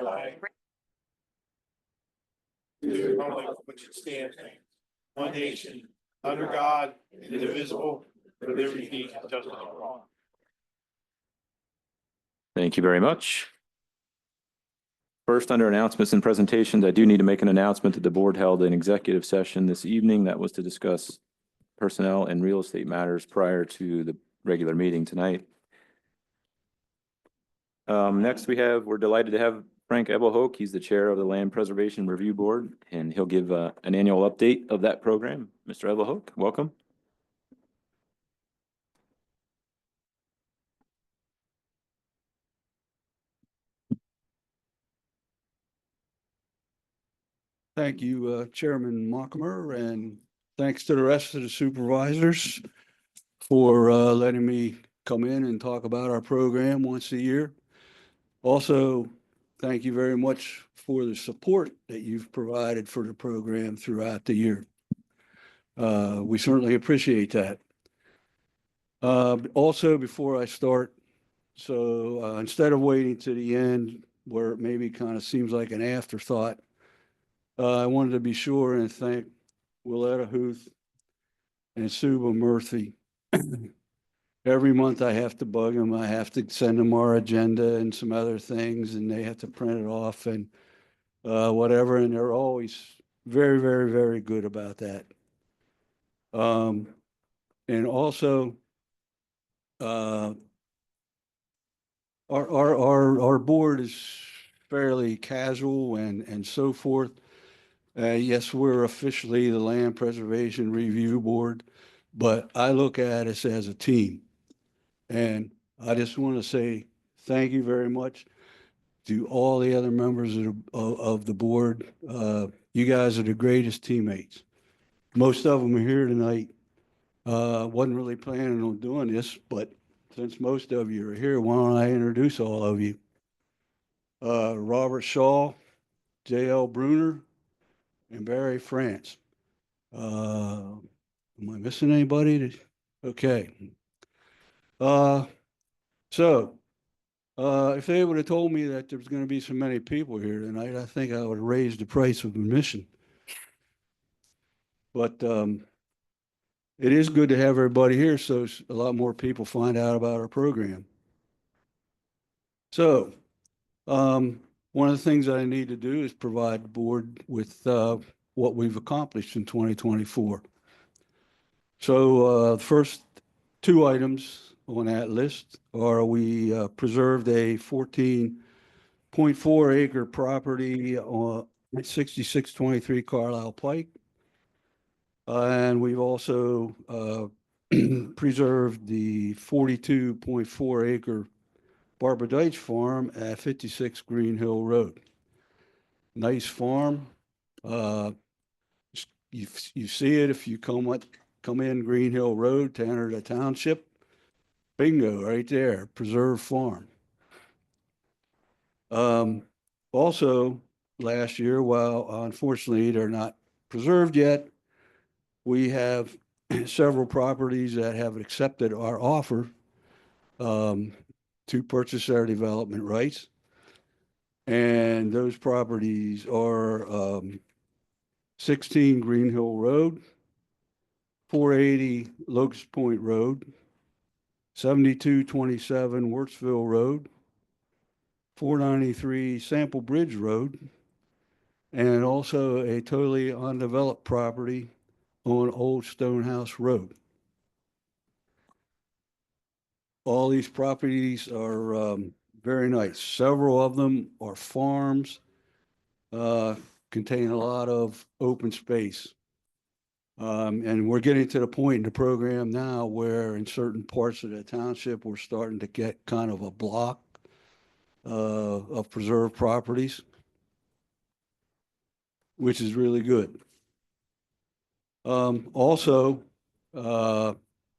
flag to the republic for which it stands, one nation, under God, indivisible, with liberty and justice for all. Thank you very much. First, under announcements and presentations, I do need to make an announcement that the board held an executive session this evening that was to discuss personnel and real estate matters prior to the regular meeting tonight. Next, we're delighted to have Frank Ebelhoek. He's the chair of the Land Preservation Review Board, and he'll give an annual update of that program. Mr. Ebelhoek, welcome. Thank you, Chairman Mockmer, and thanks to the rest of the supervisors for letting me come in and talk about our program once a year. Also, thank you very much for the support that you've provided for the program throughout the year. We certainly appreciate that. Also, before I start, so instead of waiting to the end where it maybe kind of seems like an afterthought, I wanted to be sure and thank Willetta Huth and Suba Murthy. Every month I have to bug them. I have to send them our agenda and some other things, and they have to print it off and whatever. And they're always very, very, very good about that. And also, our board is fairly casual and so forth. Yes, we're officially the Land Preservation Review Board, but I look at us as a team. And I just want to say thank you very much to all the other members of the board. You guys are the greatest teammates. Most of them are here tonight. Wasn't really planning on doing this, but since most of you are here, why don't I introduce all of you? Robert Shaw, J.L. Bruner, and Barry France. Am I missing anybody? Okay. So if they would have told me that there was going to be so many people here tonight, I think I would have raised the price of admission. But it is good to have everybody here, so a lot more people find out about our program. So one of the things that I need to do is provide the board with what we've accomplished in 2024. So the first two items on that list are we preserved a 14.4 acre property on 6623 Carlisle Pike. And we've also preserved the 42.4 acre Barbara Deitch farm at 56 Green Hill Road. Nice farm. You see it if you come in Green Hill Road to enter the township. Bingo, right there, preserved farm. Also, last year, while unfortunately they're not preserved yet, we have several properties that have accepted our offer to purchase our development rights. And those properties are 16 Green Hill Road, 480 Locust Point Road, 7227 Wirtsville Road, 493 Sample Bridge Road, and also a totally undeveloped property on Old Stonehouse Road. All these properties are very nice. Several of them are farms, contain a lot of open space. And we're getting to the point in the program now where in certain parts of the township, we're starting to get kind of a block of preserved properties, which is really good. Also,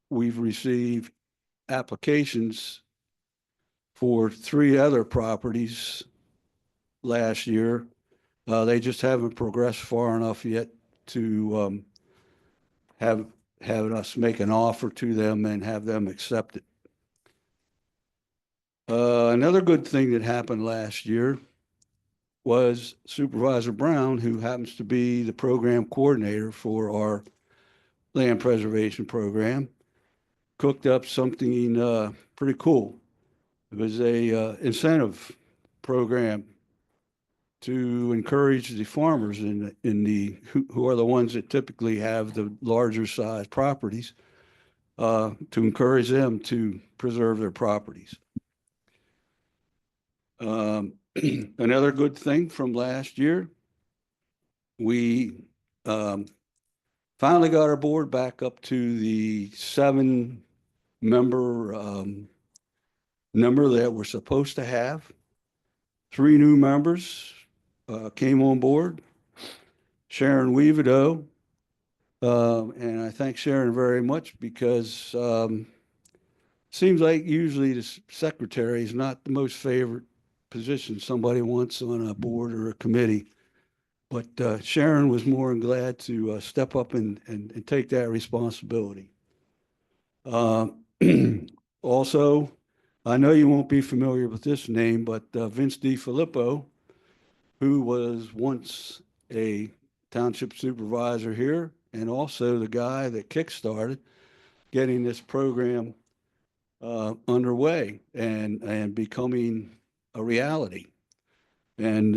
we've received applications for 3 other properties last year. They just haven't progressed far enough yet to have us make an offer to them and have them accept it. Another good thing that happened last year was Supervisor Brown, who happens to be the program coordinator for our land preservation program, cooked up something pretty cool. It was a incentive program to encourage the farmers who are the ones that typically have the larger size properties, to encourage them to preserve their properties. Another good thing from last year, we finally got our board back up to the 7-member number that we're supposed to have. 3 new members came on board. Sharon Weavido, and I thank Sharon very much because seems like usually the secretary is not the most favorite position somebody wants on a board or a committee. But Sharon was more than glad to step up and take that responsibility. Also, I know you won't be familiar with this name, but Vince DiFilippo, who was once a township supervisor here and also the guy that kickstarted getting this program underway and becoming a reality. And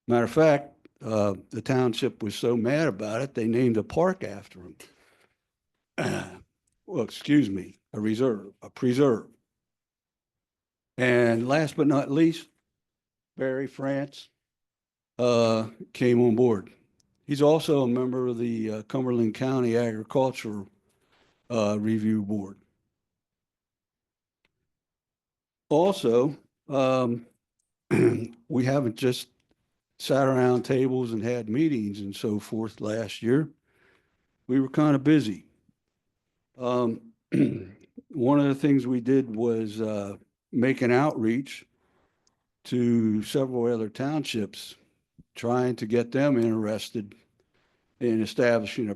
matter of fact, the township was so mad about it, they named a park after him. Well, excuse me, a preserve. And last but not least, Barry France came on board. He's also a member of the Cumberland County Agricultural Review Board. Also, we haven't just sat around tables and had meetings and so forth last year. We were kind of busy. One of the things we did was make an outreach to several other townships, trying to get them interested in establishing a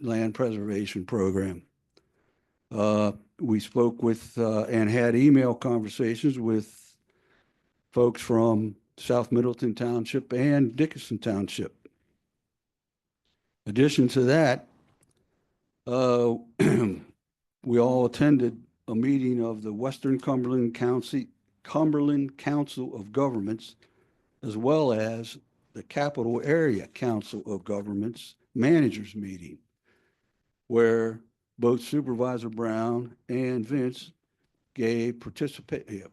land preservation program. We spoke with and had email conversations with folks from South Middleton Township and Dickinson Township. In addition to that, we all attended a meeting of the Western Cumberland Council of Governments, as well as the Capital Area Council of Governments Managers Meeting, where both Supervisor Brown and Vince gave presentations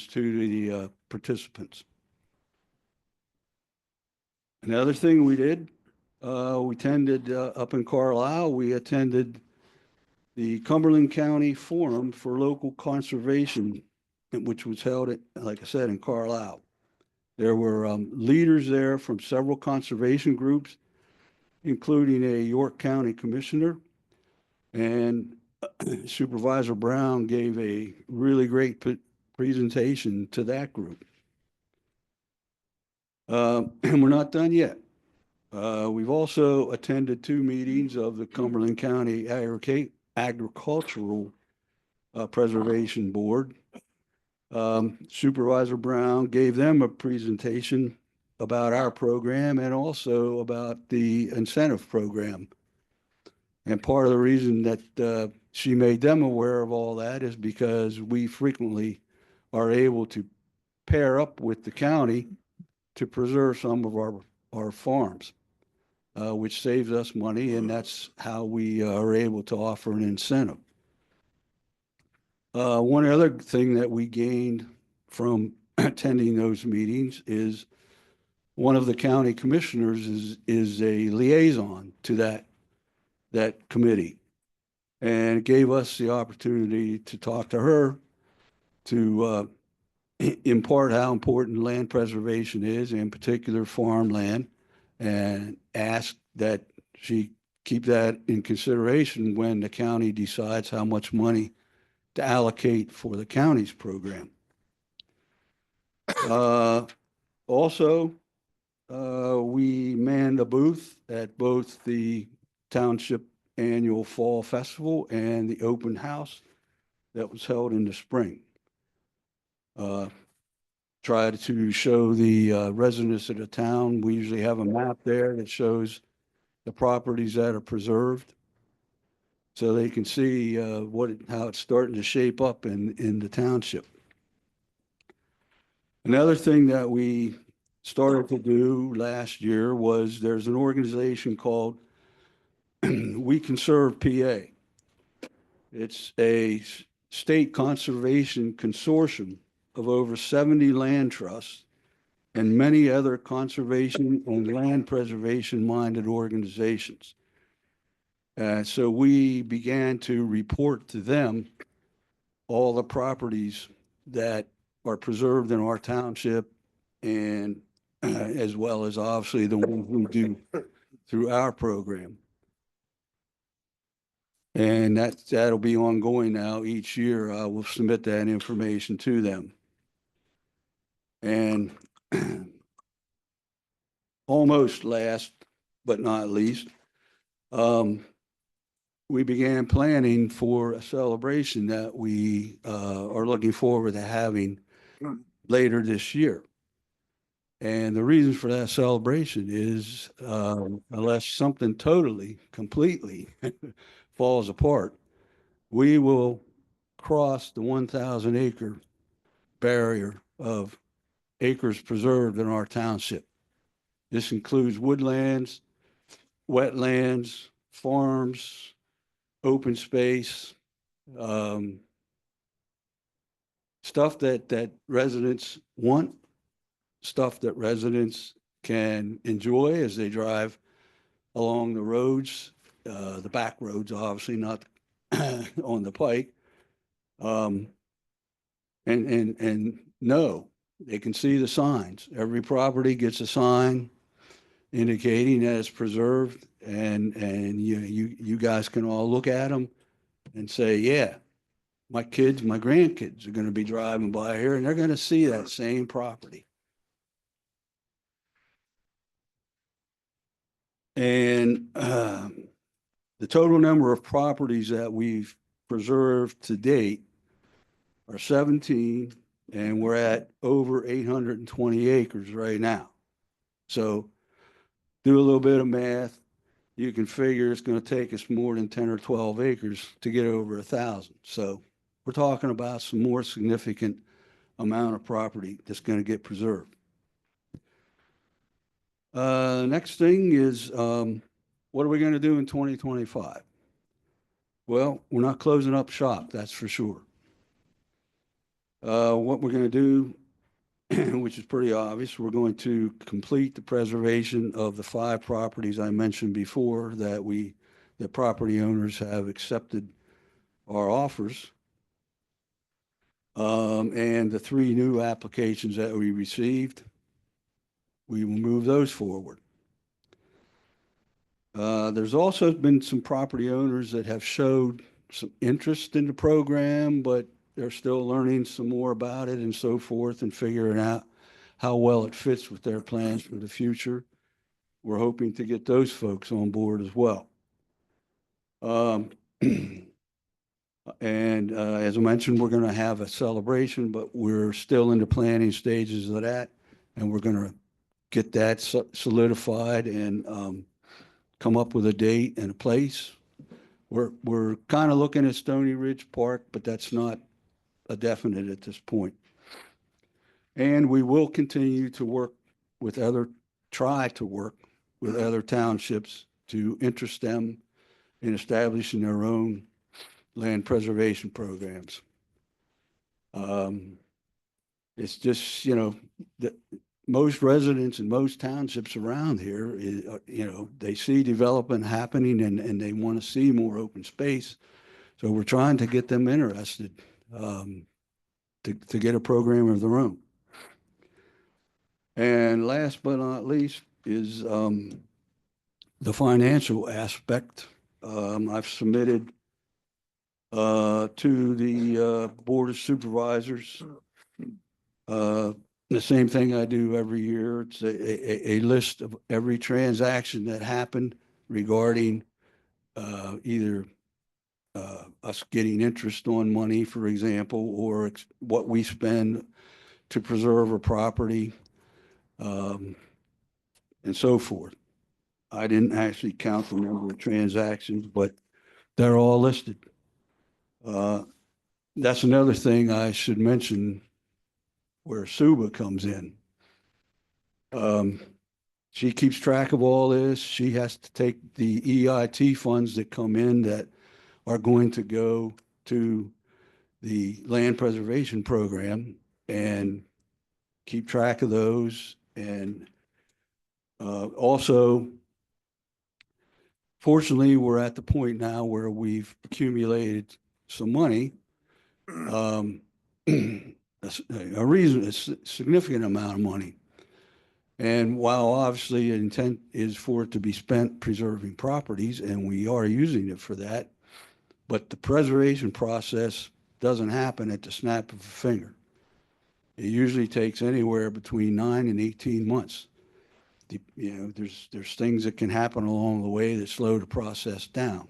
to the participants. Another thing we did, we attended up in Carlisle, we attended the Cumberland County Forum for Local Conservation, which was held at, like I said, in Carlisle. There were leaders there from several conservation groups, including a York County commissioner, and Supervisor Brown gave a really great presentation to that group. And we're not done yet. We've also attended 2 meetings of the Cumberland County Agricultural Preservation Board. Supervisor Brown gave them a presentation about our program and also about the incentive program. And part of the reason that she made them aware of all that is because we frequently are able to pair up with the county to preserve some of our farms, which saves us money, and that's how we are able to offer an incentive. One other thing that we gained from attending those meetings is one of the county commissioners is a liaison to that committee, and it gave us the opportunity to talk to her to impart how important land preservation is, in particular farmland, and ask that she keep that in consideration when the county decides how much money to allocate for the county's program. Also, we manned a booth at both the Township Annual Fall Festival and the open house that was held in the spring. try to show the residents of the town. We usually have a map there that shows the properties that are preserved, so they can see how it's starting to shape up in the township. Another thing that we started to do last year was there's an organization called We Conserve PA. It's a state conservation consortium of over 70 land trusts and many other conservation and land preservation-minded organizations. So we began to report to them all the properties that are preserved in our township, and as well as obviously the ones we do through our program. And that'll be ongoing now. Each year, I will submit that information to them. And almost last but not least, we began planning for a celebration that we are looking forward to having later this year. And the reason for that celebration is unless something totally, completely falls apart, we will cross the 1,000 acre barrier of acres preserved in our township. This includes woodlands, wetlands, farms, open space, stuff that residents want, stuff that residents can enjoy as they drive along the roads, the back roads, obviously not on the pike. And no, they can see the signs. Every property gets a sign indicating that it's preserved, and you guys can all look at them and say, yeah, my kids, my grandkids are going to be driving by here and they're going to see that same property. And the total number of properties that we've preserved to date are 17, and we're at over 820 acres right now. So do a little bit of math. You can figure it's going to take us more than 10 or 12 acres to get over 1,000. So we're talking about some more significant amount of property that's going to get preserved. Next thing is, what are we going to do in 2025? Well, we're not closing up shop, that's for sure. What we're going to do, which is pretty obvious, we're going to complete the preservation of the 5 properties I mentioned before that the property owners have accepted our offers. And the 3 new applications that we received, we will move those forward. There's also been some property owners that have showed some interest in the program, but they're still learning some more about it and so forth and figuring out how well it fits with their plans for the future. We're hoping to get those folks on board as well. And as I mentioned, we're going to have a celebration, but we're still in the planning stages of that, and we're going to get that solidified and come up with a date and a place. We're kind of looking at Stony Ridge Park, but that's not a definite at this point. And we will continue to work with try to work with other townships to interest them in establishing their own land preservation programs. It's just, most residents in most townships around here, they see development happening and they want to see more open space. So we're trying to get them interested to get a program of their own. And last but not least is the financial aspect. I've submitted to the Board of Supervisors the same thing I do every year. It's a list of every transaction that happened regarding either us getting interest on money, for example, or what we spend to preserve a property, and so forth. I didn't actually count the number of transactions, but they're all listed. That's another thing I should mention where Suba comes in. She keeps track of all this. She has to take the EIT funds that come in that are going to go to the land preservation program and keep track of those. And also, fortunately, we're at the point now where we've accumulated some money, a significant amount of money. And while obviously the intent is for it to be spent preserving properties, and we are using it for that, but the preservation process doesn't happen at the snap of a finger. It usually takes anywhere between 9 and 18 months. There's things that can happen along the way that slow the process down.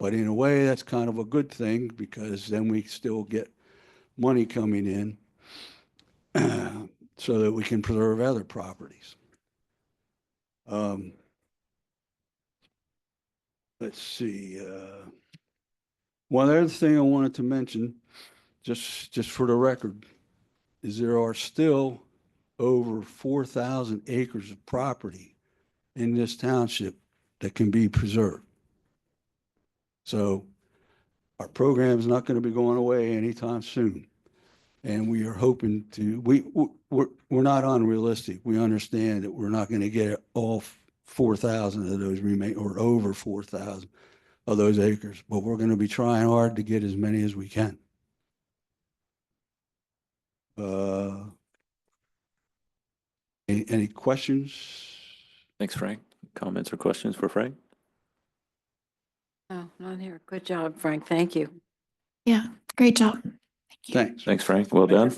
But in a way, that's kind of a good thing, because then we still get money coming in so that we can preserve other properties. Let's see. One other thing I wanted to mention, just for the record, is there are still over 4,000 acres of property in this township that can be preserved. So our program is not going to be going away anytime soon. And we are hoping to, we're not unrealistic. We understand that we're not going to get all 4,000 of those or over 4,000 of those acres, but we're going to be trying hard to get as many as we can. Any questions? Thanks, Frank. Comments or questions for Frank? Oh, not here. Good job, Frank. Thank you. Yeah, great job. Thank you. Thanks. Thanks, Frank. Well done.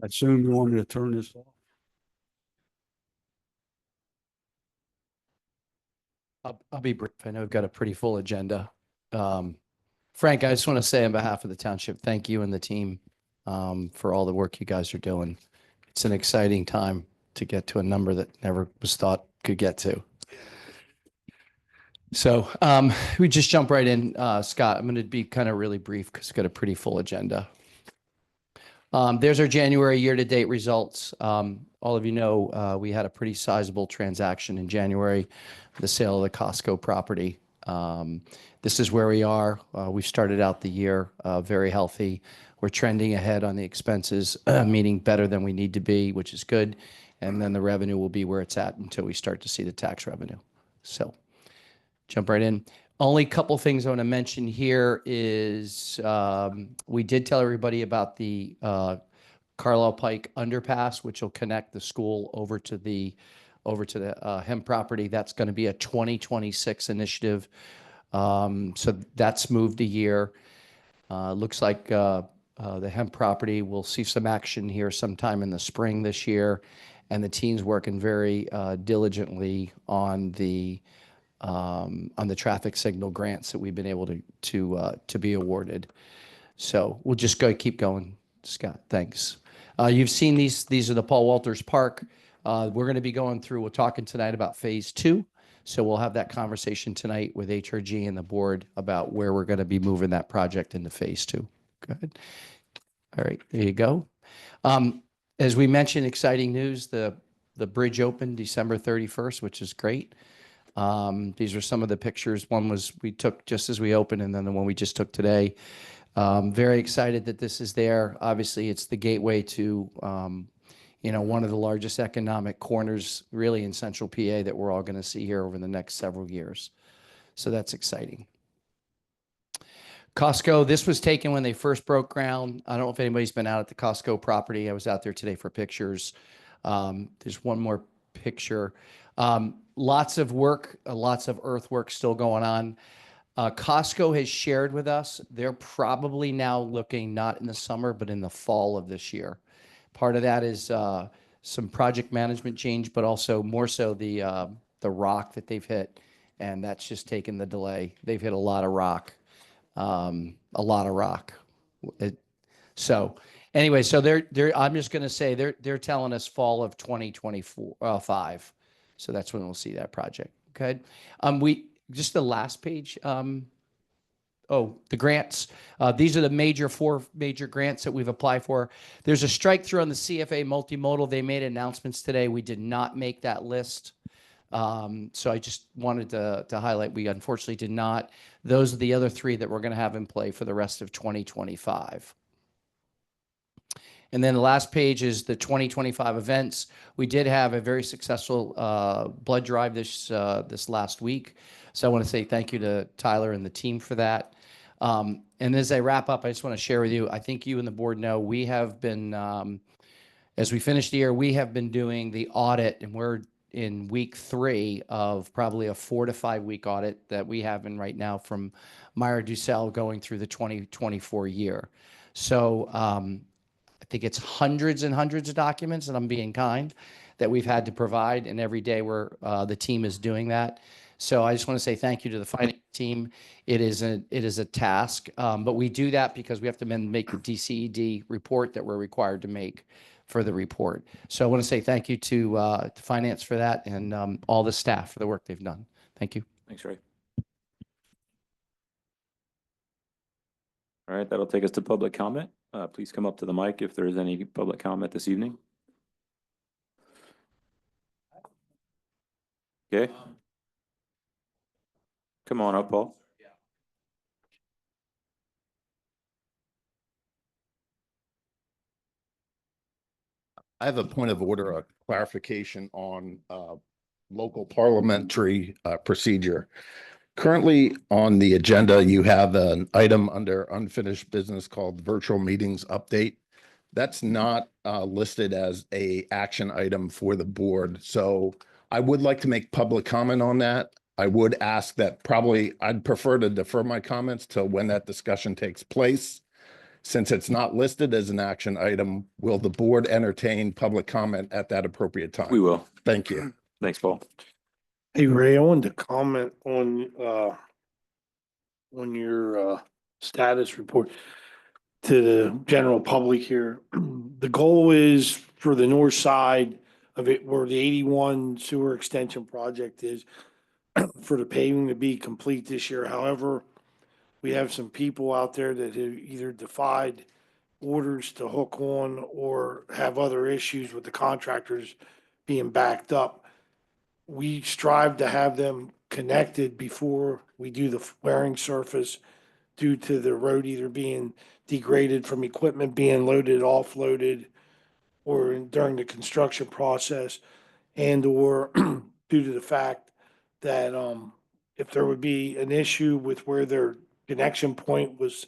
I assume you want me to turn this off? I'll be brief. I know we've got a pretty full agenda. Frank, I just want to say on behalf of the township, thank you and the team for all the work you guys are doing. It's an exciting time to get to a number that never was thought could get to. So we just jump right in. Scott, I'm going to be kind of really brief because we've got a pretty full agenda. There's our January year-to-date results. All of you know we had a pretty sizable transaction in January, the sale of the Costco property. This is where we are. We started out the year very healthy. We're trending ahead on the expenses, meaning better than we need to be, which is good. And then the revenue will be where it's at until we start to see the tax revenue. So jump right in. Only couple things I want to mention here is we did tell everybody about the Carlisle Pike underpass, which will connect the school over to the hemp property. That's going to be a 2026 initiative. So that's moved a year. Looks like the hemp property will see some action here sometime in the spring this year, and the team's working very diligently on the traffic signal grants that we've been able to be awarded. So we'll just keep going, Scott. Thanks. You've seen these. These are the Paul Walters Park. We're going to be going through. We're talking tonight about phase 2. So we'll have that conversation tonight with HRG and the board about where we're going to be moving that project into phase 2. Good. All right, there you go. As we mentioned, exciting news. The bridge opened December 31st, which is great. These are some of the pictures. One was we took just as we opened, and then the one we just took today. Very excited that this is there. Obviously, it's the gateway to one of the largest economic corners really in central PA that we're all going to see here over the next several years. So that's exciting. Costco, this was taken when they first broke ground. I don't know if anybody's been out at the Costco property. I was out there today for pictures. There's one more picture. Lots of work, lots of earthwork still going on. Costco has shared with us, they're probably now looking not in the summer, but in the fall of this year. Part of that is some project management change, but also more so the rock that they've hit, and that's just taken the delay. They've hit a lot of rock. a lot of rock. So anyway, so I'm just going to say they're telling us fall of 2024, 5. So that's when we'll see that project. Okay. Just the last page. The grants. These are the 4 major grants that we've applied for. There's a strike through on the CFA multimodal. They made announcements today. We did not make that list. So I just wanted to highlight, we unfortunately did not. Those are the other 3 that we're going to have in play for the rest of 2025. And then the last page is the 2025 events. We did have a very successful blood drive this last week. So I want to say thank you to Tyler and the team for that. And as I wrap up, I just want to share with you, I think you and the board know, we have been, as we finish the year, we have been doing the audit, and we're in week 3 of probably a 4 to 5 week audit that we have in right now from Meyer Dussel going through the 2024 year. So I think it's hundreds and hundreds of documents, and I'm being kind, that we've had to provide, and every day the team is doing that. So I just want to say thank you to the finance team. It is a task, but we do that because we have to then make the DCED report that we're required to make for the report. So I want to say thank you to finance for that, and all the staff for the work they've done. Thank you. Thanks, Ray. All right, that'll take us to public comment. Please come up to the mic if there is any public comment this evening. Okay. Come on up, Paul. I have a point of order, a clarification on local parliamentary procedure. Currently on the agenda, you have an item under unfinished business called virtual meetings update. That's not listed as a action item for the board. So I would like to make public comment on that. I would ask that I'd prefer to defer my comments till when that discussion takes place. Since it's not listed as an action item, will the board entertain public comment at that appropriate time? We will. Thank you. Thanks, Paul. Hey, Ray, I wanted to comment on your status report to the general public here. The goal is for the north side of it, where the 81 sewer extension project is, for the paving to be complete this year. However, we have some people out there that have either defied orders to hook on or have other issues with the contractors being backed up. We strive to have them connected before we do the wearing surface due to the road either being degraded from equipment being loaded, offloaded, or during the construction process, and or due to the fact that if there would be an issue with where their connection point was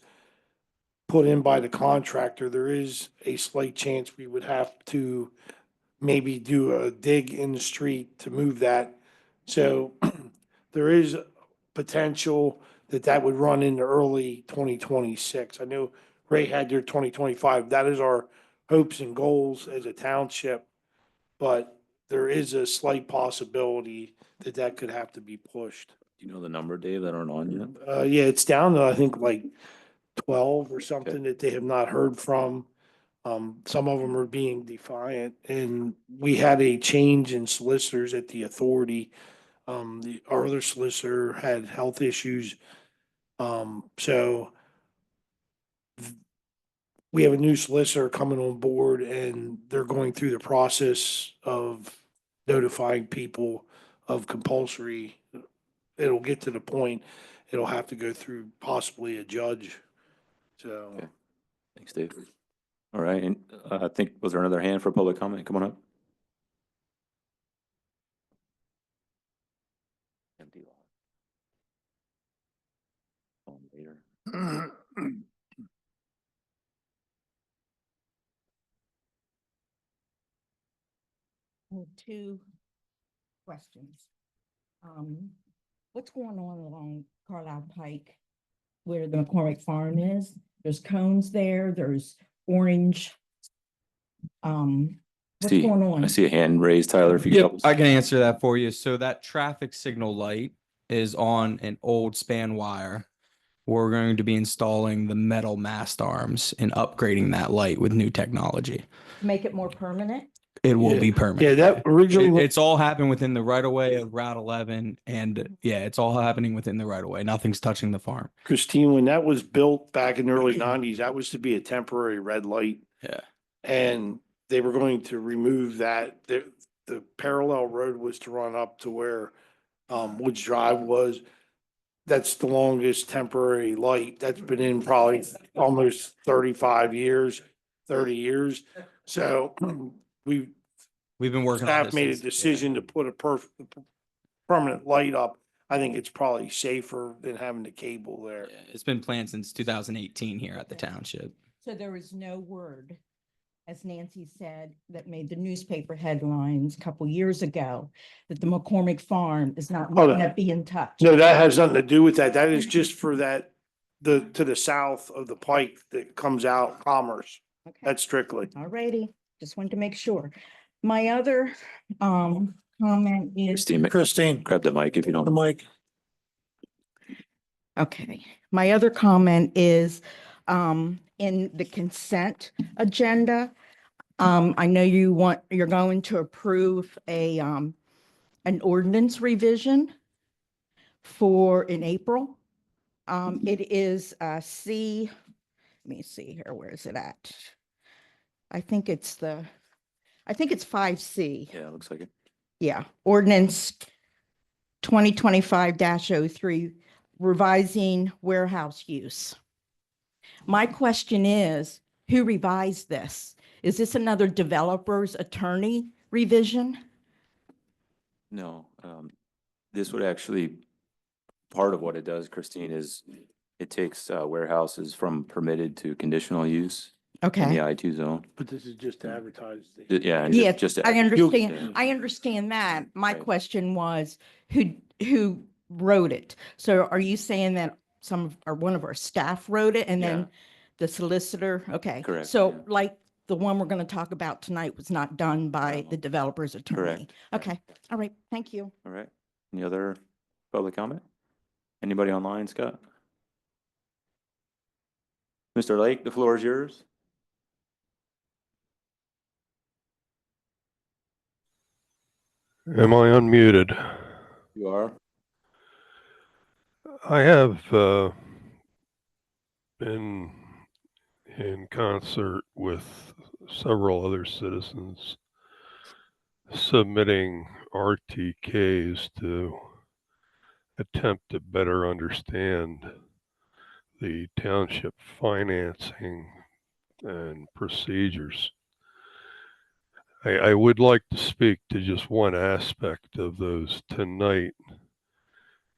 put in by the contractor, there is a slight chance we would have to maybe do a dig in the street to move that. So there is potential that would run into early 2026. I know Ray had their 2025. That is our hopes and goals as a township, but there is a slight possibility that could have to be pushed. Do you know the number, Dave, that aren't on yet? Yeah, it's down to, I think, like 12 or something that they have not heard from. Some of them are being defiant, and we had a change in solicitors at the authority. Our other solicitor had health issues. So we have a new solicitor coming on board, and they're going through the process of notifying people of compulsory. It'll get to the point, it'll have to go through possibly a judge. So. Okay. Thanks, Dave. All right, and I think, was there another hand for public comment? Come on up. Empty lot. On later. Two questions. What's going on along Carlisle Pike where the McCormick Farm is? There's cones there, there's orange. What's going on? I see a hand raised, Tyler, if you could help us. I can answer that for you. So that traffic signal light is on an old span wire. we're going to be installing the metal mast arms and upgrading that light with new technology. Make it more permanent? It will Yeah. be permanent. Yeah, that originally. It's all happened within the right of way of Route 11, and yeah, it's all happening within the right of way. Nothing's touching the farm. Christine, when that was built back in the early nineties, that was to be a temporary red light. Yeah. And they were going to remove that. The parallel road was to run up to where Woods Drive was. That's the longest temporary light. That's been in probably almost 35 years, 30 years. So we, We've been working on staff this made a since- decision to put a permanent light up. I think it's probably safer than having the cable there. Yeah, it's been planned since 2018 here at the township. So there is no word, as Nancy said, that made the newspaper headlines a couple years ago, that the McCormick Farm is not Oh, going to be in touch. No, that has nothing to do with that. That is just for that, to the south of the pike that comes out Commerce. Okay. That's strictly. All righty, just wanted to make sure. My other comment is, Christine, Grab the mic if you don't. the mic. okay, my other comment is in the consent agenda. I know you're going to approve an ordinance revision in April. It is let me see here, where is it at? I think it's 5C. Yeah, it looks like it. Yeah, ordinance 2025-03, revising warehouse use. My question is, who revised this? Is this another developer's attorney revision? No, this would actually, part of what it does, Christine, is it takes warehouses from permitted to conditional use in the Okay. I2 zone. But this is just advertised. Yeah. and Yeah, just I yeah. understand. I understand that. My Right. question was, who wrote it? So are you saying that one of our staff wrote it and Yeah. then the solicitor? Okay. Correct, So yeah. like the one we're going to talk about tonight was not done by No. the developer's attorney? Correct. Okay. All right. Thank you. All right. Any other public comment? Anybody online, Scott? Mr. Lake, the floor is yours. Am I unmuted? You are. I have been in concert with several other citizens submitting RTKs to attempt to better understand the township financing and procedures. I would like to speak to just one aspect of those tonight,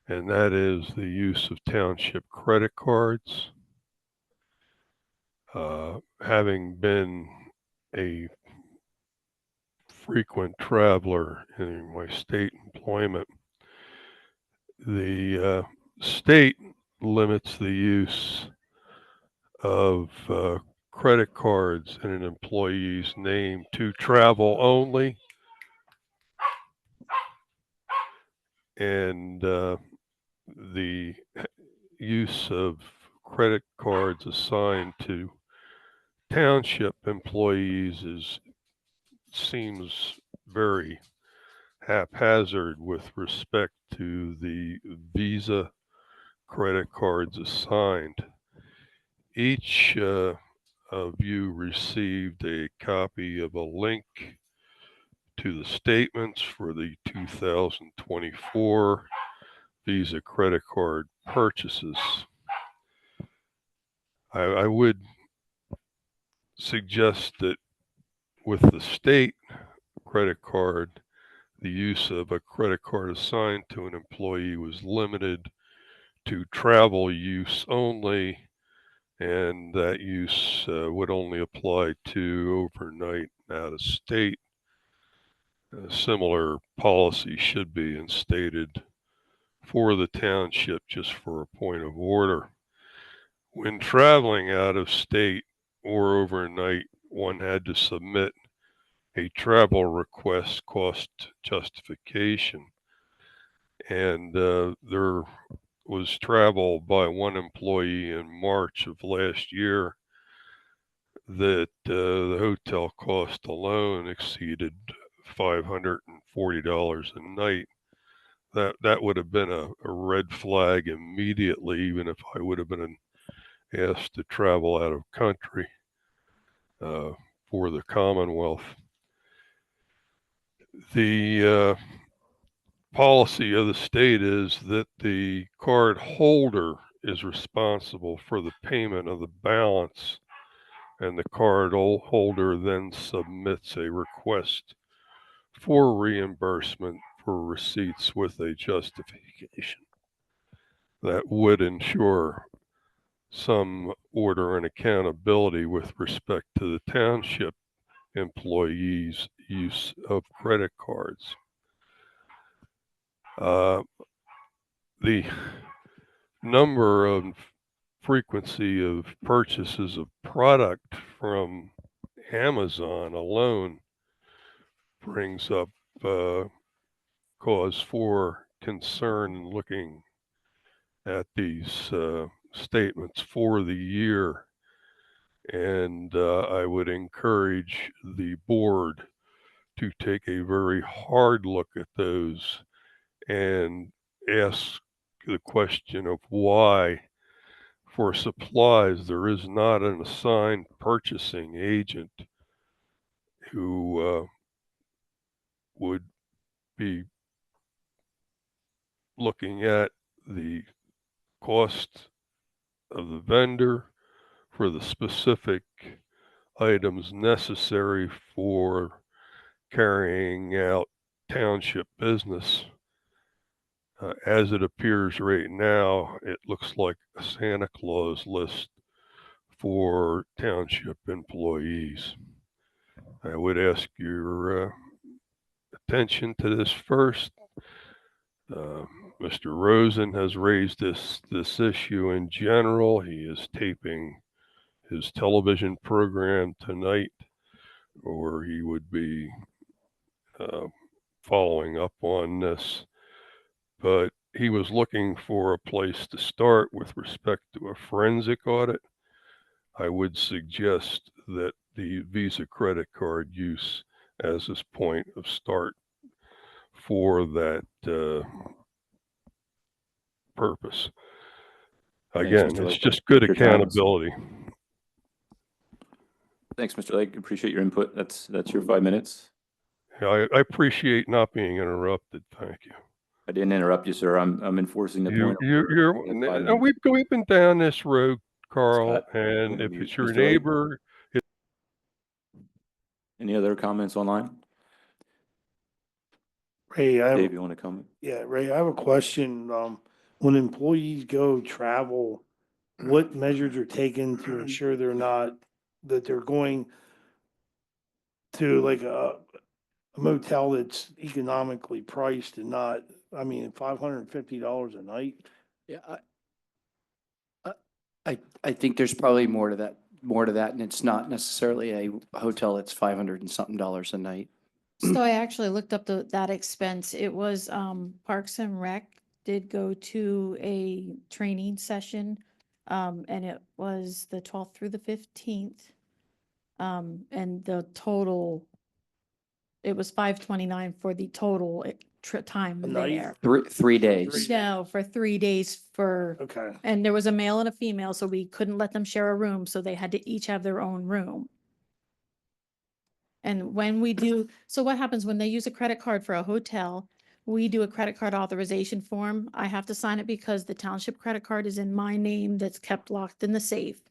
and that is the use of township credit cards. Having been a frequent traveler in my state employment, the state limits the use of credit cards in an employee's name to travel only. And the use of credit cards assigned to township employees seems very haphazard with respect to the Visa credit cards assigned. Each of you received a copy of a link to the statements for the 2024 Visa credit card purchases. I would suggest that with the state credit card, the use of a credit card assigned to an employee was limited to travel use only, and that use would only apply to overnight out of state. A similar policy should be instated for the township, just for a point of order. When traveling out of state or overnight, one had to submit a travel request cost justification, and there was traveled by one employee in March of last year that the hotel cost alone exceeded $540 a night. That would have been a red flag immediately, even if I would have been asked to travel out of country for the Commonwealth. The policy of the state is that the card holder is responsible for the payment of the balance, and the card holder then submits a request for reimbursement for receipts with a justification. That would ensure some order and accountability with respect to the township employees' use of credit cards. The number of frequency of purchases of product from Amazon alone brings up cause for concern in looking at these statements for the year. And I would encourage the board to take a very hard look at those and ask the question of why, for supplies, there is not an assigned purchasing agent who would be looking at the cost of the vendor for the specific items necessary for carrying out township business. As it appears right now, it looks like a Santa Claus list for township employees. I would ask your attention to this first. Mr. Rosen has raised this issue in general. He is taping his television program tonight, or he would be following up on this. But he was looking for a place to start with respect to a forensic audit. I would suggest that the Visa credit card use as his point of start for that purpose. Again, Mr. it's Lake. just good Your time is- accountability. Thanks, Mr. Lake. Appreciate your input. That's your 5 minutes. Yeah, I appreciate not being interrupted. Thank you. I didn't interrupt you, sir. I'm enforcing the point. We've been down this road, Carl, Scott, and if it's your Mr. Lake? neighbor, Any other comments online? Ray, Dave, you want to comment? yeah, Ray, I have a question. When employees go travel, what measures are taken to ensure that they're going to like a motel that's economically priced and not, I mean, $550 a night? Yeah, I think there's probably more to that, and it's not necessarily a hotel that's 500 and something dollars a night. So I actually looked up that expense. It was, Parks and Rec did go to a training session. And it was the 12th through the 15th. And the total, it was 529 for the total time A night? there. 3 days. No, for 3 days Okay. and there was a male and a female, so we couldn't let them share a room, so they had to each have their own room. And when we do, so what happens when they use a credit card for a hotel, we do a credit card authorization form. I have to sign it because the township credit card is in my name that's kept locked in the safe.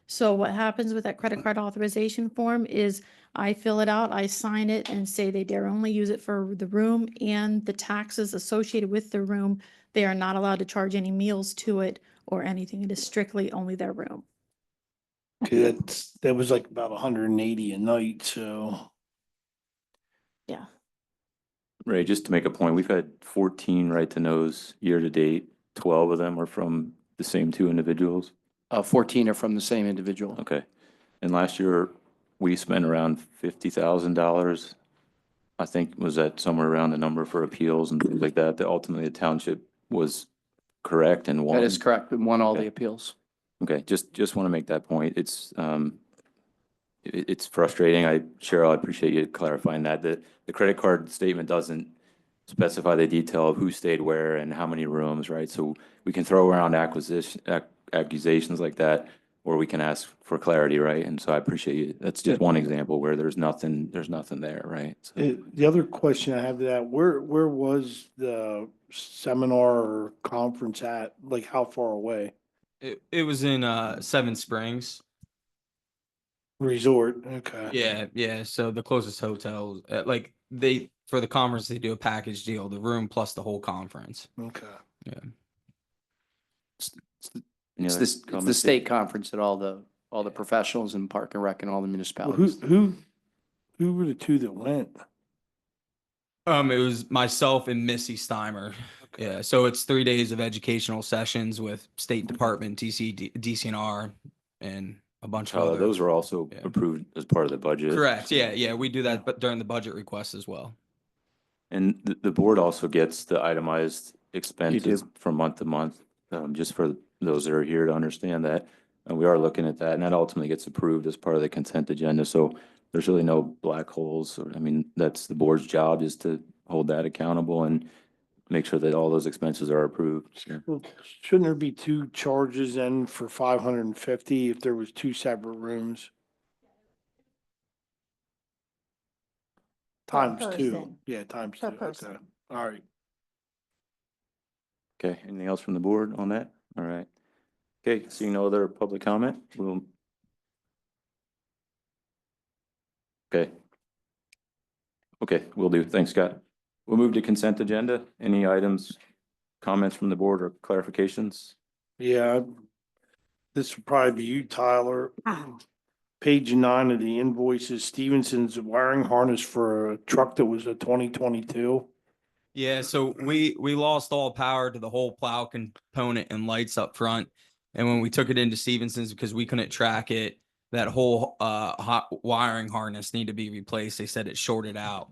So what happens with that credit card authorization form is I fill it out, I sign it and say they dare only use it for the room and the taxes associated with the room. They are not allowed to charge any meals to it or anything. It is strictly only their room. Okay, that was like about 180 a night, so. Yeah. Ray, just to make a point, we've had 14 right to knows year to date. 12 of them are from the same two individuals. 14 are from the same individual. Okay. And last year, we spent around $50,000. I think was that somewhere around the number for appeals and things like that, that ultimately the township was correct and one? That is correct. We won all Okay. the appeals. Okay, just want to make that point. It's frustrating. Cheryl, I appreciate you clarifying that. The credit card statement doesn't specify the detail of who stayed where and how many rooms, right? So we can throw around accusations like that, or we can ask for clarity, right? And so I appreciate you. That's just one example where there's nothing there, right? So, The other question I have to that, where was the seminar or conference at? Like how far away? It was in Seven Springs. Resort, okay. Yeah. So the closest hotel, like for the conference, they do a package deal, the room plus the whole conference. Okay. Yeah. any It's other this, it's the comments? state conference that all the professionals in Park and Rec and all the Well, municipalities. who were the two that went? It was myself and Missy Steimer. Yeah. So it's 3 days of educational sessions with State Department, DCNR, and a bunch of other. Those are also Yeah. approved as part of the budget. Correct. Yeah. We do that, but during the budget request as well. And the board also gets the itemized expenses from month to month, just for those that are here to understand that. And we are looking at that, and that ultimately gets approved as part of the consent agenda. So there's really no black holes. I mean, that's the board's job, is to hold that accountable and make sure that all those expenses are approved. So, Well, shouldn't there be two charges then for 550 if there was two separate rooms? Times two, person. yeah, times Per two, person. okay, all right. Okay, anything else from the board on that? All right. Okay, seeing no other public comment, we'll. Okay. Okay, will do. Thanks, Scott. We'll move to consent agenda. Any items, comments from the board or clarifications? Yeah, this would probably be you, Tyler. Page 9 of the invoices, Stevenson's wiring harness for a truck that was a 2022. Yeah, so we lost all power to the whole plow component and lights up front. And when we took it into Stevenson's because we couldn't track it, that whole hot wiring harness needed to be replaced. They said it shorted out.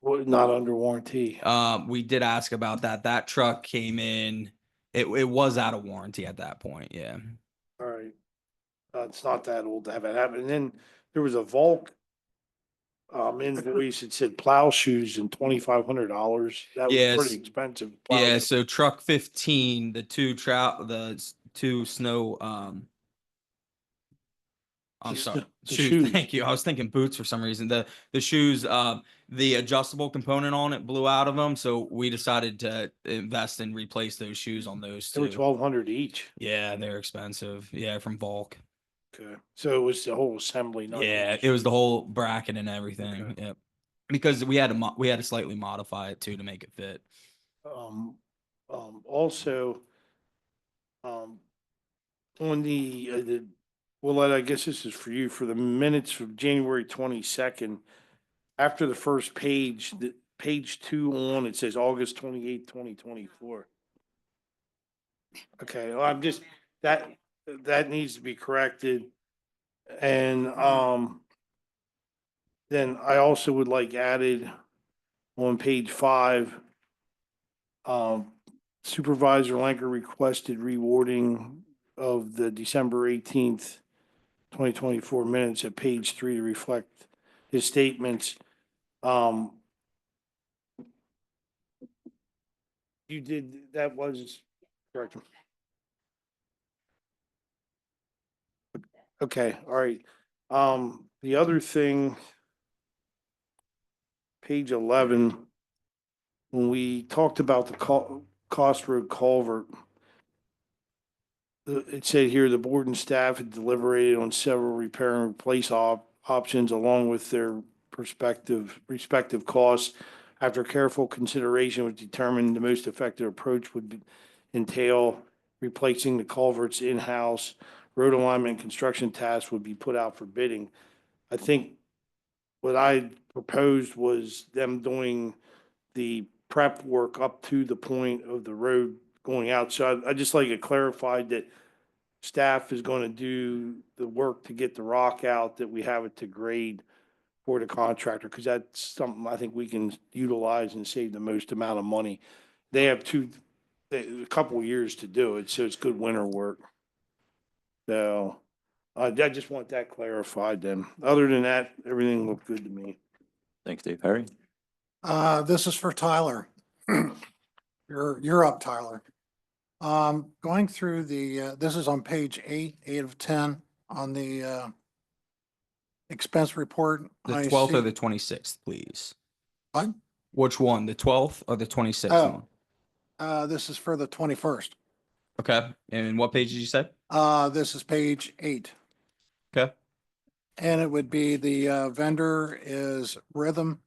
Not under warranty. We did ask about that. That truck came in, it was out of warranty at that point, yeah. All right. It's not that old to have it happen. And then there was a Volk invoice that said plow shoes and $2,500. That was Yes. pretty expensive. plow Yeah, shoes. so truck 15, the two snow I'm The sorry. sn- the Shoes. shoes. Thank you. I was thinking boots for some reason. The shoes, the adjustable component on it blew out of them, so we decided to invest and replace those shoes on those They were two. 1,200 each. Yeah, they're expensive. Yeah, from Volk. Okay. So it was the whole assembly. not Yeah, just- it was the whole bracket and everything. Okay. Yep. Because we had to slightly modify it too to make it fit. Also, on well, I guess this is for you, for the minutes of January 22nd, after the first page, the page 2 on, it says August 28th, 2024. Okay, well, I'm just, that needs to be corrected. And, then I also would like added on page 5, Supervisor Lanker requested rewarding of the December 18th, 2024 minutes at page 3 to reflect his statements. You did, that was correct. Okay, all right. The other thing, page 11, when we talked about the Cost Road culvert, it said here, the board and staff had deliberated on several repair and replace options along with their respective costs. After careful consideration, it was determined the most effective approach would entail replacing the culverts in-house. Road alignment and construction tasks would be put out for bidding. I think what I proposed was them doing the prep work up to the point of the road going out. So I just like it clarified that staff is going to do the work to get the rock out, that we have it to grade for the contractor, because that's something I think we can utilize and save the most amount of money. They have two a couple of years to do it, so it's good winter work. So, I just want that clarified then. Other than that, everything looked good to me. Thanks, Dave. Harry? This is for Tyler. You're up, Tyler. Going through this is on page 8 of 10 on the expense report. The I 12th or see- the 26th, please. What? Which one? The 12th or the 26th Oh. one? This is for the 21st. Okay. And what page did you say? This is page 8. Okay. And it would be the vendor is Rhythm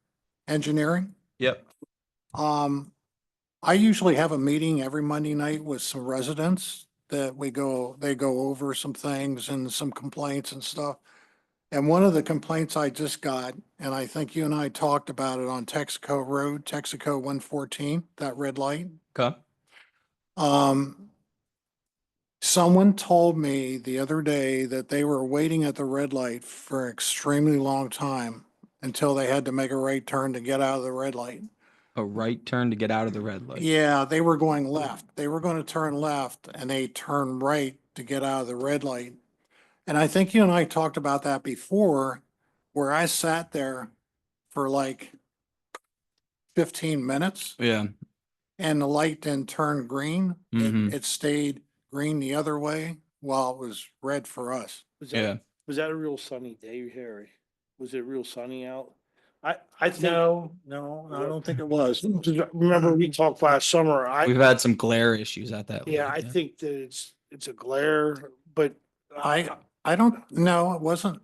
Engineering. Yep. I usually have a meeting every Monday night with some residents that they go over some things and some complaints and stuff. And one of the complaints I just got, and I think you and I talked about it on Texaco Road, Texaco 114, that red light. Okay. Someone told me the other day that they were waiting at the red light for an extremely long time until they had to make a right turn to get out of the red light. A right turn to get out of the red light. Yeah, they were going left. They were going to turn left and they turned right to get out of the red light. And I think you and I talked about that before, where I sat there for like 15 minutes Yeah. and the light didn't turn green. Mhm. It stayed green the other way while it was red for us. Yeah. Was that a real sunny day, Harry? Was it real sunny out? I think. No, I don't think it was. Remember we talked last summer, We've had some glare issues at that. yeah, light, I think that it's a glare, but I don't know. It wasn't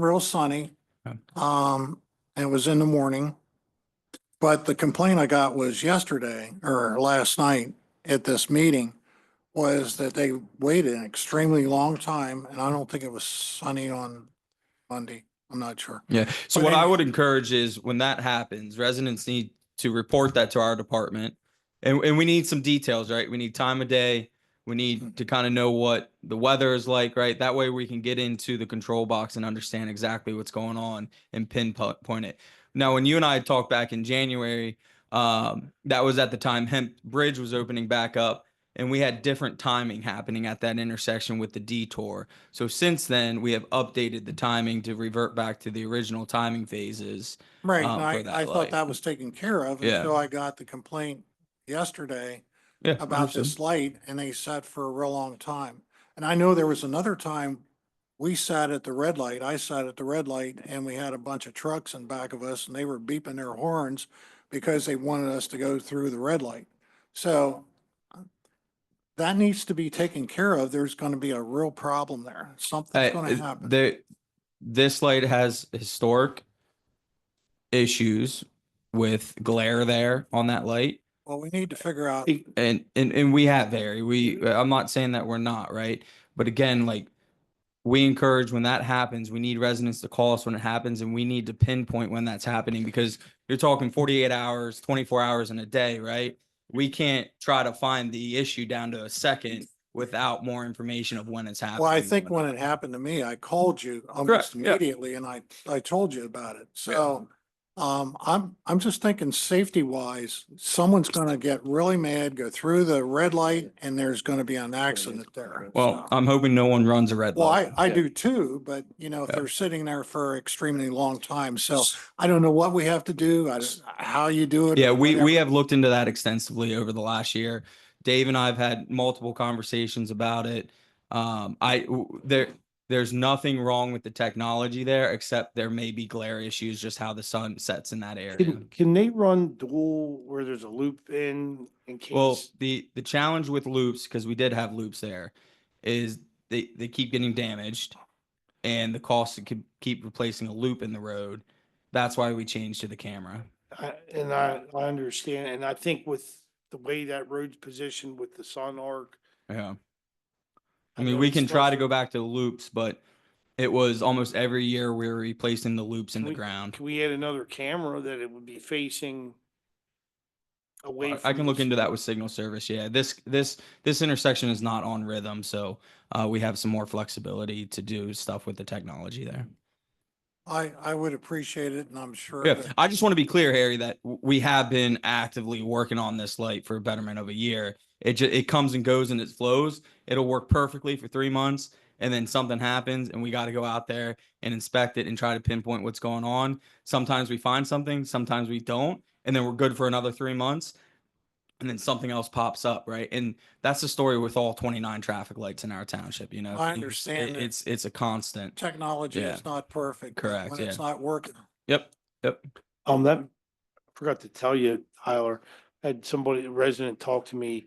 real sunny. Okay. And it was in the morning. But the complaint I got was yesterday or last night at this meeting was that they waited an extremely long time. And I don't think it was sunny on Monday. I'm not sure. Yeah. So But what I any- would encourage is when that happens, residents need to report that to our department. And we need some details, right? We need time of day. We need to kind of know what the weather is like, right? That way we can get into the control box and understand exactly what's going on and pinpoint it. Now, when you and I talked back in January, that was at the time Hemp Bridge was opening back up. And we had different timing happening at that intersection with the detour. So since then, we have updated the timing to revert back to the original timing phases. Right. for And that I thought light. that was taken care of Yeah. until I got the complaint yesterday Yeah, about understood. this light and they sat for a real long time. And I know there was another time we sat at the red light, I sat at the red light and we had a bunch of trucks in back of us and they were beeping their horns because they wanted us to go through the red light. So that needs to be taken care of. There's going to be a real problem there. Something's going to happen. This light has historic issues with glare there on that light. Well, we need to figure out. And we have I'm not saying that we're not, right? But again, like we encourage when that happens, we need residents to call us when it happens and we need to pinpoint when that's happening because you're talking 48 hours, 24 hours in a day, right? We can't try to find the issue down to a second without more information of when it's happening. Well, I think when it happened to me, I called you almost Correct, yeah. immediately and I told you about it. So I'm just thinking safety wise, someone's gonna get really mad, go through the red light and there's gonna be an accident there. Well, So- I'm hoping no one runs a red Well, light. I do too, but if Yeah. they're sitting there for extremely long time, so I don't know what we have to do, how you do it. Yeah, or we whatever. have looked into that extensively over the last year. Dave and I have had multiple conversations about it. There's nothing wrong with the technology there, except there may be glare issues, just how the sun sets in that area. Can they run dual where there's a loop in Well, case? the challenge with loops, because we did have loops there, is they keep getting damaged and the cost to keep replacing a loop in the road. That's why we changed to the camera. And I understand, and I think with the way that road's positioned with the sun arc. Yeah. I I mean, know we it's can try to supposed- go back to the loops, but it was almost every year we were replacing the loops in Can the we- ground. Can we add another camera that it would be facing away from? I can look the into that sun? with signal service. Yeah, this intersection is not on rhythm, so we have some more flexibility to do stuff with the technology there. I would appreciate it and I'm sure. Yeah, that- I just want to be clear, Harry, that we have been actively working on this light for a betterment of a year. it comes and goes and it flows. It'll work perfectly for 3 months, and then something happens and we got to go out there and inspect it and try to pinpoint what's going on. Sometimes we find something, sometimes we don't, and then we're good for another 3 months, and then something else pops up, right? And that's the story with all 29 traffic lights in our township. You know, I understand that. it's a constant. Technology Yeah. is not perfect. but Correct, When it's yeah. not working. Yep. That, I forgot to tell you, Tyler, had somebody, a resident talk to me.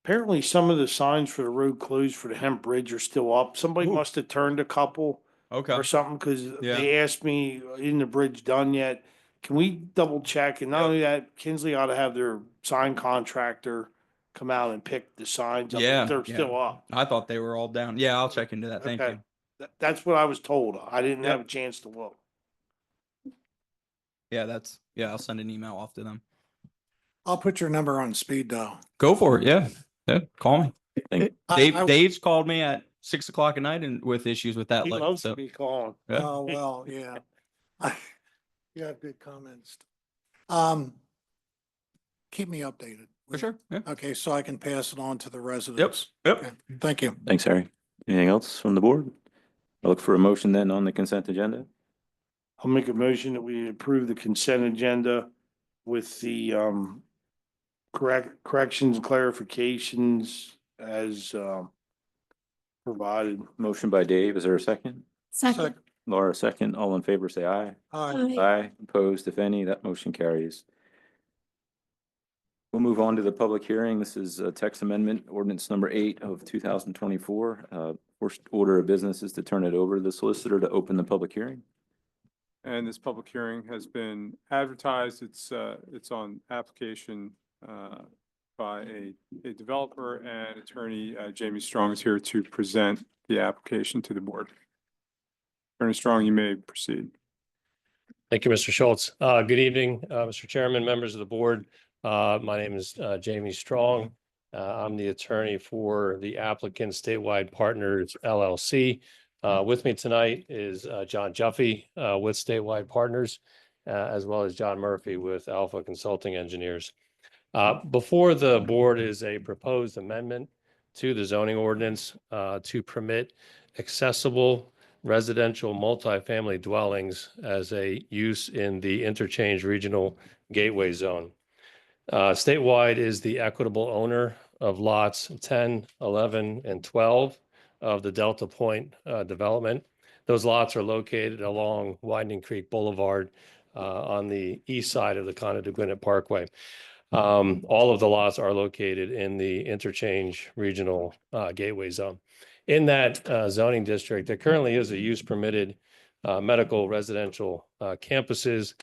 Apparently some of the signs for the road closed for the Hemp Bridge are still up. Somebody Ooh. must have turned a couple Okay. or something, because Yeah. they asked me, isn't the bridge done yet? Can we double check? And not Yep. only that, Kinsley ought to have their sign contractor come out and pick the signs up. Yeah, If they're yeah. still up. I thought they were all down. Yeah, I'll check into that. Thank Okay. you. That's what I was told. I didn't Yep. have a chance to look. Yeah, I'll send an email off to them. I'll put your number on speed dial. Go for it. Yeah. Yeah. Call me. I- Dave's called me at 6 o'clock at night and with issues with that He light. loves So to be calling. yeah. Oh, well, yeah. You have good comments. Keep me updated. For sure. Yeah. Okay, so I can pass it on to the residents. Yep. Okay, thank you. Thanks, Harry. Anything else from the board? I'll look for a motion then on the consent agenda. I'll make a motion that we approve the consent agenda with the corrections and clarifications as provided. Motion by Dave. Is there a second? Second. Laura, second. All in favor, say aye. Aye. Aye. Opposed, if any, that motion carries. We'll move on to the public hearing. This is a text amendment, ordinance number 8 of 2024. First order of business is to turn it over to the solicitor to open the public hearing. And this public hearing has been advertised. It's on application by a developer, and attorney Jamie Strong is here to present the application to the board. Attorney Strong, you may proceed. Thank you, Mr. Schultz. Good evening, Mr. Chairman, members of the board. My name is Jamie Strong. I'm the attorney for the applicant Statewide Partners LLC. With me tonight is John Juffy with Statewide Partners, as well as John Murphy with Alpha Consulting Engineers. Before the board is a proposed amendment to the zoning ordinance to permit accessible residential multifamily dwellings as a use in the interchange regional gateway zone. Statewide is the equitable owner of lots 10, 11, and 12 of the Delta Point development. Those lots are located along Winding Creek Boulevard on the east side of the Conde de Gwinnett Parkway. All of the lots are located in the interchange regional gateway zone. In that zoning district, there currently is a use permitted medical residential campuses.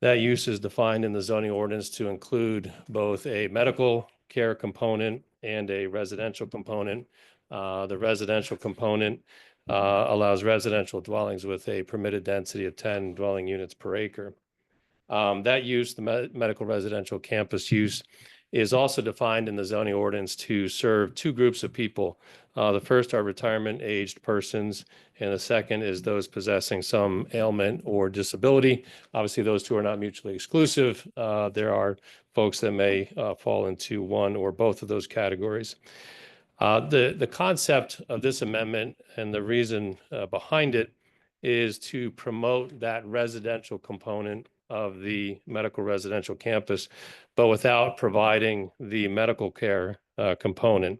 That use is defined in the zoning ordinance to include both a medical care component and a residential component. The residential component allows residential dwellings with a permitted density of 10 dwelling units per acre. That use, the medical residential campus use, is also defined in the zoning ordinance to serve two groups of people. The first are retirement aged persons, and the second is those possessing some ailment or disability. Obviously, those two are not mutually exclusive. There are folks that may fall into one or both of those categories. The concept of this amendment and the reason behind it is to promote that residential component of the medical residential campus, but without providing the medical care component.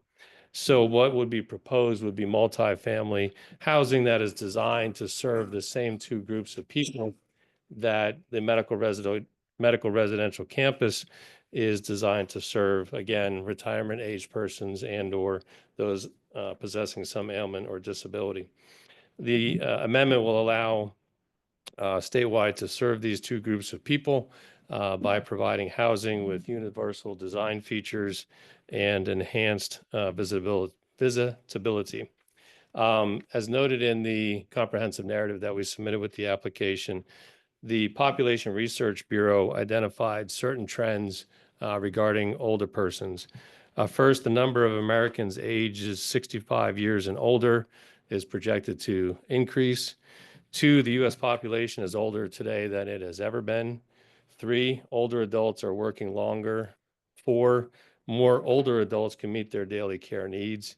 So what would be proposed would be multifamily housing that is designed to serve the same two groups of people that the medical residential campus is designed to serve. Again, retirement age persons and or those possessing some ailment or disability. The amendment will allow statewide to serve these two groups of people by providing housing with universal design features and enhanced visitability. As noted in the comprehensive narrative that we submitted with the application, the Population Research Bureau identified certain trends regarding older persons. First, the number of Americans ages 65 years and older is projected to increase. 2, the U.S. population is older today than it has ever been. 3, older adults are working longer. 4, more older adults can meet their daily care needs.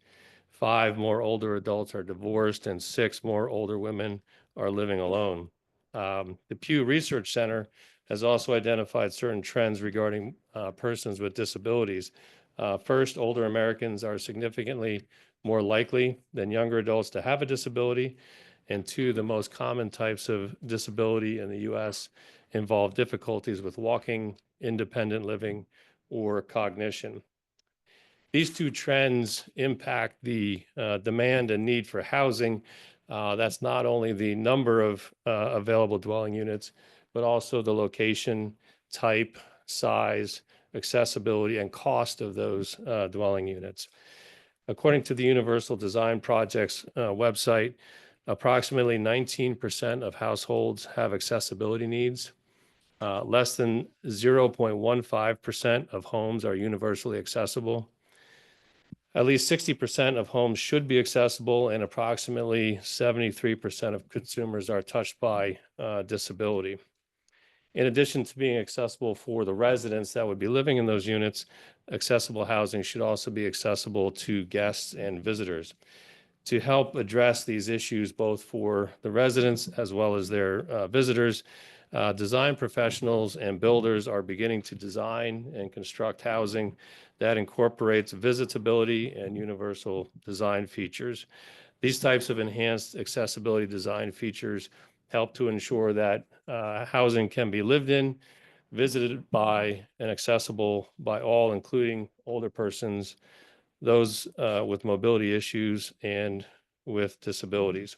5 more older adults are divorced, and 6 more older women are living alone. The Pew Research Center has also identified certain trends regarding persons with disabilities. First, older Americans are significantly more likely than younger adults to have a disability. And 2, the most common types of disability in the U.S. involve difficulties with walking, independent living, or cognition. These 2 trends impact the demand and need for housing. That's not only the number of available dwelling units, but also the location, type, size, accessibility, and cost of those dwelling units. According to the Universal Design Project's website, approximately 19% of households have accessibility needs. Less than 0.15% of homes are universally accessible. At least 60% of homes should be accessible, and approximately 73% of consumers are touched by disability. In addition to being accessible for the residents that would be living in those units, accessible housing should also be accessible to guests and visitors. To help address these issues, both for the residents as well as their visitors, design professionals and builders are beginning to design and construct housing that incorporates visitability and universal design features. These types of enhanced accessibility design features help to ensure that housing can be lived in, visited by, and accessible by all, including older persons, those with mobility issues, and with disabilities.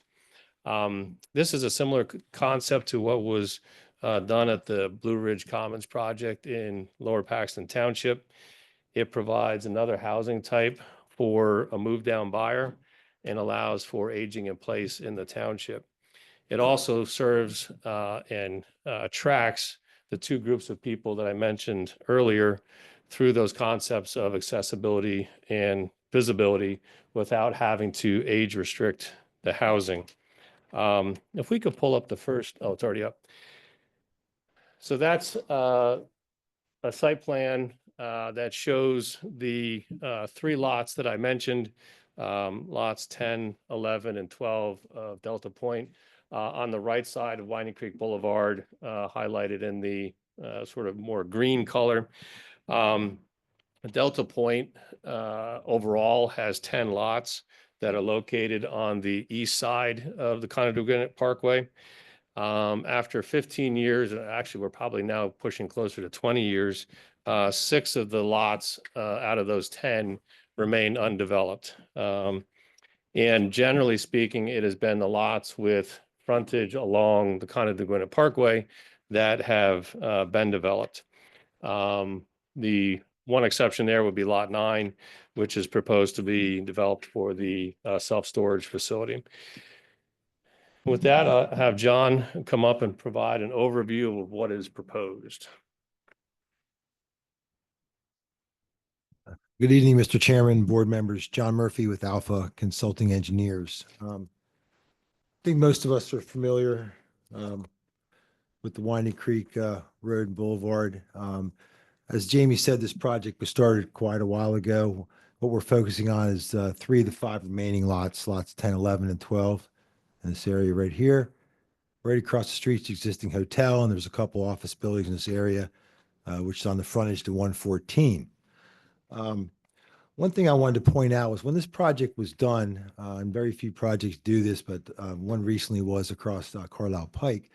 This is a similar concept to what was done at the Blue Ridge Commons project in Lower Paxton Township. It provides another housing type for a move-down buyer and allows for aging in place in the township. It also serves and attracts the 2 groups of people that I mentioned earlier through those concepts of accessibility and visibility without having to age restrict the housing. If we could pull up the first, oh, it's already up. So that's a site plan that shows the 3 lots that I mentioned, lots 10, 11, and 12 of Delta Point. On the right side of Winding Creek Boulevard, highlighted in the sort of more green color. Delta Point overall has 10 lots that are located on the east side of the Conneaut Parkway. After 15 years, and actually we're probably now pushing closer to 20 years, 6 of the lots out of those 10 remain undeveloped. And generally speaking, it has been the lots with frontage along the Conneaut Parkway that have been developed. The one exception there would be Lot 9, which is proposed to be developed for the self-storage facility. With that, I'll have John come up and provide an overview of what is proposed. Good evening, Mr. Chairman, board members. John Murphy with Alpha Consulting Engineers. I think most of us are familiar with the Winding Creek Road and Boulevard. As Jamie said, this project was started quite a while ago. What we're focusing on is 3 of the 5 remaining lots, lots 10, 11, and 12 in this area right here. Right across the street is the existing hotel, and there's a couple office buildings in this area, which is on the frontage to 114. One thing I wanted to point out was when this project was done, and very few projects do this, but one recently was across Carlisle Pike,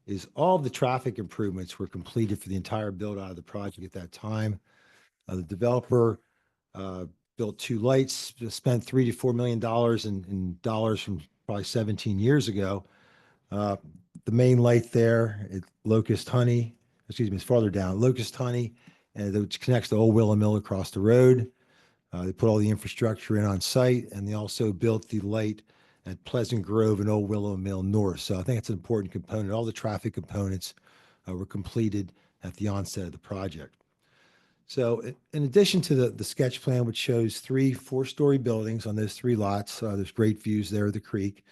is all of the traffic improvements were completed for the entire build out of the project at that time. The developer built 2 lights, spent $3 to $4 million in dollars from probably 17 years ago. The main light there, Locust Honey, it's farther down, Locust Honey, and which connects to Old Willow Mill across the road. They put all the infrastructure in on site, and they also built the light at Pleasant Grove and Old Willow Mill North. So I think it's an important component. All the traffic components were completed at the onset of the project. So in addition to the sketch plan, which shows 3 4-story buildings on those 3 lots, there's great views there of the creek.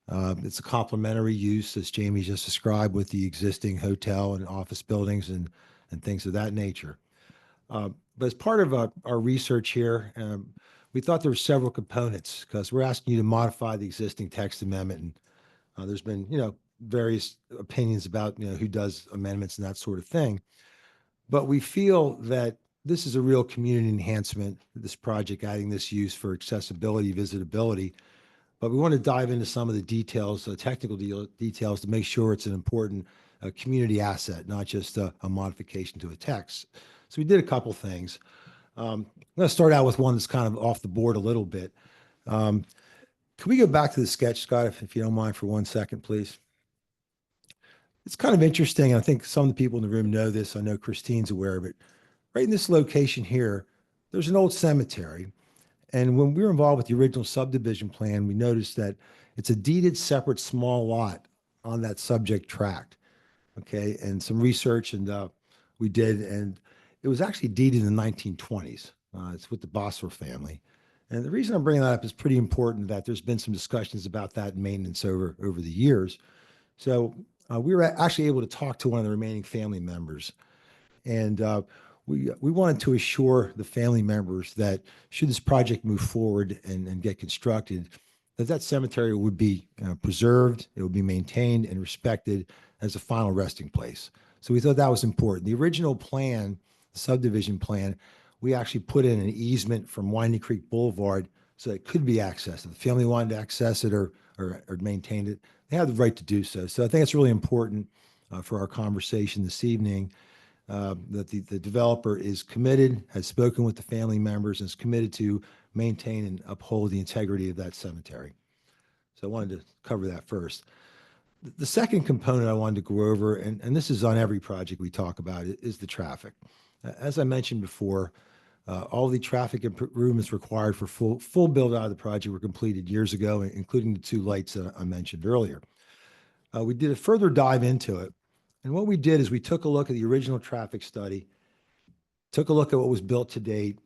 It's a complementary use, as Jamie just described, with the existing hotel and office buildings and things of that nature. But as part of our research here, we thought there were several components because we're asking you to modify the existing text amendment. And there's been, various opinions about, who does amendments and that sort of thing. But we feel that this is a real community enhancement, this project, adding this use for accessibility, visitability. But we want to dive into some of the details, technical details to make sure it's an important community asset, not just a modification to a text. So we did a couple things. I'm going to start out with one that's kind of off the board a little bit. Can we go back to the sketch, Scott, if you don't mind for 1 second, please? It's kind of interesting. I think some of the people in the room know this. I know Christine's aware of it. Right in this location here, there's an old cemetery. And when we were involved with the original subdivision plan, we noticed that it's a deeded separate small lot on that subject tract. Okay, and some research and we did, and it was actually deeded in the 1920s. It's with the Bosser family. And the reason I'm bringing that up is pretty important, that there's been some discussions about that maintenance over the years. So we were actually able to talk to one of the remaining family members. And we wanted to assure the family members that should this project move forward and get constructed, that cemetery would be preserved, it would be maintained and respected as a final resting place. So we thought that was important. The original plan, the subdivision plan, we actually put in an easement from Winding Creek Boulevard so it could be accessed. If the family wanted to access it or maintain it, they have the right to do so. So I think it's really important for our conversation this evening that the developer is committed, has spoken with the family members, and is committed to maintain and uphold the integrity of that cemetery. So I wanted to cover that first. The second component I wanted to go over, and this is on every project we talk about, is the traffic. As I mentioned before, all the traffic improvements required for full build out of the project were completed years ago, including the 2 lights that I mentioned earlier. We did a further dive into it. And what we did is we took a look at the original traffic study, took a look at what was built to date,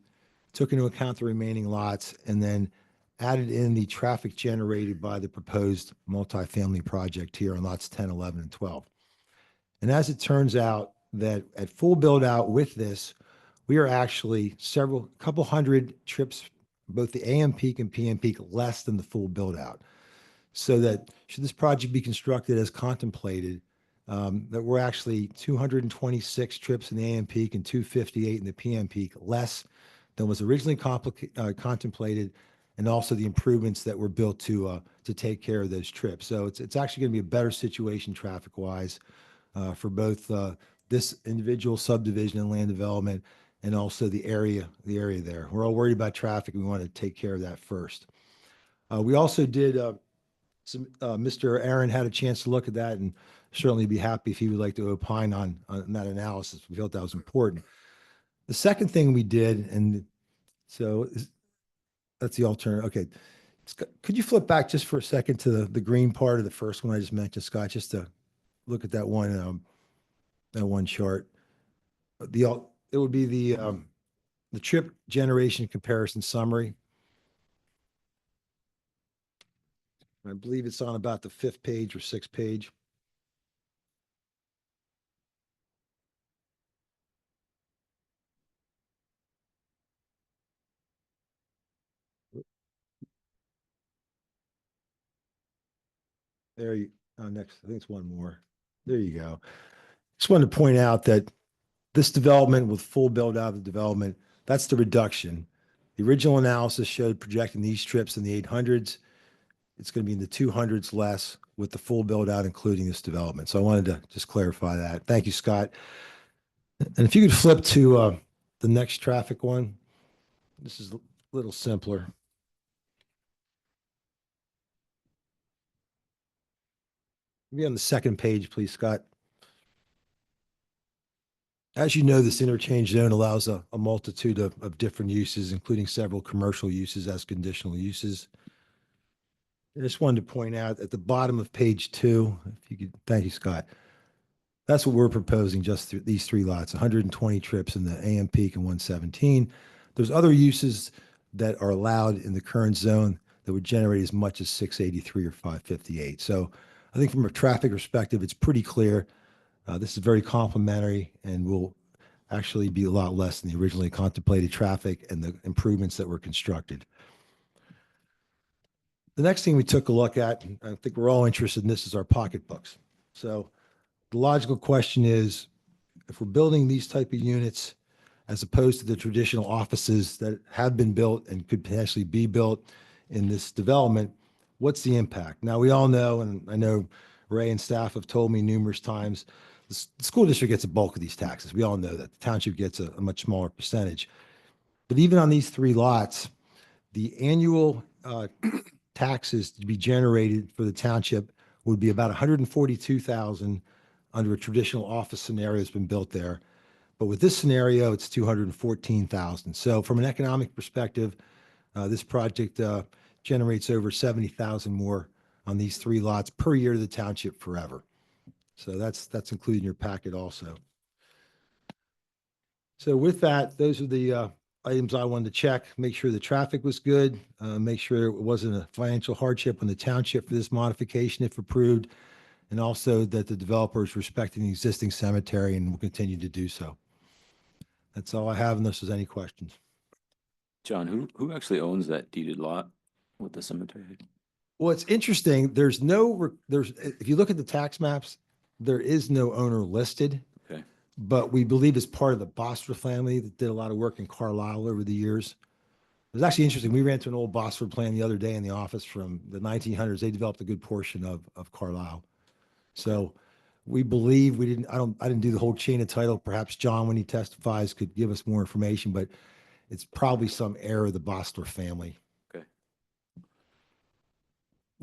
took into account the remaining lots, and then added in the traffic generated by the proposed multifamily project here on lots 10, 11, and 12. And as it turns out, that at full build out with this, we are actually couple hundred trips, both the AM peak and PM peak, less than the full build out. So that should this project be constructed as contemplated, that we're actually 226 trips in the AM peak and 258 in the PM peak, less than was originally contemplated, and also the improvements that were built to take care of those trips. So it's actually going to be a better situation traffic-wise for both this individual subdivision and land development, and also the area there. We're all worried about traffic. We want to take care of that first. We also did Mr. Aaron had a chance to look at that, and certainly be happy if he would like to opine on that analysis. We felt that was important. The second thing we did, and so that's the alternative. Okay. Could you flip back just for a second to the green part of the first one I just mentioned, Scott, just to look at that one chart. It would be the trip generation comparison summary. I believe it's on about the 5th page or 6th page. There you next, I think it's one more. There you go. Just wanted to point out that this development with full build out of the development, that's the reduction. The original analysis showed projecting these trips in the 800s. It's going to be in the 200s less with the full build out, including this development. So I wanted to just clarify that. Thank you, Scott. And if you could flip to the next traffic one, this is a little simpler. Maybe on the 2nd page, please, Scott. As you know, this interchange zone allows a multitude of different uses, including several commercial uses as conditional uses. I just wanted to point out at the bottom of page 2, if you could, thank you, Scott. That's what we're proposing, just these 3 lots, 120 trips in the AM peak and 117. There's other uses that are allowed in the current zone that would generate as much as 683 or 558. So I think from a traffic perspective, it's pretty clear. This is very complementary and will actually be a lot less than the originally contemplated traffic and the improvements that were constructed. The next thing we took a look at, and I think we're all interested in this, is our pocketbooks. So the logical question is, if we're building these type of units, as opposed to the traditional offices that have been built and could potentially be built in this development, what's the impact? Now, we all know, and I know Ray and staff have told me numerous times, the school district gets a bulk of these taxes. We all know that. The township gets a much smaller percentage. But even on these 3 lots, the annual taxes to be generated for the township would be about 142,000 under a traditional office scenario that's been built there. But with this scenario, it's 214,000. So from an economic perspective, this project generates over 70,000 more on these 3 lots per year to the township forever. So that's included in your packet also. So with that, those are the items I wanted to check, make sure the traffic was good, make sure it wasn't a financial hardship on the township for this modification if approved, and also that the developer is respecting the existing cemetery and will continue to do so. That's all I have unless there's any questions. John, who actually owns that deeded lot with the cemetery? Well, it's interesting. There's if you look at the tax maps, there is no owner listed. Okay. But we believe it's part of the Bosford family that did a lot of work in Carlisle over the years. It was actually interesting. We ran into an old Bosford plan the other day in the office from the 1900s. They developed a good portion of Carlisle. So we believe I didn't do the whole chain of title. Perhaps John, when he testifies, could give us more information, but it's probably some heir of the Bosford family. Okay.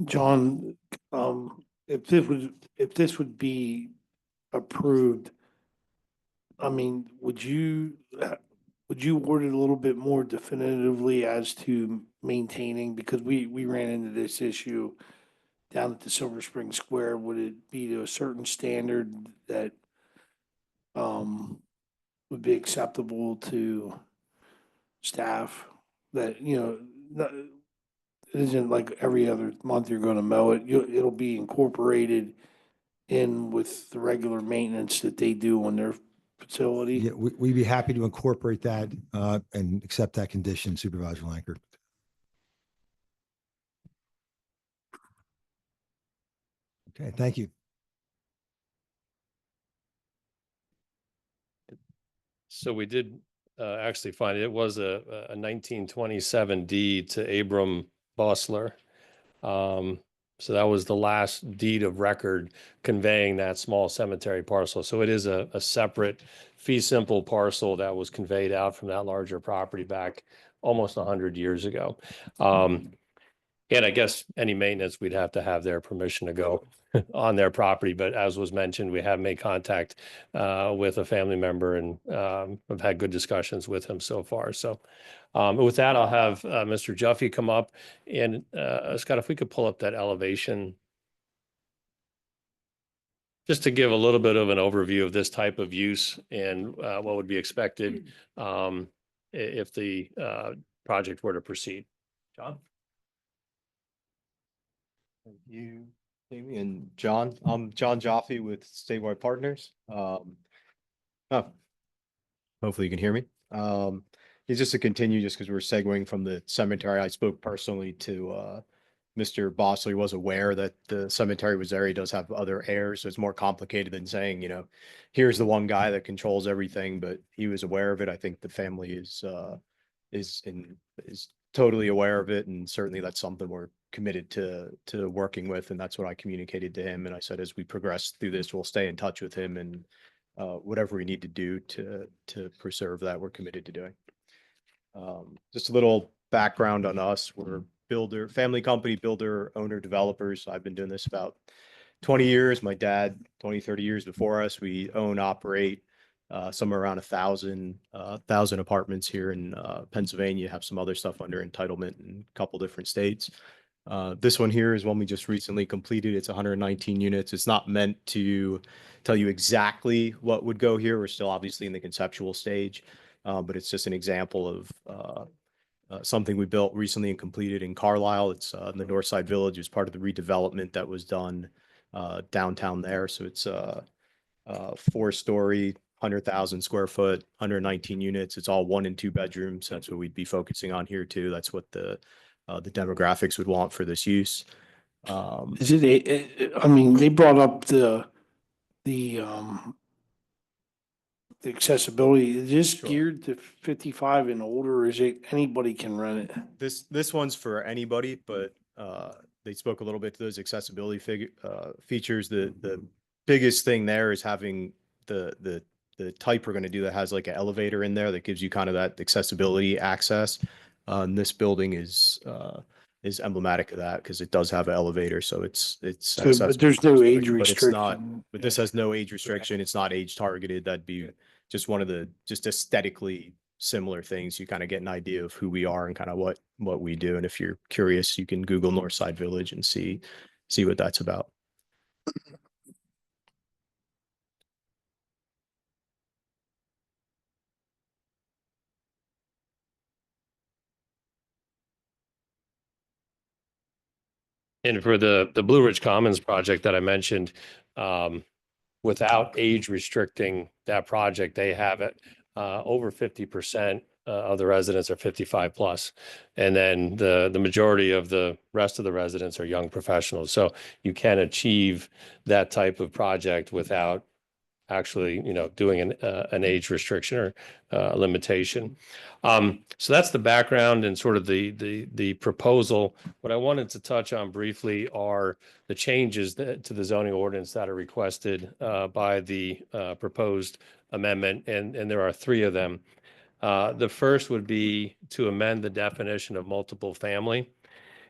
John, if this would be approved, I mean, would you word it a little bit more definitively as to maintaining, because we ran into this issue down at the Silver Spring Square, would it be to a certain standard that would be acceptable to staff, that, it isn't like every other month you're gonna mow it, it'll be incorporated in with the regular maintenance that they do on their facility? Yeah, we'd be happy to incorporate that and accept that condition, Supervisor Lankert. Okay, thank you. So we did actually find it was a 1927 deed to Abram Bossler. So that was the last deed of record conveying that small cemetery parcel. So it is a separate fee simple parcel that was conveyed out from that larger property back almost 100 years ago. And I guess any maintenance, we'd have to have their permission to go on their property. But as was mentioned, we have made contact with a family member and have had good discussions with him so far. So with that, I'll have Mr. Juffy come up. And Scott, if we could pull up that elevation, just to give a little bit of an overview of this type of use and what would be expected if the project were to proceed. John? Thank you, Amy and John. I'm John Jaffe with Statewide Partners. Hopefully you can hear me. It's just to continue, just because we're segueing from the cemetery. I spoke personally to Mr. Bosley. Was aware that the cemetery was there. He does have other heirs, so it's more complicated than saying, here's the one guy that controls everything. But he was aware of it. I think the family is totally aware of it, and certainly that's something we're committed to working with, and that's what I communicated to him. And I said, as we progress through this, we'll stay in touch with him, and whatever we need to do to preserve that, we're committed to doing. Just a little background on us. We're family company, builder, owner, developers. I've been doing this about 20 years. My dad, 20, 30 years before us. We own, operate somewhere around 1,000 apartments here in Pennsylvania. Have some other stuff under entitlement in a couple different states. This one here is one we just recently completed. It's 119 units. It's not meant to tell you exactly what would go here. We're still obviously in the conceptual stage, but it's just an example of something we built recently and completed in Carlisle. It's in the Northside Village. It was part of the redevelopment that was done downtown there. So it's a 4-story, 100,000 square foot, 119 units. It's all 1 and 2 bedrooms. That's what we'd be focusing on here too. That's what the demographics would want for this use. Is it, I mean, they brought up the accessibility. Is this Sure. geared to 55 and older? Or is it anybody can rent it? This one's for anybody, but they spoke a little bit to those accessibility features. The biggest thing there is having the type we're going to do that has like an elevator in there that gives you kind of that accessibility access. And this building is emblematic of that because it does have an elevator, so it's So, but accessible there's for no everybody, age but it's not. restriction. But this has no age restriction. It's not age targeted. That'd be just one of the just aesthetically similar things. You kind of get an idea of who we are and kind of what we do. And if you're curious, you can Google Northside Village and see what that's about. And for the Blue Ridge Commons project that I mentioned, without age restricting that project, they have it over 50% of the residents are 55 plus. And then the majority of the rest of the residents are young professionals. So you can achieve that type of project without actually, doing an age restriction or limitation. So that's the background and sort of the proposal. What I wanted to touch on briefly are the changes to the zoning ordinance that are requested by the proposed amendment, and there are 3 of them. The first would be to amend the definition of multiple family.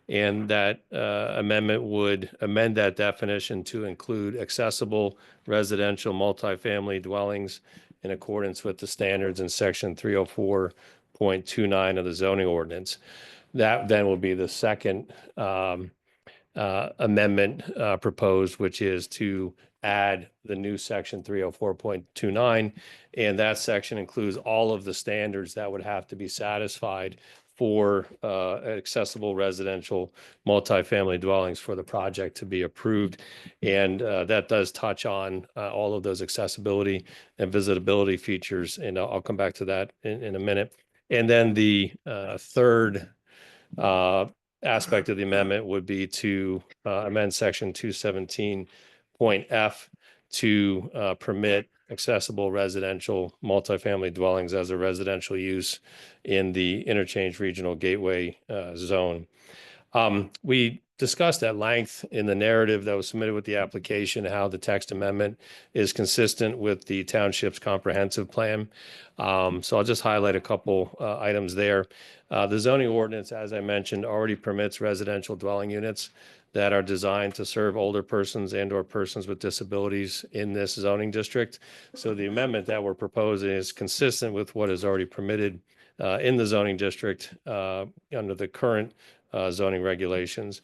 And that amendment would amend that definition to include accessible residential multifamily dwellings in accordance with the standards in section 304.29 of the zoning ordinance. That then will be the second amendment proposed, which is to add the new section 304.29. And that section includes all of the standards that would have to be satisfied for accessible residential multifamily dwellings for the project to be approved. And that does touch on all of those accessibility and visitability features. And I'll come back to that in a minute. And then the third aspect of the amendment would be to amend section 217.f to permit accessible residential multifamily dwellings as a residential use in the Interchange Regional Gateway zone. We discussed at length in the narrative that was submitted with the application how the text amendment is consistent with the township's comprehensive plan. So I'll just highlight a couple items there. The zoning ordinance, as I mentioned, already permits residential dwelling units that are designed to serve older persons and or persons with disabilities in this zoning district. So the amendment that we're proposing is consistent with what is already permitted in the zoning district under the current zoning regulations.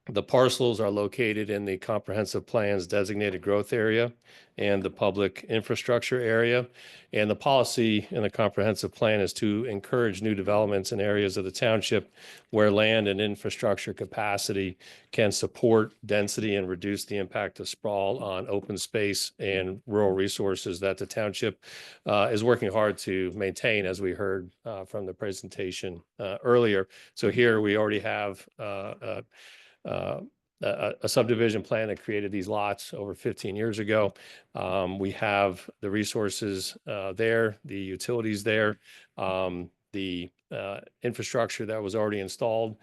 The parcels are located in the comprehensive plan's designated growth area and the public infrastructure area. And the policy in the comprehensive plan is to encourage new developments in areas of the township where land and infrastructure capacity can support density and reduce the impact of sprawl on open space and rural resources that the township is working hard to maintain, as we heard from the presentation earlier. So here we already have a subdivision plan that created these lots over 15 years ago. We have the resources there, the utilities there, the infrastructure that was already installed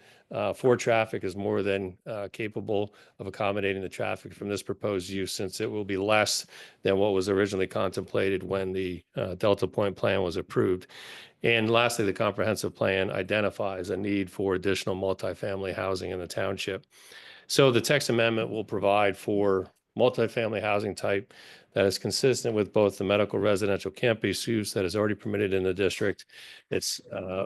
for traffic is more than capable of accommodating the traffic from this proposed use, since it will be less than what was originally contemplated when the Delta Point plan was approved. And lastly, the comprehensive plan identifies a need for additional multifamily housing in the township. So the text amendment will provide for multifamily housing type that is consistent with both the medical residential campus use that is already permitted in the district. It's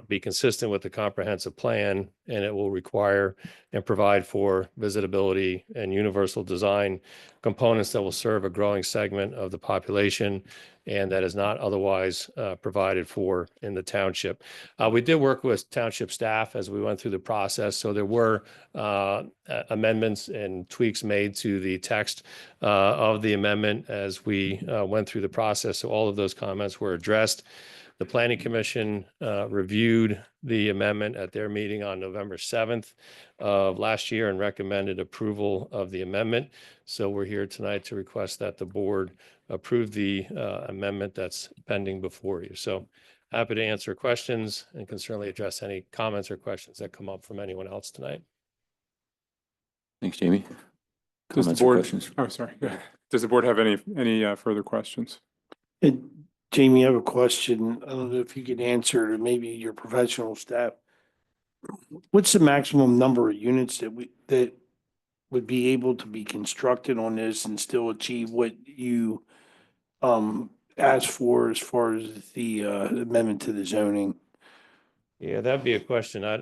be consistent with the comprehensive plan, and it will require and provide for visitability and universal design components that will serve a growing segment of the population and that is not otherwise provided for in the township. We did work with township staff as we went through the process, so there were amendments and tweaks made to the text of the amendment as as we went through the process. So all of those comments were addressed. The Planning Commission reviewed the amendment at their meeting on November 7th of last year and recommended approval of the amendment. So we're here tonight to request that the board approve the amendment that's pending before you. So happy to answer questions and can certainly address any comments or questions that come up from anyone else tonight. Thanks, Jamie. Does the Comments or board, questions? oh, sorry. Does the board have any further questions? And Jamie, I have a question. I don't know if you can answer, or maybe your professional staff. What's the maximum number of units that would be able to be constructed on this and still achieve what you asked for as far as the amendment to the zoning? Yeah, that'd be a question. I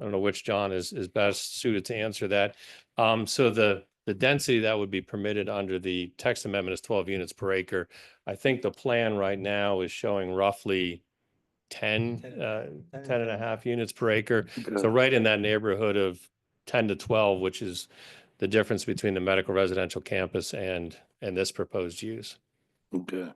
don't know which John is best suited to answer that. So the density that would be permitted under the text amendment is 12 units per acre. I think the plan right now is showing roughly 10 and a half units per acre. So right in that neighborhood of 10 to 12, which is the difference between the medical residential campus and this proposed use. Okay.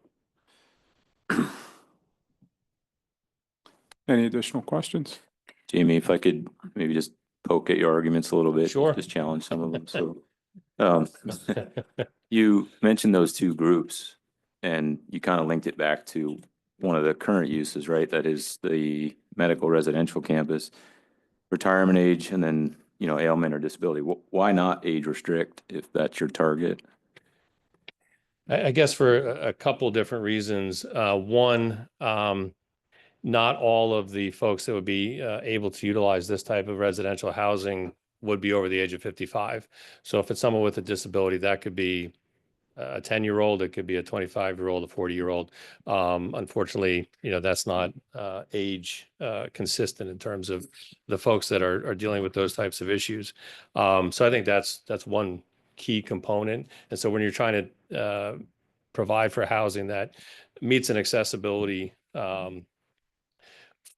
Any additional questions? Jamie, if I could maybe just poke at your arguments a little bit. Sure. Just challenge some of them. So you mentioned those two groups and you kind of linked it back to one of the current uses, right? That is the medical residential campus, retirement age, and then, ailment or disability. Why not age restrict if that's your target? I guess for a couple different reasons. One, not all of the folks that would be able to utilize this type of residential housing would be over the age of 55. So if it's someone with a disability, that could be a 10-year-old, it could be a 25-year-old, a 40-year-old. Unfortunately, that's not age consistent in terms of the folks that are dealing with those types of issues. So I think that's one key component. And so when you're trying to provide for housing that meets an accessibility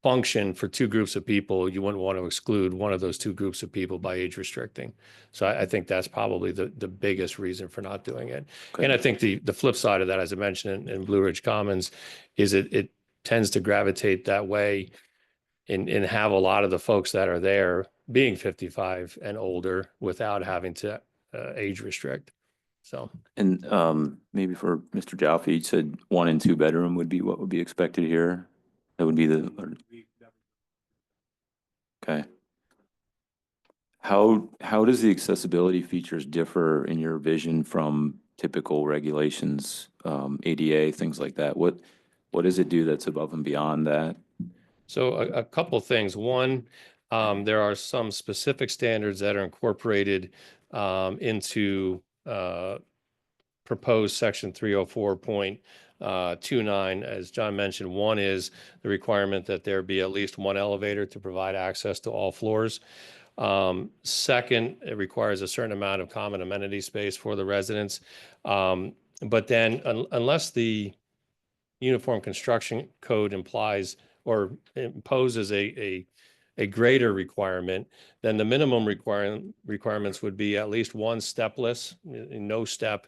function for two groups of people, you wouldn't want to exclude one of those two groups of people by age restricting. So I think that's probably the biggest reason for not doing it. Okay. And I think the flip side of that, as I mentioned in Blue Ridge Commons, is it tends to gravitate that way and have a lot of the folks that are there being 55 and older without having to age restrict. So. And maybe for Mr. Jaffe, you said 1 and 2 bedroom would be what would be expected here. That would be okay. How does the accessibility features differ in your vision from typical regulations, ADA, things like that? What does it do that's above and beyond that? So a couple of things. One, there are some specific standards that are incorporated into proposed section 304.29. As John mentioned, one is the requirement that there be at least one elevator to provide access to all floors. Second, it requires a certain amount of common amenity space for the residents. But then unless the Uniform Construction Code implies or imposes a greater requirement, then the minimum requirements would be at least one stepless, no step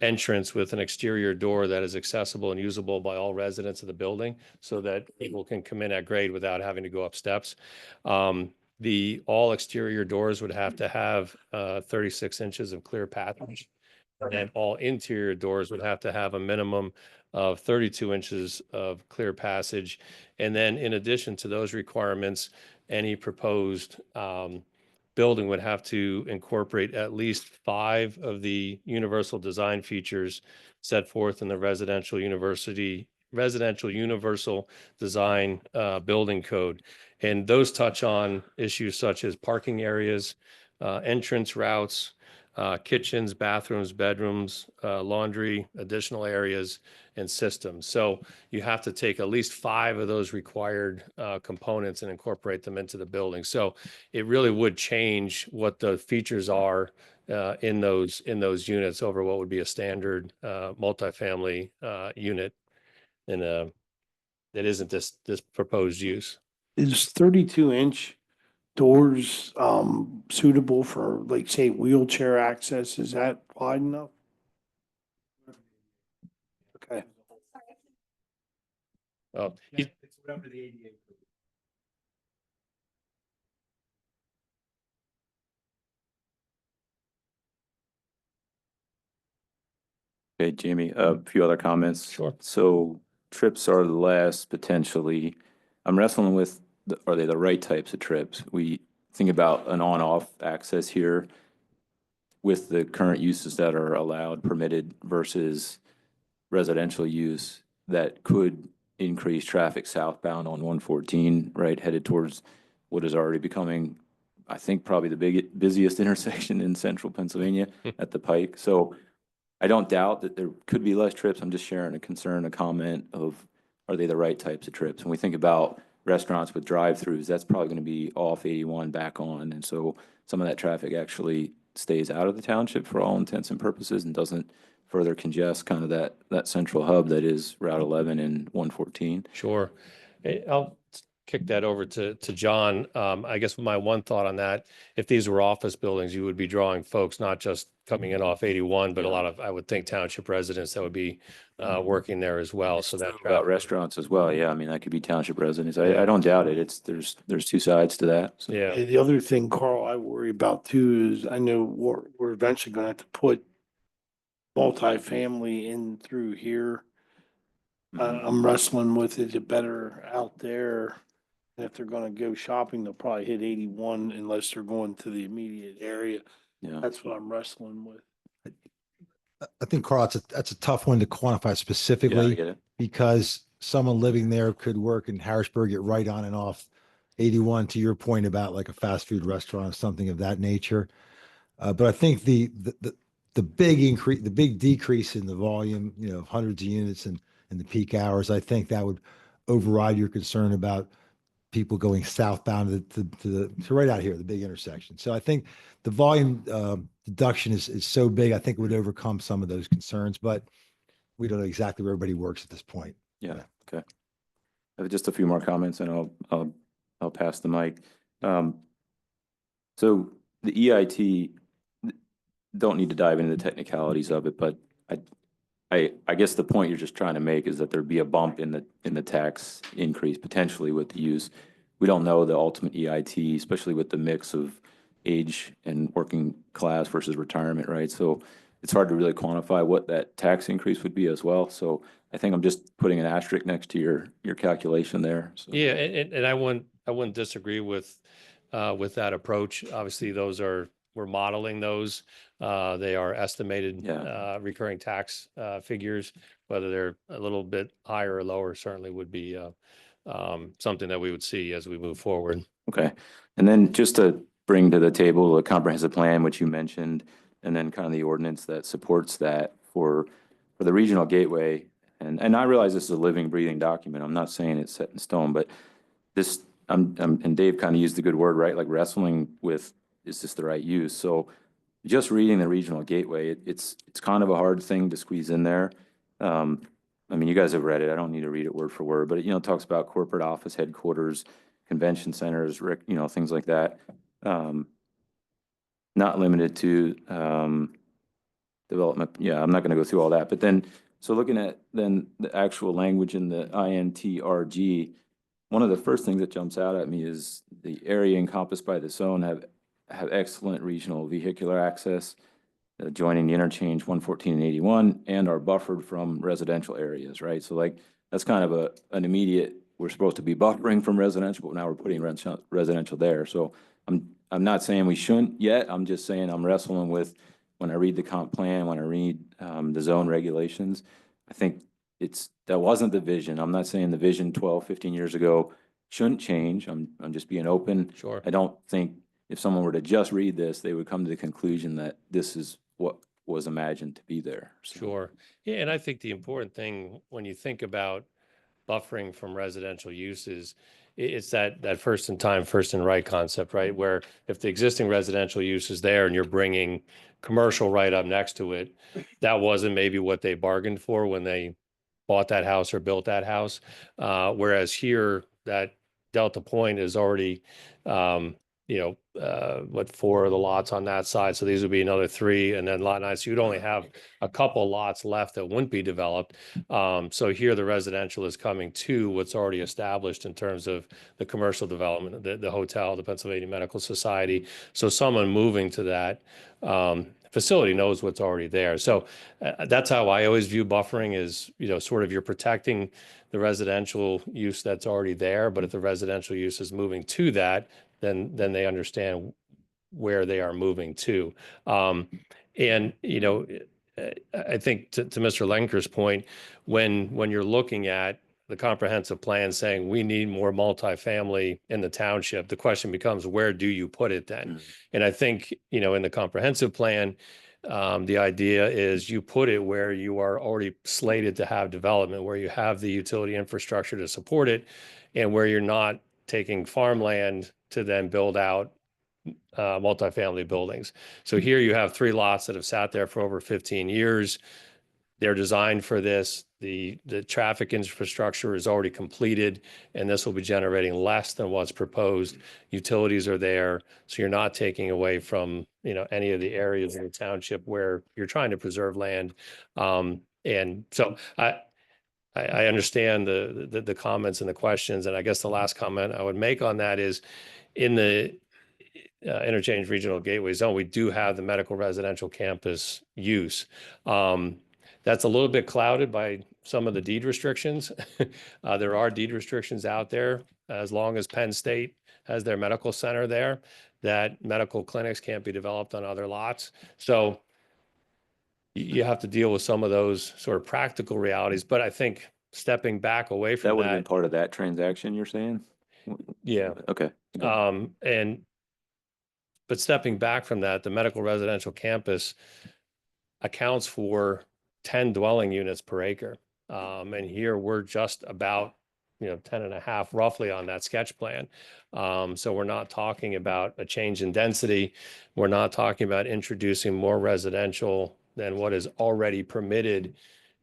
entrance with an exterior door that is accessible and usable by all residents of the building so that people can come in at grade without having to go up steps. The all exterior doors would have to have 36 inches of clear passage. And then all interior doors would have to have a minimum of 32 inches of clear passage. And then in addition to those requirements, any proposed building would have to incorporate at least 5 of the universal design features set forth in the residential universal design building code. And those touch on issues such as parking areas, entrance routes, kitchens, bathrooms, bedrooms, laundry, additional areas, and systems. So you have to take at least 5 of those required components and incorporate them into the building. So it really would change what the features are in those units over what would be a standard multifamily unit that isn't this proposed use. Is 32-inch doors suitable for, like, say, wheelchair access? Is that wide enough? Oh, It's whatever the ADA. Okay, Jamie, a few other comments. Sure. So trips are less potentially. I'm wrestling with, are they the right types of trips? We think about an on-off access here with the current uses that are allowed, permitted versus residential use that could increase traffic southbound on 114, right, headed towards what is already becoming, I think, probably the busiest intersection in central Pennsylvania at the Pike. So I don't doubt that there could be less trips. I'm just sharing a concern, a comment of, are they the right types of trips? When we think about restaurants with drive-throughs, that's probably going to be off 81 back on. And so some of that traffic actually stays out of the township for all intents and purposes and doesn't further congest kind of that central hub that is Route 11 and 114. Sure. I'll kick that over to John. I guess my one thought on that, if these were office buildings, you would be drawing folks not just coming in off 81, but a lot of, I would think, township residents that would be working there as well. So that About restaurants as well. Yeah, I mean, that could be township residents. I don't doubt it. There's two sides to that. So. Yeah. The other thing, Carl, I worry about too is I know we're eventually gonna have to put multifamily in through here. I'm wrestling with it better out there. And if they're gonna go shopping, they'll probably hit 81 unless they're going to the immediate area. Yeah. That's what I'm wrestling with. I think, Carl, that's a tough one to quantify Yeah, I specifically get it. because someone living there could work in Harrisburg, get right on and off 81, to your point about like a fast food restaurant or something of that nature. But I think the big increase, the big decrease in the volume, of hundreds of units in the peak hours, I think that would override your concern about people going southbound to right out here, the big intersection. So I think the volume deduction is so big, I think it would overcome some of those concerns, but we don't know exactly where everybody works at this point. Yeah. Okay. I have just a few more comments and I'll pass the mic. So the EIT, don't need to dive into the technicalities of it, but I guess the point you're just trying to make is that there'd be a bump in the tax increase potentially with the use. We don't know the ultimate EIT, especially with the mix of age and working class versus retirement, right? So it's hard to really quantify what that tax increase would be as well. So I think I'm just putting an asterisk next to your calculation there. So. Yeah, and I wouldn't disagree with that approach. Obviously, we're modeling those. They are estimated recurring tax figures. Whether they're a little bit higher or lower certainly would be something that we would see as we move forward. Okay. And then just to bring to the table a comprehensive plan, which you mentioned, and then kind of the ordinance that supports that for the regional gateway. And I realize this is a living, breathing document. I'm not saying it's set in stone, but this, and Dave kind of used the good word, right? Like wrestling with, is this the right use? So just reading the regional gateway, it's kind of a hard thing to squeeze in there. I mean, you guys have read it. I don't need to read it word for word, but it talks about corporate office headquarters, convention centers, things like that. Not limited to development. Yeah, I'm not going to go through all that. But then, so looking at then the actual language in the INTRG, one of the first things that jumps out at me is the area encompassed by the zone have excellent regional vehicular access, joining the interchange 114 and 81, and are buffered from residential areas, right? So like that's kind of an immediate. We're supposed to be buffering from residential, but now we're putting residential there. So I'm not saying we shouldn't yet. I'm just saying I'm wrestling with when I read the comp plan, when I read the zone regulations. I think that wasn't the vision. I'm not saying the vision 12, 15 years ago shouldn't change. I'm just being open. Sure. I don't think if someone were to just read this, they would come to the conclusion that this is what was imagined to be there. So. Sure. Yeah, and I think the important thing when you think about buffering from residential uses, it's that first in time, first in right concept, right? Where if the existing residential use is there and you're bringing commercial right up next to it, that wasn't maybe what they bargained for when they bought that house or built that house. Whereas here, that Delta Point is already what, 4 of the lots on that side. So these would be another 3, and then lot 9. So you'd only have a couple lots left that wouldn't be developed. So here the residential is coming to what's already established in terms of the commercial development, the hotel, the Pennsylvania Medical Society. So someone moving to that facility knows what's already there. So that's how I always view buffering is, sort of you're protecting the residential use that's already there. But if the residential use is moving to that, then they understand where they are moving to. And, I think to Mr. Lenker's point, when you're looking at the comprehensive plan saying we need more multifamily in the township, the question becomes, where do you put it then? And I think, in the comprehensive plan, the idea is you put it where you are already slated to have development, where you have the utility infrastructure to support it, and where you're not taking farmland to then build out multifamily buildings. So here you have 3 lots that have sat there for over 15 years. They're designed for this. The traffic infrastructure is already completed, and this will be generating less than what's proposed. Utilities are there, so you're not taking away from any of the areas in the township where you're trying to preserve land. And so I understand the comments and the questions, and I guess the last comment I would make on that is in the Interchange Regional Gateway Zone, we do have the medical residential campus use. That's a little bit clouded by some of the deed restrictions. There are deed restrictions out there. As long as Penn State has their medical center there, that medical clinics can't be developed on other lots. So you have to deal with some of those sort of practical realities. But I think stepping back away from That would have been that, part of that transaction, you're saying? yeah. Okay. But stepping back from that, the medical residential campus accounts for 10 dwelling units per acre. And here we're just about, 10 and a half roughly on that sketch plan. So we're not talking about a change in density. We're not talking about introducing more residential than what is already permitted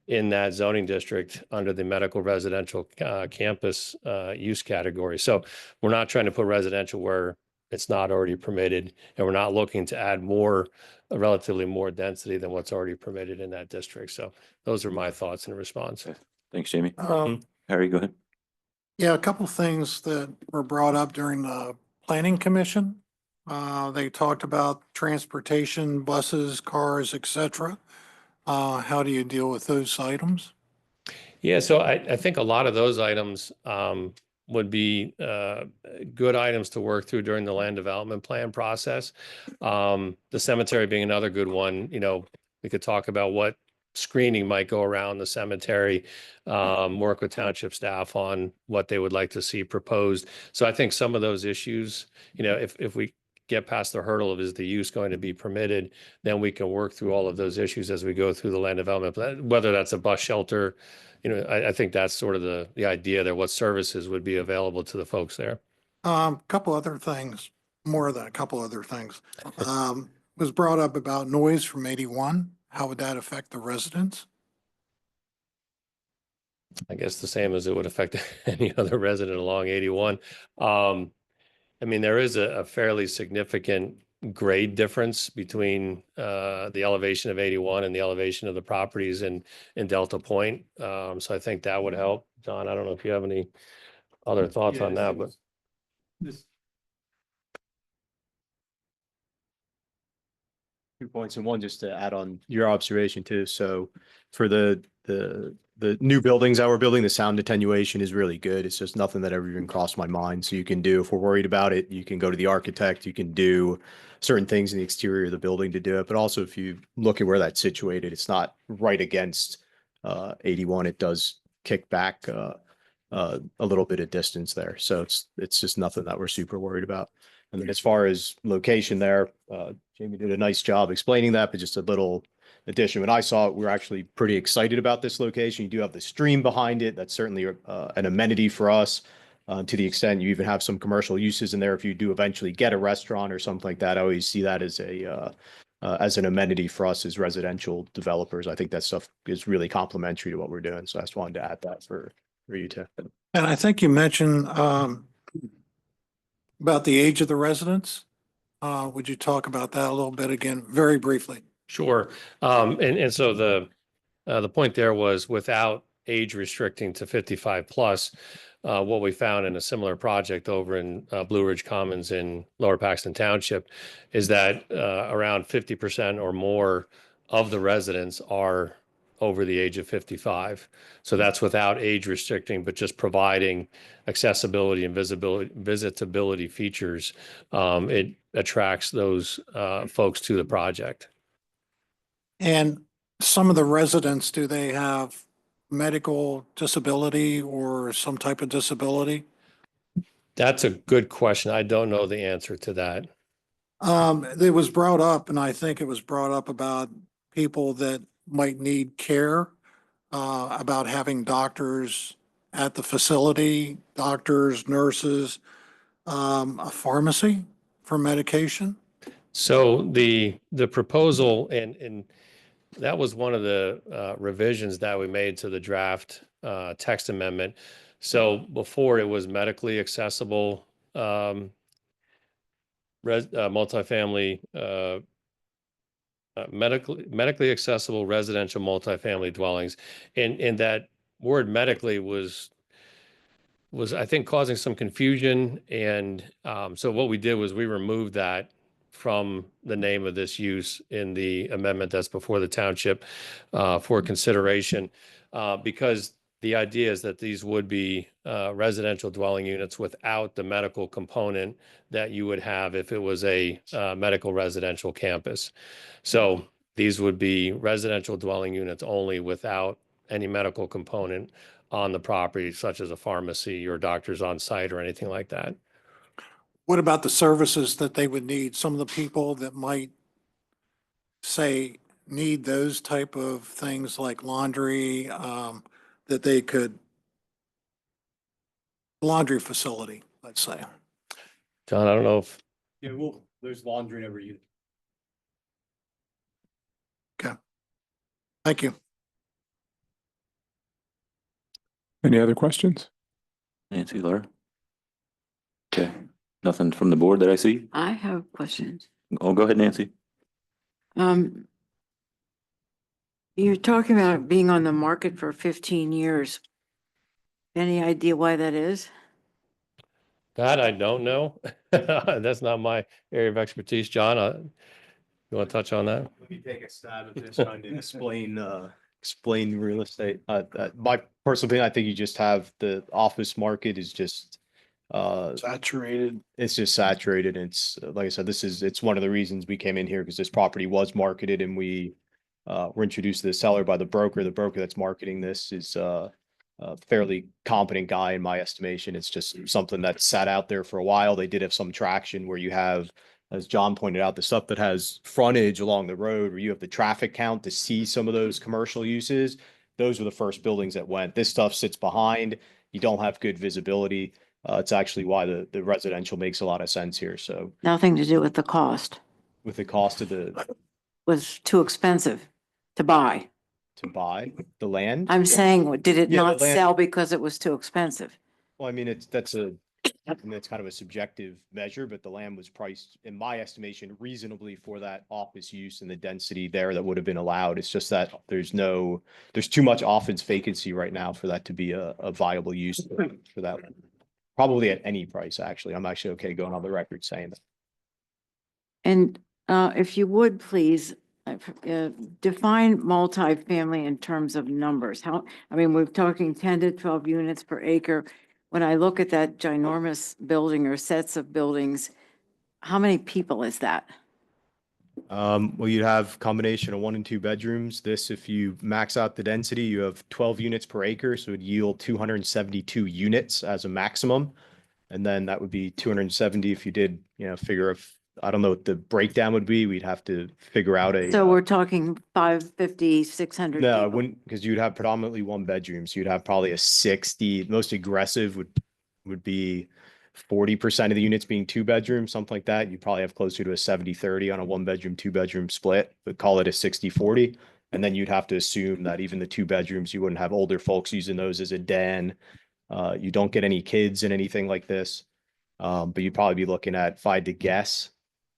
in that zoning district under the medical residential campus use category. So we're not trying to put residential where it's not already permitted, and we're not looking to add relatively more density than what's already permitted in that district. So those are my thoughts in response. Thanks, Jamie. Um, Harry, go ahead. Yeah, a couple things that were brought up during the planning commission. They talked about transportation, buses, cars, et cetera. How do you deal with those items? Yeah, so I think a lot of those items would be good items to work through during the land development plan process. The cemetery being another good one, we could talk about what screening might go around the cemetery, work with township staff on what they would like to see proposed. So I think some of those issues, if we get past the hurdle of is the use going to be permitted, then we can work through all of those issues as we go through the land development plan, whether that's a bus shelter. I think that's sort of the idea there, what services would be available to the folks there. Couple other things, more than a couple other things. Was brought up about noise from 81. How would that affect the residents? I guess the same as it would affect any other resident along 81. There is a fairly significant grade difference between the elevation of 81 and the elevation of the properties in Delta Point. So I think that would help. John, I don't know if you have any other thoughts on that, but. This 2 points, and one just to add on your observation too. So for the new buildings that we're building, the sound attenuation is really good. It's just nothing that ever even crossed my mind. So you can do, if we're worried about it, you can go to the architect, you can do certain things in the exterior of the building to do it. But also if you look at where that's situated, it's not right against 81. It does kick back a little bit of distance there. So it's just nothing that we're super worried about. And then as far as location there, Jamie did a nice job explaining that, but just a little addition. When I saw it, we were actually pretty excited about this location. You do have the stream behind it. That's certainly an amenity for us, to the extent you even have some commercial uses in there. If you do eventually get a restaurant or something like that, I always see that as an amenity for us as residential developers. I think that stuff is really complementary to what we're doing. So I just wanted to add that for you too. And I think you mentioned About the age of the residents? Would you talk about that a little bit again, very briefly? Sure. And so the point there was without age restricting to 55 plus, what we found in a similar project over in Blue Ridge Commons in Lower Paxton Township is that around 50% or more of the residents are over the age of 55. So that's without age restricting, but just providing accessibility and visitability features. It attracts those folks to the project. And some of the residents, do they have medical disability or some type of disability? That's a good question. I don't know the answer to that. It was brought up, and I think it was brought up about people that might need care, about having doctors at the facility, doctors, nurses, a pharmacy for medication. So the proposal, and that was one of the revisions that we made to the draft text amendment. So before it was medically accessible multifamily medically accessible residential multifamily dwellings, and that word medically was I think causing some confusion, and so what we did was we removed that from the name of this use in the amendment that's before the township for consideration, because the idea is that these would be residential dwelling units without the medical component that you would have if it was a medical residential campus. So these would be residential dwelling units only without any medical component on the property, such as a pharmacy or doctors on site or anything like that. What about the services that they would need? Some of the people that might say need those type of things like laundry, that they could, laundry facility, let's say. John, I don't know if Yeah, well, there's laundry in every unit. Okay. Thank you. Any other questions? Nancy, Laura? Okay, nothing from the board that I see. I have questions. Oh, go ahead, Nancy. You're talking about it being on the market for 15 years. Any idea why that is? that, I don't know. That's not my area of expertise. John, you want to touch on that? Let me take a stab at this, trying to explain real estate. My personal opinion, I think you just have the office market is just Saturated. it's just saturated. It's like I said, it's one of the reasons we came in here, because this property was marketed and we were introduced to the seller by the broker. The broker that's marketing this is a fairly competent guy in my estimation. It's just something that sat out there for a while. They did have some traction where you have, as John pointed out, the stuff that has frontage along the road where you have the traffic count to see some of those commercial uses. Those were the first buildings that went. This stuff sits behind. You don't have good visibility. It's actually why the residential makes a lot of sense here. So Nothing to do with the cost. with the cost of the Was too expensive to buy. to buy the land. I'm saying, did it Yeah, the not land- sell because it was too expensive? Well, I mean, that's kind of a subjective measure, but the land was priced, in my estimation, reasonably for that office use and the density there that would have been allowed. It's just that there's too much office vacancy right now for that to be a viable use for that. Probably at any price, actually. I'm actually okay going on the record saying that. And if you would, please, define multifamily in terms of numbers. We're talking 10 to 12 units per acre. When I look at that ginormous building or sets of buildings, how many people is that? Well, you have combination of 1 and 2 bedrooms. This, if you max out the density, you have 12 units per acre, so it would yield 272 units as a maximum. And then that would be 270 if you did, figure of, I don't know what the breakdown would be. We'd have to figure out So we're talking 550, 600 No, it people. wouldn't, because you'd have predominantly 1 bedroom. So you'd have probably a 60, most aggressive would be 40% of the units being 2 bedrooms, something like that. You probably have closer to a 70-30 on a 1 bedroom, 2 bedroom split, but call it a 60-40. And then you'd have to assume that even the 2 bedrooms, you wouldn't have older folks using those as a den. You don't get any kids in anything like this. But you'd probably be looking at, if I had to guess,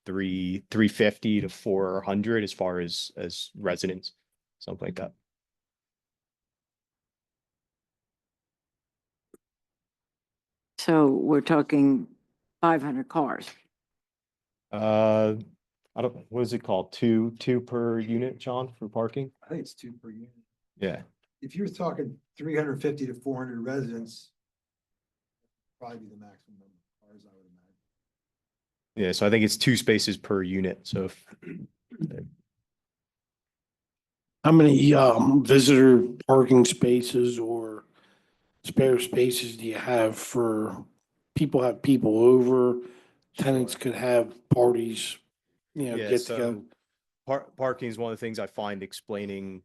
350 to 400 as far as residents, something like that. So we're talking 500 cars. I don't, what is it called? Two per unit, John, for parking? I think it's 2 per unit. Yeah. If you're talking 350 to 400 residents, probably be the maximum number of cars, I would imagine. Yeah, so I think it's 2 spaces per unit. So if, How many, visitor parking spaces or spare spaces do you have for people over? Tenants could have parties, yeah, get together. so parking is one of the things I find explaining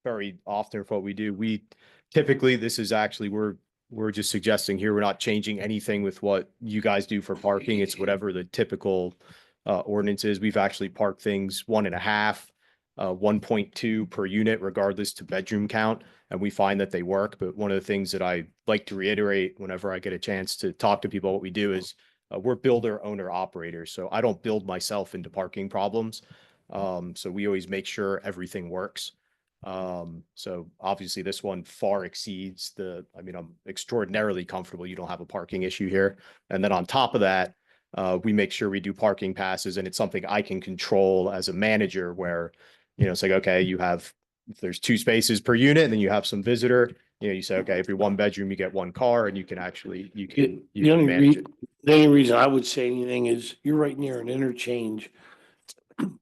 very often for what we do. We typically, this is actually, we're just suggesting here, we're not changing anything with what you guys do for parking. It's whatever the typical ordinance is. We've actually parked things 1.5, 1.2 per unit, regardless to bedroom count. And we find that they work. But one of the things that I like to reiterate whenever I get a chance to talk to people, what we do is we're builder, owner, operators. So I don't build myself into parking problems. So we always make sure everything works. So obviously this one far exceeds I mean, I'm extraordinarily comfortable you don't have a parking issue here. And then on top of that, we make sure we do parking passes, and it's something I can control as a manager where, it's like, okay, if there's 2 spaces per unit and then you have some visitor, you say, okay, every 1 bedroom, you get 1 car, and you can actually, you can manage it. The only reason I would say anything is you're right near an interchange.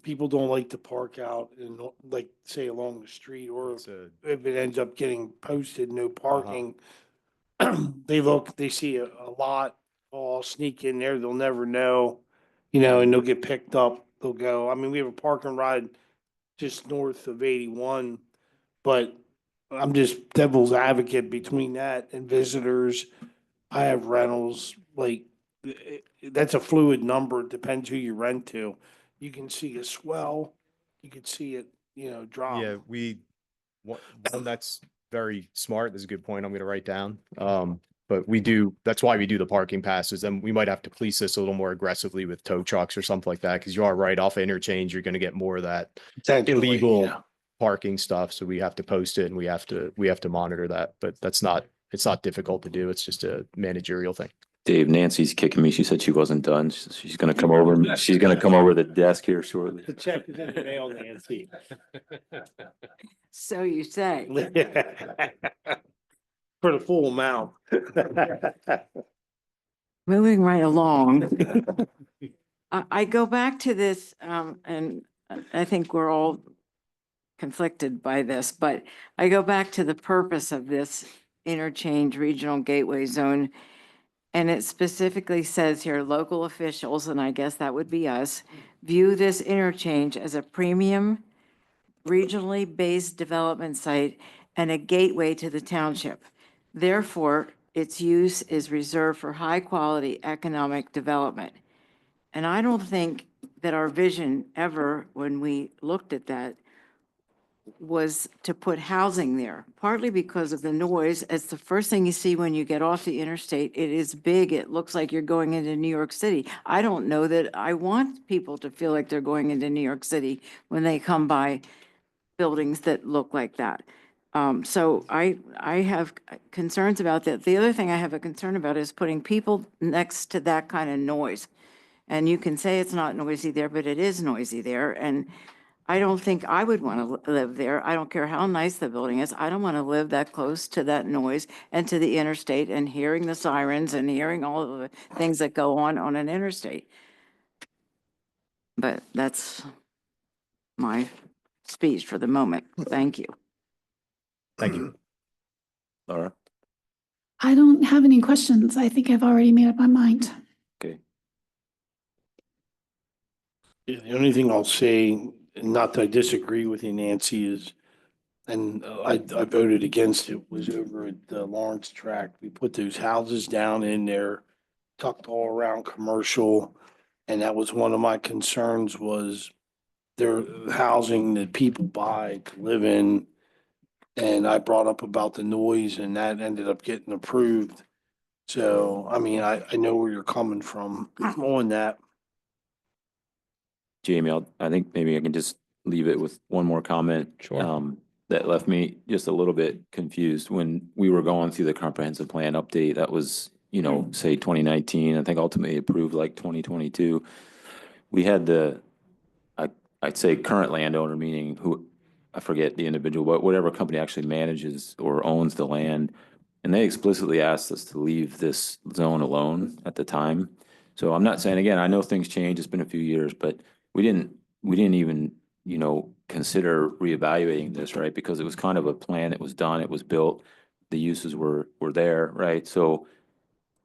People don't like to park out and like, say, along the street, or It's a- if it ends up getting posted, no parking. They see a lot, all sneak in there, they'll never know, and they'll get picked up, they'll go, I mean, we have a parking ride just north of 81, but I'm just devil's advocate between that and visitors. I have rentals, like, that's a fluid number. It depends who you rent to. You can see a swell, you could see it, drop. Yeah, one that's very smart. That's a good point I'm going to write down. But that's why we do the parking passes. And we might have to police this a little more aggressively with tow trucks or something like that. Cause you are right off interchange. You're going to get more of that Potentially, illegal yeah. parking stuff. So we have to post it, and we have to monitor that, but it's not difficult to do. It's just a managerial thing. Dave, Nancy's kicking me. She said she wasn't done. She's gonna come over. She's gonna come over to the desk here shortly. The check is in the mail, Nancy. So you say. For the full amount. Moving right along. I go back to this, and I think we're all conflicted by this, but I go back to the purpose of this interchange regional gateway zone. And it specifically says here, local officials, and I guess that would be us, view this interchange as a premium regionally based development site and a gateway to the township. Therefore, its use is reserved for high-quality economic development. And I don't think that our vision ever, when we looked at that, was to put housing there, partly because of the noise. It's the first thing you see when you get off the interstate. It is big. It looks like you're going into New York City. I don't know that I want people to feel like they're going into New York City when they come by buildings that look like that. So I have concerns about that. The other thing I have a concern about is putting people next to that kind of noise. And you can say it's not noisy there, but it is noisy there. And I don't think I would want to live there. I don't care how nice the building is. I don't want to live that close to that noise and to the interstate and hearing the sirens and hearing all of the things that go on an interstate. But that's my speech for the moment. Thank you. Thank you. Laura? I don't have any questions. I think I've already made up my mind. Okay. Yeah, the only thing I'll say, not that I disagree with you, Nancy, is, and I voted against it, was over at the Lawrence tract. We put those houses down in there, tucked all around commercial. And that was one of my concerns, was their housing that people buy to live in. And I brought up about the noise, and that ended up getting approved. So, I mean, I know where you're coming from on that. Jamie, I think maybe I can just leave it with one more comment. Sure. That left me just a little bit confused when we were going through the comprehensive plan update. That was, say 2019, I think ultimately approved like 2022. We had I'd say current landowner, meaning who, I forget the individual, but whatever company actually manages or owns the land. And they explicitly asked us to leave this zone alone at the time. So I'm not saying, again, I know things change, it's been a few years, but we didn't even, consider reevaluating this, right? Because it was kind of a plan, it was done, it was built, the uses were there, right? So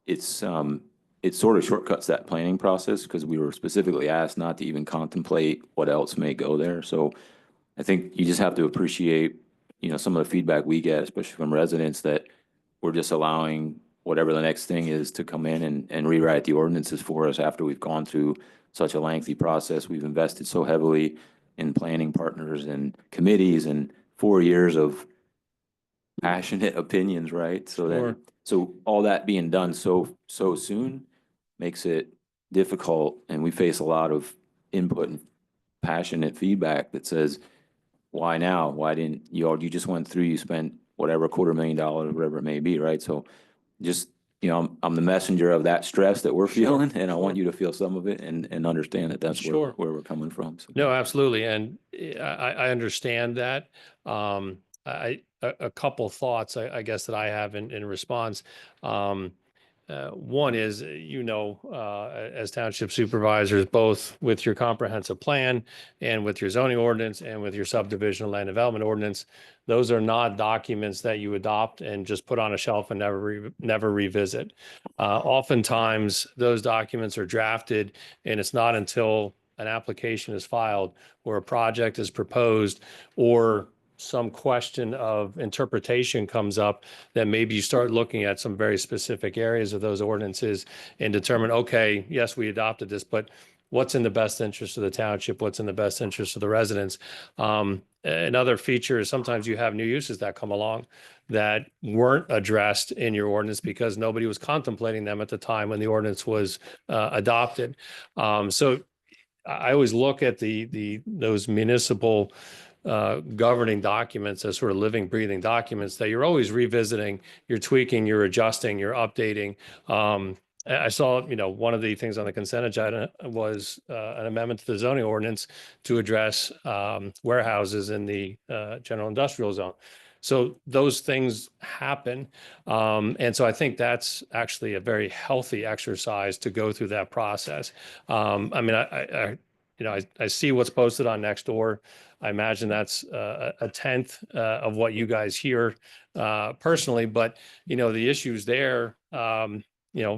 it's, it sort of shortcuts that planning process because we were specifically asked not to even contemplate what else may go there. So I think you just have to appreciate, some of the feedback we get, especially from residents, that we're just allowing whatever the next thing is to come in and rewrite the ordinances for us after we've gone through such a lengthy process. We've invested so heavily in planning partners and committees and 4 years of passionate opinions, right? Sure. So all that being done so soon makes it difficult, and we face a lot of input and passionate feedback that says, why now? Why didn't you just went through, you spent whatever, $250,000, whatever it may be, right? So just, I'm the messenger of that stress that we're feeling, and I want you to feel some of it and understand that that's Sure. where we're coming from. So. No, absolutely. And I understand that. A couple thoughts, I guess, that I have in response. One is, as township supervisors, both with your comprehensive plan and with your zoning ordinance and with your subdivision and land development ordinance, those are not documents that you adopt and just put on a shelf and never revisit. Oftentimes, those documents are drafted, and it's not until an application is filed or a project is proposed or some question of interpretation comes up, that maybe you start looking at some very specific areas of those ordinances and determine, okay, yes, we adopted this, but what's in the best interest of the township? What's in the best interest of the residents? Another feature is sometimes you have new uses that come along that weren't addressed in your ordinance because nobody was contemplating them at the time when the ordinance was adopted. So I always look at those municipal governing documents as sort of living, breathing documents that you're always revisiting, you're tweaking, you're adjusting, you're updating. I saw, one of the things on the consent agenda was an amendment to the zoning ordinance to address warehouses in the general industrial zone. So those things happen. And so I think that's actually a very healthy exercise to go through that process. I mean, I see what's posted on Nextdoor. I imagine that's a tenth of what you guys hear personally, but the issues there, the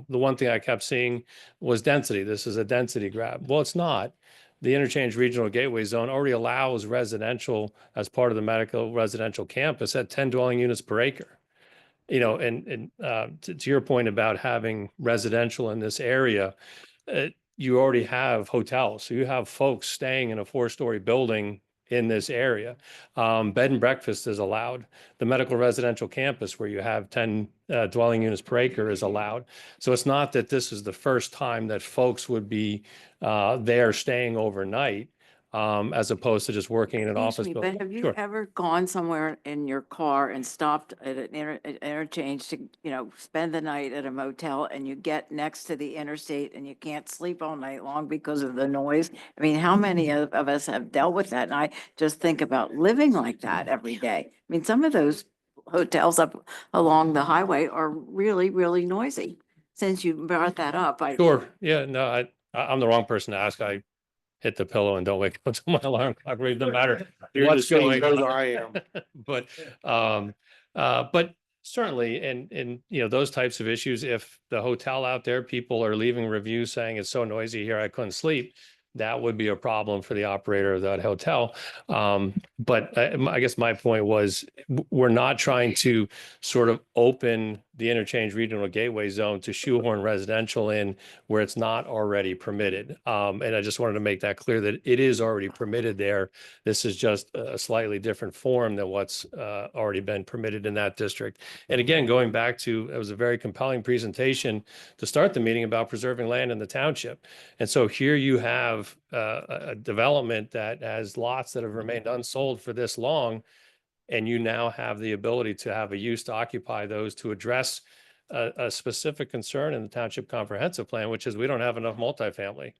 one thing I kept seeing was density. This is a density grab. Well, it's not. The interchange regional gateway zone already allows residential as part of the medical residential campus at 10 dwelling units per acre. And to your point about having residential in this area, you already have hotels. So you have folks staying in a 4-story building in this area. Bed and breakfast is allowed. The medical residential campus where you have 10 dwelling units per acre is allowed. So it's not that this is the first time that folks would be there staying overnight, as opposed to just working in an office building. But have you Sure. ever gone somewhere in your car and stopped at an interchange to, spend the night at a motel, and you get next to the interstate and you can't sleep all night long because of the noise? I mean, how many of us have dealt with that? And I just think about living like that every day. I mean, some of those hotels up along the highway are really, really noisy. Since you brought that up, Sure. Yeah, no, I'm the wrong person to ask. I hit the pillow and don't wake up until my alarm clock. It doesn't matter what's going on. I am. But certainly, and those types of issues, if the hotel out there, people are leaving reviews saying it's so noisy here, I couldn't sleep, that would be a problem for the operator of that hotel. But I guess my point was, we're not trying to sort of open the interchange regional gateway zone to shoehorn residential in where it's not already permitted. And I just wanted to make that clear that it is already permitted there. This is just a slightly different form than what's already been permitted in that district. And again, going back to, it was a very compelling presentation to start the meeting about preserving land in the township. And so here you have a development that has lots that have remained unsold for this long. And you now have the ability to have a use to occupy those to address a specific concern in the township comprehensive plan, which is we don't have enough multifamily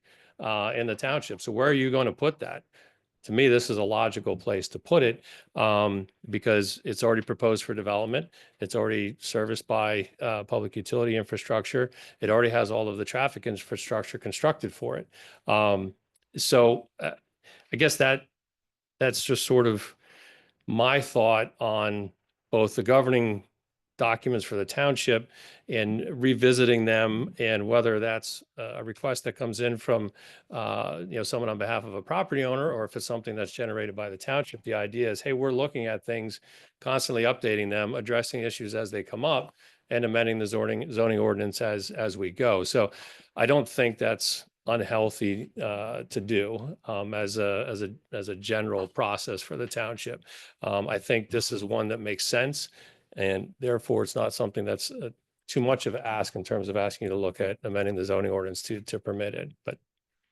in the township. So where are you going to put that? To me, this is a logical place to put it because it's already proposed for development. It's already serviced by public utility infrastructure. It already has all of the traffic infrastructure constructed for it. So I guess that's just sort of my thought on both the governing documents for the township and revisiting them, and whether that's a request that comes in from someone on behalf of a property owner, or if it's something that's generated by the township. The idea is, hey, we're looking at things, constantly updating them, addressing issues as they come up, and amending the zoning ordinance as we go. So I don't think that's unhealthy to do as a general process for the township. I think this is one that makes sense, and therefore it's not something that's too much of an ask in terms of asking you to look at amending the zoning ordinance to permit it. But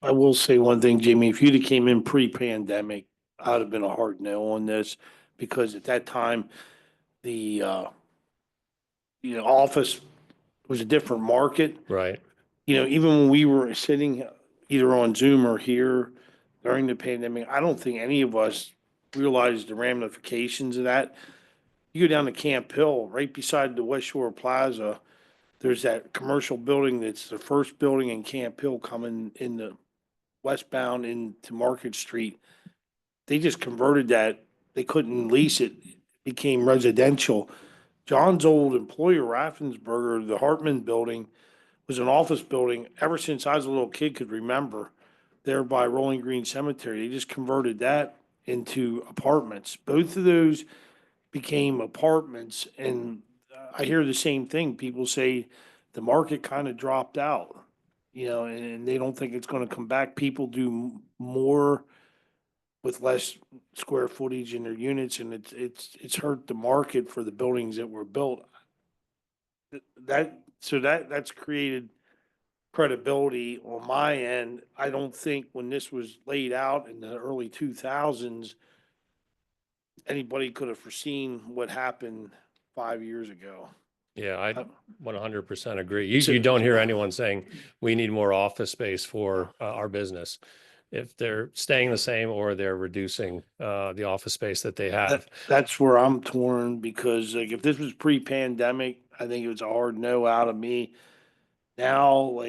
I will say one thing, Jamie, if you'd have came in pre-pandemic, I'd have been a hard no on this, because at that time, the office was a different market. right, Even when we were sitting either on Zoom or here during the pandemic, I don't think any of us realized the ramifications of that. You go down to Camp Hill, right beside the West Shore Plaza, there's that commercial building that's the first building in Camp Hill coming in the westbound into Market Street. They just converted that. They couldn't lease it. It became residential. John's old employer, Raffensperger, the Hartman building, was an office building ever since I was a little kid could remember, there by Rolling Green Cemetery. They just converted that into apartments. Both of those became apartments, and I hear the same thing. People say the market kind of dropped out, and they don't think it's going to come back. People do more with less square footage in their units, and it's hurt the market for the buildings that were built. That's created credibility on my end. I don't think when this was laid out in the early 2000s, anybody could have foreseen what happened 5 years ago. yeah, I 100% agree. You don't hear anyone saying we need more office space for our business. If they're staying the same or they're reducing the office space that they have. That's where I'm torn, because like if this was pre-pandemic, I think it was a hard no out of me. Now,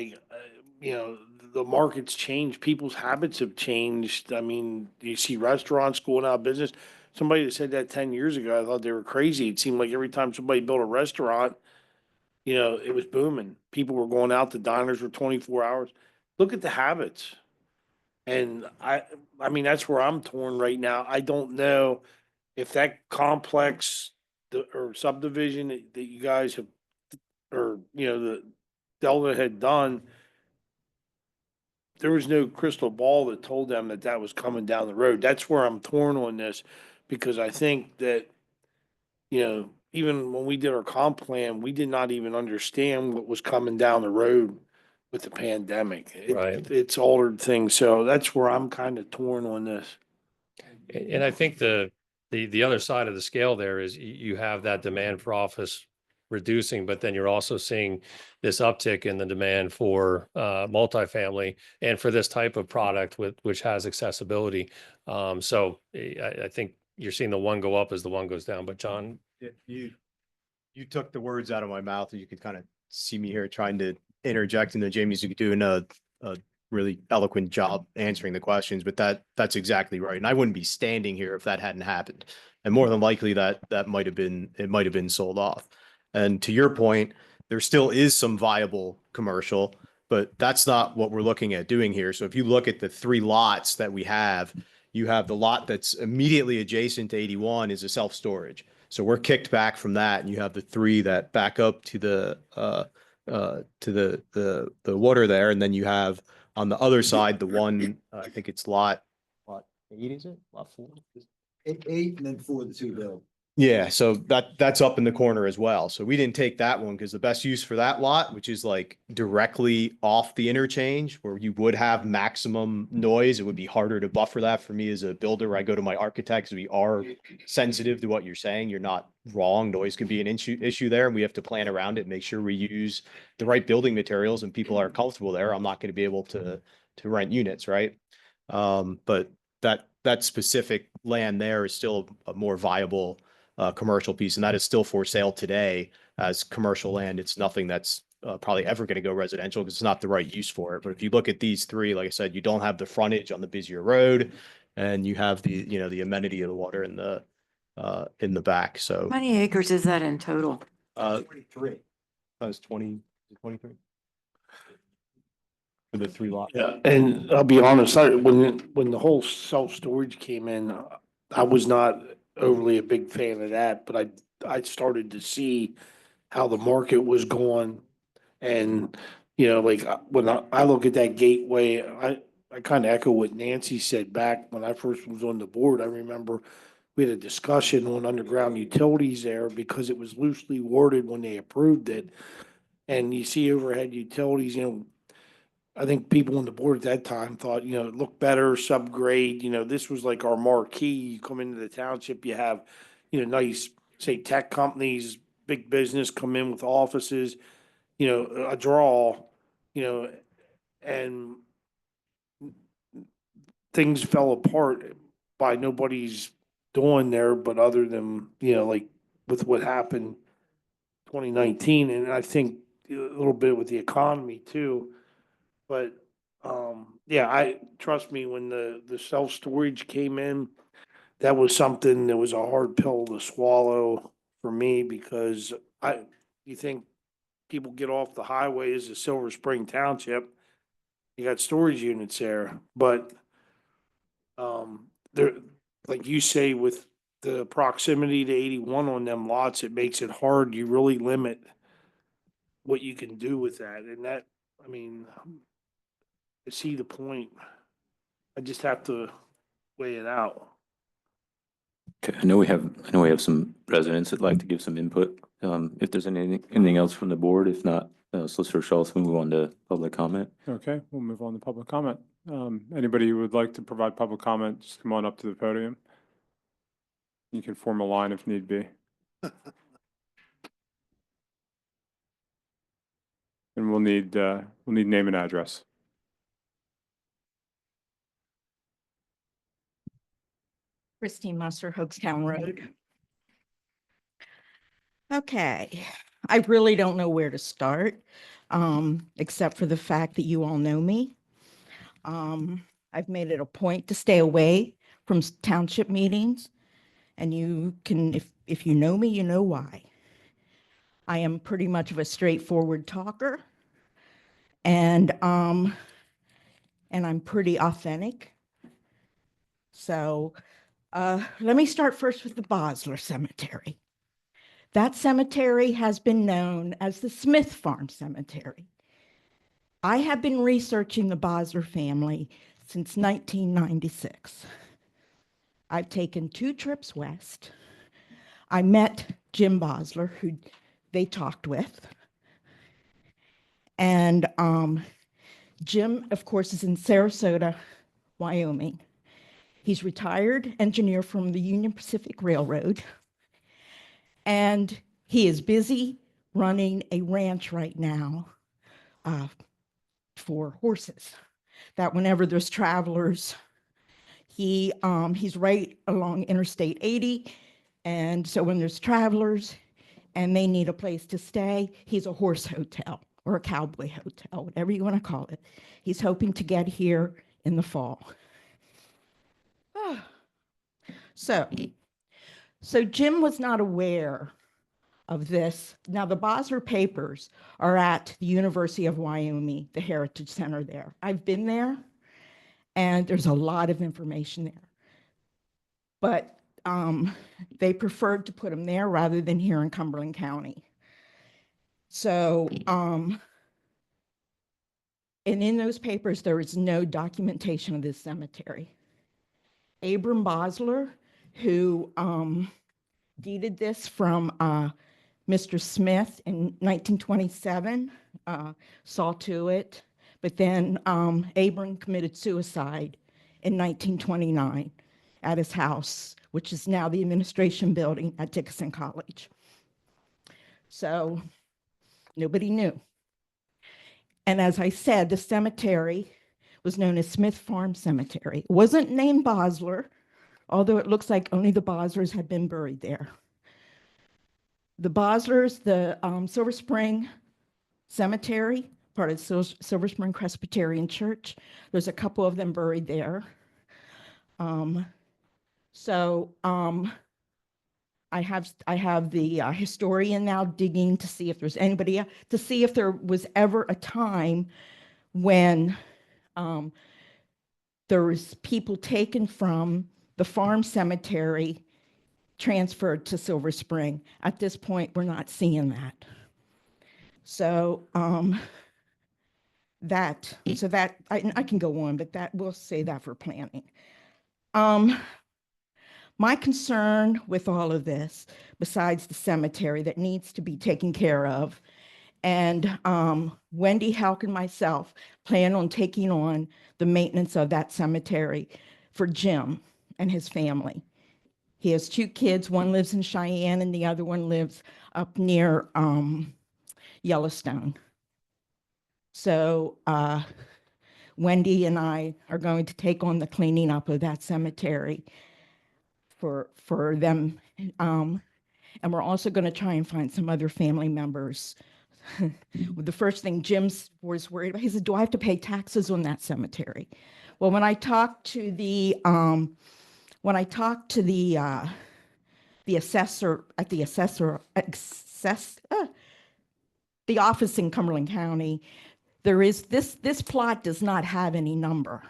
the market's changed, people's habits have changed. I mean, you see restaurants going out of business. Somebody that said that 10 years ago, I thought they were crazy. It seemed like every time somebody built a restaurant, it was booming. People were going out, the diners were 24 hours. Look at the habits. And I mean, that's where I'm torn right now. I don't know if that complex or subdivision that you guys have, or, the Delta had done, there was no crystal ball that told them that that was coming down the road. That's where I'm torn on this, because I think that, even when we did our comp plan, we did not even understand what was coming down the road with the pandemic. Right. It's altered things. So that's where I'm kind of torn on this. And I think the other side of the scale there is you have that demand for office reducing, but then you're also seeing this uptick in the demand for multifamily and for this type of product which has accessibility. So I think you're seeing the one go up as the one goes down. But John, You took the words out of my mouth, and you could kind of see me here trying to interject into Jamie's doing a really eloquent job answering the questions, but that's exactly right. And I wouldn't be standing here if that hadn't happened. And more than likely that might have been sold off. And to your point, there still is some viable commercial, but that's not what we're looking at doing here. So if you look at the 3 lots that we have, You have the lot that's immediately adjacent to 81 is a self-storage. So we're kicked back from that, and you have the three that back up to the water there, and then you have on the other side the one, I think it's lot 8, is it? Lot 4? Eight and then 4, the 2 build. Yeah, so that's up in the corner as well. So we didn't take that one because the best use for that lot, which is like directly off the interchange where you would have maximum noise, it would be harder to buffer that for me as a builder. I go to my architects. We are sensitive to what you're saying. You're not wrong. Noise can be an issue there, and we have to plan around it, make sure we use the right building materials and people are comfortable there. I'm not going to be able to rent units, right? But that specific land there is still a more viable commercial piece, and that is still for sale today as commercial land. It's nothing that's probably ever going to go residential because it's not the right use for it. But if you look at these three, like I said, you don't have the frontage on the busier road, and you have the the amenity of the water in the back. So How many acres is that in total? 23. That was 23 for the 3 lots. Yeah, and I'll be honest, when the whole self-storage came in, I was not overly a big fan of that, but I started to see how the market was going. And, like when I look at that gateway, I kind of echo what Nancy said back when I first was on the board. I remember we had a discussion on underground utilities there because it was loosely worded when they approved it. And you see overhead utilities, I think people on the board at that time thought, it looked better, subgrade, this was like our marquee. You come into the township, you have, nice, say, tech companies, big business come in with offices, a draw, and things fell apart by nobody's doing there, but other than, like with what happened 2019, and I think a little bit with the economy too. But, yeah, trust me, when the self-storage came in, that was something that was a hard pill to swallow for me because you think people get off the highways of Silver Spring Township, you got storage units there, but, there, like you say, with the proximity to 81 on them lots, it makes it hard. You really limit what you can do with that. And that, I mean, I see the point. I just have to weigh it out. Okay, I know we have some residents that'd like to give some input. If there's anything else from the board, if not, Solicitor Schultz, we move on to public comment. Okay, we'll move on to public comment. Anybody who would like to provide public comment, just come on up to the podium. You can form a line if need be. And we'll need name and address. Christine Musser, Hoagstown Road. Okay, I really don't know where to start, except for the fact that you all know me. I've made it a point to stay away from township meetings, and you can, if you know me, you know why. I am pretty much of a straightforward talker, and I'm pretty authentic. So let me start first with the Bosler Cemetery. That cemetery has been known as the Smith Farm Cemetery. I have been researching the Bosler family since 1996. I've taken 2 trips west. I met Jim Bosler, who they talked with. And Jim, of course, is in Sarasota, Wyoming. He's retired engineer from the Union Pacific Railroad. And he is busy running a ranch right now for horses, that whenever there's travelers, he's right along Interstate 80. And so when there's travelers and they need a place to stay, he's a horse hotel or a cowboy hotel, whatever you want to call it. He's hoping to get here in the fall. So Jim was not aware of this. Now, the Bosler papers are at the University of Wyoming, the Heritage Center there. I've been there, and there's a lot of information there. but they preferred to put them there rather than here in Cumberland County. So, and in those papers, there is no documentation of this cemetery. Abram Bosler, who deeded this from Mr. Smith in 1927, saw to it, but then Abram committed suicide in 1929 at his house, which is now the administration building at Dickinson College. So nobody knew. And as I said, the cemetery was known as Smith Farm Cemetery. It wasn't named Bosler, although it looks like only the Boslers had been buried there. The Boslers, the Silver Spring Cemetery, part of the Silver Spring Presbyterian Church, there's a couple of them buried there. I have the historian now digging to see if there's anybody, to see if there was ever a time when there was people taken from the farm cemetery transferred to Silver Spring. At this point, we're not seeing that. So I can go on, but that we'll say that for planning. My concern with all of this, besides the cemetery that needs to be taken care of, and Wendy, Halk, and myself plan on taking on the maintenance of that cemetery for Jim and his family. He has 2 kids. One lives in Cheyenne and the other one lives up near Yellowstone. So Wendy and I are going to take on the cleaning up of that cemetery for them. And we're also going to try and find some other family members. The first thing Jim was worried about, he said, do I have to pay taxes on that cemetery? Well, when I talked to the assessor at the office in Cumberland County, there is this plot does not have any number.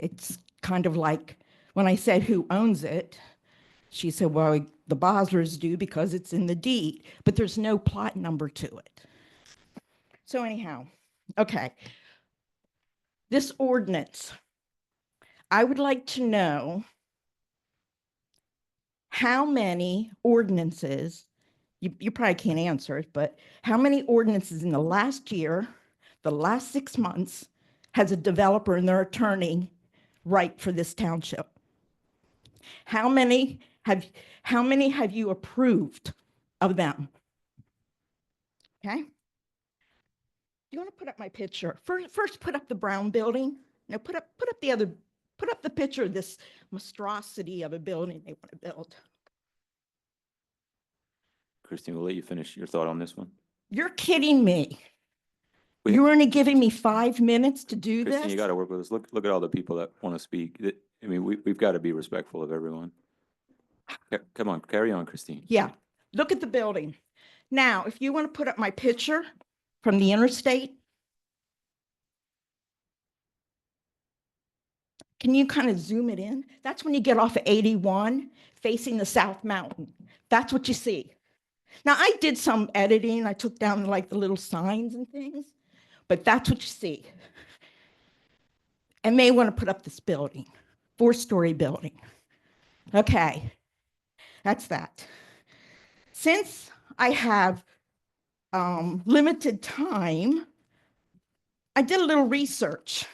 It's kind of like when I said who owns it, she said, well, the Boslers do because it's in the deed, but there's no plot number to it. So anyhow, okay. This ordinance, I would like to know how many ordinances, you probably can't answer it, but how many ordinances in the last year, the last 6 months, has a developer and their attorney write for this township? How many have you approved of them? Okay. You want to put up my picture? First put up the brown building. No, put up the picture of this monstrosity of a building they want to build. Christine, we'll let you finish your thought on this one. You're kidding me. You're only giving me 5 minutes to do Christine, this? you got to work with us. Look at all the people that want to speak. I mean, we've got to be respectful of everyone. Come on, carry on, Christine. Yeah, look at the building. Now, if you want to put up my picture from the interstate, can you kind of zoom it in? That's when you get off of 81 facing the South Mountain. That's what you see. Now, I did some editing. I took down like the little signs and things, but that's what you see. And may want to put up this building, 4-story building. Okay, that's that. Since I have limited time, I did a little research.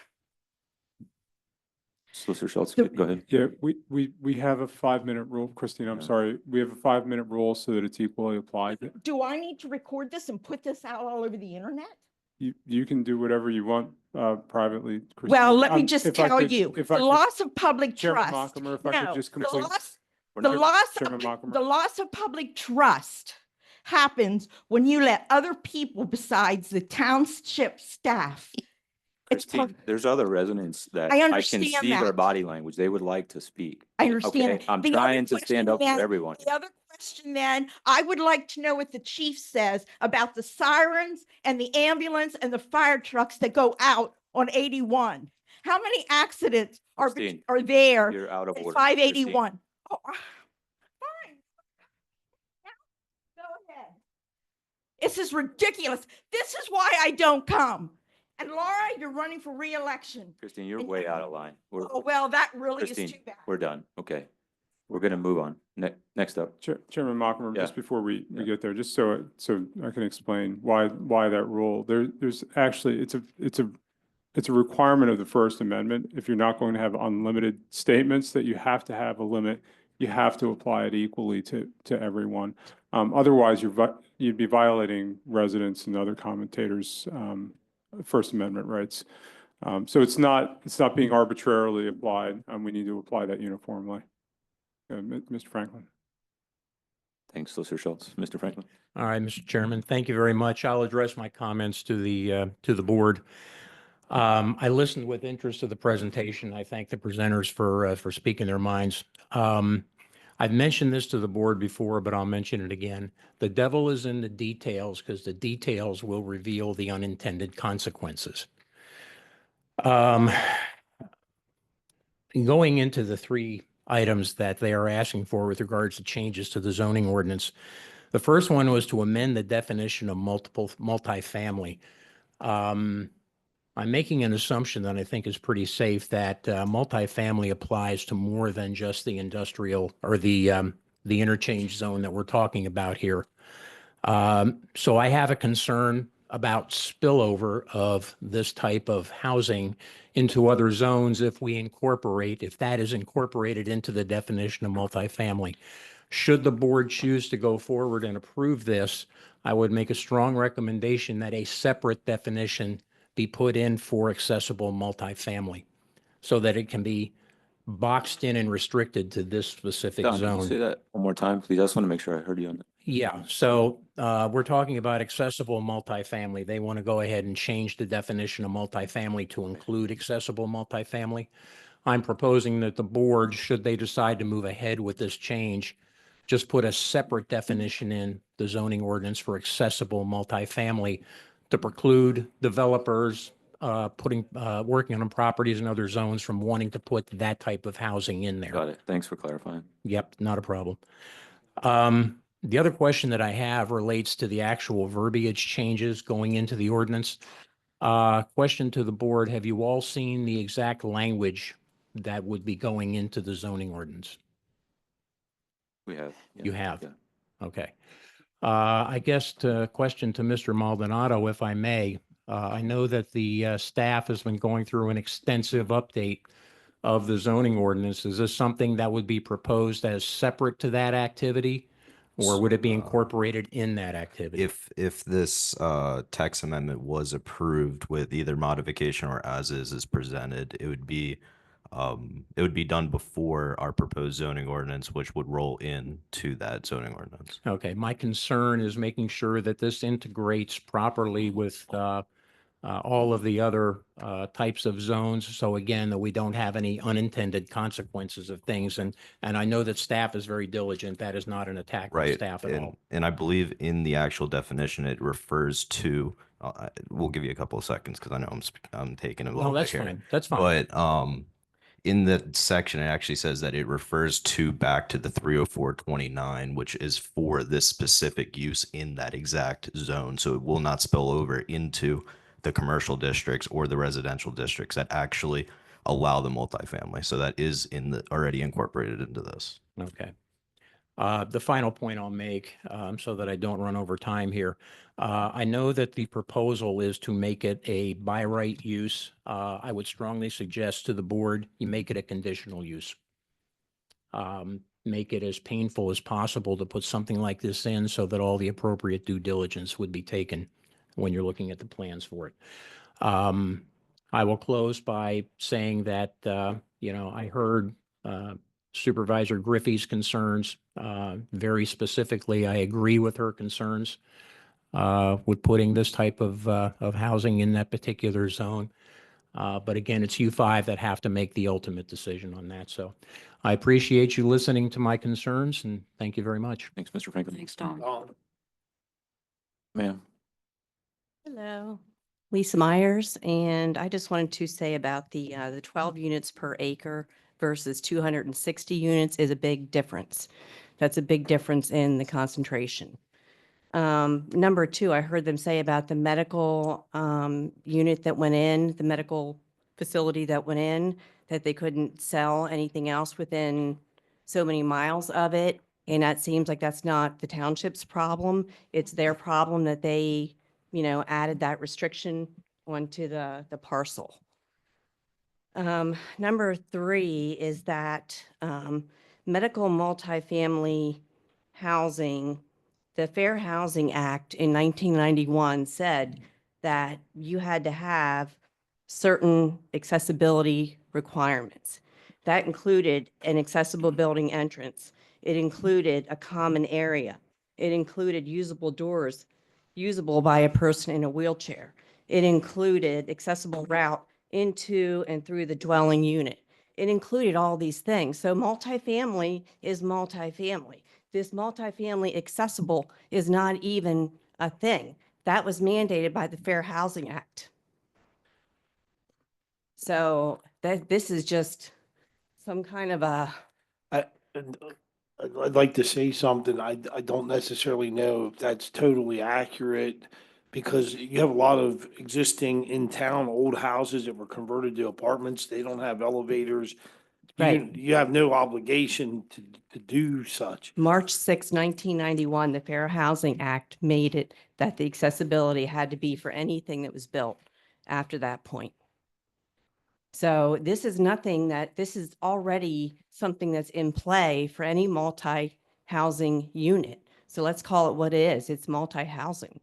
Solicitor Schultz, go ahead. Yeah, we have a 5-minute rule. Christine, I'm sorry. We have a 5-minute rule so that it's equally applied. Do I need to record this and put this out all over the internet? You can do whatever you want privately, Christine. Well, let me just If I tell could- you, if I the could- loss of public Chairman trust. Mockemer, if I could just complete. The Chairman Mockemer. loss of public trust happens when you let other people besides the township staff. Christine, there's other residents that I I can understand see their that. body language. They would like to speak. I understand. Okay, it. I'm The other trying to stand question up for then- everyone. The other question then, I would like to know what the chief says about the sirens and the ambulance and the fire trucks that go out on 81. How many accidents are Christine, there You're out of in order. 581? Oh, fine. Go ahead. This is ridiculous. This is why I don't come. And Laura, you're running for reelection. Christine, you're And- way out of line. Oh, well, that really is Christine, too bad. we're done. Okay. We're gonna move on. Next up. Chairman Mockingbird, Yeah. just before we Yeah. get there, just so I can explain why that rule, there's actually, it's a requirement of the First Amendment. If you're not going to have unlimited statements, that you have to have a limit, you have to apply it equally to everyone. Otherwise, you'd be violating residents and other commentators' First Amendment rights. So it's not being arbitrarily applied, and we need to apply that uniformly. Mr. Franklin. Thanks, Solicitor Schultz. Mr. Franklin. All right, Mr. Chairman, thank you very much. I'll address my comments to the board. I listened with interest to the presentation. I thank the presenters for speaking their minds. I've mentioned this to the board before, but I'll mention it again. The devil is in the details because the details will reveal the unintended consequences. Going into the three items that they are asking for with regards to changes to the zoning ordinance. The first one was to amend the definition of multifamily. I'm making an assumption that I think is pretty safe that multifamily applies to more than just the industrial or the interchange zone that we're talking about here. So I have a concern about spillover of this type of housing into other zones if that is incorporated into the definition of multifamily. Should the board choose to go forward and approve this, I would make a strong recommendation that a separate definition be put in for accessible multifamily so that it can be boxed in and restricted to this specific Don, can you zone. say that one more time, please? I just want to make sure I heard you on that. Yeah, so we're talking about accessible multifamily. They want to go ahead and change the definition of multifamily to include accessible multifamily. I'm proposing that the board, should they decide to move ahead with this change, just put a separate definition in the zoning ordinance for accessible multifamily to preclude developers working on properties in other zones from wanting to put that type of housing in there. Got it. Thanks for clarifying. Yep, not a problem. The other question that I have relates to the actual verbiage changes going into the ordinance. Question to the board, have you all seen the exact language that would be going into the zoning ordinance? We have. Yeah. You have? Yeah. Okay. I guess question to Mr. Maldonado, if I may. I know that the staff has been going through an extensive update of the zoning ordinance. Is this something that would be proposed as separate to that activity? Or would it be incorporated in that activity? If this text amendment was approved with either modification or as is presented, it would be done before our proposed zoning ordinance, which would roll into that zoning ordinance. Okay, my concern is making sure that this integrates properly with all of the other types of zones. So again, that we don't have any unintended consequences of things. And I know that staff is very diligent. That is not an attack on Right. staff at all. And I believe in the actual definition, it refers to, we'll give you a couple of seconds because I know I'm taking a little No, bit that's here. fine. That's fine. But in the section, it actually says that it refers to back to the 30429, which is for this specific use in that exact zone. So it will not spill over into the commercial districts or the residential districts that actually allow the multifamily. So that is already incorporated into this. Okay. The final point I'll make, so that I don't run over time here. I know that the proposal is to make it a by right use. I would strongly suggest to the board, you make it a conditional use. Make it as painful as possible to put something like this in so that all the appropriate due diligence would be taken when you're looking at the plans for it. I will close by saying that, I heard Supervisor Griffey's concerns. Very specifically, I agree with her concerns with putting this type of housing in that particular zone. But again, it's you five that have to make the ultimate decision on that. So I appreciate you listening to my concerns and thank you very much. Thanks, Mr. Franklin. Thanks, Tom. Ma'am. Hello, Lisa Myers, and I just wanted to say about the 12 units per acre versus 260 units is a big difference. That's a big difference in the concentration. Number two, I heard them say about the medical unit that went in, the medical facility that went in, that they couldn't sell anything else within so many miles of it. And that seems like that's not the township's problem. It's their problem that they, added that restriction onto the parcel. Number three is that medical multifamily housing, the Fair Housing Act in 1991 said that you had to have certain accessibility requirements. That included an accessible building entrance. It included a common area. It included usable doors, usable by a person in a wheelchair. It included accessible route into and through the dwelling unit. It included all these things. So multifamily is multifamily. This multifamily accessible is not even a thing. That was mandated by the Fair Housing Act. So this is just some kind of a, I'd like to say something. I don't necessarily know if that's totally accurate because you have a lot of existing in town old houses that were converted to apartments. They don't have elevators. Right. You have no obligation to do such. March 6, 1991, the Fair Housing Act made it that the accessibility had to be for anything that was built after that point. So this is this is already something that's in play for any multi-housing unit. So let's call it what it is. It's multi-housing.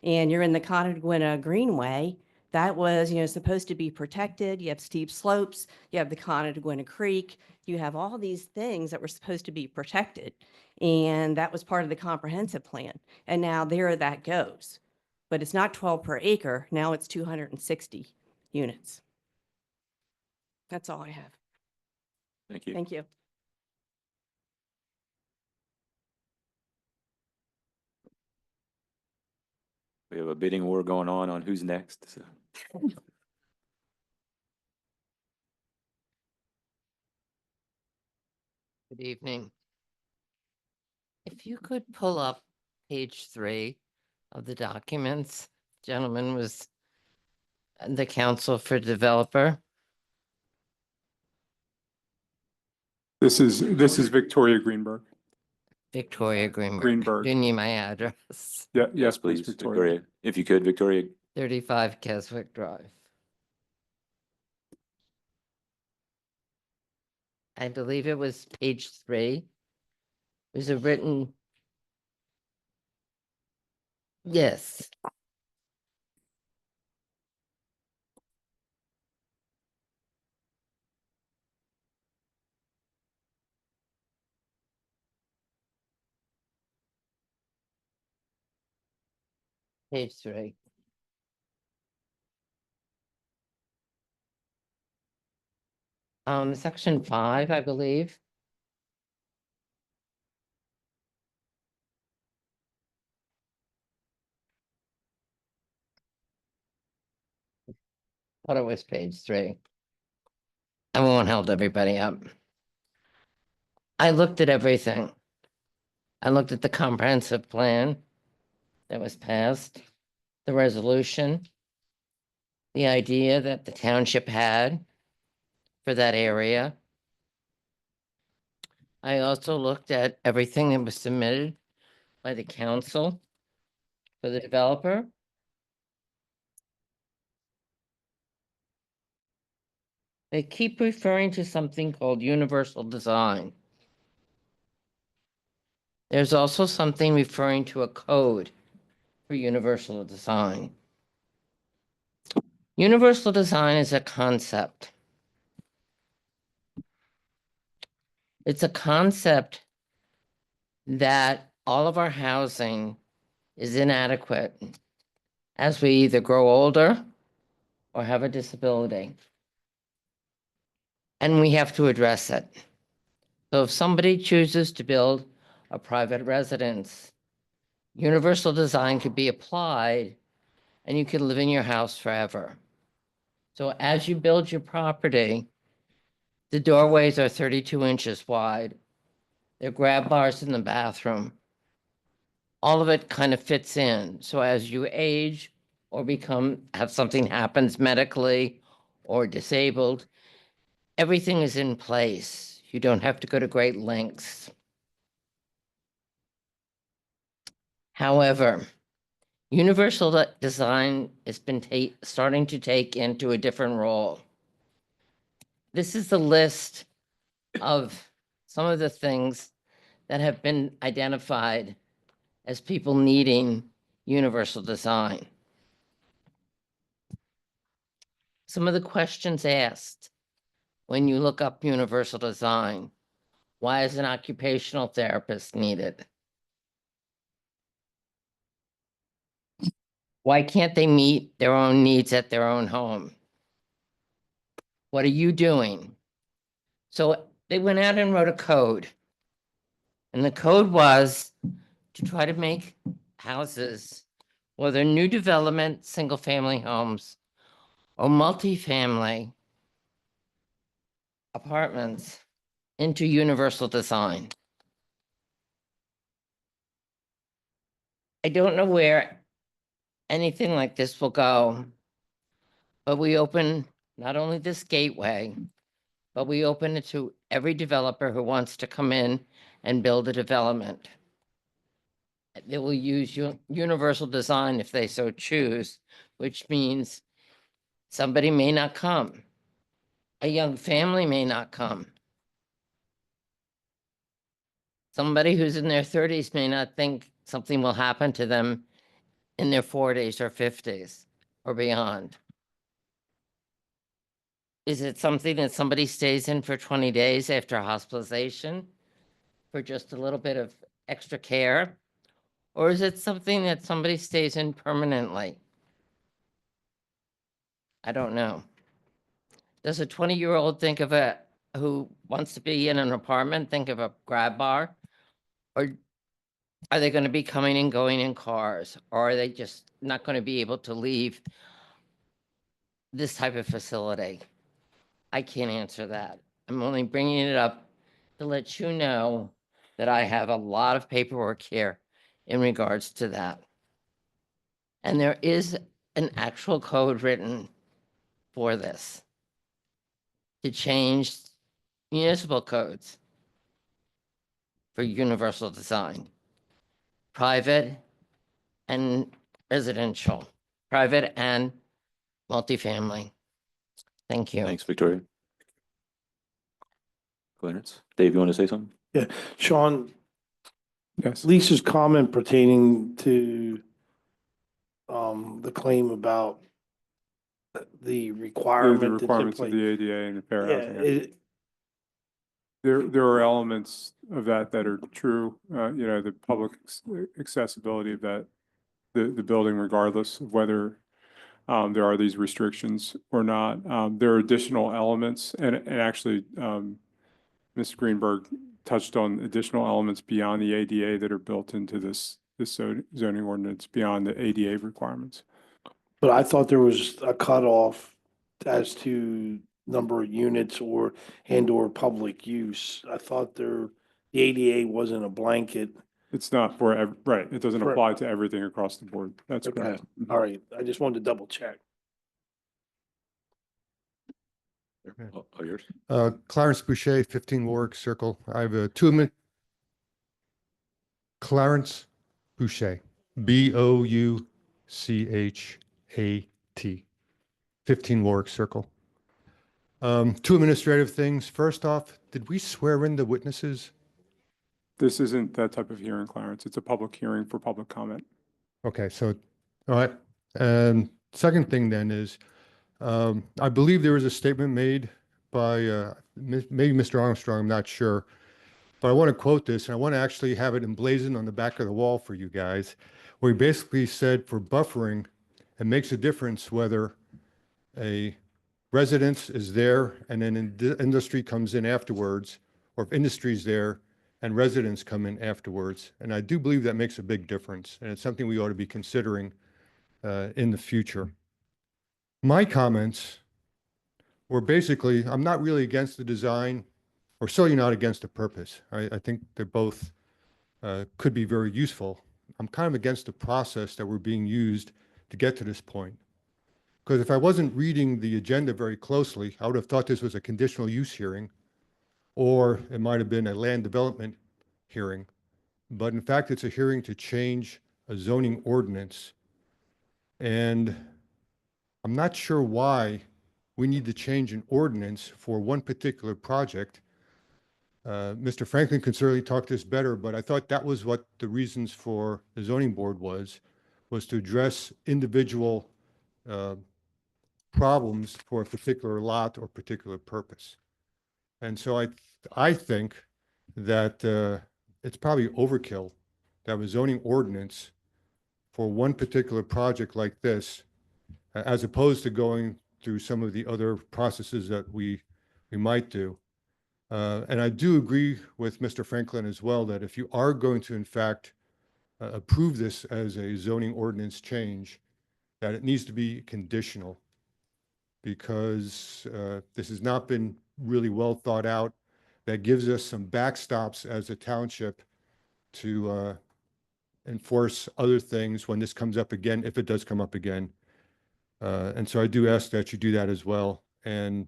And you're in the Conagwina Greenway. That was, supposed to be protected. You have steep slopes. You have the Conagwina Creek. You have all these things that were supposed to be protected. And that was part of the comprehensive plan. And now there that goes. But it's not 12 per acre. Now it's 260 units. That's all I have. Thank you. Thank you. We have a bidding war going on who's next. So. Good evening. If you could pull up page 3 of the documents, gentleman was the counsel for developer. This is Victoria Greenberg. Victoria Greenberg. Greenberg. Do you need my address? Yeah, Yes, please, Victoria. If you could, Victoria. 35 Keswick Drive. I believe it was page 3. It was a written. Yes. Page 3. Section 5, I believe. Thought it was page 3. I won't hold everybody up. I looked at everything. I looked at the comprehensive plan that was passed, the resolution, the idea that the township had for that area. I also looked at everything that was submitted by the council for the developer. They keep referring to something called universal design. There's also something referring to a code for universal design. Universal design is a concept. It's a concept that all of our housing is inadequate as we either grow older or have a disability. And we have to address it. So if somebody chooses to build a private residence, universal design could be applied and you could live in your house forever. So as you build your property, The doorways are 32 inches wide. There are grab bars in the bathroom. All of it kind of fits in. So as you age or have something happens medically or disabled, everything is in place. You don't have to go to great lengths. However, universal design has been starting to take into a different role. This is the list of some of the things that have been identified as people needing universal design. Some of the questions asked when you look up universal design: why is an occupational therapist needed? Why can't they meet their own needs at their own home? What are you doing? So they went out and wrote a code. And the code was to try to make houses, whether new development, single-family homes, or multifamily apartments, into universal design. I don't know where anything like this will go, but we open not only this gateway, but we open it to every developer who wants to come in and build a development. They will use universal design if they so choose, which means somebody may not come. A young family may not come. Somebody who's in their 30s may not think something will happen to them in their 40s or 50s or beyond. Is it something that somebody stays in for 20 days after hospitalization for just a little bit of extra care? Or is it something that somebody stays in permanently? I don't know. Does a 20-year-old who wants to be in an apartment think of a grab bar? Or are they going to be coming and going in cars? Or are they just not going to be able to leave this type of facility? I can't answer that. I'm only bringing it up to let you know that I have a lot of paperwork here in regards to that. And there is an actual code written for this to change municipal codes for universal design, private and residential, private and multifamily. Thank you. Thanks, Victoria. Clarence, Dave, you want to say something? Yeah, Sean, Yes. Lisa's comment pertaining to the claim about the The requirement that's in requirements of place. the ADA and the Fair Yeah, Housing Act. There are elements of that are true, the public accessibility of the building, regardless of whether there are these restrictions or not. There are additional elements, and actually, Ms. Greenberg touched on additional elements beyond the ADA that are built into this zoning ordinance beyond the ADA requirements. But I thought there was a cutoff as to number of units or public use. I thought the ADA wasn't a blanket. It's not for, right, it doesn't For- apply to everything across the board. That's Okay, correct. all right. I just wanted to double check. Oh, yours? Clarence Boucher, 15 Warwick Circle. I have a 2-minute. Clarence Boucher, Bouchat, 15 Warwick Circle. 2 administrative things. First off, did we swear in the witnesses? This isn't that type of hearing, Clarence. It's a public hearing for public comment. Okay, so, all right. And second thing then is, I believe there was a statement made by maybe Mr. Armstrong, I'm not sure. But I want to quote this, and I want to actually have it emblazoned on the back of the wall for you guys, where he basically said for buffering, it makes a difference whether a residence is there and then industry comes in afterwards, or if industry's there and residents come in afterwards. And I do believe that makes a big difference, and it's something we ought to be considering in the future. My comments where basically I'm not really against the design or certainly not against the purpose. I think they're both could be very useful. I'm kind of against the process that we're being used to get to this point. Because if I wasn't reading the agenda very closely, I would have thought this was a conditional use hearing, or it might have been a land development hearing. But in fact, it's a hearing to change a zoning ordinance. And I'm not sure why we need to change an ordinance for one particular project. Mr. Franklin can certainly talk this better, but I thought that was what the reasons for the zoning board was to address individual problems for a particular lot or particular purpose. And so I think that it's probably overkill to have a zoning ordinance for one particular project like this, as opposed to going through some of the other processes that we might do. And I do agree with Mr. Franklin as well, that if you are going to in fact approve this as a zoning ordinance change, that it needs to be conditional, because this has not been really well thought out. That gives us some backstops as a township to enforce other things when this comes up again, if it does come up again. And so I do ask that you do that as well. And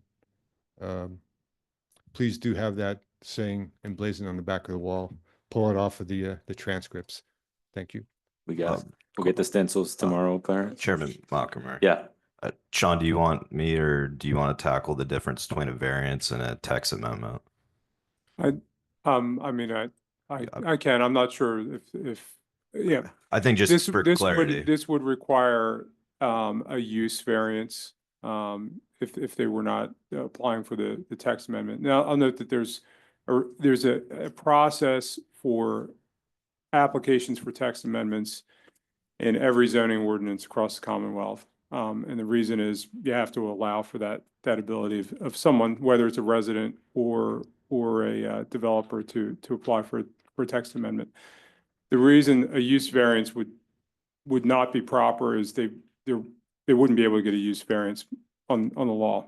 please do have that saying emblazoned on the back of the wall. Pull it off of the transcripts. Thank you. We'll get the stencils tomorrow, Clarence. Chairman Mockamer. Yeah. Sean, do you want me or do you want to tackle the difference between a variance and a text amendment? I mean, I can. I'm not sure if yeah. I think just for clarity. This would require a use variance if they were not applying for the text amendment. Now, I'll note that there's a process for applications for text amendments in every zoning ordinance across the Commonwealth. And the reason is you have to allow for that ability of someone, whether it's a resident or a developer, to apply for a text amendment. The reason a use variance would not be proper is they wouldn't be able to get a use variance on the law.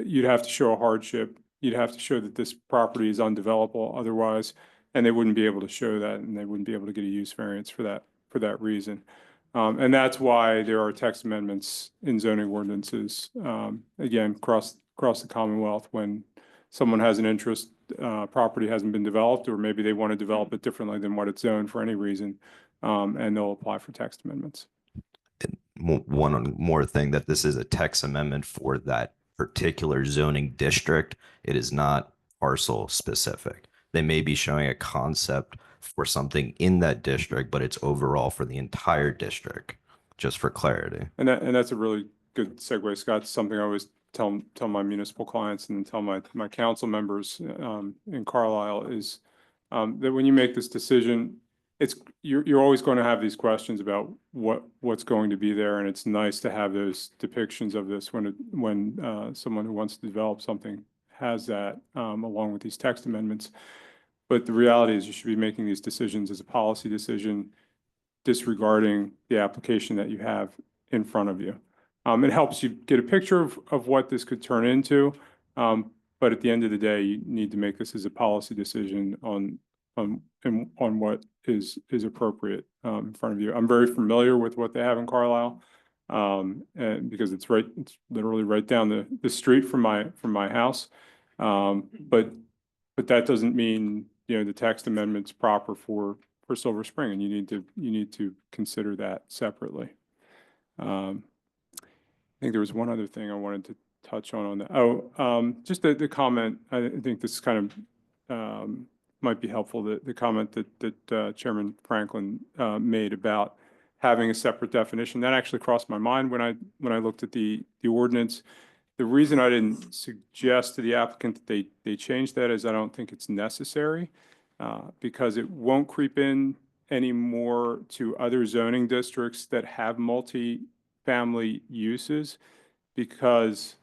You'd have to show a hardship. You'd have to show that this property is undevelopable otherwise, and they wouldn't be able to show that, and they wouldn't be able to get a use variance for that reason. And that's why there are text amendments in zoning ordinances, again, across the Commonwealth, when someone has an interest, property hasn't been developed, or maybe they want to develop it differently than what it's zoned for any reason, and they'll apply for text amendments. One more thing, that this is a text amendment for that particular zoning district. It is not parcel specific. They may be showing a concept for something in that district, but it's overall for the entire district, just for clarity. And that's a really good segue, Scott. It's something I always tell my municipal clients and tell my council members in Carlisle is that when you make this decision, you're always going to have these questions about what's going to be there, and it's nice to have those depictions of this when someone who wants to develop something has that along with these text amendments. But the reality is you should be making these decisions as a policy decision, disregarding the application that you have in front of you. It helps you get a picture of what this could turn into, but at the end of the day, you need to make this as a policy decision on what is appropriate in front of you. I'm very familiar with what they have in Carlisle, and because it's literally right down the street from my house. But that doesn't mean the text amendment's proper for Silver Spring, and you need to consider that separately. I think there was one other thing I wanted to touch on that. Oh, just the comment. I think this kind of might be helpful. The comment that Chairman Franklin made about having a separate definition, that actually crossed my mind when I looked at the ordinance. The reason I didn't suggest to the applicant that they change that is I don't think it's necessary, because it won't creep in anymore to other zoning districts that have multi-family uses, because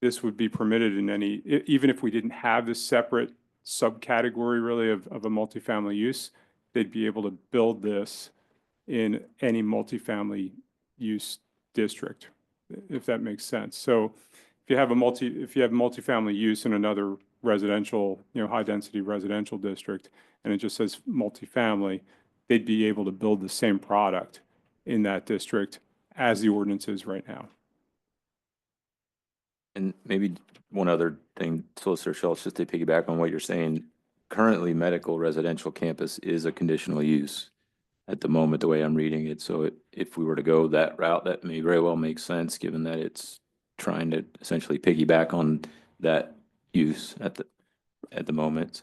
this would be permitted in any, even if we didn't have this separate subcategory really of a multifamily use, they'd be able to build this in any multifamily use district, if that makes sense. So if you have multifamily use in another residential, high density residential district, and it just says multifamily, they'd be able to build the same product in that district as the ordinance is right now. And maybe one other thing, Solicitor Schultz, just to piggyback on what you're saying, currently medical residential campus is a conditional use at the moment, the way I'm reading it. So if we were to go that route, that may very well make sense, given that it's trying to essentially piggyback on that use at the moment.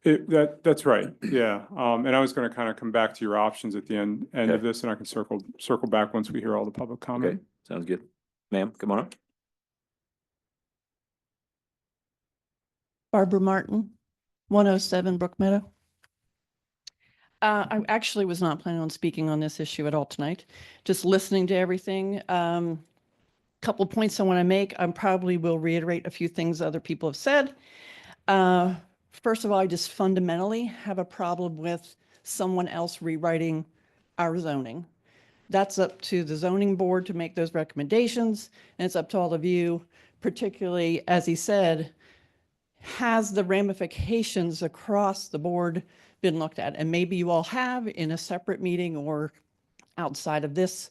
That's right, yeah. And I was going to kind of come back to your options at the end of Okay. this, and I can circle back once we hear all the public Okay, comment. sounds good. Ma'am, come on up. Barbara Martin, 107 Brook Meadow. I actually was not planning on speaking on this issue at all tonight, just listening to everything. Couple points I want to make. I probably will reiterate a few things other people have said. First of all, I just fundamentally have a problem with someone else rewriting our zoning. That's up to the zoning board to make those recommendations, and it's up to all of you, particularly, as he said, has the ramifications across the board been looked at? And maybe you all have in a separate meeting or outside of this,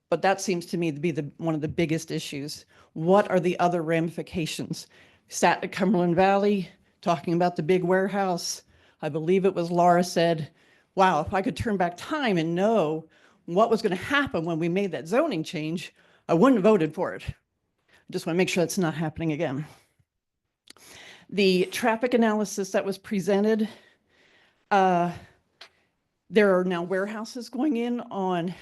but that seems to me to be one of the biggest issues. What are the other ramifications? Sat at Cumberland Valley talking about the big warehouse. I believe it was Laura said, wow, if I could turn back time and know what was going to happen when we made that zoning change, I wouldn't have voted for it. I just want to make sure that's not happening again. The traffic analysis that was presented, there are now warehouses going in on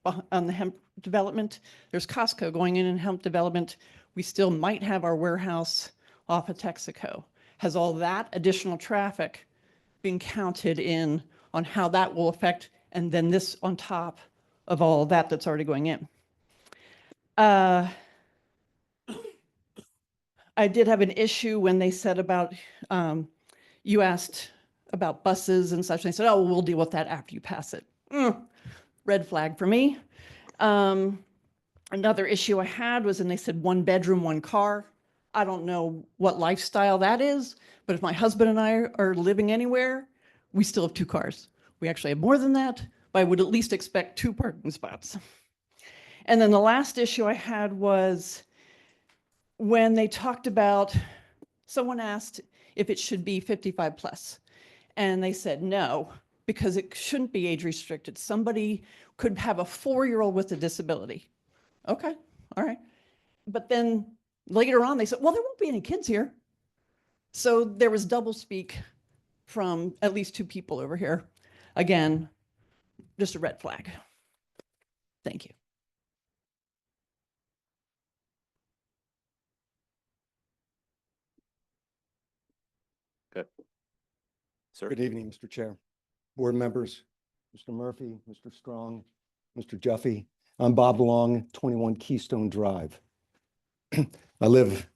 the hemp development. There's Costco going in hemp development. We still might have our warehouse off of Texaco. Has all that additional traffic been counted in on how that will affect, and then this on top of all that that's already going in? I did have an issue when they said about, you asked about buses and such, and they said, oh, we'll deal with that after you pass it. Red flag for me. Another issue I had was, and they said 1 bedroom, 1 car. I don't know what lifestyle that is, but if my husband and I are living anywhere, we still have 2 cars. We actually have more than that, but I would at least expect 2 parking spots. And then the last issue I had was when they talked about, someone asked if it should be 55 plus, and they said no, because it shouldn't be age restricted. Somebody could have a 4-year-old with a disability. Okay, all right. But then later on, they said, well, there won't be any kids here. So there was double speak from at least 2 people over here. Again, just a red flag. Thank you. Okay. Sir. Good evening, Mr. Chair, board members, Mr. Murphy, Mr. Strong, Mr. Juffy. I'm Bob Long, 21 Keystone Drive. I live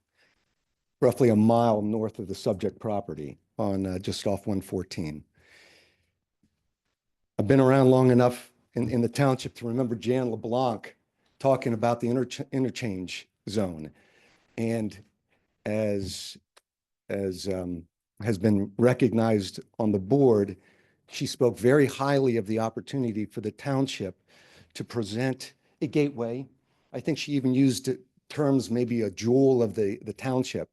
roughly a mile north of the subject property on just off 114. I've been around long enough in the township to remember Jan LeBlanc talking about the interchange zone. And as has been recognized on the board, she spoke very highly of the opportunity for the township to present a gateway. I think she even used terms, maybe a jewel of the township.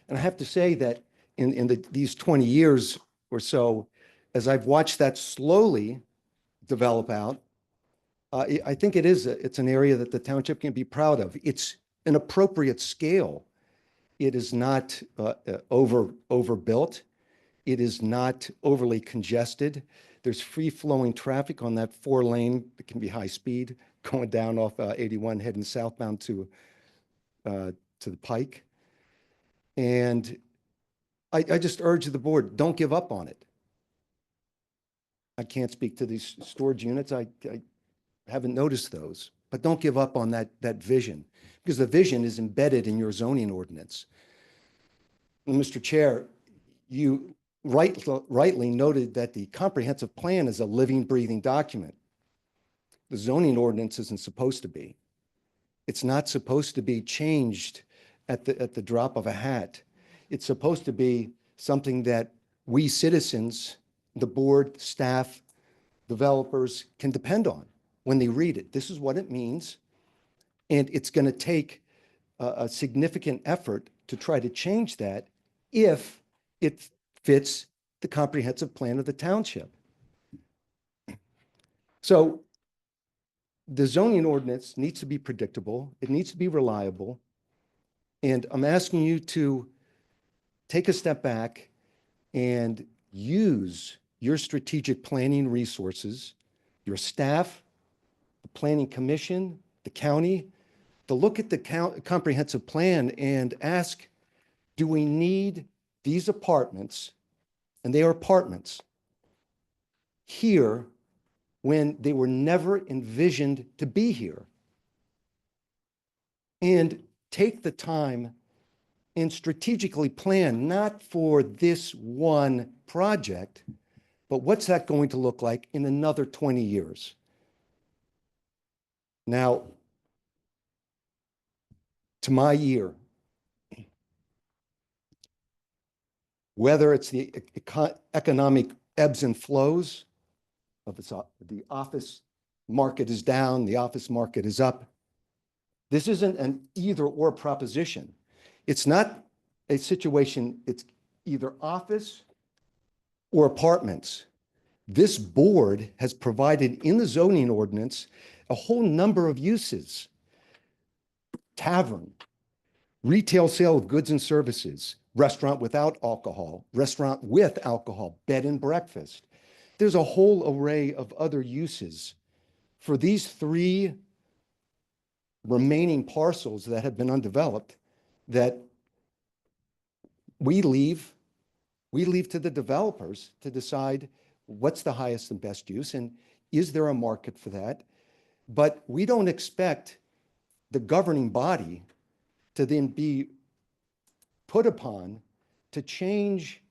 And I have to say that in these 20 years or so, as I've watched that slowly develop out, I think it's an area that the township can be proud of. It's an appropriate scale. It is not overbuilt. It is not overly congested. There's free-flowing traffic on that 4-lane. It can be high speed going down off 81 heading southbound to the Pike. And I just urge the board, don't give up on it. I can't speak to these storage units. I haven't noticed those, but don't give up on that vision, because the vision is embedded in your zoning ordinance. And Mr. Chair, you rightly noted that the comprehensive plan is a living, breathing document. The zoning ordinance isn't supposed to be. It's not supposed to be changed at the drop of a hat. It's supposed to be something that we citizens, the board, staff, developers can depend on when they read it. This is what it means. And it's going to take a significant effort to try to change that if it fits the comprehensive plan of the township. So the zoning ordinance needs to be predictable. It needs to be reliable. And I'm asking you to take a step back and use your strategic planning resources, your staff, the planning commission, the county, to look at the comprehensive plan and ask, do we need these apartments, and they are apartments, here when they were never envisioned to be here? And take the time and strategically plan, not for this one project, but what's that going to look like in another 20 years? Now, to my ear, whether it's the economic ebbs and flows of the office market is down, the office market is up, this isn't an either or proposition. It's not a situation, it's either office or apartments. This board has provided in the zoning ordinance a whole number of uses. Tavern, retail sale of goods and services, restaurant without alcohol, restaurant with alcohol, bed and breakfast. There's a whole array of other uses for these three remaining parcels that have been undeveloped that we leave to the developers to decide what's the highest and best use, and is there a market for that? But we don't expect the governing body to then be put upon to change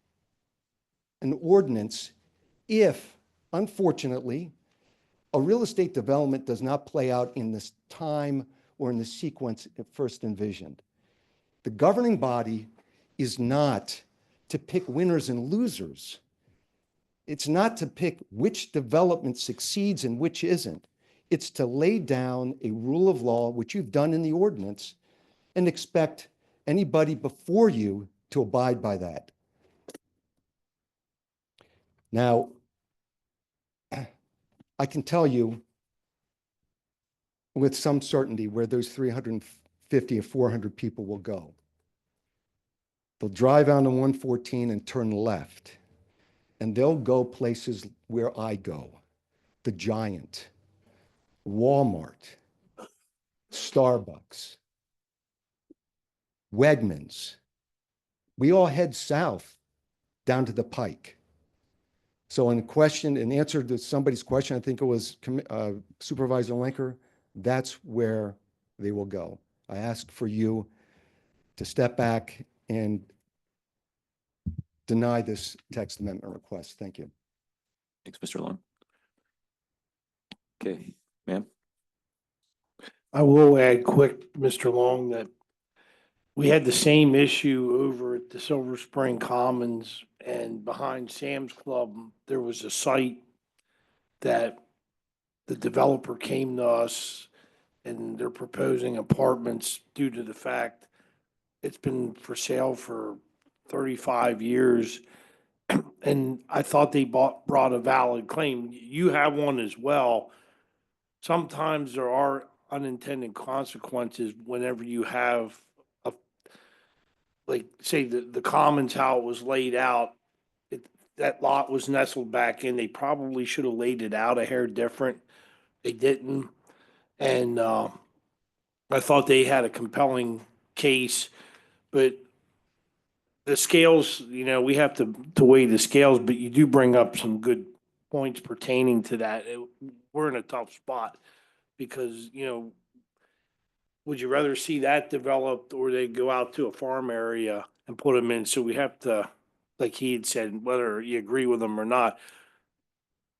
an ordinance if, unfortunately, a real estate development does not play out in this time or in the sequence it first envisioned. The governing body is not to pick winners and losers. It's not to pick which development succeeds and which isn't. It's to lay down a rule of law, which you've done in the ordinance, and expect anybody before you to abide by that. Now, I can tell you with some certainty where those 350 or 400 people will go. They'll drive onto 114 and turn left, and they'll go places where I go. The Giant, Walmart, Starbucks, Wegmans. We all head south down to the Pike. So in answer to somebody's question, I think it was Supervisor Linker, that's where they will go. I ask for you to step back and deny this text amendment request. Thank you. Thanks, Mr. Long. Okay, ma'am. I will add quick, Mr. Long, that we had the same issue over at the Silver Spring Commons, and behind Sam's Club, there was a site that the developer came to us, and they're proposing apartments due to the fact it's been for sale for 35 years. And I thought they brought a valid claim. You have one as well. Sometimes there are unintended consequences whenever you have like, say, the commons, how it was laid out. That lot was nestled back in. They probably should have laid it out a hair different. They didn't. And I thought they had a compelling case, but the scales, we have to weigh the scales, but you do bring up some good points pertaining to that. We're in a tough spot because, would you rather see that developed or they go out to a farm area and put them in? So we have to, like he had said, whether you agree with them or not,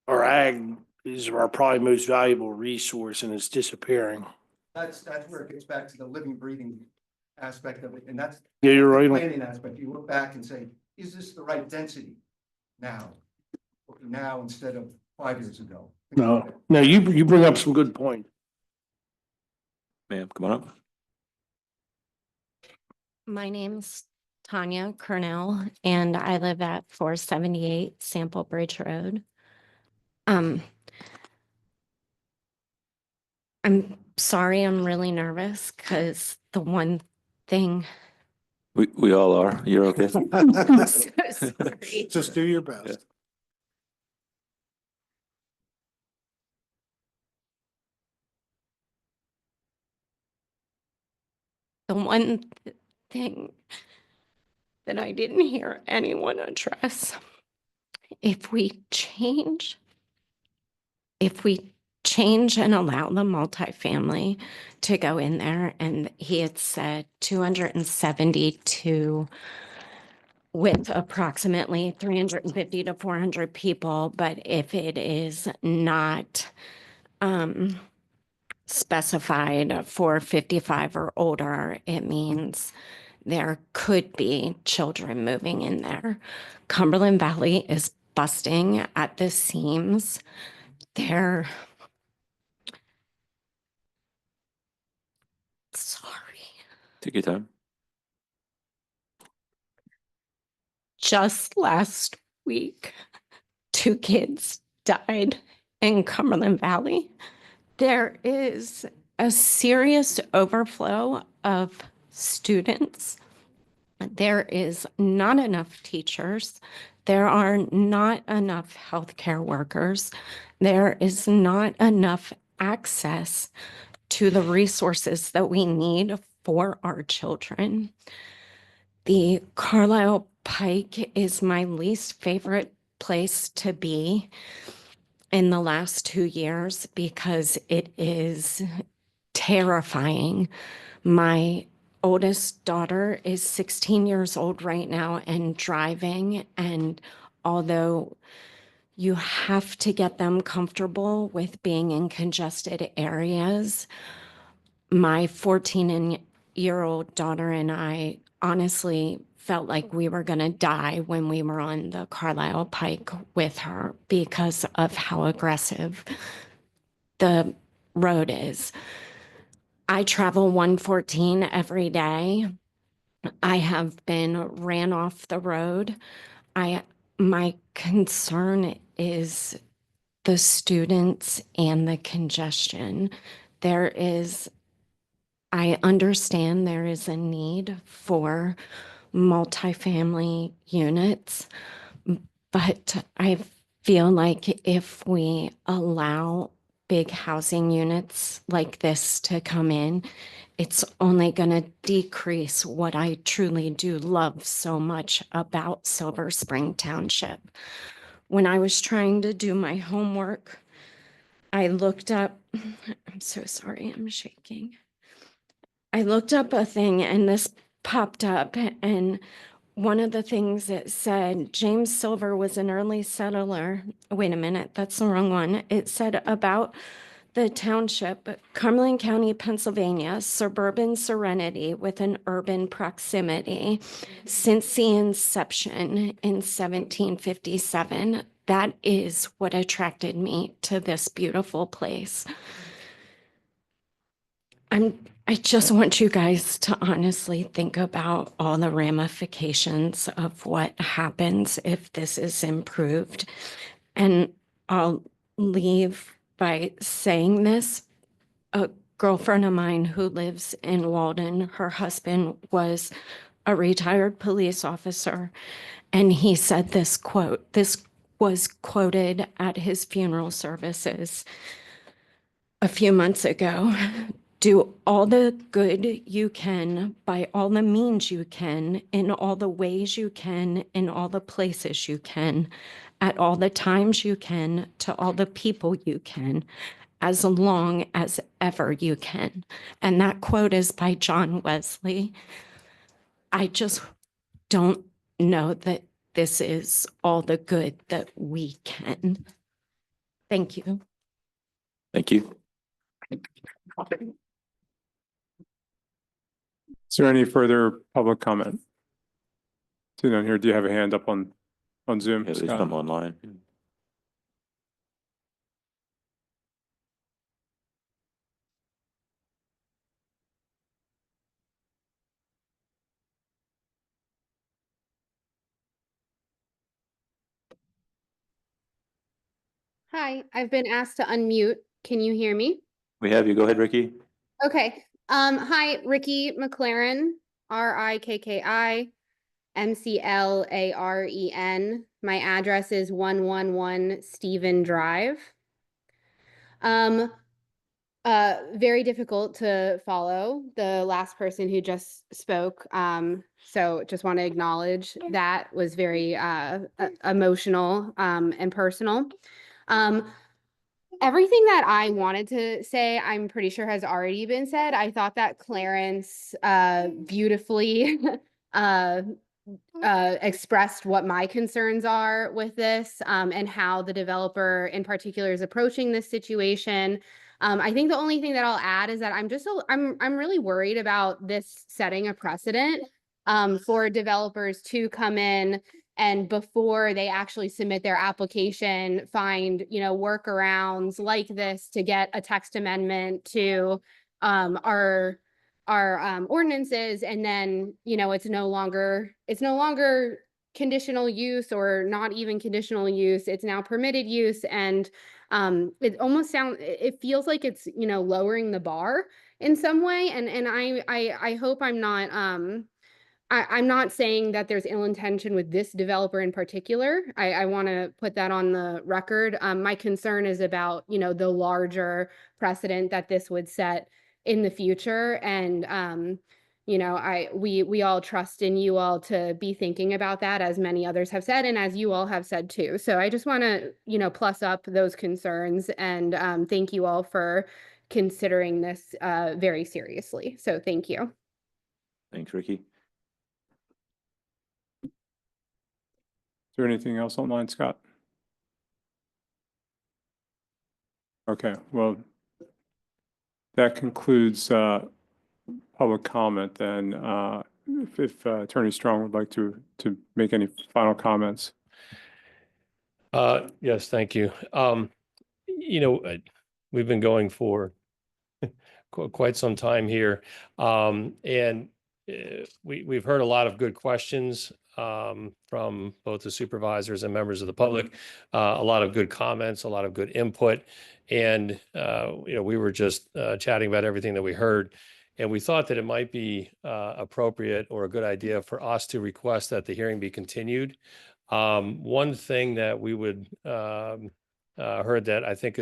our ag is our probably most valuable resource and it's disappearing. That's where it gets back to the living, breathing aspect of it, and that's. Yeah, you're the right. Planning aspect, you look back and say, is this the right density now? Now instead of 5 years ago? No, you bring up some good points. Ma'am, come on up. My name's Tanya Cornell, and I live at 478 Sample Bridge Road. I'm sorry, I'm really nervous because the one thing. We all are. You're okay. I'm so sorry. Just do your best. The one thing that I didn't hear anyone address, if we change and allow the multifamily to go in there, and he had said 272 with approximately 350 to 400 people, but if it is not specified for 55 or older, it means there could be children moving in there. Cumberland Valley is busting at the seams. They're sorry. Take your time. Just last week, 2 kids died in Cumberland Valley. There is a serious overflow of students. There is not enough teachers. There are not enough healthcare workers. There is not enough access to the resources that we need for our children. The Carlisle Pike is my least favorite place to be in the last 2 years because it is terrifying. My oldest daughter is 16 years old right now and driving. And although you have to get them comfortable with being in congested areas, my 14-year-old daughter and I honestly felt like we were going to die when we were on the Carlisle Pike with her because of how aggressive the road is. I travel 114 every day. I have been ran off the road. My concern is the students and the congestion. I understand there is a need for multifamily units, but I feel like if we allow big housing units like this to come in, it's only going to decrease what I truly do love so much about Silver Spring Township. When I was trying to do my homework, I looked up, I'm so sorry, I'm shaking. I looked up a thing and this popped up, and one of the things it said, James Silver was an early settler. Wait a minute, that's the wrong one. It said about the township, Cumberland County, Pennsylvania, suburban serenity with an urban proximity since the inception in 1757. That is what attracted me to this beautiful place. I just want you guys to honestly think about all the ramifications of what happens if this is improved. And I'll leave by saying this. A girlfriend of mine who lives in Walden, her husband was a retired police officer, and he said this quote. This was quoted at his funeral services a few months ago. Do all the good you can by all the means you can, in all the ways you can, in all the places you can, at all the times you can, to all the people you can, as long as ever you can. And that quote is by John Wesley. I just don't know that this is all the good that we can. Thank you. Thank you. Is there any further public comment? See down here, do you have a hand up on Zoom? Yeah, there's Scott? some online. Hi, I've been asked to unmute. Can you hear me? We have you. Go ahead, Ricky. Okay. Hi, Ricky McLaren, RIKKI, MCLAREN. My address is 111 Stephen Drive. Very difficult to follow the last person who just spoke. So just want to acknowledge that was very emotional and personal. Everything that I wanted to say, I'm pretty sure has already been said. I thought that Clarence beautifully expressed what my concerns are with this and how the developer in particular is approaching this situation. I think the only thing that I'll add is that I'm really worried about this setting a precedent for developers to come in and before they actually submit their application, find, workarounds like this to get a text amendment to our ordinances, and then, it's no longer conditional use or not even conditional use. It's now permitted use. And it feels like it's, lowering the bar in some way. And I hope I'm not saying that there's ill intention with this developer in particular. I want to put that on the record. My concern is about, the larger precedent that this would set in the future. And, we all trust in you all to be thinking about that, as many others have said, and as you all have said too. So I just want to, plus up those concerns, and thank you all for considering this very seriously. So thank you. Thanks, Ricky. Is there anything else online, Scott? Okay, well, that concludes public comment then. If Attorney Strong would like to make any final comments. Yes, thank you. We've been going for quite some time here. And we've heard a lot of good questions from both the supervisors and members of the public, a lot of good comments, a lot of good input. And, we were just chatting about everything that we heard. And we thought that it might be appropriate or a good idea for us to request that the hearing be continued. One thing that we would heard that I think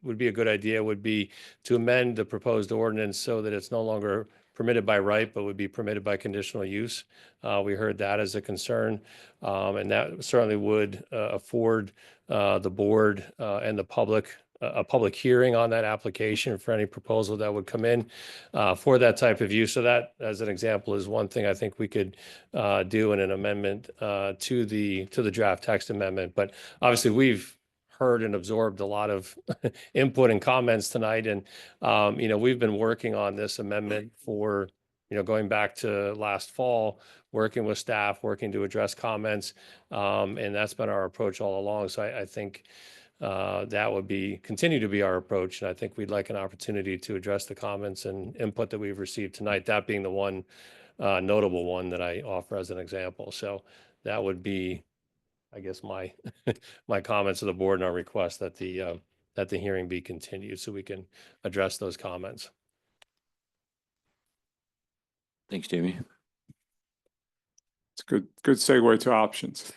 would be a good idea would be to amend the proposed ordinance so that it's no longer permitted by right, but would be permitted by conditional use. We heard that as a concern, and that certainly would afford the board and the public a public hearing on that application for any proposal that would come in for that type of use. So that, as an example, is one thing I think we could do in an amendment to the draft text amendment. But obviously, we've heard and absorbed a lot of input and comments tonight, and we've been working on this amendment for going back to last fall, working with staff, working to address comments, and that's been our approach all along. So I think that would continue to be our approach. And I think we'd like an opportunity to address the comments and input that we've received tonight, that being the one notable one that I offer as an example. So that would be, I guess, my my comments to the board and our request that the hearing be continued so we can address those comments. Thanks, Jamie. It's good segue to options.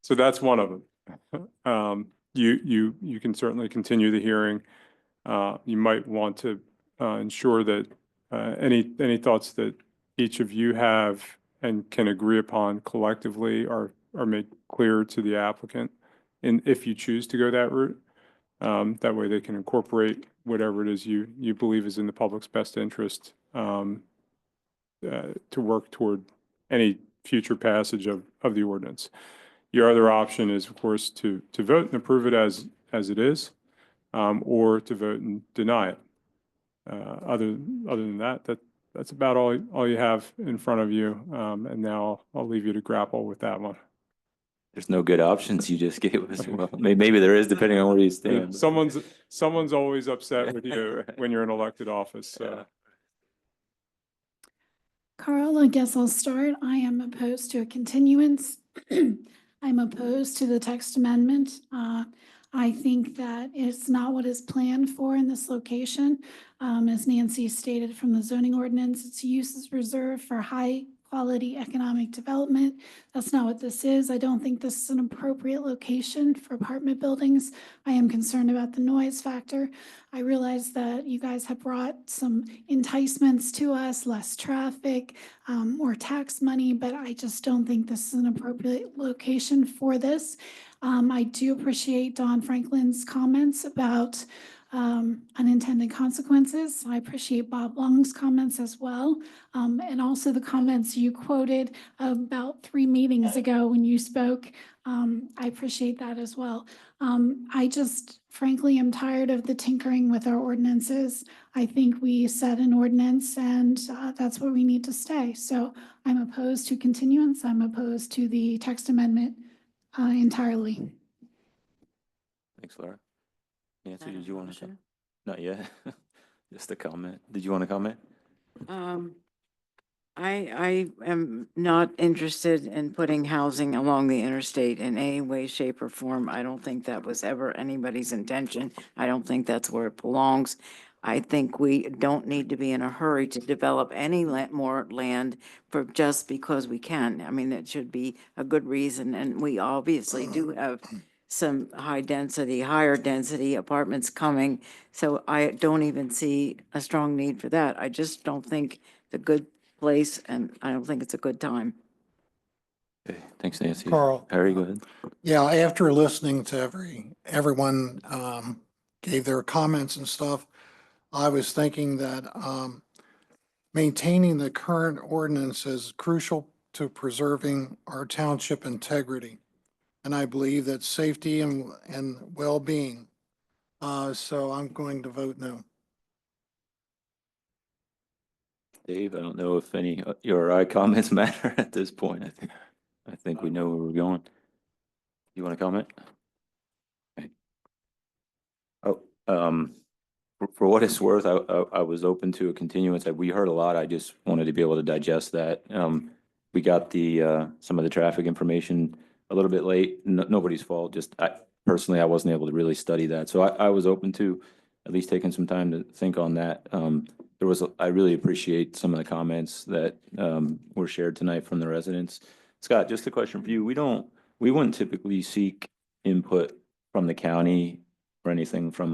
So that's one of them. You can certainly continue the hearing. You might want to ensure that any thoughts that each of you have and can agree upon collectively are made clear to the applicant, and if you choose to go that route, that way they can incorporate whatever it is you believe is in the public's best interest to work toward any future passage of the ordinance. Your other option is, of course, to vote and approve it as it is, or to vote and deny it. Other than that, that's about all you have in front of you. And now I'll leave you to grapple with that one. There's no good options you just gave us. Well, maybe there is, depending on where you Yeah, stand. someone's always upset with you when you're in elected office. So. Carl, I guess I'll start. I am opposed to a continuance. I'm opposed to the text amendment. I think that it's not what is planned for in this location. As Nancy stated from the zoning ordinance, its use is reserved for high quality economic development. That's not what this is. I don't think this is an appropriate location for apartment buildings. I am concerned about the noise factor. I realize that you guys have brought some enticements to us, less traffic, or tax money, but I just don't think this is an appropriate location for this. I do appreciate Don Franklin's comments about unintended consequences. I appreciate Bob Long's comments as well. And also the comments you quoted about 3 meetings ago when you spoke. I appreciate that as well. I just frankly am tired of the tinkering with our ordinances. I think we set an ordinance and that's where we need to stay. So I'm opposed to continuance. I'm opposed to the text amendment entirely. Thanks, Laura. Nancy, did you want to? Not yet. Just a comment. Did you want to comment? I am not interested in putting housing along the interstate in any way, shape, or form. I don't think that was ever anybody's intention. I don't think that's where it belongs. I think we don't need to be in a hurry to develop any more land for just because we can. I mean, it should be a good reason, and we obviously do have some higher density apartments coming. So I don't even see a strong need for that. I just don't think it's a good place, and I don't think it's a good time. Okay, thanks, Nancy. Carl. Harry, go ahead. Yeah, after listening to everyone gave their comments and stuff, I was thinking that maintaining the current ordinance is crucial to preserving our township integrity. And I believe that safety and well-being. So I'm going to vote no. Dave, I don't know if any your or I comments matter at this point. I think we know where we're going. You want to comment? Okay. Oh, for what it's worth, I was open to a continuance. We heard a lot. I just wanted to be able to digest that. We got the some of the traffic information a little bit late. Nobody's fault. Just personally, I wasn't able to really study that. So I was open to at least taking some time to think on that. I really appreciate some of the comments that were shared tonight from the residents. Scott, just a question for you. We wouldn't typically seek input from the county or anything from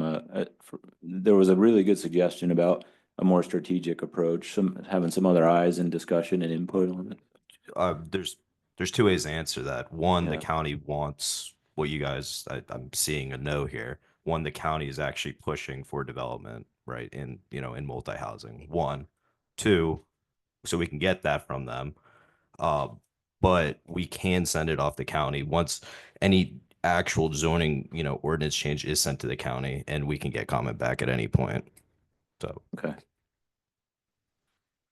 there was a really good suggestion about a more strategic approach, having some other eyes and discussion and input on it. There's two ways to answer that. One, Yeah. the county wants what you guys, I'm seeing a no here. One, the county is actually pushing for development, right? In multi-housing. One, two, so we can get that from them. But we can send it off the county once any actual zoning, ordinance change is sent to the county, and we can get comment back at any point. So,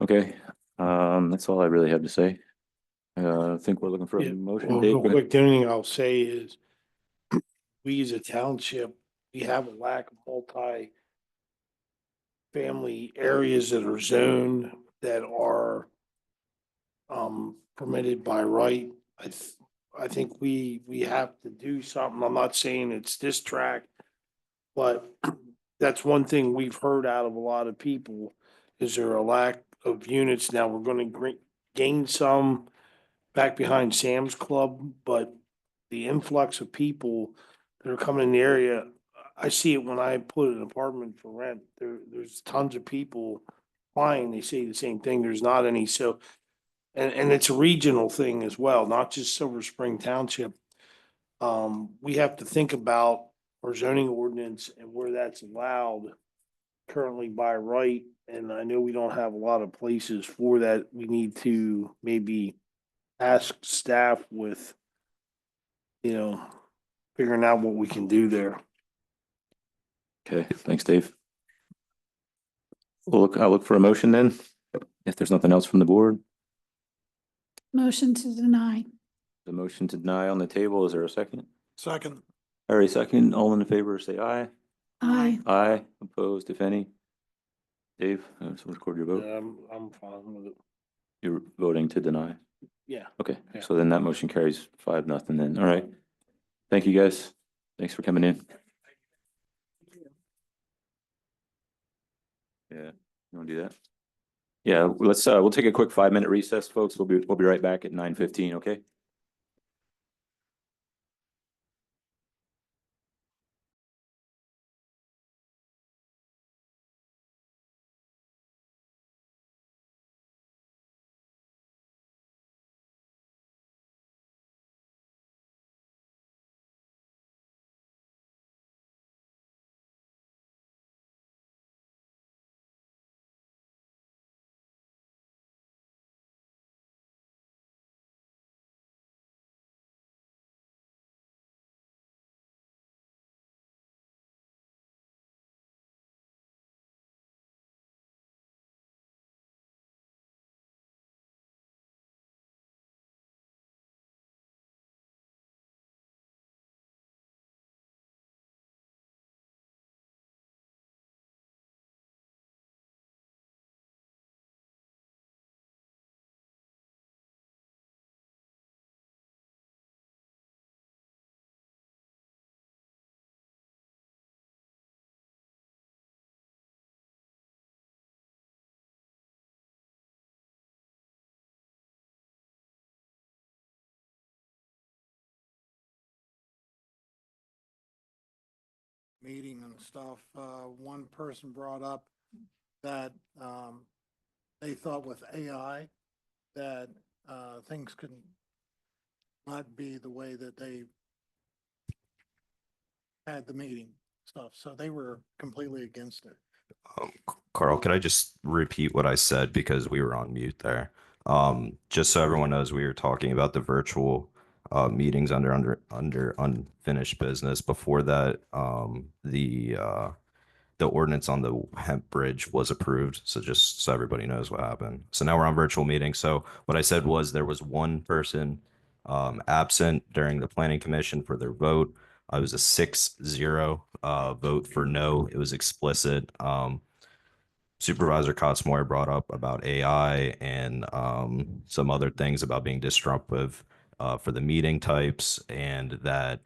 Okay. That's all I really have to say. I think we're looking for a Yeah, motion. well, Dave, real go ahead. quick, the only thing I'll say is we as a township, we have a lack of multi-family areas that are zoned that are permitted by right. I think we have to do something. I'm not saying it's this track, but that's one thing we've heard out of a lot of people. Is there a lack of units? Now we're gonna gain some back behind Sam's Club, but the influx of people that are coming in the area, I see it when I put an apartment for rent. There's tons of people applying. They say the same thing. There's not any. So, and it's a regional thing as well, not just Silver Spring Township. We have to think about our zoning ordinance and where that's allowed currently by right. And I know we don't have a lot of places for that. We need to maybe ask staff with, figuring out what we can do there. Okay, thanks, Dave. I'll look for a motion then, if there's nothing else from the board. Motion to deny. The motion to deny on the table, is there a second? Second. Harry, second, all in favor, say aye. Aye. Aye, opposed, if any. Dave, so record your vote. I'm fine with it. You're voting to deny. Yeah. Okay, Yeah. so then that motion carries 5-0 then. All right. Thank you, guys. Thanks for coming in. Yeah, you want to do that? Yeah, we'll take a quick 5-minute recess, folks. We'll be right back at 9:15, okay? Meeting and stuff, one person brought up that, they thought with AI that, things could not be the way that they had the meeting stuff. So they were completely against it. Carl, could I just repeat what I said because we were on mute there? Just so everyone knows, we were talking about the virtual meetings under unfinished business. Before that, the ordinance on the hemp bridge was approved. So just so everybody knows what happened. So now we're on virtual meetings. So what I said was there was one person absent during the planning commission for their vote. I was a 6-0 vote for no. It was explicit. Supervisor Cotsmore brought up about AI and some other things about being disruptive for the meeting types, and that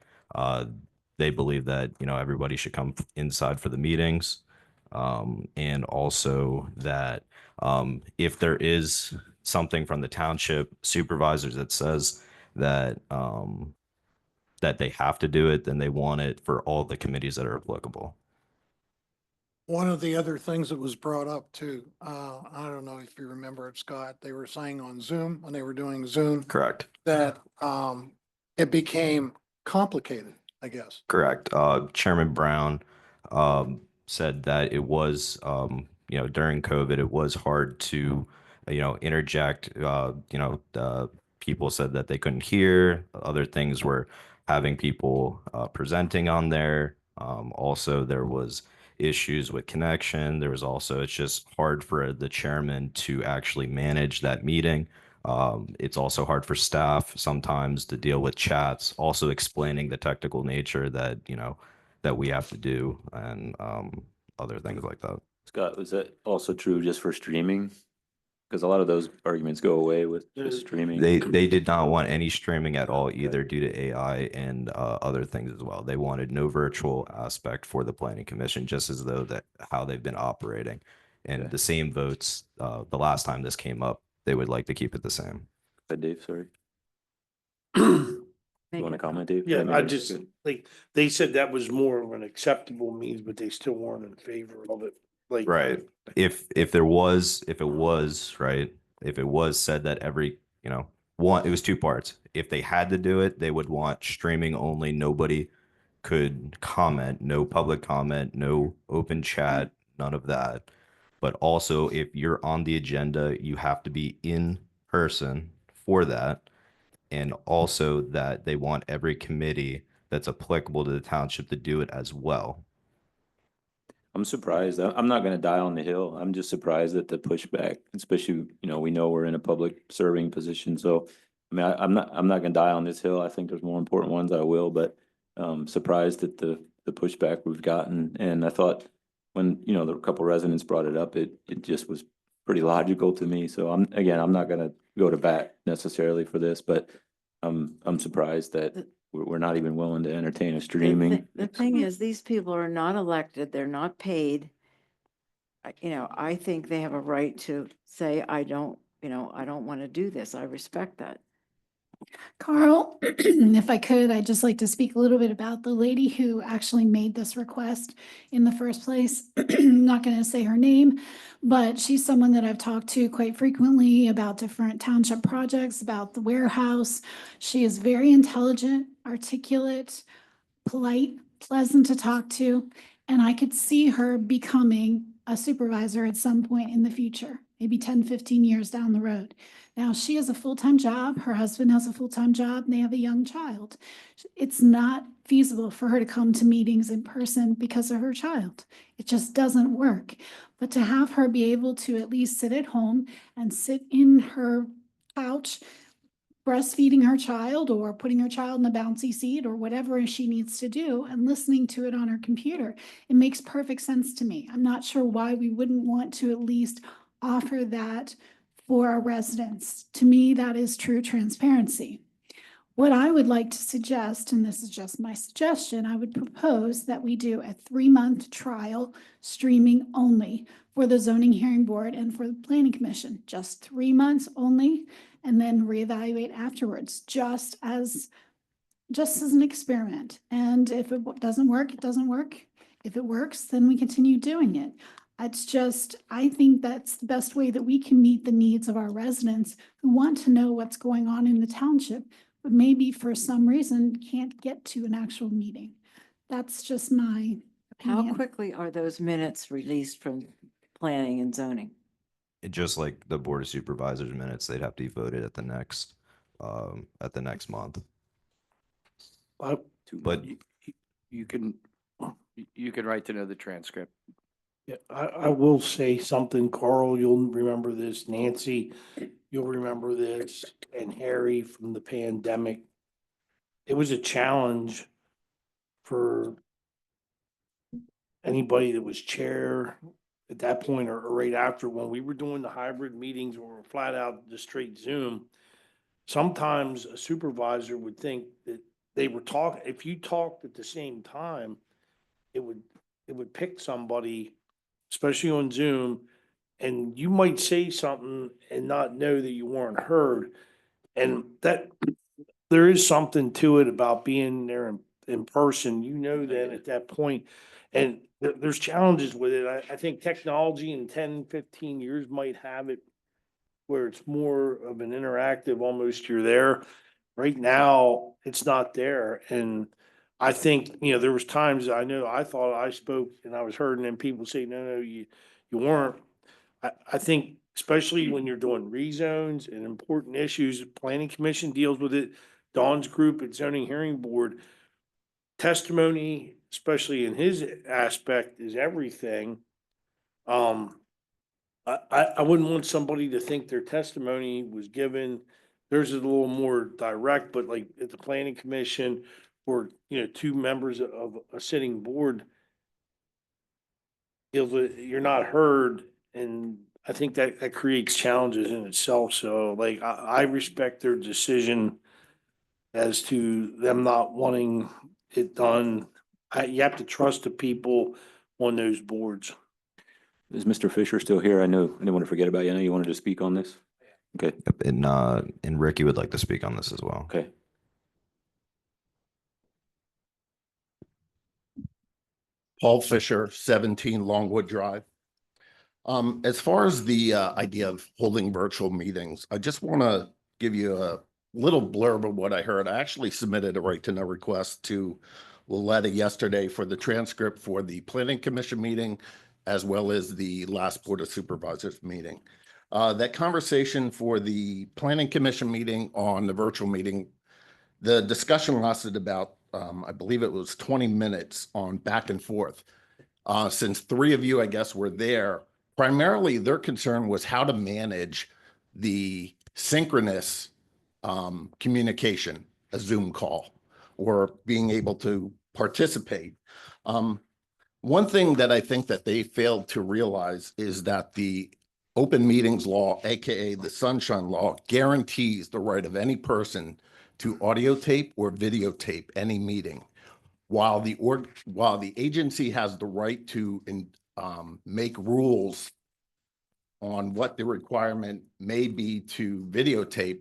they believe that everybody should come inside for the meetings, and also that if there is something from the township supervisors that says that that they have to do it, then they want it for all the committees that are applicable. One of the other things that was brought up too, I don't know if you remember it, Scott, they were saying on Zoom, when they were doing Zoom, Correct. that it became complicated, I guess. Correct. Chairman Brown said that it was, during COVID, it was hard to, interject. People said that they couldn't hear. Other things were having people presenting on there. Also, there was issues with connection. There was also, it's just hard for the chairman to actually manage that meeting. It's also hard for staff sometimes to deal with chats, also explaining the technical nature that, that we have to do, and other things like that. Scott, was that also true just for streaming? Because a lot of those arguments go away with just streaming. They did not want any streaming at all either, due to AI and other things as well. They wanted no virtual aspect for the planning commission, just as though that how they've been operating. And the same votes, the last time this came up, they would like to keep it the same. Dave, sorry. You want to comment, Dave? Yeah, Maybe I it's just, good. like, they said that was more of an acceptable means, but they still weren't in favor of it. Like, Right. If it was said that every, one, it was two parts. If they had to do it, they would want streaming only. Nobody could comment, no public comment, no open chat, none of that. But also, if you're on the agenda, you have to be in person for that. And also that they want every committee that's applicable to the township to do it as well. I'm surprised. I'm not gonna die on the hill. I'm just surprised at the pushback, especially, we know we're in a public serving position, so. I mean, I'm not gonna die on this hill. I think there's more important ones I will, but surprised at the pushback we've gotten. And I thought when, the couple residents brought it up, it just was pretty logical to me. So I'm not gonna go to bat necessarily for this, but I'm surprised that we're not even willing to entertain a streaming. The thing is, these people are not elected, they're not paid. I think they have a right to say, I don't want to do this. I respect that. Carl, if I could, I'd just like to speak a little bit about the lady who actually made this request in the first place. I'm not going to say her name, but she's someone that I've talked to quite frequently about different township projects, about the warehouse. She is very intelligent, articulate, polite, pleasant to talk to, and I could see her becoming a supervisor at some point in the future, maybe 10, 15 years down the road. Now, she has a full-time job. Her husband has a full-time job, and they have a young child. It's not feasible for her to come to meetings in person because of her child. It just doesn't work. But to have her be able to at least sit at home and sit in her couch, breastfeeding her child or putting her child in a bouncy seat or whatever she needs to do and listening to it on her computer, it makes perfect sense to me. I'm not sure why we wouldn't want to at least offer that for our residents. To me, that is true transparency. What I would like to suggest, and this is just my suggestion, I would propose that we do a 3-month trial streaming only for the zoning hearing board and for the planning commission, just 3 months only, and then reevaluate afterwards, just as an experiment. And if it doesn't work, it doesn't work. If it works, then we continue doing it. I think that's the best way that we can meet the needs of our residents who want to know what's going on in the township, but maybe for some reason can't get to an actual meeting. That's just my opinion. How quickly are those minutes released from planning and zoning? Just like the Board of Supervisors minutes, they'd have to be voted at the next month. But You can write to know the transcript. Yeah, I will say something, Carl, you'll remember this, Nancy, you'll remember this, and Harry from the pandemic. It was a challenge for anybody that was chair at that point or right after, when we were doing the hybrid meetings or we're flat out the straight Zoom. Sometimes a supervisor would think that they were talking, if you talked at the same time, it would pick somebody, especially on Zoom, and you might say something and not know that you weren't heard. And that, there is something to it about being there in person, that at that point. And there's challenges with it. I think technology in 10, 15 years might have it where it's more of an interactive, almost you're there. Right now, it's not there. And I think, there was times I know I thought I spoke and I was heard, and then people say, no, you weren't. I think especially when you're doing rezones and important issues, planning commission deals with it. Dawn's group at zoning hearing board, testimony, especially in his aspect, is everything. I wouldn't want somebody to think their testimony was given. Theirs is a little more direct, but like at the planning commission or, 2 members of a sitting board, you're not heard. And I think that creates challenges in itself. So like, I respect their decision as to them not wanting it done. You have to trust the people on those boards. Is Mr. Fisher still here? I didn't want to forget about you. I know you wanted to speak on this. Okay. And Ricky would like to speak on this as well. Okay. Paul Fisher, 17 Longwood Drive. As far as the idea of holding virtual meetings, I just want to give you a little blurb of what I heard. I actually submitted a right to know request to Willetta yesterday for the transcript for the Planning Commission meeting, as well as the last Board of Supervisors meeting. That conversation for the Planning Commission meeting on the virtual meeting, the discussion lasted about, I believe it was 20 minutes on back and forth. since three of you, I guess, were there. Primarily, their concern was how to manage the synchronous communication, a Zoom call, or being able to participate. One thing that I think that they failed to realize is that the open meetings law, AKA the Sunshine Law, guarantees the right of any person to audio tape or videotape any meeting. While the agency has the right to make rules on what the requirement may be to videotape,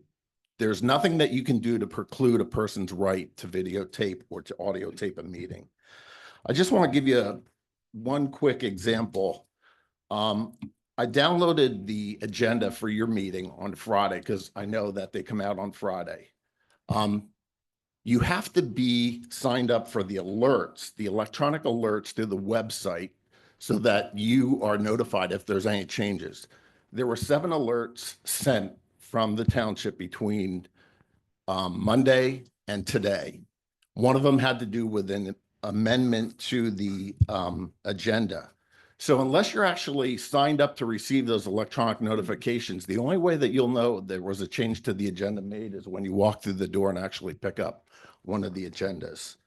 there's nothing that you can do to preclude a person's right to videotape or to audio tape a meeting. I just want to give you one quick example. I downloaded the agenda for your meeting on Friday because I know that they come out on Friday. You have to be signed up for the alerts, the electronic alerts through the website, so that you are notified if there's any changes. There were 7 alerts sent from the township between Monday and today. One of them had to do with an amendment to the agenda. So unless you're actually signed up to receive those electronic notifications, the only way that you'll know there was a change to the agenda made is when you walk through the door and actually pick up one of the agendas.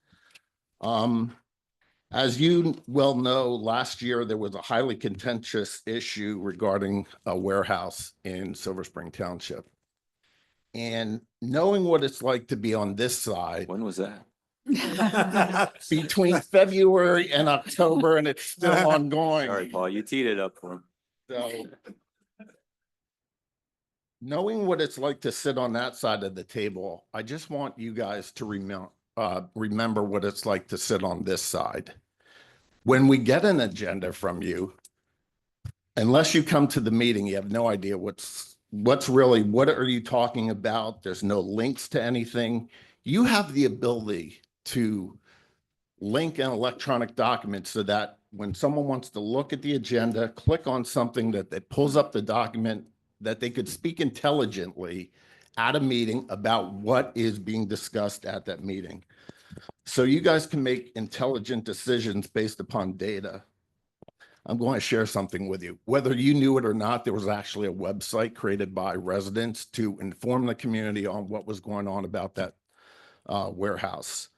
As you well know, last year there was a highly contentious issue regarding a warehouse in Silver Spring Township. And knowing what it's like to be on this side. When was that? Between February and October, and it's still ongoing. Sorry, Paul, you teed it up for him. So, knowing what it's like to sit on that side of the table, I just want you guys to remember what it's like to sit on this side. When we get an agenda from you, unless you come to the meeting, you have no idea what are you talking about? There's no links to anything. You have the ability to link an electronic document so that when someone wants to look at the agenda, click on something that pulls up the document, that they could speak intelligently at a meeting about what is being discussed at that meeting. So you guys can make intelligent decisions based upon data. I'm going to share something with you. Whether you knew it or not, there was actually a website created by residents to inform the community on what was going on about that warehouse.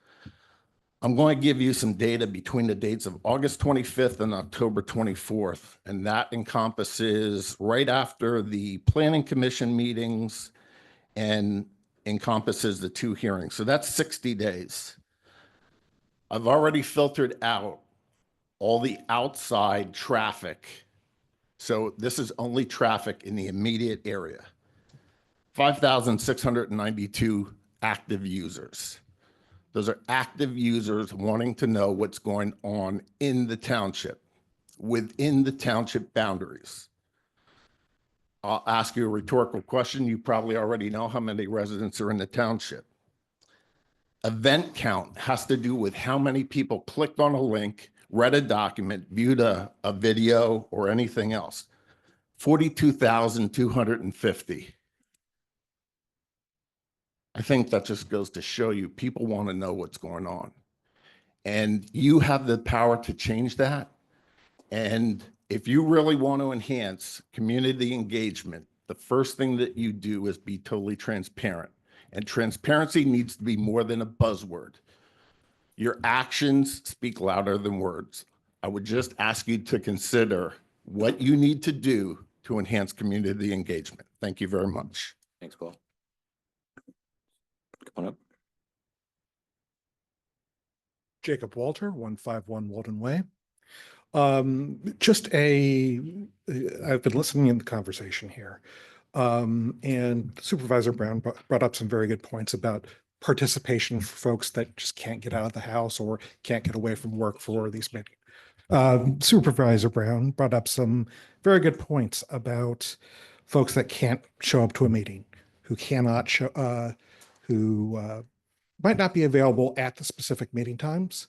I'm going to give you some data between the dates of August 25th and October 24th, and that encompasses right after the Planning Commission meetings and encompasses the 2 hearings. So that's 60 days. I've already filtered out all the outside traffic. So this is only traffic in the immediate area. 5,692 active users. Those are active users wanting to know what's going on in the township, within the township boundaries. I'll ask you a rhetorical question. You probably already know how many residents are in the township. Event count has to do with how many people clicked on a link, read a document, viewed a video, or anything else. 42,250. I think that just goes to show you people want to know what's going on. And you have the power to change that. And if you really want to enhance community engagement, the first thing that you do is be totally transparent. And transparency needs to be more than a buzzword. Your actions speak louder than words. I would just ask you to consider what you need to do to enhance community engagement. Thank you very much. Thanks, Paul. Come on up. Jacob Walter, 151 Walden Way. I've been listening in the conversation here. And Supervisor Brown brought up some very good points about participation for folks that just can't get out of the house or can't get away from work for these meetings. Supervisor Brown brought up some very good points about folks that can't show up to a meeting, who cannot show, who might not be available at the specific meeting times.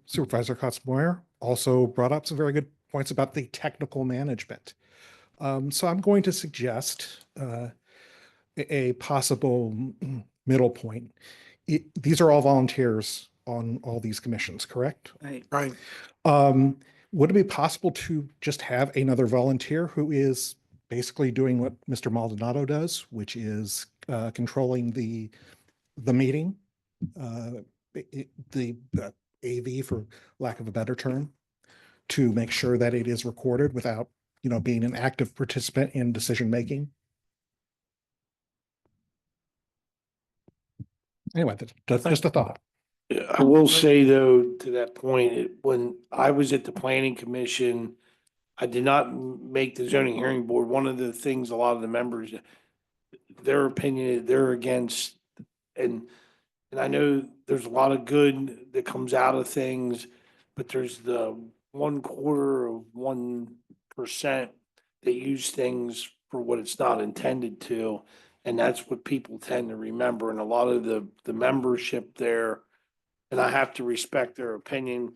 Supervisor Kotzmoyer also brought up some very good points about the technical management. So I'm going to suggest a possible middle point. These are all volunteers on all these commissions, correct? Right. Right. Would it be possible to just have another volunteer who is basically doing what Mr. Maldonado does, which is controlling the meeting, the AV, for lack of a better term, to make sure that it is recorded without, being an active participant in decision making? Anyway, that's just a thought. I will say though, to that point, when I was at the planning commission, I did not make the zoning hearing board. One of the things a lot of the members, their opinion, they're against, and I know there's a lot of good that comes out of things, but there's the 1/4% that use things for what it's not intended to. And that's what people tend to remember. And a lot of the membership there, and I have to respect their opinion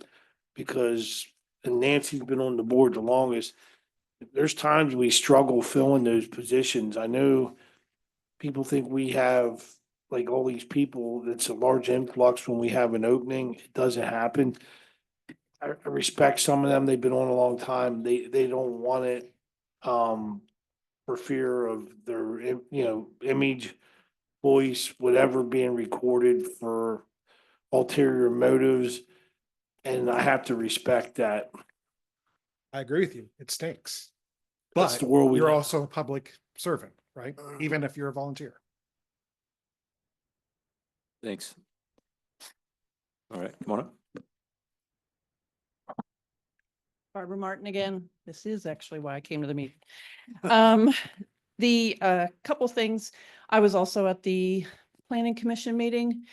because, and Nancy's been on the board the longest, there's times we struggle filling those positions. I know people think we have like all these people, it's a large influx when we have an opening. It doesn't happen. I respect some of them. They've been on a long time. They don't want it for fear of their, image, voice, whatever being recorded for ulterior motives. And I have to respect that. I agree with you. It stinks. That's But the world we you're live in. also a public servant, right? Even if you're a volunteer. Thanks. All right, come on up. Barbara Martin again. This is actually why I came to the meeting. The couple things, I was also at the planning commission meeting.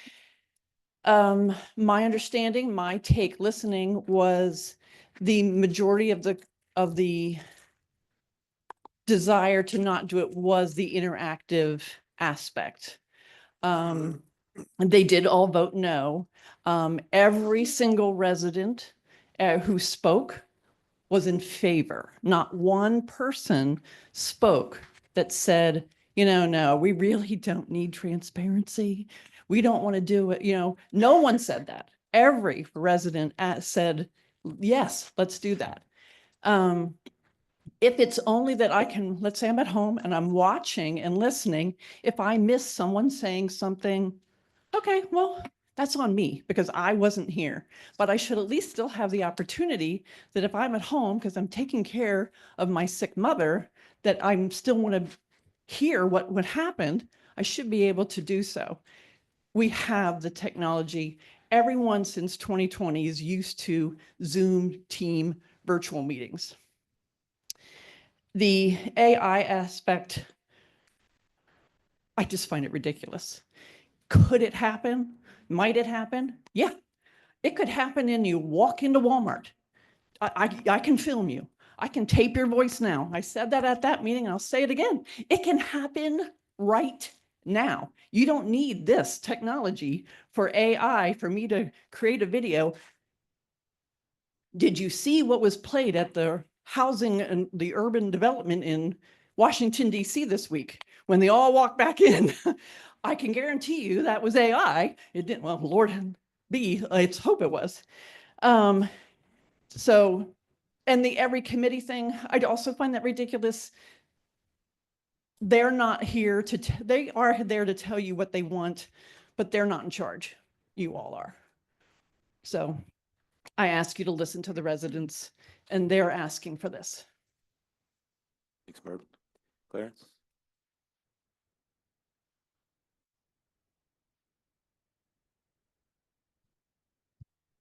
My understanding, my take listening was the majority of the desire to not do it was the interactive aspect. And they did all vote no. Every single resident who spoke was in favor. Not one person spoke that said, no, we really don't need transparency. We don't want to do it. No one said that. Every resident said, yes, let's do that. If it's only that I can, let's say I'm at home and I'm watching and listening, if I miss someone saying something, okay, well, that's on me because I wasn't here. But I should at least still have the opportunity that if I'm at home, because I'm taking care of my sick mother, that I'm still want to hear what happened, I should be able to do so. We have the technology. Everyone since 2020 is used to Zoom, team, virtual meetings. The AI aspect, I just find it ridiculous. Could it happen? Might it happen? Yeah, it could happen and you walk into Walmart. I can film you. I can tape your voice now. I said that at that meeting and I'll say it again. It can happen right now. You don't need this technology for AI for me to create a video. Did you see what was played at the housing and the urban development in Washington, D.C. this week when they all walked back in? I can guarantee you that was AI. It didn't, well, Lord be, let's hope it was. So, and the every committee thing, I also find that ridiculous. They're not here they are there to tell you what they want, but they're not in charge. You all are. So I ask you to listen to the residents and they're asking for this. Thanks, Barb. Clarence?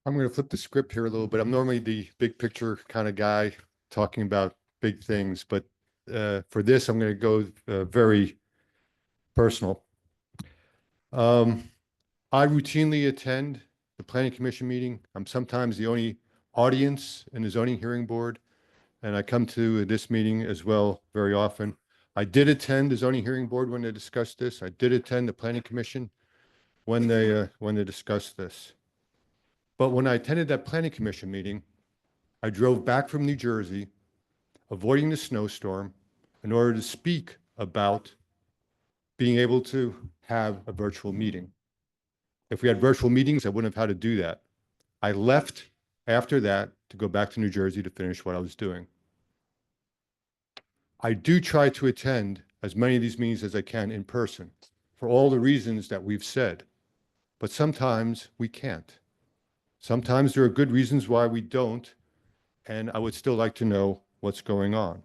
I'm going to flip the script here a little bit. I'm normally the big picture kind of guy talking about big things, but for this, I'm going to go very personal. I routinely attend the planning commission meeting. I'm sometimes the only audience in the zoning hearing board, and I come to this meeting as well very often. I did attend the zoning hearing board when they discussed this. I did attend the planning commission when they discussed this. But when I attended that planning commission meeting, I drove back from New Jersey, avoiding the snowstorm, in order to speak about being able to have a virtual meeting. If we had virtual meetings, I wouldn't have had to do that. I left after that to go back to New Jersey to finish what I was doing. I do try to attend as many of these meetings as I can in person for all the reasons that we've said, but sometimes we can't. Sometimes there are good reasons why we don't, and I would still like to know what's going on.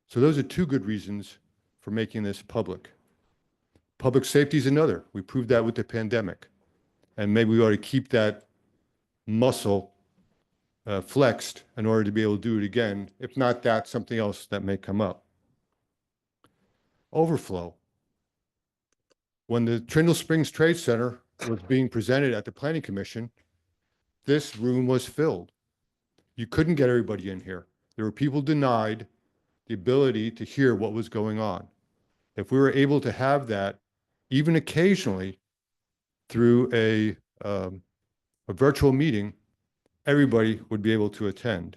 So those are two good reasons for making this public. Public safety is another. We proved that with the pandemic, and maybe we ought to keep that muscle flexed in order to be able to do it again. If not that, something else that may come up. Overflow. When the Trindle Springs Trade Center was being presented at the Planning Commission, this room was filled. You couldn't get everybody in here. There were people denied the ability to hear what was going on. If we were able to have that, even occasionally through a virtual meeting, everybody would be able to attend.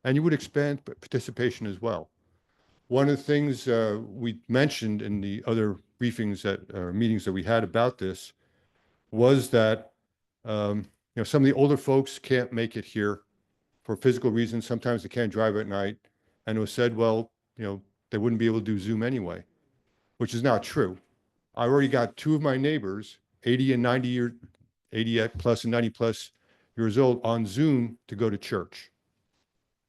And you would expand participation as well. One of the things we mentioned in the other briefings meetings that we had about this was that some of the older folks can't make it here for physical reasons. Sometimes they can't drive at night. And it was said, well, they wouldn't be able to do Zoom anyway, which is not true. I already got two of my neighbors, 80 plus and 90 plus years old, on Zoom to go to church.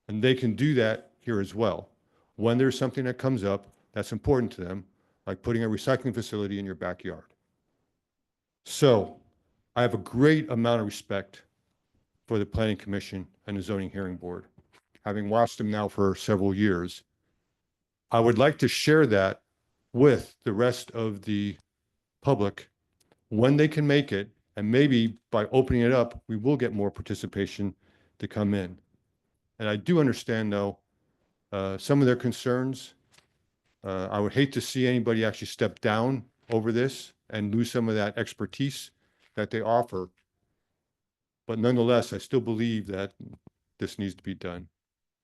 And they can do that here as well. When there's something that comes up that's important to them, like putting a recycling facility in your backyard. So I have a great amount of respect for the Planning Commission and the Zoning Hearing Board. Having watched them now for several years, I would like to share that with the rest of the public when they can make it, and maybe by opening it up, we will get more participation to come in. And I do understand, though, some of their concerns. I would hate to see anybody actually step down over this and lose some of that expertise that they offer. But nonetheless, I still believe that this needs to be done.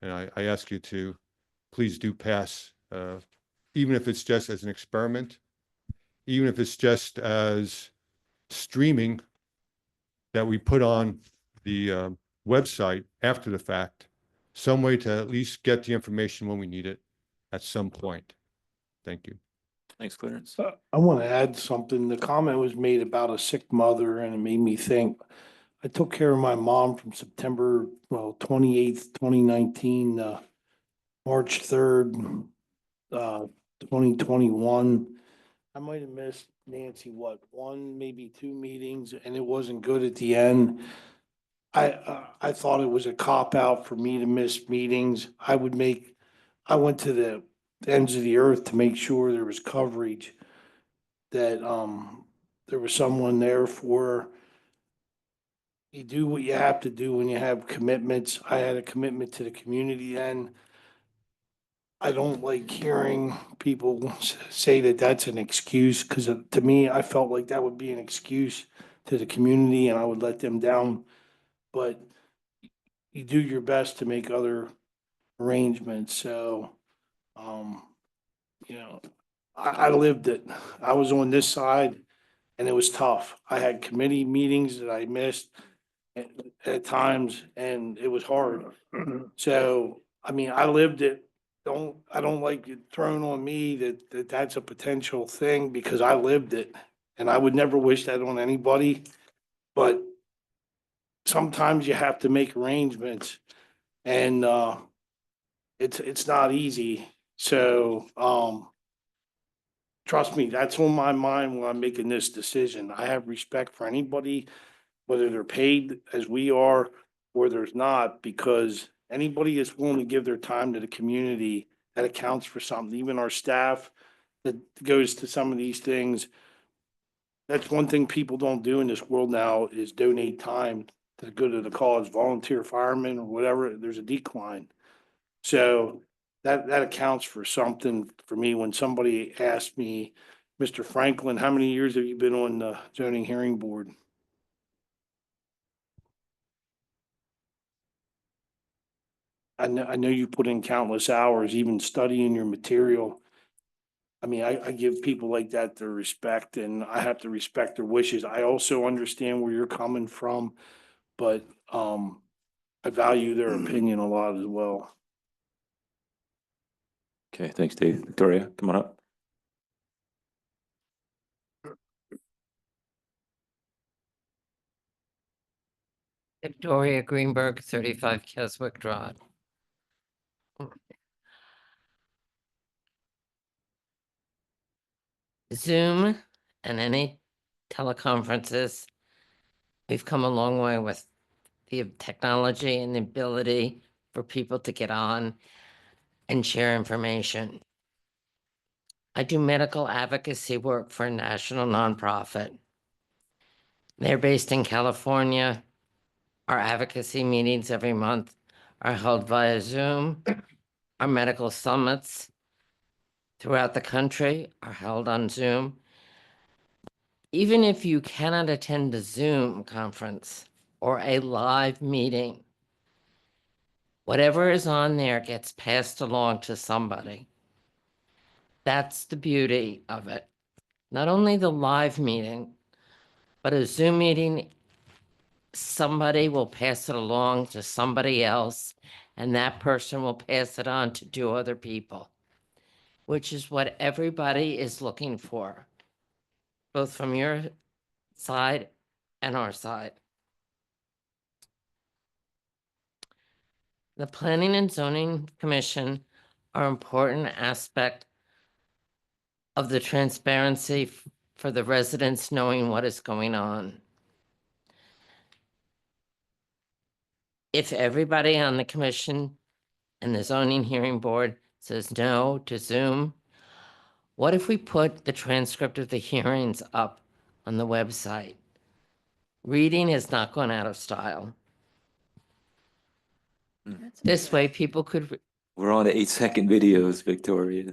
And I ask you to please do pass, even if it's just as an experiment, even if it's just as streaming that we put on the website after the fact, some way to at least get the information when we need it at some point. Thank you. Thanks, Clarence. I want to add something. The comment was made about a sick mother and it made me think. I took care of my mom from September, 28th, 2019, March 3rd, 2021. I might have missed, Nancy, one, maybe two meetings, and it wasn't good at the end. I thought it was a cop-out for me to miss meetings. I went to the ends of the earth to make sure there was coverage, that there was someone there for. You do what you have to do when you have commitments. I had a commitment to the community then. I don't like hearing people say that that's an excuse, because to me, I felt like that would be an excuse to the community and I would let them down. But you do your best to make other arrangements. So, I lived it. I was on this side and it was tough. I had committee meetings that I missed at times, and it was hard. So, I mean, I lived it. I don't like it thrown on me that that's a potential thing, because I lived it. And I would never wish that on anybody, but sometimes you have to make arrangements, and it's not easy. So, trust me, that's on my mind when I'm making this decision. I have respect for anybody, whether they're paid as we are or there's not, because anybody that's willing to give their time to the community, that accounts for something. Even our staff that goes to some of these things. That's one thing people don't do in this world now, is donate time to the good of the cause. Volunteer firemen or whatever, there's a decline. So that accounts for something for me. When somebody asked me, Mr. Franklin, how many years have you been on the zoning hearing board? I know you put in countless hours, even studying your material. I mean, I give people like that their respect and I have to respect their wishes. I also understand where you're coming from, but, I value their opinion a lot as well. Okay, thanks, Dave. Victoria, come on up. Victoria Greenberg, 35 Keswick Drive. Zoom and any teleconferences, we've come a long way with the technology and the ability for people to get on and share information. I do medical advocacy work for a national nonprofit. They're based in California. Our advocacy meetings every month are held via Zoom. Our medical summits throughout the country are held on Zoom. Even if you cannot attend a Zoom conference or a live meeting, whatever is on there gets passed along to somebody. That's the beauty of it. Not only the live meeting, but a Zoom meeting, somebody will pass it along to somebody else, and that person will pass it on to 2 other people, which is what everybody is looking for, both from your side and our side. The Planning and Zoning Commission are an important aspect of the transparency for the residents knowing what is going on. If everybody on the commission and the zoning hearing board says no to Zoom, what if we put the transcript of the hearings up on the website? Reading has not gone out of style. This way people could, We're on to 8-second videos, Victoria.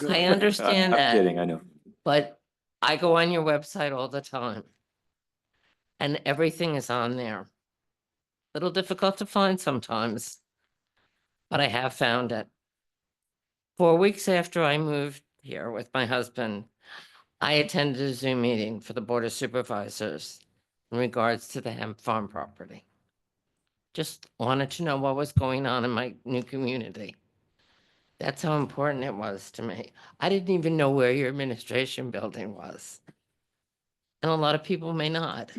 I understand I'm that. kidding, I know. But I go on your website all the time. And everything is on there. Little difficult to find sometimes, but I have found it. 4 weeks after I moved here with my husband, I attended a Zoom meeting for the Board of Supervisors in regards to the hemp farm property. Just wanted to know what was going on in my new community. That's how important it was to me. I didn't even know where your administration building was. And a lot of people may not.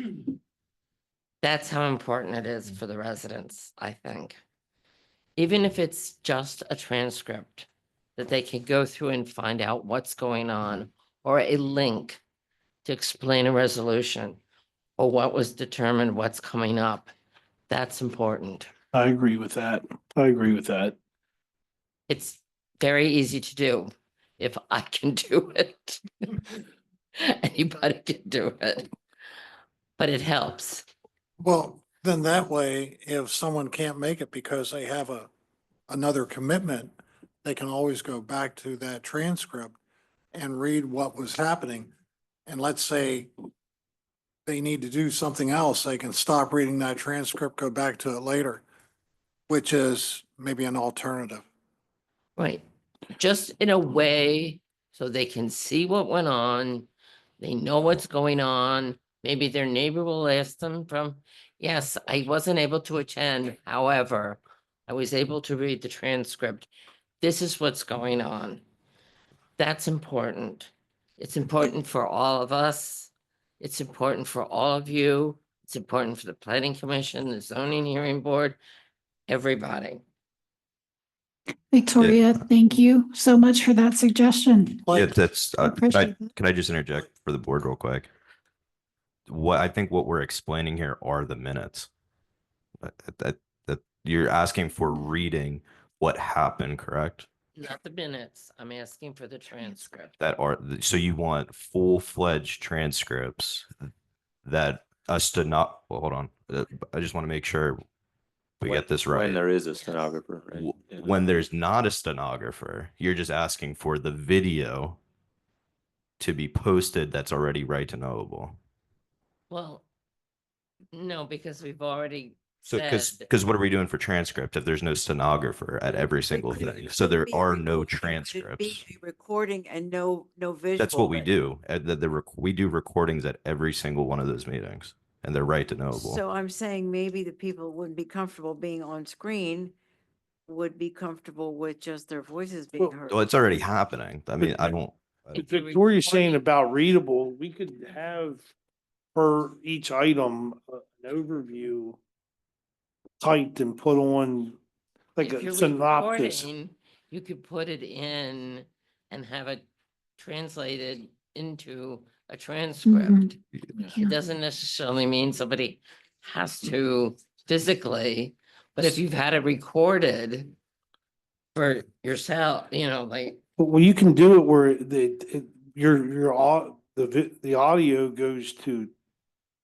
That's how important it is for the residents, I think. Even if it's just a transcript that they can go through and find out what's going on, or a link to explain a resolution, or what was determined, what's coming up. That's important. I agree with that. I agree with that. It's very easy to do if I can do it. Anybody can do it. But it helps. Well, then that way, if someone can't make it because they have another commitment, they can always go back to that transcript and read what was happening. And let's say they need to do something else, they can stop reading that transcript, go back to it later, which is maybe an alternative. Right. Just in a way so they can see what went on. They know what's going on. Maybe their neighbor will ask them from, yes, I wasn't able to attend. However, I was able to read the transcript. This is what's going on. That's important. It's important for all of us. It's important for all of you. It's important for the planning commission, the zoning hearing board, everybody. Victoria, thank you so much for that suggestion. Yeah, that's, Appreciate that. can I just interject for the board real quick? I think what we're explaining here are the minutes. That you're asking for reading what happened, correct? Not the minutes. I'm asking for the transcript. So you want full-fledged transcripts that well, hold on. I just want to make sure we get this right. When there is a stenographer, right? Yeah. When there's not a stenographer, you're just asking for the video to be posted that's already right to knowable. Well, no, because we've already So, because what are we doing for transcript if there's no stenographer at every single thing? So there are no transcripts. Recording and no visual. That's what we do. We do recordings at every single one of those meetings, and they're right to knowable. So I'm saying maybe the people wouldn't be comfortable being on screen, would be comfortable with just their voices being heard. Well, it's already happening. I mean, I don't. But Victoria's saying about readable, we could have per each item, an overview typed and put on like If a you're synopsis. recording, you could put it in and have it translated into a transcript. It doesn't necessarily mean somebody has to physically, but if you've had it recorded for yourself, like, Well, you can do it where the audio goes to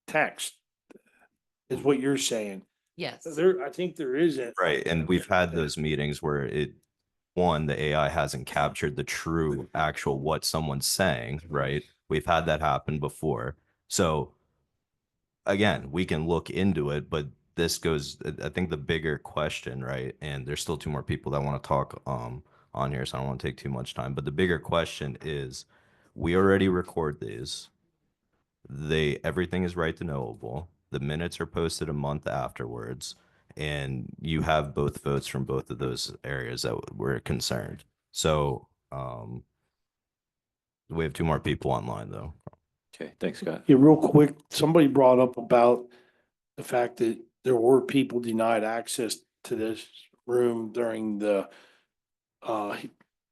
text is what you're saying. yes. I think there isn't. Right, and we've had those meetings where the AI hasn't captured the true actual what someone's saying, right? We've had that happen before. So again, we can look into it, but this goes, I think the bigger question, right? And there's still two more people that want to talk on here, so I don't want to take too much time. But the bigger question is, we already record these. Everything is right to knowable. The minutes are posted a month afterwards, and you have both votes from both of those areas that were concerned. So we have two more people online though. Okay, thanks, Scott. Yeah, real quick, somebody brought up about the fact that there were people denied access to this room during the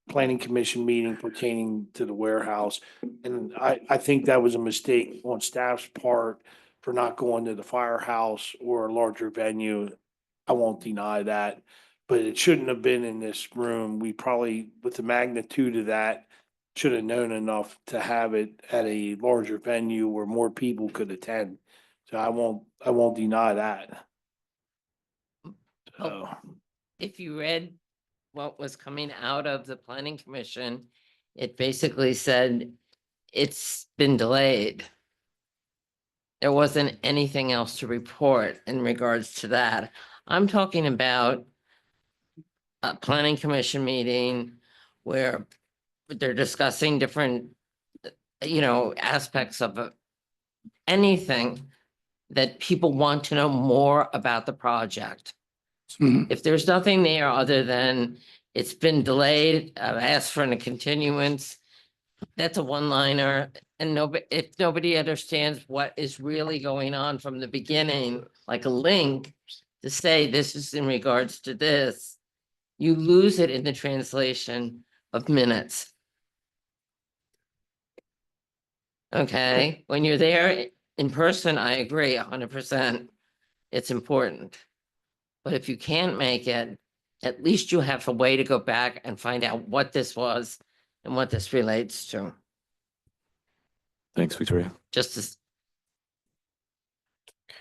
planning commission meeting pertaining to the warehouse. And I think that was a mistake on staff's part for not going to the firehouse or a larger venue. I won't deny that, but it shouldn't have been in this room. We probably, with the magnitude of that, should have known enough to have it at a larger venue where more people could attend. So I won't deny that. So, If you read what was coming out of the planning commission, it basically said it's been delayed. There wasn't anything else to report in regards to that. I'm talking about a planning commission meeting where they're discussing different, aspects of anything that people want to know more about the project. If there's nothing there other than it's been delayed, I've asked for a continuance, that's a one-liner. And if nobody understands what is really going on from the beginning, like a link to say this is in regards to this, you lose it in the translation of minutes. Okay, when you're there in person, I agree 100%. It's important. But if you can't make it, at least you have a way to go back and find out what this was and what this relates to. Thanks, Victoria. Just as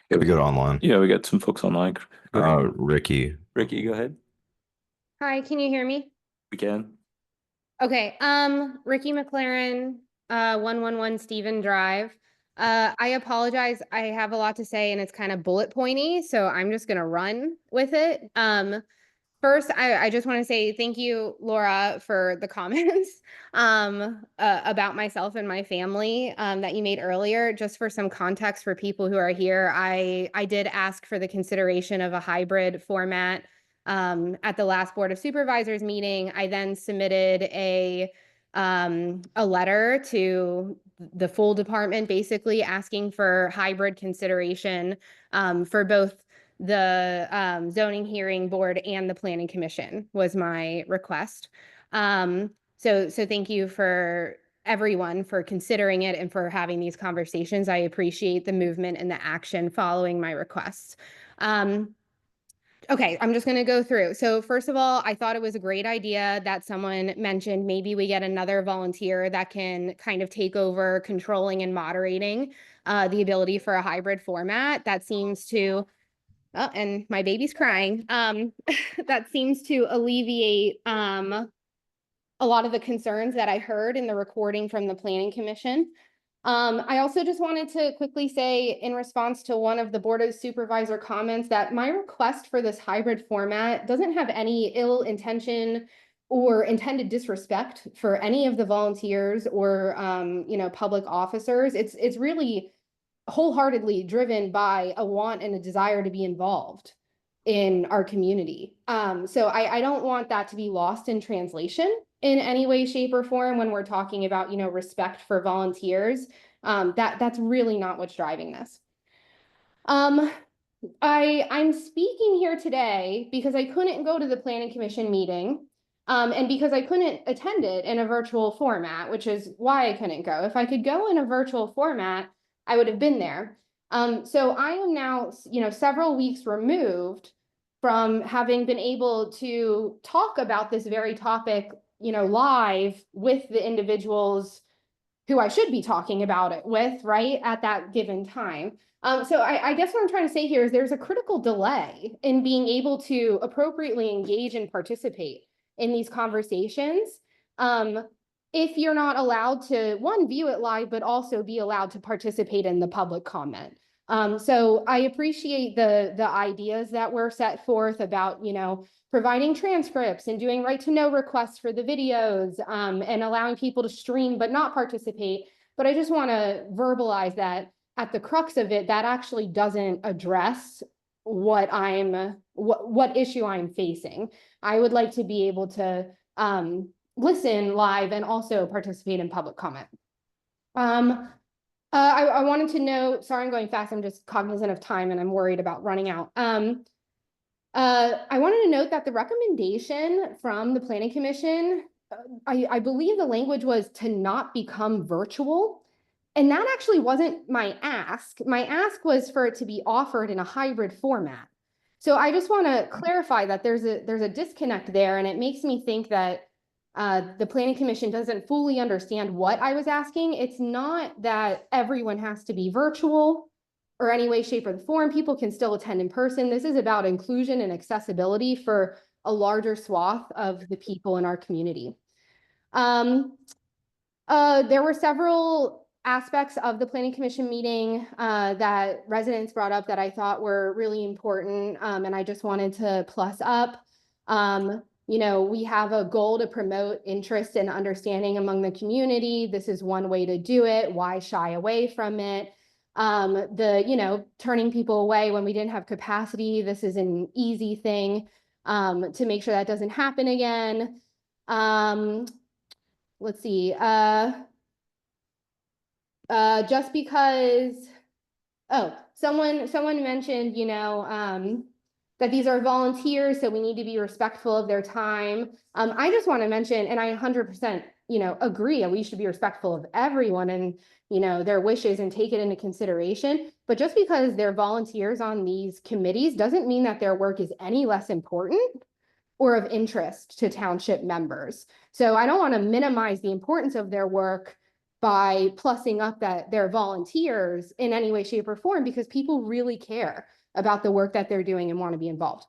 Yeah, we go to online. Yeah, we got some folks online. Go ahead. Ricky. Ricky, go ahead. Hi, can you hear me? We can. Okay, Ricky McLaren, 111 Stephen Drive. I apologize. I have a lot to say and it's kind of bullet pointy, so I'm just gonna run with it. First, I just want to say thank you, Laura, for the comments about myself and my family that you made earlier. Just for some context for people who are here, I did ask for the consideration of a hybrid format at the last Board of Supervisors meeting. I then submitted a letter to the full department, basically asking for hybrid consideration for both the zoning hearing board and the planning commission was my request. So thank you for everyone for considering it and for having these conversations. I appreciate the movement and the action following my requests. Okay, I'm just going to go through. So first of all, I thought it was a great idea that someone mentioned maybe we get another volunteer that can kind of take over controlling and moderating the ability for a hybrid format. That seems to, oh, and my baby's crying. That seems to alleviate a lot of the concerns that I heard in the recording from the planning commission. I also just wanted to quickly say in response to one of the Board of Supervisor comments that my request for this hybrid format doesn't have any ill intention or intended disrespect for any of the volunteers or, public officers. It's really wholeheartedly driven by a want and a desire to be involved in our community. So I don't want that to be lost in translation in any way, shape, or form when we're talking about, respect for volunteers. That's really not what's driving this. I'm speaking here today because I couldn't go to the planning commission meeting. And because I couldn't attend it in a virtual format, which is why I couldn't go. If I could go in a virtual format, I would have been there. So I am now, several weeks removed from having been able to talk about this very topic, live with the individuals who I should be talking about it with, right, at that given time. So I guess what I'm trying to say here is there's a critical delay in being able to appropriately engage and participate in these conversations. If you're not allowed to, one, view it live, but also be allowed to participate in the public comment. So I appreciate the ideas that were set forth about, providing transcripts and doing right to know requests for the videos, and allowing people to stream but not participate. But I just want to verbalize that at the crux of it, that actually doesn't address what issue I'm facing. I would like to be able to listen live and also participate in public comment. I wanted to know, sorry, I'm going fast. I'm just cognizant of time and I'm worried about running out. I wanted to note that the recommendation from the Planning Commission, I believe the language was to not become virtual. And that actually wasn't my ask. My ask was for it to be offered in a hybrid format. So I just want to clarify that there's a disconnect there, and it makes me think that the Planning Commission doesn't fully understand what I was asking. It's not that everyone has to be virtual or any way, shape, or form. People can still attend in person. This is about inclusion and accessibility for a larger swath of the people in our community. There were several aspects of the Planning Commission meeting that residents brought up that I thought were really important, and I just wanted to plus up. We have a goal to promote interest and understanding among the community. This is one way to do it. Why shy away from it? Turning people away when we didn't have capacity. This is an easy thing to make sure that doesn't happen again. Let's see. Just because, someone mentioned, that these are volunteers, so we need to be respectful of their time. I just want to mention, and I 100%, agree, and we should be respectful of everyone and, their wishes and take it into consideration. But just because they're volunteers on these committees doesn't mean that their work is any less important or of interest to township members. So I don't want to minimize the importance of their work by plussing up that they're volunteers in any way, shape, or form, because people really care about the work that they're doing and want to be involved.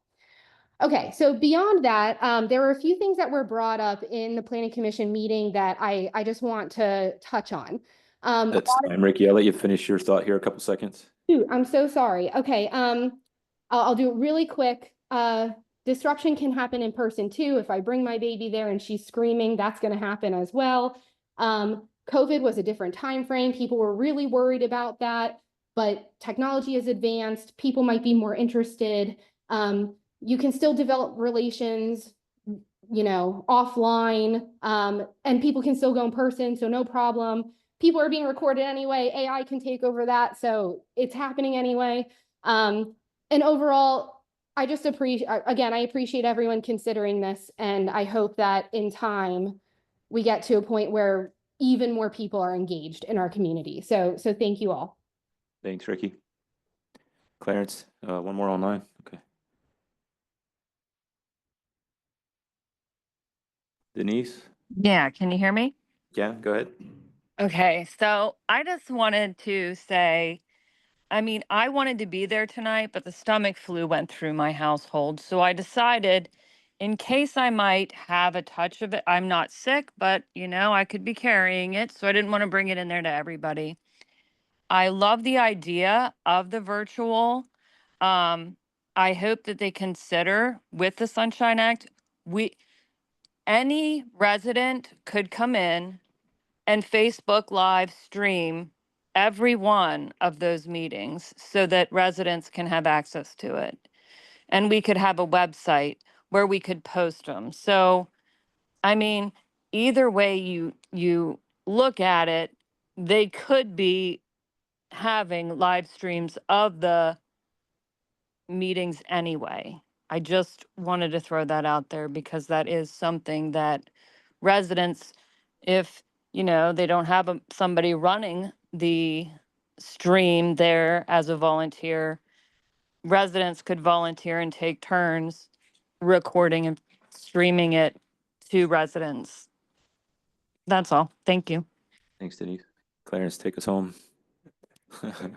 Okay, so beyond that, there were a few things that were brought up in the Planning Commission meeting that I just want to touch on. That's time, Ricky. I'll let you finish your thought here a couple seconds. Shoot, I'm so sorry. Okay, I'll do it really quick. Disruption can happen in person too. If I bring my baby there and she's screaming, that's going to happen as well. COVID was a different time frame. People were really worried about that, but technology has advanced. People might be more interested. You can still develop relations, offline, and people can still go in person, so no problem. People are being recorded anyway. AI can take over that, so it's happening anyway. And overall, I just appreciate everyone considering this, and I hope that in time we get to a point where even more people are engaged in our community. So thank you all. Thanks, Ricky. Clarence, one more online. Okay. Denise? Yeah, can you hear me? Yeah, go ahead. Okay, so I just wanted to say, I wanted to be there tonight, but the stomach flu went through my household. So I decided in case I might have a touch of it, I'm not sick, but I could be carrying it. So I didn't want to bring it in there to everybody. I love the idea of the virtual. I hope that they consider with the Sunshine Act, any resident could come in and Facebook live stream every one of those meetings so that residents can have access to it. And we could have a website where we could post them. So, I mean, either way you look at it, they could be having live streams of the meetings anyway. I just wanted to throw that out there because that is something that residents, if they don't have somebody running the stream there as a volunteer, residents could volunteer and take turns recording and streaming it to residents. That's all. Thank you. Thanks, Denise. Clarence, take us home. I'm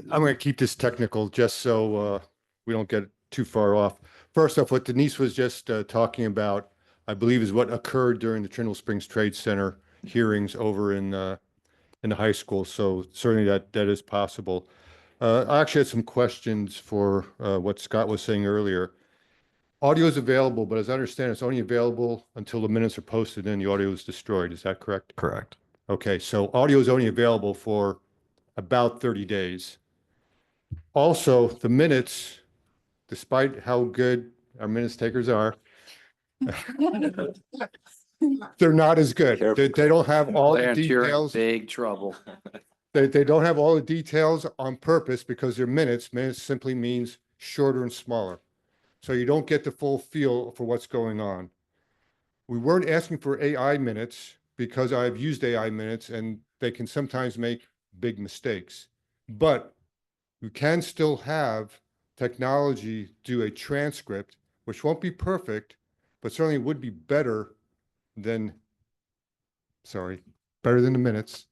going to keep this technical just so we don't get too far off. First off, what Denise was just talking about, I believe, is what occurred during the Trindle Springs Trade Center hearings over in the high school. So certainly that is possible. I actually had some questions for what Scott was saying earlier. Audio is available, but as I understand, it's only available until the minutes are posted and the audio is destroyed. Is that correct? Correct. Okay, so audio is only available for about 30 days. Also, the minutes, despite how good our minutes takers are, they're not as good. They don't have all the Lance, you're in details. big trouble. They don't have all the details on purpose because they're minutes. Minutes simply means shorter and smaller. So you don't get the full feel for what's going on. We weren't asking for AI minutes because I've used AI minutes and they can sometimes make big mistakes. But you can still have technology do a transcript, which won't be perfect, but certainly would be better than the minutes.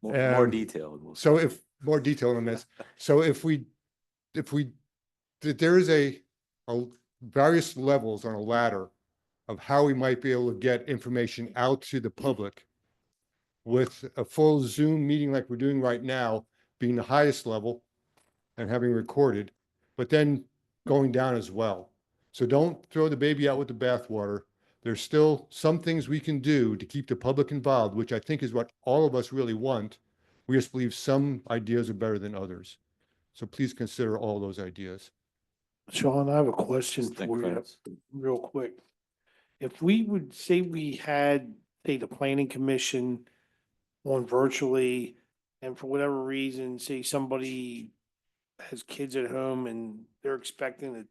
More detailed. So if more detail on this, so if there is a various levels on a ladder of how we might be able to get information out to the public, with a full Zoom meeting like we're doing right now being the highest level and having recorded, but then going down as well. So don't throw the baby out with the bathwater. There's still some things we can do to keep the public involved, which I think is what all of us really want. We just believe some ideas are better than others. So please consider all those ideas. Sean, I have a question Thank for you, you, Clarence. real quick. If we would say we had, say, the planning commission on virtually, and for whatever reason, say somebody has kids at home and they're expecting to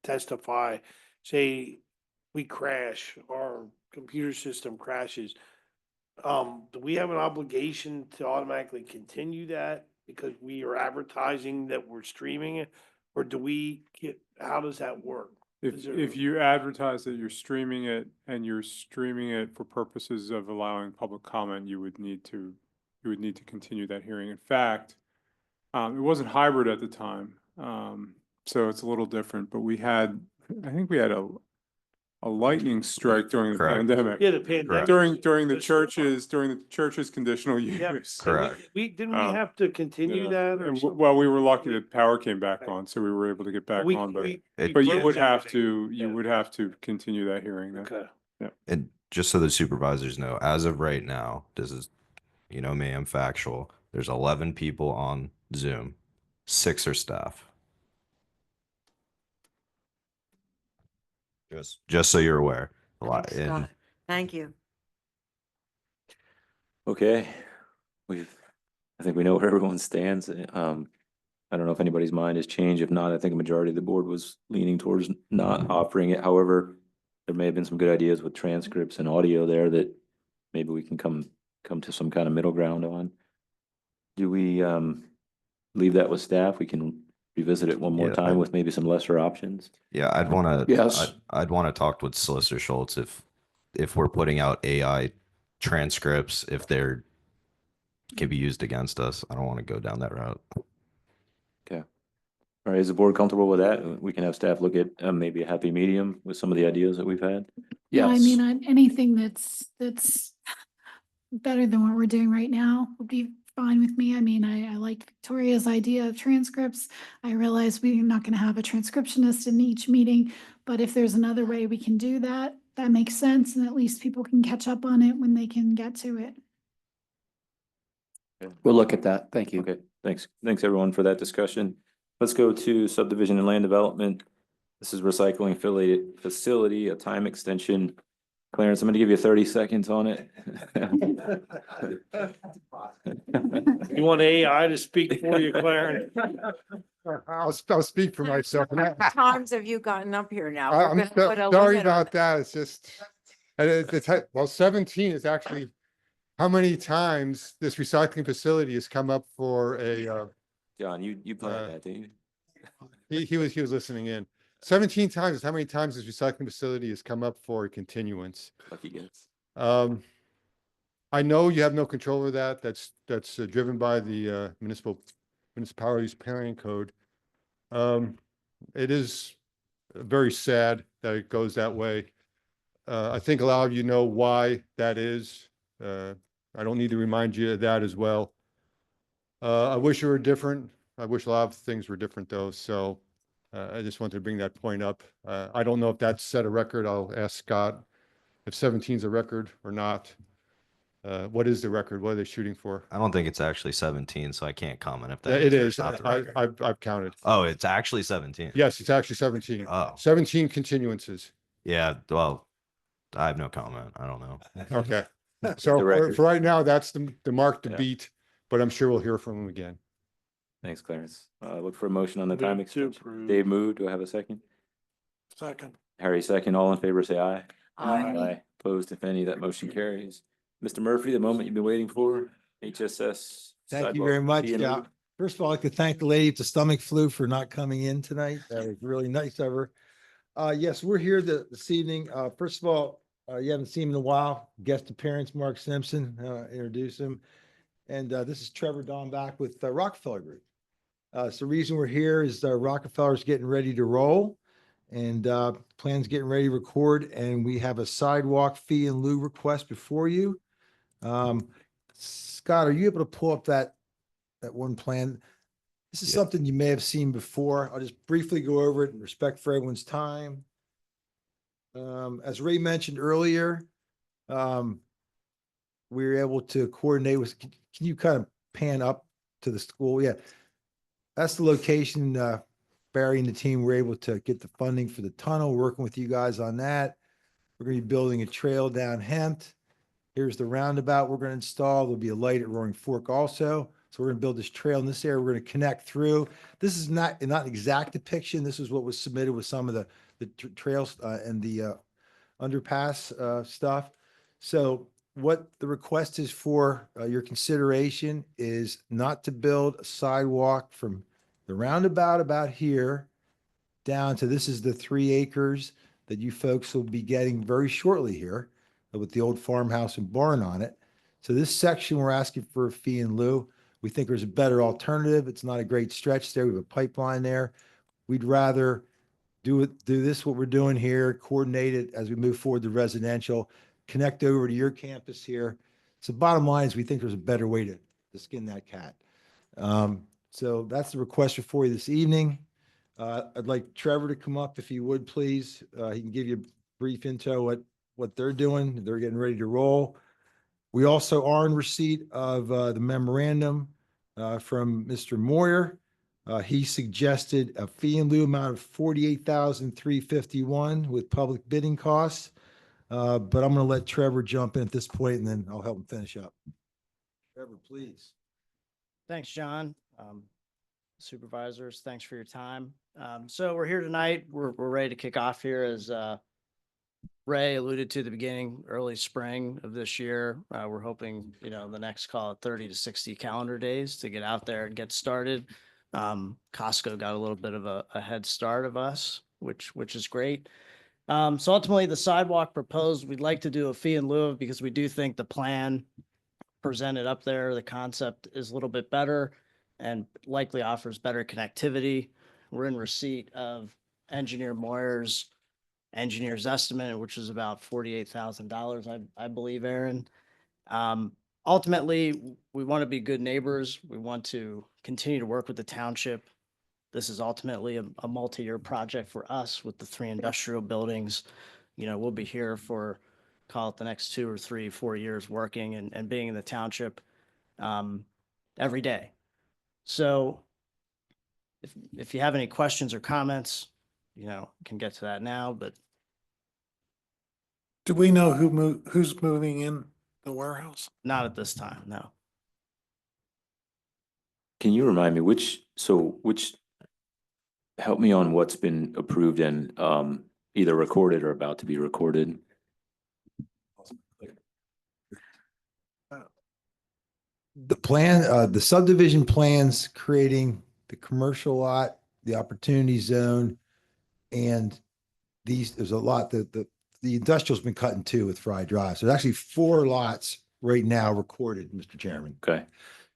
testify, say we crash, our computer system crashes, do we have an obligation to automatically continue that because we are advertising that we're streaming it? Or do we get, how does that work? If you advertise that you're streaming it and you're streaming it for purposes of allowing public comment, you would need to continue that hearing. In fact, it wasn't hybrid at the time, so it's a little different. But I think we had a lightning strike during the Correct. pandemic. Yeah, the pandemic. During the church's conditional Yeah, use. so Correct. we didn't we have to continue Yeah. that or And something? well, we were lucky that power came back on, so we were able to get back We- on, but we but you broke would have everything. to, would have to continue that hearing. Okay. And just so the supervisors know, as of right now, this is, me, I'm factual. There's 11 people on Zoom, 6 are staff. Just so you're aware. A lot, Thanks, and Scott. Thank you. Okay, I think we know where everyone stands. I don't know if anybody's mind has changed. If not, I think a majority of the board was leaning towards not offering it. However, there may have been some good ideas with transcripts and audio there that maybe we can come to some kind of middle ground on. Do we leave that with staff? We can revisit it one more Yeah, time with maybe some lesser options. yeah, I'd want to. Yes. I'd want to talk with Solicitor Schultz if we're putting out AI transcripts, if they're can be used against us. I don't want to go down that route. Okay. All right, is the board comfortable with that? We can have staff look at maybe a happy medium with some of the ideas that we've had. Yeah, I Yes. mean, anything that's better than what we're doing right now would be fine with me. I mean, I like Victoria's idea of transcripts. I realize we're not going to have a transcriptionist in each meeting, but if there's another way we can do that, that makes sense, and at least people can catch up on it when they can get to it. We'll look at that. Thank you. Okay, thanks. Thanks, everyone, for that discussion. Let's go to subdivision and land development. This is recycling affiliated facility, a time extension. Clarence, I'm gonna give you 30 seconds on it. You want AI to speak for you, Clarence? I'll speak for myself. And Times have you gotten up here now? We're I'm gonna put a sorry limit on about that. It's just, and well, 17 is actually how many times this recycling facility has come up for a, John, you planned that, didn't you? he was listening in. 17 times is how many times this recycling facility has come up for a continuance. Lucky gets. I know you have no control over that. That's driven by the municipalities planning code. It is very sad that it goes that way. I think a lot of you know why that is. I don't need to remind you of that as well. I wish it were different. I wish a lot of things were different though. So I just wanted to bring that point up. I don't know if that's set a record. I'll ask Scott if 17 is a record or not. What is the record? What are they shooting for? I don't think it's actually 17, so I can't comment if Yeah, that it or is. not the record. I've counted. Oh, it's actually 17. Yes, it's actually 17. Oh, 17 continuances. yeah. Well, I have no comment. I don't know. Okay. So The record. for right now, that's the mark to Yeah. beat, but I'm sure we'll hear from him again. Thanks, Clarence. Look for a motion on the Move time to extension. approve. Dave moved. Do I have a second? Second. Harry, second. All in favor, say aye. Aye. Opposed, if any, that motion carries. Mr. Murphy, the moment you've been waiting for, HSS. Thank you sidewalk very much. fee and Yeah. lieu. First of all, I could thank the lady with the stomach flu for not coming in tonight. That was really nice of her. Yes, we're here this evening. First of all, you haven't seen him in a while. Guest appearance, Mark Simpson, introduce him. And this is Trevor Don back with Rockefeller Group. So the reason we're here is Rockefeller's getting ready to roll and plan's getting ready to record, and we have a sidewalk fee in lieu request before you. Scott, are you able to pull up that one plan? This is something you may have seen before. I'll just briefly go over it in respect for everyone's time. As Ray mentioned earlier, we were able to coordinate with, can you kind of pan up to the school? Yeah. That's the location, Barry and the team were able to get the funding for the tunnel, working with you guys on that. We're going to be building a trail down Hempt. Here's the roundabout we're going to install. There'll be a light at Roaring Fork also. So we're going to build this trail in this area. We're going to connect through. This is not an exact depiction. This is what was submitted with some of the trails and the underpass stuff. So what the request is for your consideration is not to build a sidewalk from the roundabout about here down to, this is the 3 acres that you folks will be getting very shortly here with the old farmhouse and barn on it. So this section, we're asking for a fee in lieu. We think there's a better alternative. It's not a great stretch there. We have a pipeline there. We'd rather do this, what we're doing here, coordinate it as we move forward to residential, connect over to your campus here. So bottom line is we think there's a better way to skin that cat. So that's the request for you this evening. I'd like Trevor to come up if he would, please. He can give you a brief intro what they're doing. They're getting ready to roll. We also are in receipt of the memorandum from Mr. Moyer. He suggested a fee in lieu amount of $48,351 with public bidding costs. But I'm going to let Trevor jump in at this point, and then I'll help him finish up. Trevor, please. Thanks, John. Supervisors, thanks for your time. So we're here tonight. We're ready to kick off here, as Ray alluded to at the beginning, early spring of this year. We're hoping, the next, call it 30 to 60 calendar days to get out there and get started. Costco got a little bit of a head start of us, which is great. So ultimately, the sidewalk proposed, we'd like to do a fee in lieu of, because we do think the plan presented up there, the concept is a little bit better and likely offers better connectivity. we're in receipt of engineer Moyer's engineer's estimate, which is about $48,000, I believe, Aaron. Ultimately, we want to be good neighbors. We want to continue to work with the township. This is ultimately a multi-year project for us with the 3 industrial buildings. You know, we'll be here for, call it the next 2 or 3, 4 years working and being in the township every day. So if you have any questions or comments, you know, can get to that now, but Do we know who's moving in the warehouse? not at this time, no. Can you remind me help me on what's been approved and either recorded or about to be recorded? The plan, the subdivision plans creating the commercial lot, the opportunity zone, and there's a lot that the industrial's been cut in two with Fry Drive. So there's actually 4 lots right now recorded, Mr. Chairman. Okay.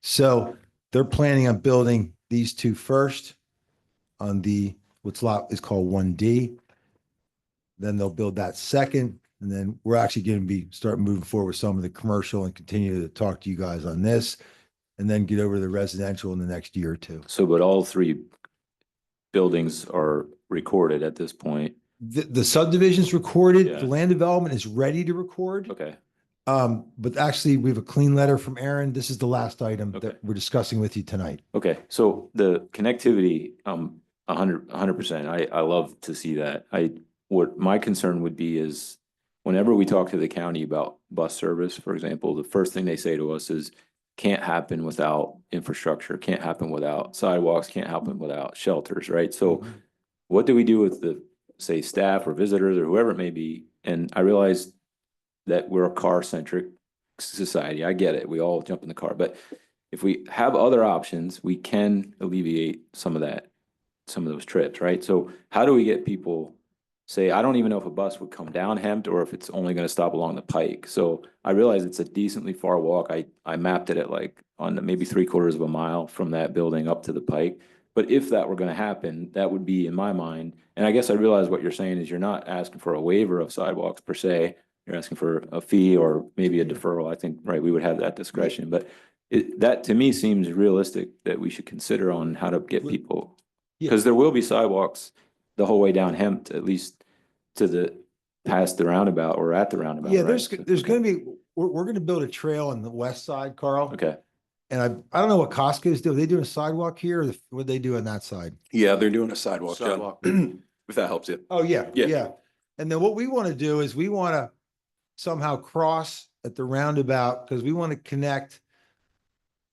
So they're planning on building these 2 first on what's lot is called 1D. Then they'll build that second. And then we're actually going to start moving forward with some of the commercial and continue to talk to you guys on this, and then get over to the residential in the next year or 2. So, but all 3 buildings are recorded at this point. The subdivision's recorded, Yeah. the land development is ready to record. Okay. But actually we have a clean letter from Aaron. This is the last item Okay. that we're discussing with you tonight. Okay. So the connectivity, 100%. I love to see that. What my concern would be is whenever we talk to the county about bus service, for example, the first thing they say to us is can't happen without infrastructure, can't happen without sidewalks, can't happen without shelters, right? So what do we do with the, say, staff or visitors or whoever it may be? And I realize that we're a car-centric society. I get it. We all jump in the car. But if we have other options, we can alleviate some of those trips, right? So how do we get people, say, I don't even know if a bus would come down Hempt or if it's only going to stop along the Pike. So I realize it's a decently far walk. I mapped it at like on maybe 3/4 of a mile from that building up to the Pike. But if that were going to happen, that would be in my mind. And I guess I realize what you're saying is you're not asking for a waiver of sidewalks per se. You're asking for a fee or maybe a deferral. I think, right, we would have that discretion. But that to me seems realistic that we should consider on how to get people. Because there will be sidewalks the whole way down Hempt, at least to past the roundabout or at the roundabout. Yeah, right? there's going to be, we're going to build a trail on the west side, Carl. Okay. And I don't know what Costco's doing. Are they doing a sidewalk here or what they do on that side? Yeah, they're doing a sidewalk, John, if that helps you. Oh, yeah, Yeah. yeah. And then what we want to do is we want to somehow cross at the roundabout because we want to connect.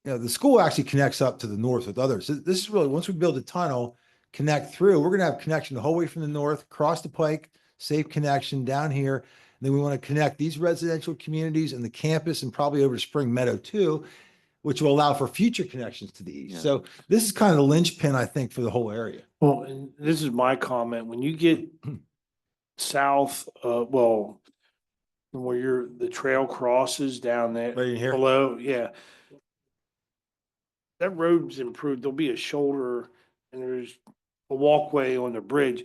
You know, the school actually connects up to the north with others. This is really, once we build a tunnel, connect through, we're going to have connection the whole way from the north, cross the Pike, safe connection down here. And then we want to connect these residential communities and the campus and probably over to Spring Meadow too, which will allow for future connections to the east. Yeah. So this is kind of the linchpin, I think, for the whole area. Well, and this is my comment, when you get south, where the trail crosses down there. Right in here? Below, yeah. That road's improved. There'll be a shoulder and there's a walkway on the bridge.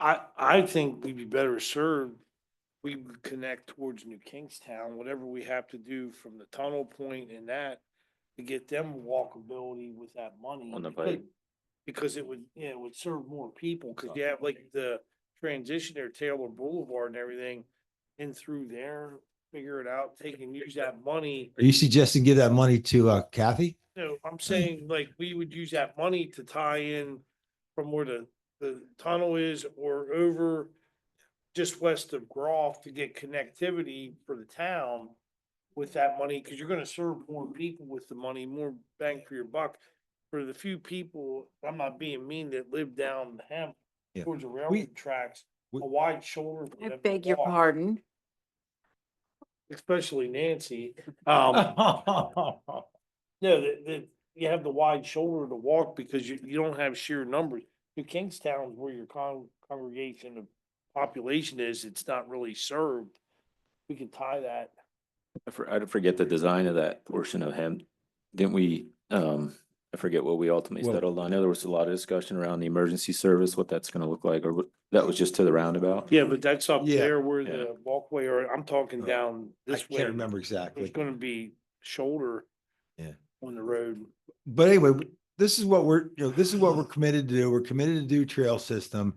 I think we'd be better served. We would connect towards New Kingstown, whatever we have to do from the tunnel point and that to get them walkability with that money. On the Pike. Because it would serve more people, because you have like the transition there, Taylor Boulevard and everything in through there, figure it out, use that money. Are you suggesting give that money to Kathy? No, I'm saying like we would use that money to tie in from where the tunnel is or over just west of Groff to get connectivity for the town with that money, because you're gonna serve more people with the money, more bang for your buck. For the few people, I'm not being mean, that live down the Hemp Yeah. towards the railroad tracks, a wide shoulder. for I them to beg your walk, pardon. Especially Nancy. No, you have the wide shoulder to walk because you don't have sheer numbers. New Kingstown, where your congregation of population is, it's not really served. We can tie that. I forget the design of that portion of Hempt. Didn't we, I forget what we ultimately settled on. I know there was a lot of discussion around the emergency service, what that's gonna look like, or that was just to the roundabout. Yeah, but that's up Yeah. there where Yeah. the walkway, or I'm talking down I this way. can't remember There's exactly. gonna be shoulder. Yeah. On the road. But anyway, this is what this is what we're committed to do. We're committed to do trail system.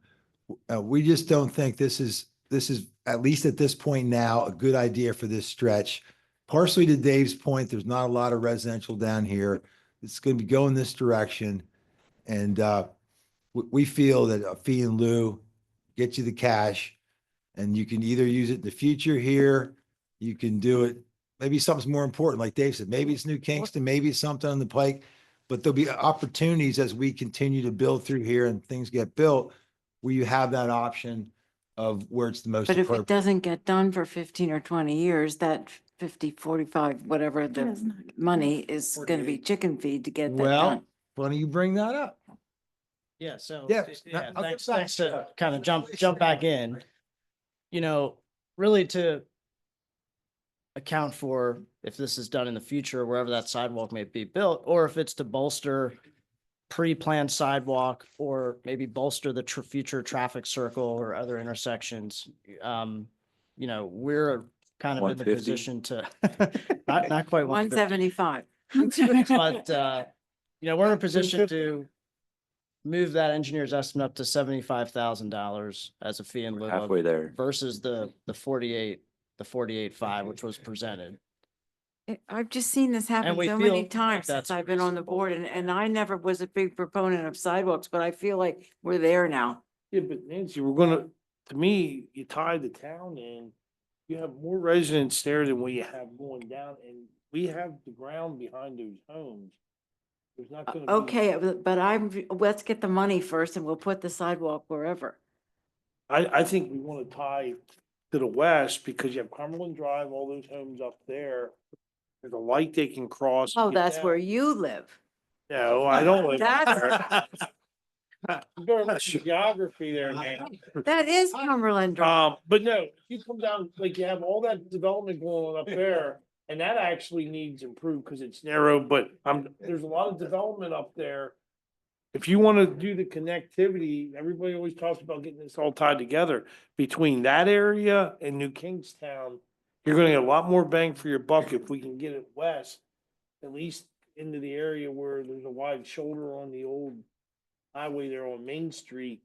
We just don't think this is, at least at this point now, a good idea for this stretch. Partially to Dave's point, there's not a lot of residential down here. It's going to be going this direction. And we feel that a fee in lieu gets you the cash, and you can either use it in the future here. You can do it. Maybe something's more important, like Dave said, maybe it's New Kingston, maybe it's something on the pike, but there'll be opportunities as we continue to build through here and things get built, where you have that option of where it's the most But if it appropriate. doesn't get done for 15 or 20 years, that 50, 45, whatever the money is going to be chicken feed to get that Well, done. funny you bring that up. Yeah, so, Yeah, yeah, I'll thanks, get back thanks to to that. kind of jump back in. Really to account for if this is done in the future, wherever that sidewalk may be built, or if it's to bolster pre-planned sidewalk, or maybe bolster the future traffic circle or other intersections. We're kind of in the 150. position to, not quite 150, 175. but, we're in a position to move that engineer's estimate up to $75,000 as a fee in lieu of Halfway there. versus the 48.5, which was presented. I've just seen this happen we so many feel times that's since I've been on the board, and I never was a big proponent of sidewalks, but I feel like we're there now. Yeah, but Nancy, to me, you tie the town in, you have more residents there than what you have going down, and we have the ground behind those homes. There's not gonna be. Okay, but let's get the money first and we'll put the sidewalk wherever. I think we want to tie to the west because you have Cumberland Drive, all those homes up there. There's a light they can cross. Oh, get that's down. where you live. No, I don't live That's- there. Going with geography there, man. That is Cumberland Drive. But no, if you come down, like you have all that development going on up there, and that actually needs improved because it's narrow, but there's a lot of development up there. If you want to do the connectivity, everybody always talks about getting this all tied together between that area and New Kingstown. You're gonna get a lot more bang for your buck if we can get it west, at least into the area where there's a wide shoulder on the old highway there on Main Street,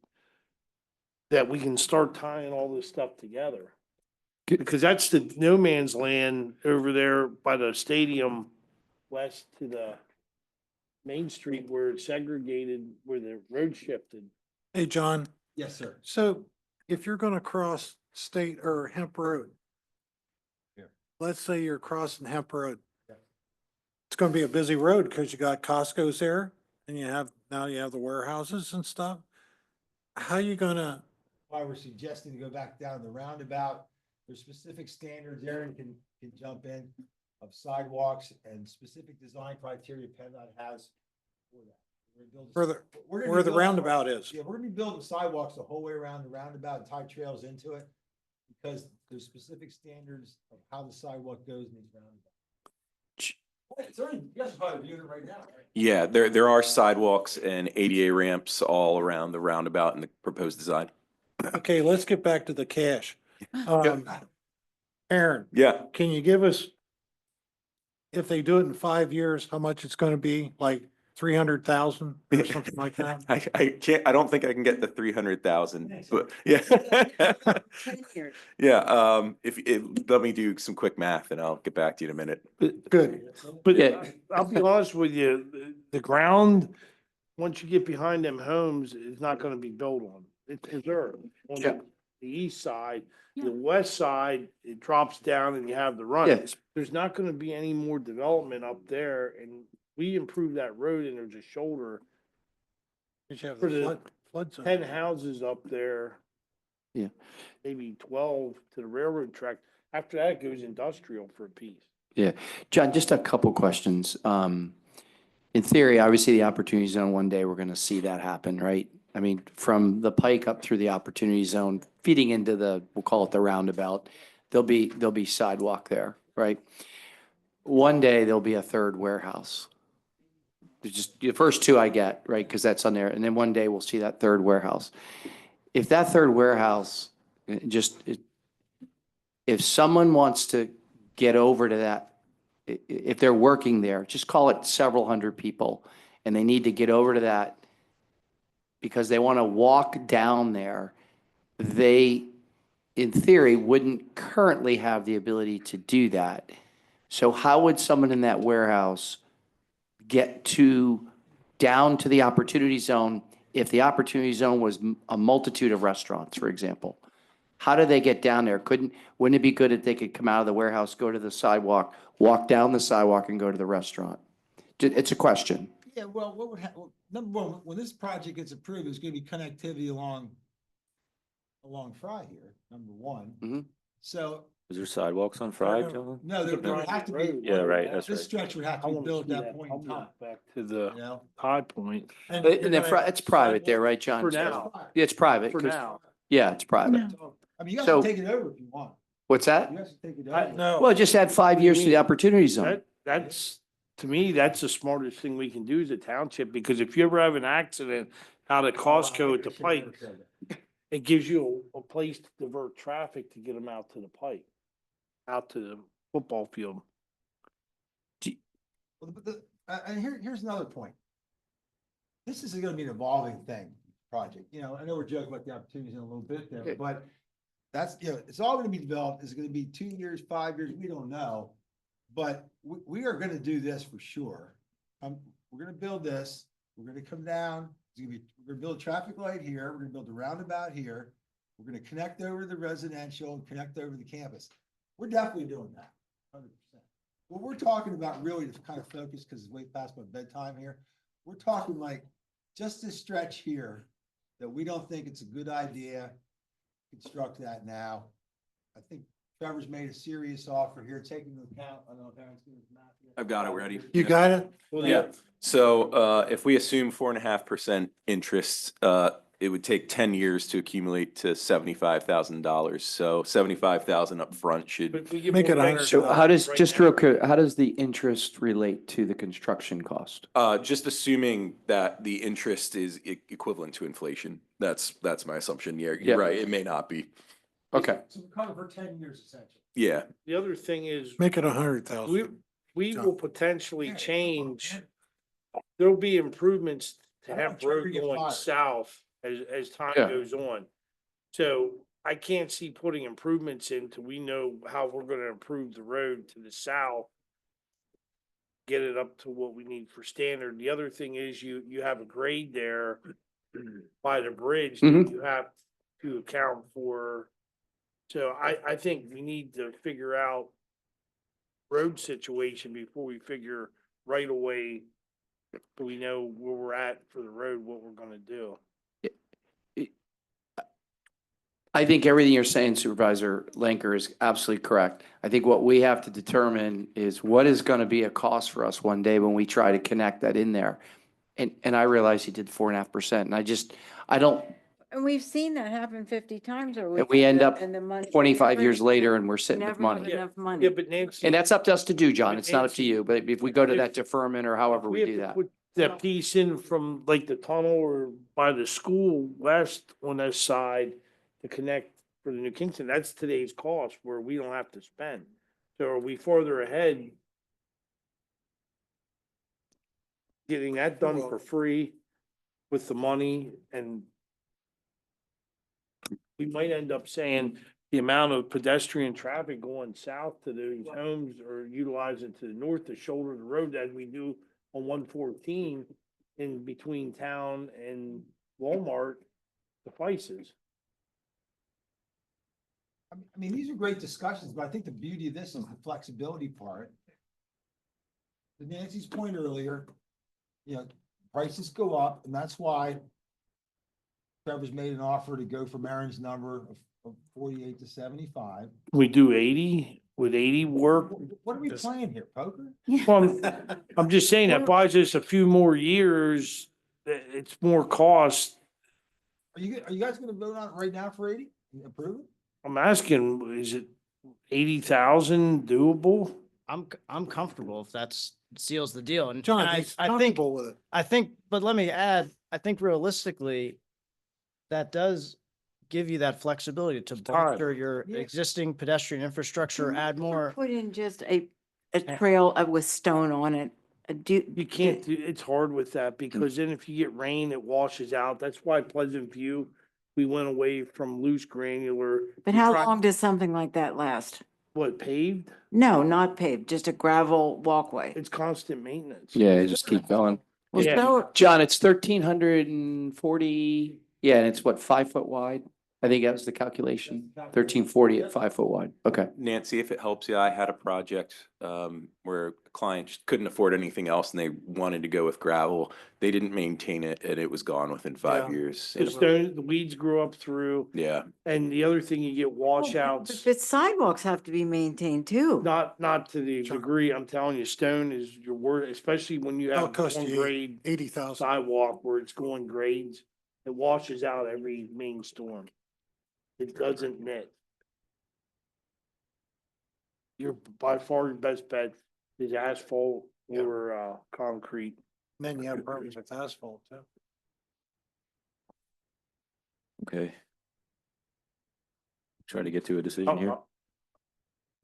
that we can start tying all this stuff together. Because that's the no man's land over there by the stadium west to the Main Street where it's segregated, where the road shifted. Hey, John, Yes, sir. so if you're gonna cross State or Hemp Road, let's say you're crossing Hemp Road. It's gonna be a busy road because you got Costco's there and now you have the warehouses and stuff. How you gonna, Why we're suggesting to go back down the roundabout. There's specific standards Aaron can jump in of sidewalks and specific design criteria PennDOT has for that. where the roundabout is? Yeah, we're gonna be building sidewalks the whole way around the roundabout and tie trails into it because there's specific standards of how the sidewalk goes in these roundabouts. It's already, you guys are probably viewing it right now, right? Yeah, there are sidewalks and ADA ramps all around the roundabout in the proposed design. Okay, let's get back to the cash. Aaron, Yeah, can you give us, if they do it in 5 years, how much it's gonna be, like 300,000 or something like that? I don't think I can get the 300,000, but yeah. Yeah, let me do some quick math and I'll get back to you in a minute. Good. But I'll be honest with you, the ground, once you get behind them homes, is not gonna be built on. It's preserved on the east side. The west side, it drops down and you have the run. Yes. There's not gonna be any more development up there, and we improved that road and there's a shoulder. Did you have For the the flood zone? 10 houses up there. Yeah. Maybe 12 to the railroad track. After that, it goes industrial for a piece. Yeah. John, just a couple questions. In theory, obviously the opportunity zone, one day we're going to see that happen, right? I mean, from the pike up through the opportunity zone, feeding into we'll call it the roundabout, there'll be sidewalk there, right? One day there'll be a third warehouse. there's just the first two I get, right? Because that's on there. And then one day we'll see that third warehouse. If that third warehouse, if someone wants to get over to that, if they're working there, just call it several hundred people, and they need to get over to that because they want to walk down there, they, in theory, wouldn't currently have the ability to do that. So how would someone in that warehouse get down to the opportunity zone if the opportunity zone was a multitude of restaurants, for example? How do they get down there? Wouldn't it be good if they could come out of the warehouse, go to the sidewalk, walk down the sidewalk and go to the restaurant? It's a question. Yeah, well, what would happen, number one, when this project gets approved, there's gonna be connectivity along Fry here, number one. Mhm. So, Is there sidewalks on Friday, John? no, there would have to be. Yeah, right, that's This right. stretch would have I to be want to built see at that that point in time, public back to you the know? high point. And it's private there, right, John? For now. Yeah, it's private. For 'cause- now. Yeah, it's private. I mean, you guys So- can take it over if you want. What's that? You guys can take it I, over. no. Well, just add 5 years to the opportunity zone. That's, to me, that's the smartest thing we can do as a township, because if you ever have an accident out at Costco at the pike, it gives you a place to divert traffic to get them out to the pike, out to the football field. Well, and here's another point. This is gonna be an evolving thing, project, you know, I know we're joking about the opportunities in a little bit there, but that's, you know, it's all gonna be developed, it's gonna be 2 years, 5 years, we don't know. But we are gonna do this for sure. We're gonna build this, we're gonna come down, we're gonna build a traffic light here, we're gonna build a roundabout here. We're gonna connect over to the residential and connect over to the campus. We're definitely doing that, 100%. What we're talking about really to kind of focus, because it's way past my bedtime here, we're talking like just this stretch here that we don't think it's a good idea. Construct that now. I think Trevor's made a serious offer here, taking into account, I don't know if Aaron's gonna map yet. I've got it ready. You got it? Yeah, so if we assume 4.5% interest, it would take 10 years to accumulate to $75,000. So 75,000 upfront should, Make it 100. So how does, just real quick, how does the interest relate to the construction cost? just assuming that the interest is equivalent to inflation. That's my assumption. Yeah, Yeah. you're right. It may not be. Okay. So we're covered for 10 years essentially. Yeah. The other thing is, Make it 100,000. we will potentially change, there'll be improvements to I don't have try to road get going fired. south as time Yeah. goes on. So I can't see putting improvements in till we know how we're gonna improve the road to the south. Get it up to what we need for standard. The other thing is you have a grade there by the bridge that Mhm. you have to account for. So I think we need to figure out road situation before we figure right away, so we know where we're at for the road, what we're gonna do. I think everything you're saying, Supervisor Lanker, is absolutely correct. I think what we have to determine is what is going to be a cost for us one day when we try to connect that in there. And I realize he did 4.5%, and I don't, And we've seen that happen 50 times or and we end up and the money 25 never- years later and we're sitting with never have money. enough Yeah, money. but Nancy. And that's up to us to do, John. But It's not up to Nancy, you, but if we go to if- that deferment or however we have do to that. put that piece in from like the tunnel or by the school west on that side to connect for the New Kingston, that's today's cost where we don't have to spend. So are we further ahead? Getting that done for free with the money, and we might end up saying the amount of pedestrian traffic going south to those homes or utilizing to the north to shoulder the road as we do on 114 in between town and Walmart suffices. I mean, these are great discussions, but I think the beauty of this is the flexibility part. To Nancy's point earlier, you know, prices go up, and that's why Trevor's made an offer to go from Aaron's number of 48 to 75. We do 80, would 80 work? What are we playing here, poker? Well, I'm just saying that buys us a few more years. It's more cost. Are you guys gonna vote on it right now for 80? Approve it? I'm asking, is it 80,000 doable? I'm comfortable if that's seals the deal. And John, and he's I think, comfortable with it. I think, but let me add, I think realistically, that does give you that flexibility to bolster your existing pedestrian infrastructure, add more. Put in just a trail with stone on it. You can't do, it's hard with that because then if you get rain, it washes out. That's why Pleasant View, we went away from loose granular. But We how tried- long does something like that last? What, paved? No, not paved, just a gravel walkway. It's constant maintenance. Yeah, just keep going. Well, Yeah. so, John, it's 1,340, yeah, and it's what, 5 foot wide? I think that was the calculation, 1,340 at 5 foot wide. Okay. Nancy, if it helps you, I had a project where a client just couldn't afford anything else and they wanted to go with gravel. They didn't maintain it and it was gone within 5 Yeah. years. The stone, the weeds grew up through, Yeah. and the other thing, you get washouts. but sidewalks have to be maintained too. Not to the degree, I'm telling you, stone is your word, especially when you That'll have cost one you grade 80,000. sidewalk where it's going grades. It washes out every main storm. It doesn't knit. Your by far your best bet is asphalt or concrete. Then you have problems with asphalt too. Okay. Try to get to a decision here.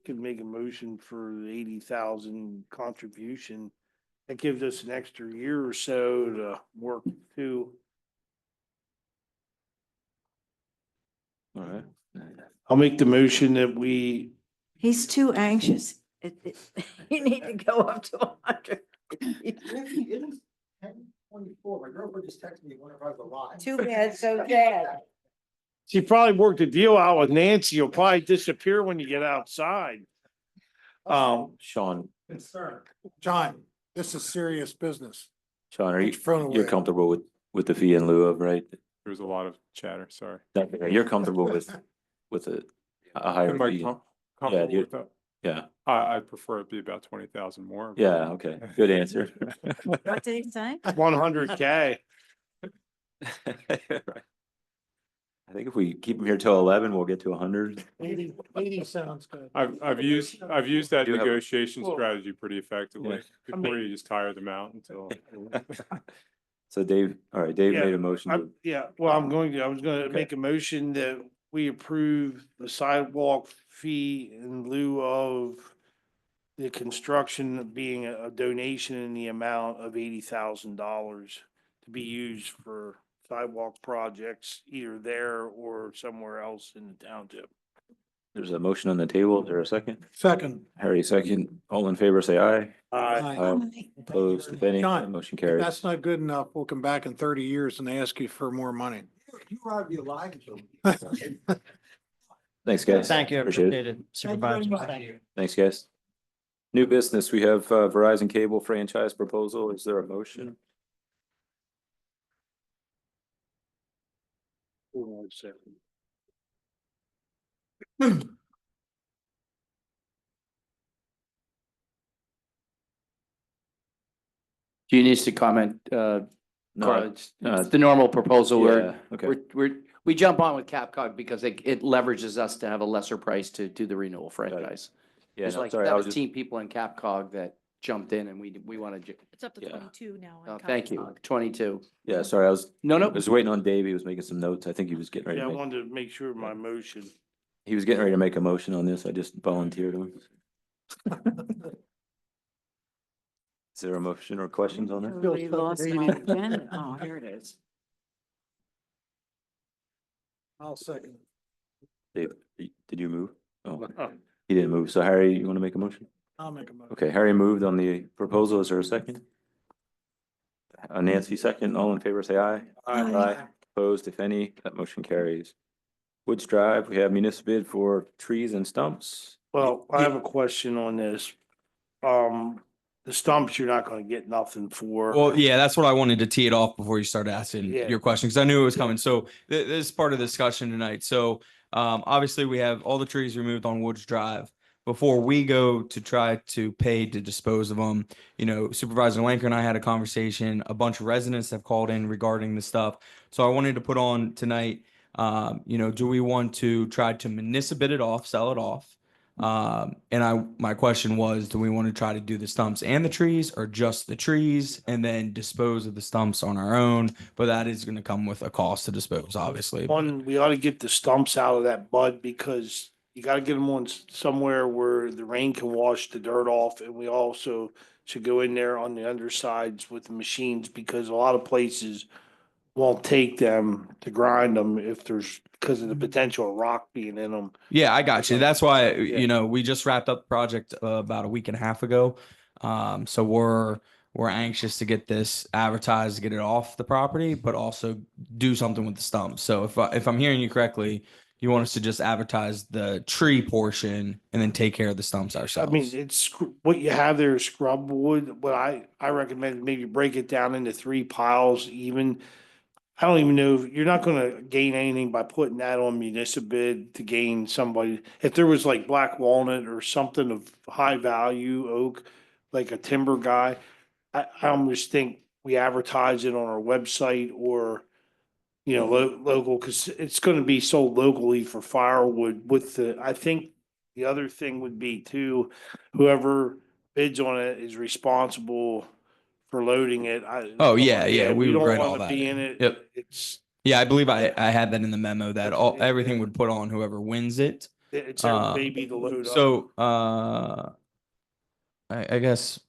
Could make a motion for the 80,000 contribution. That gives us an extra year or so to work to. All right. I'll make the motion that we, He's too anxious. You need to go up to 100. My girlfriend just texted me whenever I was alive. Too bad, so sad. she probably worked a deal out with Nancy. You'll probably disappear when you get outside. Sean, John, this is serious business. Sean, are you, It's thrown you're away. comfortable with the fee in lieu of, right? There was a lot of chatter, sorry. You're comfortable with a higher Am I fee? comfortable you- with that? Yeah, I prefer it be about 20,000 more. but- yeah, okay, good answer. What did he say? 100K. I think if we keep them here till 11, we'll get to 100. 80 sounds good. I've used that You have- negotiation Well, strategy pretty effectively. Yeah. Before you just tire them out until. So Dave, all right, Dave Yeah, made a motion. to- Yeah, well, I was gonna make a motion that we approve the sidewalk fee in lieu of the construction being a donation in the amount of $80,000 to be used for sidewalk projects either there or somewhere else in the township. There's a motion on the table. Is there a second? Second. Harry, second. All in favor, say aye. Aye. Opposed, if any, that John, motion if carries. that's not good enough, we'll come back in 30 years and ask you for more money. You ought to be alive until. Thanks, guys. Thank you, Appreciate appreciate it. it, Supervisor. Thank you. Thanks, guys. New business, we have Verizon Cable franchise proposal. Is there a motion? Hold on a second. Gene needs to comment, No, Carl, it's the normal proposal where yeah, okay. we jump on with Capcog because it leverages us to have a lesser price to do the renewal franchise. Yeah, There's no, like sorry, I was 17 people in Capcog that jumped in and we want to, It's up to Yeah. 22 now. oh, thank you, 22. Yeah, sorry, I was No, waiting on Dave. He was making some notes. I think he was getting ready Yeah, to I make, wanted to make sure my motion. he was getting ready to make a motion on this. I just volunteered him. Is there a motion or questions on that? Totally lost my agenda. Oh, here it is. I'll second. Dave, did you move? Oh, he didn't move. So Harry, you want to make a motion? I'll make a motion. Okay, Harry moved on the proposal. Is there a second? Nancy second. All in favor, say aye. Aye. Opposed, if any, that motion carries. Woods Drive, we have municipal bid for trees and stumps. Well, I have a question on this. The stumps, you're not gonna get nothing for. Well, yeah, that's what I wanted to tee it off before you started asking Yeah. your question, because I knew it was coming. So this is part of the discussion tonight. So obviously we have all the trees removed on Woods Drive. Before we go to try to pay to dispose of them, you know, Supervisor Lanker and I had a conversation. A bunch of residents have called in regarding the stuff. So I wanted to put on tonight, you know, do we want to try to municipal bid it off, sell it off? My question was, do we want to try to do the stumps and the trees or just the trees and then dispose of the stumps on our own? But that is going to come with a cost to dispose, obviously. One, we ought to get the stumps out of that bud because you gotta get them on somewhere where the rain can wash the dirt off. And we also should go in there on the undersides with the machines because a lot of places won't take them to grind them if there's, because of the potential of rock being in them. Yeah, I got you. That's why, Yeah. we just wrapped up the project about a week and a half ago. So we're anxious to get this advertised, get it off the property, but also do something with the stumps. So if I'm hearing you correctly, you want us to just advertise the tree portion and then take care of the stumps I ourselves. mean, it's what you have there is scrub wood. What I recommend maybe break it down into 3 piles even. I don't even know, you're not gonna gain anything by putting that on municipal bid to gain somebody. If there was like black walnut or something of high value oak, like a timber guy, I almost think we advertise it on our website or, local, cause it's gonna be sold locally for firewood with I think the other thing would be too, whoever bids on it is responsible for loading it. Oh, yeah, we would don't write all wanna that be in. in it. Yep. It's, Yeah, I believe I had that in the memo that everything would put on whoever wins it. it's their baby to load up. So I guess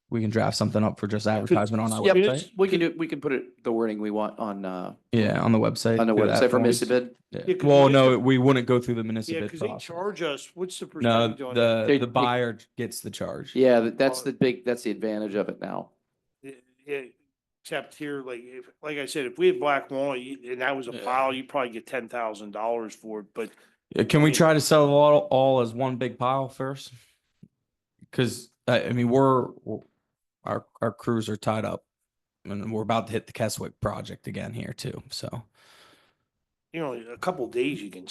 we can draft something up for just advertisement on our Yep, website. we can put it, the wording we want on, Yeah, on the website. on the through that website for forms. municipal bid. Yeah. Yeah, 'cause Well, no, municipal- we wouldn't go through the Yeah, municipal bid cause they process. charge us, what's the No, percentage on that? the They- buyer gets the charge. Yeah, that's the advantage of it now. Yeah, except here, like I said, if we had black walnut and that was a pile, you'd probably get $10,000 for it, but Can we try to sell it all as one big pile first? Because I mean, our crews are tied up, and we're about to hit the Keswick project again here too. So a couple of days you can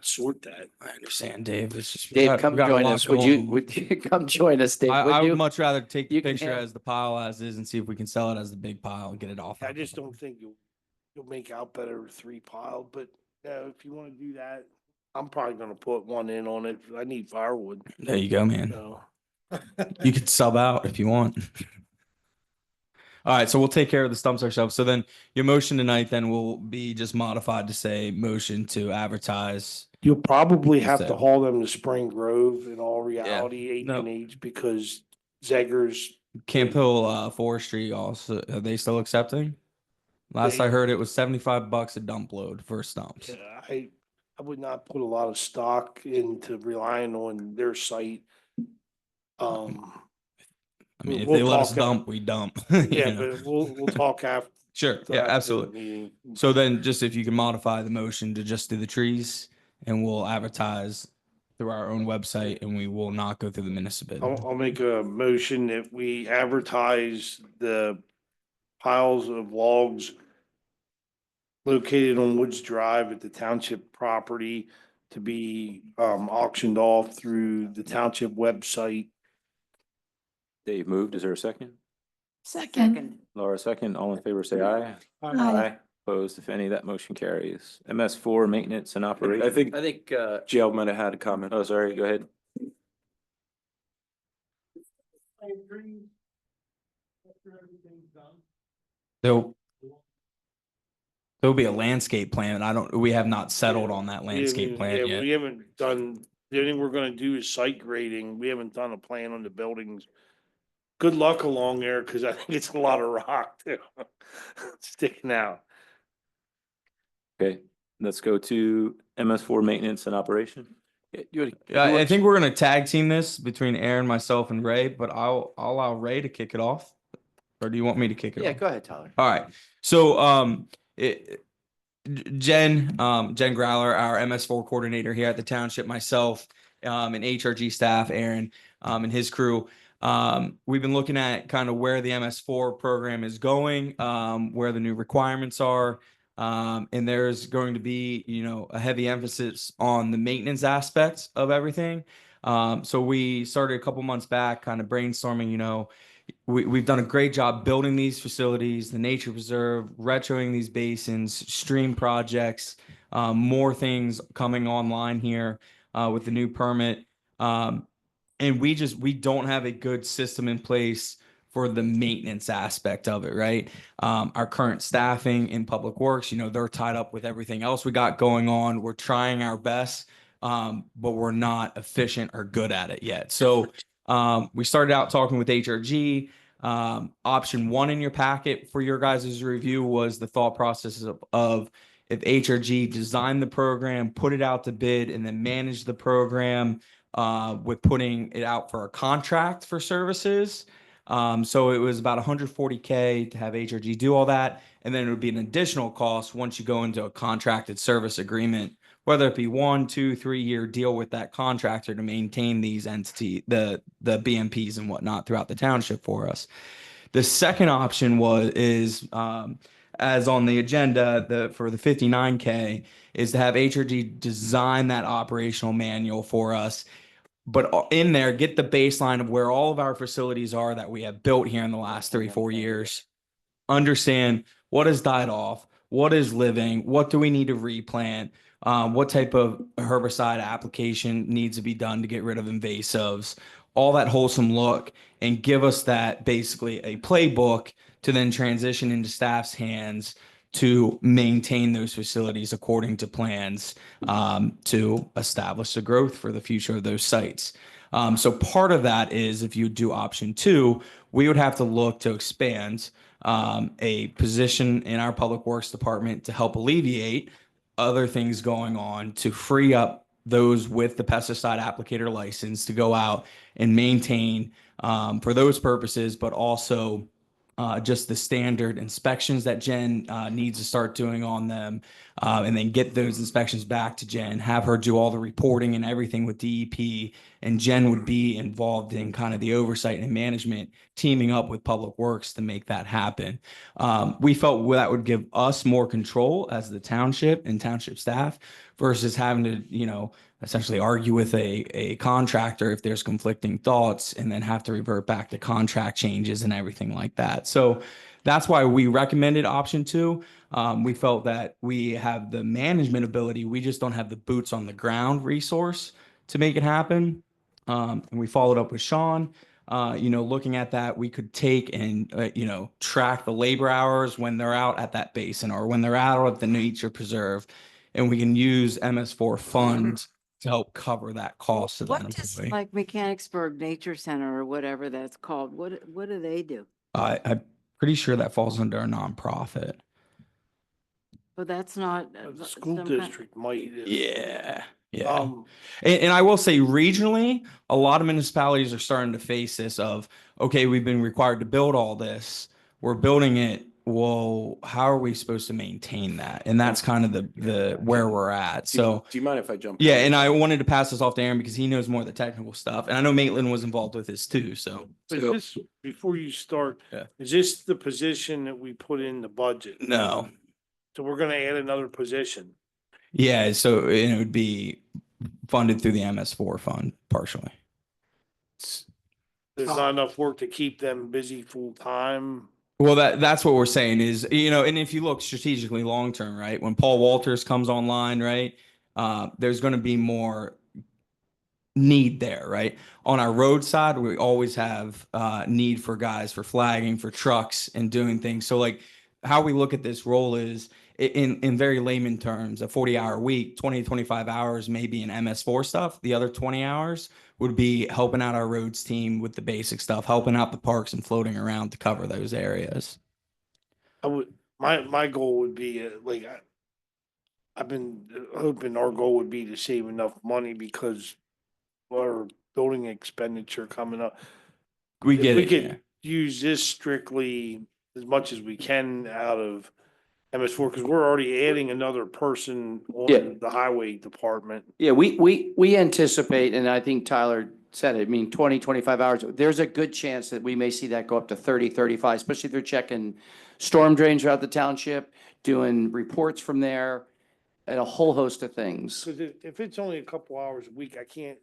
sort that. I understand, Dave. It's just Dave, we come got a join lot us. going on. Would you come join us, Dave? I Would would you? much rather take the You can picture have- as the pile as is and see if we can sell it as the big pile and get it off. I just don't think you'll make out better with 3 piled, but if you wanna do that, I'm probably gonna put one in on it. I need firewood. There you go, man. So, You could sub out if you want. All right, so we'll take care of the stumps ourselves. So then your motion tonight then will be just modified to say motion to advertise. you'll probably have to So- haul them to Spring Grove in all reality, H&H, because Zeggers, Camp Hill Forestry also, are they still accepting? Last I heard it was $75 a dump load for stumps. I would not put a lot of stock into relying on their site. I mean, if we'll they let us talk dump, we dump. Yeah, you know? but we'll talk after. Sure, yeah, after the absolutely. meeting. So then just if you can modify the motion to just do the trees and we'll advertise through our own website and we will not go through the municipal bid. I'll make a motion that we advertise the piles of logs located on Woods Drive at the township property to be auctioned off through the township website. Dave moved. Is there a second? Second. Laura, second. All in favor, say aye. Aye. Opposed, if any, that motion carries. MS4, maintenance and operation. I think I think, Jail might have had a comment. Oh, sorry, go ahead. There'll be a landscape plan. We have not settled on that landscape Yeah, plan yet. we haven't done, the only thing we're gonna do is site grading. We haven't done a plan on the buildings. Good luck along there, cause I think it's a lot of rock too, sticking out. Okay, let's go to MS4, maintenance and operation. I think we're gonna tag team this between Aaron, myself, and Ray, but I'll allow Ray to kick it off. Or do you want me to kick it yeah, off? go ahead, Tyler. All right. So Jen Growler, our MS4 coordinator here at the township, myself, and HRG staff, Aaron, and his crew. We've been looking at kind of where the MS4 program is going, where the new requirements are. And there's going to be, a heavy emphasis on the maintenance aspects of everything. So we started a couple months back kind of brainstorming, we've done a great job building these facilities, the nature preserve, retroing these basins, stream projects, more things coming online here. with the new permit. And we don't have a good system in place for the maintenance aspect of it, right? Our current staffing in Public Works, they're tied up with everything else we got going on. We're trying our best, but we're not efficient or good at it yet. So we started out talking with HRG. Option one in your packet for your guys' review was the thought process of if HRG designed the program, put it out to bid, and then manage the program with putting it out for a contract for services. So it was about $140K to have HRG do all that. And then it would be an additional cost once you go into a contracted service agreement, whether it be 1, 2, 3 year deal with that contractor to maintain these entities, the BMPs and whatnot throughout the township for us. The second option is as on the agenda for the 59K is to have HRG design that operational manual for us, but in there, get the baseline of where all of our facilities are that we have built here in the last 3-4 years. Understand what has died off, what is living, what do we need to replant, what type of herbicide application needs to be done to get rid of invasives, all that wholesome look, and give us that basically a playbook to then transition into staff's hands to maintain those facilities according to plans to establish the growth for the future of those sites. So part of that is if you do option 2, we would have to look to expand a position in our Public Works Department to help alleviate other things going on to free up those with the pesticide applicator license to go out and maintain for those purposes, but also just the standard inspections that Jen needs to start doing on them, and then get those inspections back to Jen, have her do all the reporting and everything with DEP, and Jen would be involved in kind of the oversight and management, teaming up with Public Works to make that happen. We felt that would give us more control as the township and township staff versus having to, essentially argue with a contractor if there's conflicting thoughts and then have to revert back to contract changes and everything like that. So that's why we recommended option 2. We felt that we have the management ability. We just don't have the boots on the ground resource to make it happen. And we followed up with Sean, looking at that, we could take and, track the labor hours when they're out at that basin or when they're out at the nature preserve. And we can use MS4 funds to help cover that cost of that What does employee. like Mechanicsburg Nature Center or whatever that's called, what do they do? I'm pretty sure that falls under a nonprofit. But that's not. The school some kind- district might. Yeah. Um, And I will say regionally, a lot of municipalities are starting to face this of, okay, we've been required to build all this. We're building it. Well, how are we supposed to maintain that? And that's kind of the where we're at. So Do you mind if I jump? yeah, and I wanted to pass this off to Aaron because he knows more of the technical stuff. And I know Maitland was involved with this too. So Is this, before you start, is this the position that we put in the budget? no. So we're gonna add another position. Yeah, so it would be funded through the MS4 fund partially. There's not enough work to keep them busy full time. Well, that's what we're saying is, and if you look strategically long term, right, when Paul Walters comes online, right, there's going to be more need there, right? On our road side, we always have need for guys for flagging, for trucks and doing things. So like how we look at this role is in very layman terms, a 40-hour week, 20 to 25 hours may be in MS4 stuff. The other 20 hours would be helping out our roads team with the basic stuff, helping out the parks and floating around to cover those areas. My goal would be I've been hoping our goal would be to save enough money because our building expenditure coming up. We If we could use this strictly as much as we can out of MS4, because we're already adding another person Yeah. on the highway department. Yeah, we anticipate, and I think Tyler said it, 20, 25 hours. There's a good chance that we may see that go up to 30, 35, especially if they're checking storm drains throughout the township, doing reports from there, and a whole host of things. Because if it's only a couple hours a week, I can't,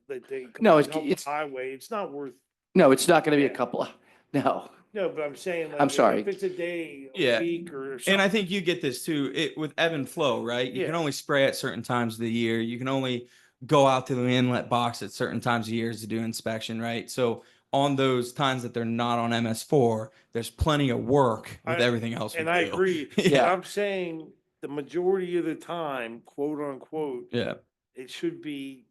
No, help it's the highway, it's not worth. No, it's not gonna be a couple, no. No, but I'm saying. I'm sorry. If it's a day, Yeah. a week or something. And I think you get this too, with ebb and flow, right? You can only spray at certain times of the year. You can only go out to the inlet box at certain times of years to do inspection, right? So on those times that they're not on MS4, there's plenty of work with everything else. And we I do. agree. But Yeah. I'm saying the majority of the time, quote unquote, Yeah. it should be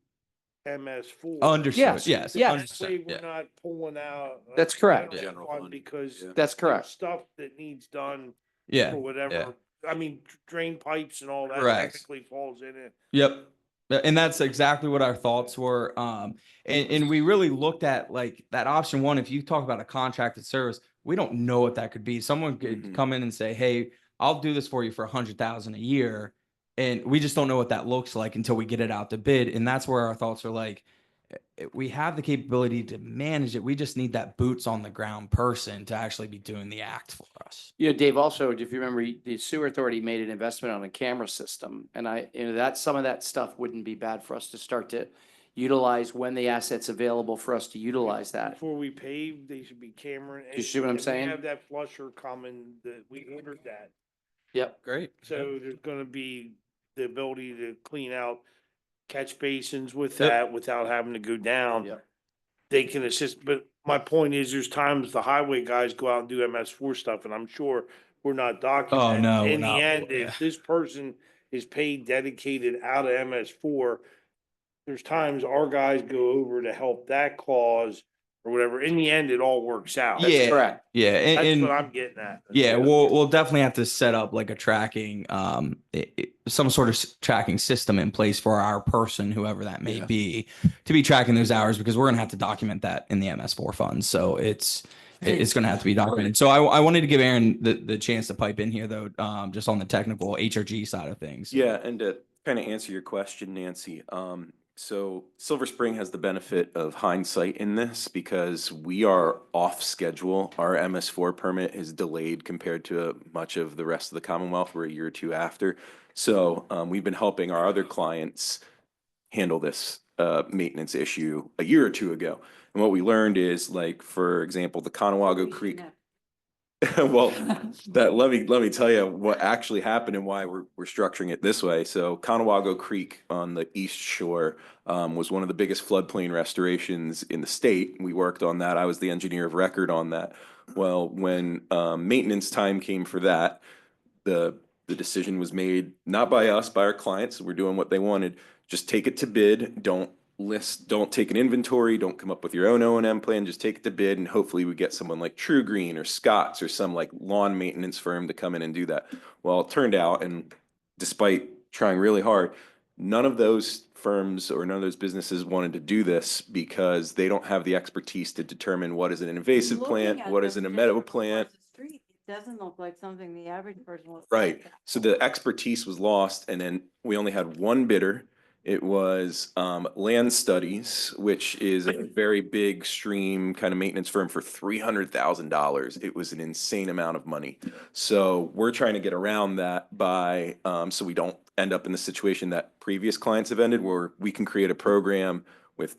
MS4. Understood. Yes, Yes. yes. That Understood. way we're Yeah. not pulling out. That's correct. general fund Because That's there's correct. stuff that needs done Yeah. for whatever. I mean, drain pipes and all that Correct. technically falls in it. Yep. And that's exactly what our thoughts were. And we really looked at like that option one. If you talk about a contracted service, we don't know what that could be. Someone could come in and say, "Hey, I'll do this for you for 100,000 a year," and we just don't know what that looks like until we get it out to bid. And that's where our thoughts are like, we have the capability to manage it. We just need that boots on the ground person to actually be doing the act for us. Yeah, Dave, also, if you remember, the sewer authority made an investment on a camera system, and some of that stuff wouldn't be bad for us to start to utilize when the asset's available for us to utilize that. Before we pave, they should be camera. You see what I'm saying? We have that flusher coming, that we ordered that. Yep. Great. So there's gonna be the ability to clean out catch basins with Yep. that without having to go down. Yep. They can assist, but my point is, there's times the highway guys go out and do MS4 stuff, and I'm sure we're not documenting. Oh, no, we're In the not. end, Yeah. if this person is paid dedicated out of MS4, there's times our guys go over to help that cause or whatever. In the end, it all works out. Yeah. correct. Yeah. That's And, what I'm getting at. yeah, we'll definitely have to set up like a tracking, some sort of tracking system in place for our person, whoever that may be, to be tracking those hours, because we're gonna have to document that in the MS4 funds. So it's gonna have to be documented. So I wanted to give Aaron the chance to pipe in here though, just on the technical HRG side of things. Yeah, and to kind of answer your question, Nancy, so Silver Spring has the benefit of hindsight in this because we are off schedule. Our MS4 permit is delayed compared to much of the rest of the Commonwealth. We're a year or two after. So we've been helping our other clients handle this maintenance issue a year or two ago. And what we learned is, like, for example, the Conewago Creek. Well, let me tell you what actually happened and why we're structuring it this way. So Conewago Creek on the east shore was one of the biggest floodplain restorations in the state. We worked on that. I was the engineer of record on that. Well, when maintenance time came for that, the decision was made not by us, by our clients. We're doing what they wanted. Just take it to bid. Don't take an inventory, don't come up with your own O&M plan, just take it to bid, and hopefully we get someone like True Green or Scott's or some like lawn maintenance firm to come in and do that. Well, it turned out, and despite trying really hard, none of those firms or none of those businesses wanted to do this because they don't have the expertise to determine what is an invasive plant, what is an amenable plant. It doesn't look like something the average person will. Right. So the expertise was lost, and then we only had one bidder. It was Land Studies, which is a very big stream kind of maintenance firm for $300,000. It was an insane amount of money. So we're trying to get around that by so we don't end up in the situation that previous clients have ended, where we can create a program with,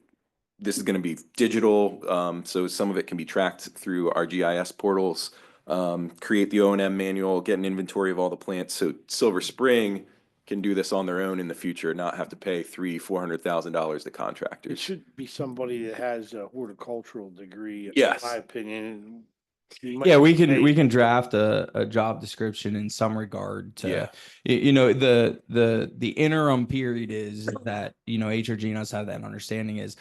this is going to be digital, so some of it can be tracked through our GIS portals. Create the O&M manual, get an inventory of all the plants. So Silver Spring can do this on their own in the future, not have to pay $300,000-$400,000 to It contractors. should be somebody that has a horticultural degree, in Yes. my opinion. Yeah, we can draft a job description in some regard to, Yeah. The interim period is that, HRG and us have that understanding is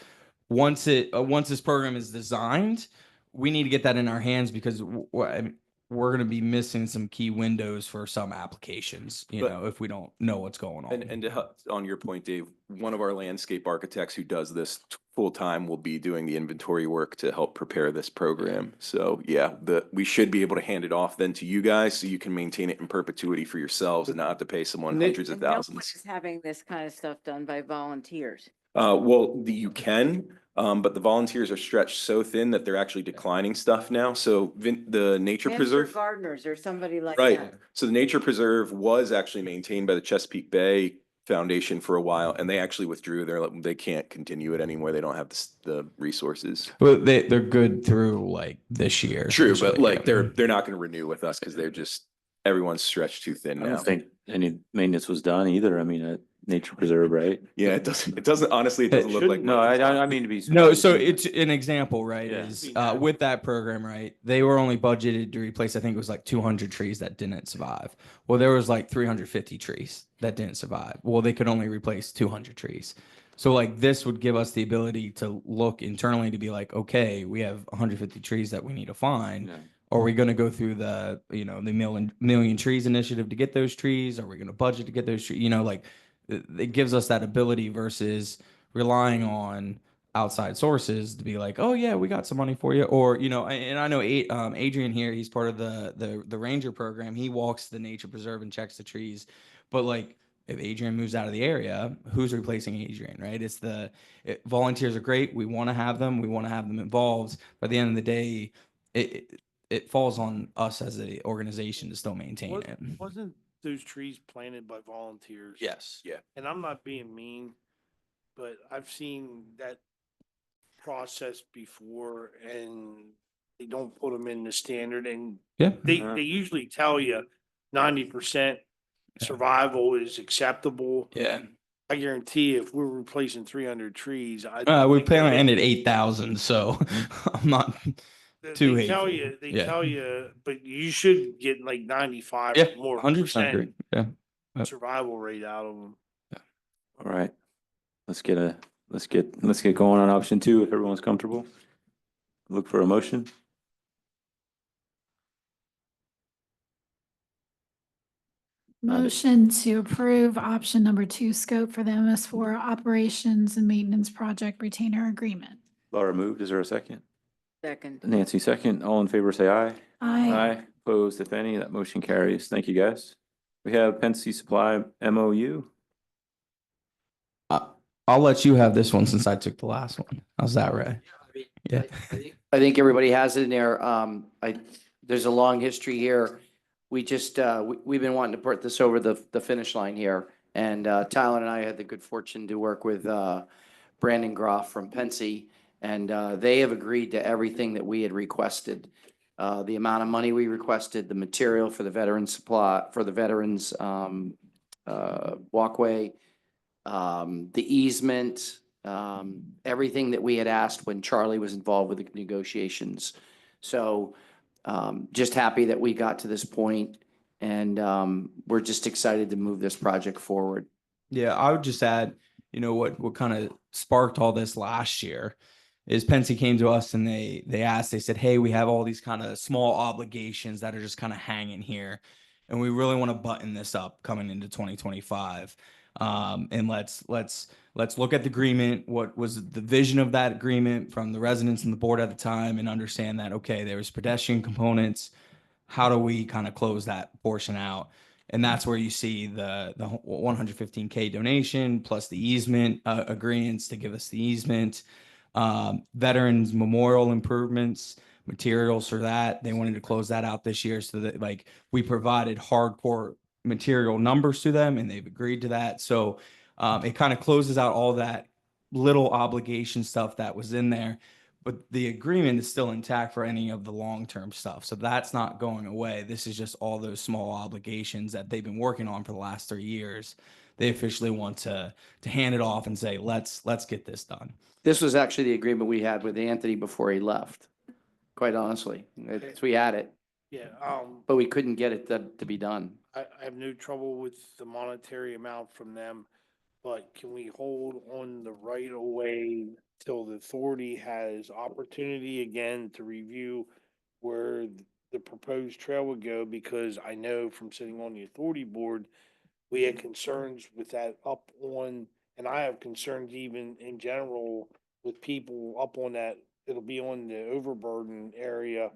once this program is designed, we need to get that in our hands because we're going to be missing some key windows for some applications, if we don't know what's going on. And to help on your point, Dave, one of our landscape architects who does this full time will be doing the inventory work to help prepare this program. So yeah, we should be able to hand it off then to you guys so you can maintain it in perpetuity for yourselves and not have to pay someone hundreds of And no one thousands. is having this kind of stuff done by volunteers. Well, you can, but the volunteers are stretched so thin that they're actually declining stuff now. So the nature Hampshire preserve. gardeners or somebody like Right. that. So the nature preserve was actually maintained by the Chesapeake Bay Foundation for a while, and they actually withdrew. They can't continue it anymore. They don't have the resources. Well, they're good through like this year. True, but essentially, like they're not going to renew with us because everyone's stretched too thin I now. don't think any maintenance was done either. I mean, nature preserve, right? Yeah, it doesn't, honestly, it doesn't look like. No, much. I mean to be. No, specific. so it's an example, right? Yeah. Is with that program, right? They were only budgeted to replace, I think it was like 200 trees that didn't survive. Well, there was like 350 trees that didn't survive. Well, they could only replace 200 trees. So like this would give us the ability to look internally to be like, okay, we have 150 trees that we need to find. Yeah. Are we going to go through the, the million trees initiative to get those trees? Are we going to budget to get those trees? Like it gives us that ability versus relying on outside sources to be like, oh yeah, we got some money for you. Or, and I know Adrian here, he's part of the ranger program. He walks the nature preserve and checks the trees. But like, if Adrian moves out of the area, who's replacing Adrian, right? Volunteers are great. We want to have them. We want to have them involved. But at the end of the day, it falls on us as an organization to still maintain it. Wasn't those trees planted by volunteers? Yes. Yeah. And I'm not being mean, but I've seen that process before and they don't put them in the standard and Yeah. they usually tell you 90% survival is acceptable. Yeah. I guarantee if we're replacing 300 trees, We plan to end at 8,000, so I'm not too they tell hateful. you, tell you, but you should get like 95 Yeah, or more 100% agree. Yeah. survival rate out of them. All right. Let's get going on option 2 if everyone's comfortable. Look for a motion. Motion to approve option number 2 scope for the MS4 operations and maintenance project retainer agreement. Laura moved. Is there a second? Second. Nancy second. All in favor, say aye. Aye. Opposed, if any, that motion carries. Thank you, guys. We have Pensy Supply MOU. I'll let you have this one since I took the last one. How's that, Ray? Yeah. I think everybody has it in there. There's a long history here. We just, we've been wanting to put this over the finish line here. And Tyler and I had the good fortune to work with Brandon Groff from Pensy. And they have agreed to everything that we had requested. The amount of money we requested, the material for the veterans supply, for the veterans walkway, the easement, everything that we had asked when Charlie was involved with the negotiations. So just happy that we got to this point, and we're just excited to move this project forward. Yeah, I would just add, what kind of sparked all this last year is Pensy came to us and they said, hey, we have all these kind of small obligations that are just kind of hanging here. And we really want to button this up coming into 2025. And let's look at the agreement. What was the vision of that agreement from the residents and the board at the time, and understand that, okay, there was pedestrian components. How do we kind of close that portion out? And that's where you see the $115K donation plus the easement agreements to give us the easement, veterans memorial improvements, materials for that. They wanted to close that out this year, so that like we provided hardcore material numbers to them and they've agreed to that. So it kind of closes out all that little obligation stuff that was in there, but the agreement is still intact for any of the long-term stuff. So that's not going away. This is just all those small obligations that they've been working on for the last 3 years. They officially want to hand it off and say, let's get this done. This was actually the agreement we had with Anthony before he left, quite honestly. We had it, Yeah, but we couldn't get it to be done. I have no trouble with the monetary amount from them, but can we hold on the right of way till the authority has opportunity again to review where the proposed trail would go? Because I know from sitting on the authority board, we had concerns with that up on, and I have concerns even in general with people up on that, it'll be on the overburden area,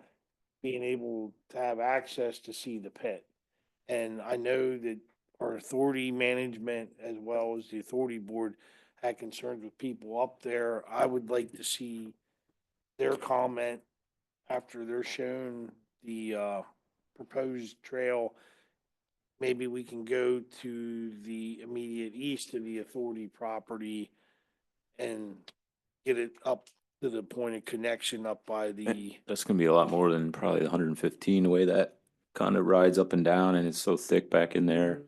being able to have access to see the pit. And I know that our authority management, as well as the authority board, had concerns with people up there. I would like to see their comment after they're shown the proposed trail. Maybe we can go to the immediate east of the authority property and get it up to the point of connection up by the. That's gonna be a lot more than probably the 115, the way that kind of rides up and down and it's so thick back in there.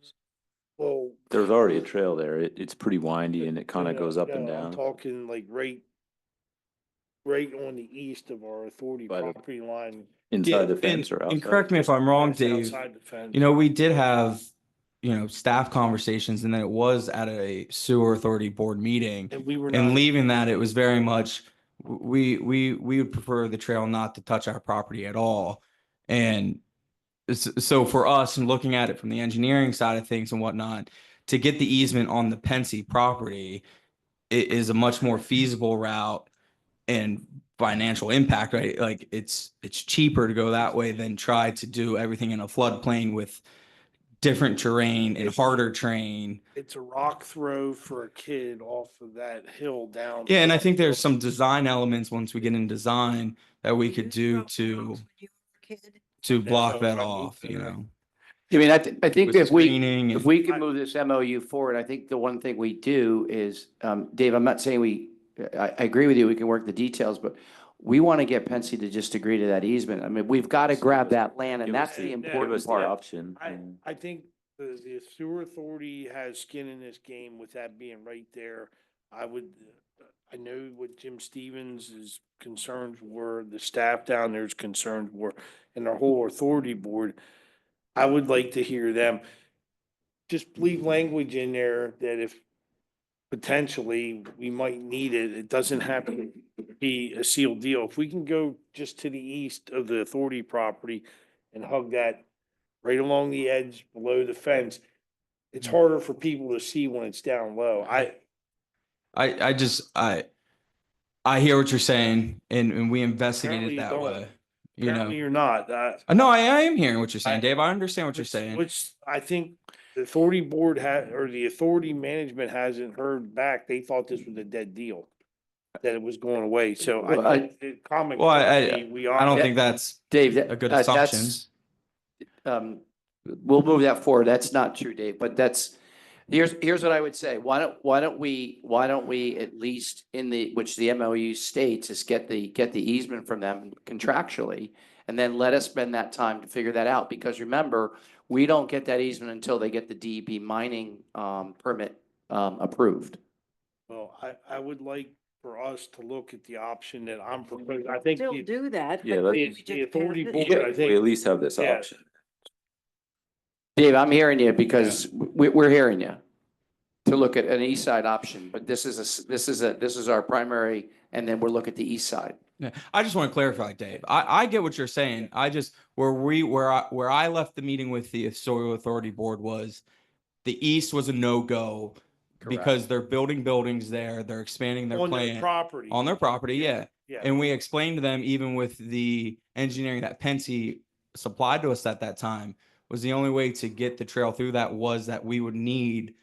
Well. There's already a trail there. It's pretty windy and it kind of goes up and No, I'm down. talking like right on the east of our authority By the- property line. Inside the Yeah, fence or and outside? correct me if I'm wrong, It's Dave. outside the fence. You know, we did have, staff conversations and then it was at a sewer authority board meeting. And we were And not. leaving that, it was very much, we would prefer the trail not to touch our property at all. And so for us and looking at it from the engineering side of things and whatnot, to get the easement on the Pensy property, it is a much more feasible route and financial impact, right? Like it's cheaper to go that way than try to do everything in a floodplain with different terrain and harder terrain. It's a rock throw for a kid off of that hill down. Yeah, and I think there's some design elements once we get in design that we could do to block that off, I mean, I think With if screening if and- we can move this MOU forward, I think the one thing we do is, Dave, I'm not saying I agree with you, we can work the details, but we want to get Pensy to just agree to that easement. I mean, we've got to grab that land and that's the Give important us the part. option. I think the sewer authority has skin in this game with that being right there. I know what Jim Stevens' concerns were, the staff down there's concerns were, and our whole authority board. I would like to hear them. Just leave language in there that if potentially we might need it, it doesn't have to be a sealed deal. If we can go just to the east of the authority property and hug that right along the edge below the fence, it's harder for people to see when it's down low. I hear what you're saying and we investigate Apparently it you that don't. way. Apparently you're not. No, I am hearing what you're saying, Dave. I understand what you're saying. Which I think the authority board or the authority management hasn't heard back. They thought this was a dead deal, that it was going away. So Well, I think the common Well, courtesy, we are. I don't think that's Dave, a good assumption. We'll move that forward. That's not true, Dave, but here's what I would say. Why don't we at least which the MOU states is get the easement from them contractually, and then let us spend that time to figure that out. Because remember, we don't get that easement until they get the DEP mining, permit, approved. Well, I would like for us to look at the option that I'm proposing. I think Still do that. Yeah, but let's- we the just authority pass it. board, I We think. at least have this Yeah. option. Dave, I'm hearing you because we're hearing you to look at an east side option, but this is our primary, and then we'll look at the east side. Yeah, I just want to clarify, Dave. I get what you're saying. I just where I left the meeting with the soil authority board was the east was a no-go because they're building buildings there, they're expanding their On their plant property. on their property, yeah. Yeah. And we explained to them, even with the engineering that Pensy supplied to us at that time, was the only way to get the trail through that was that we would need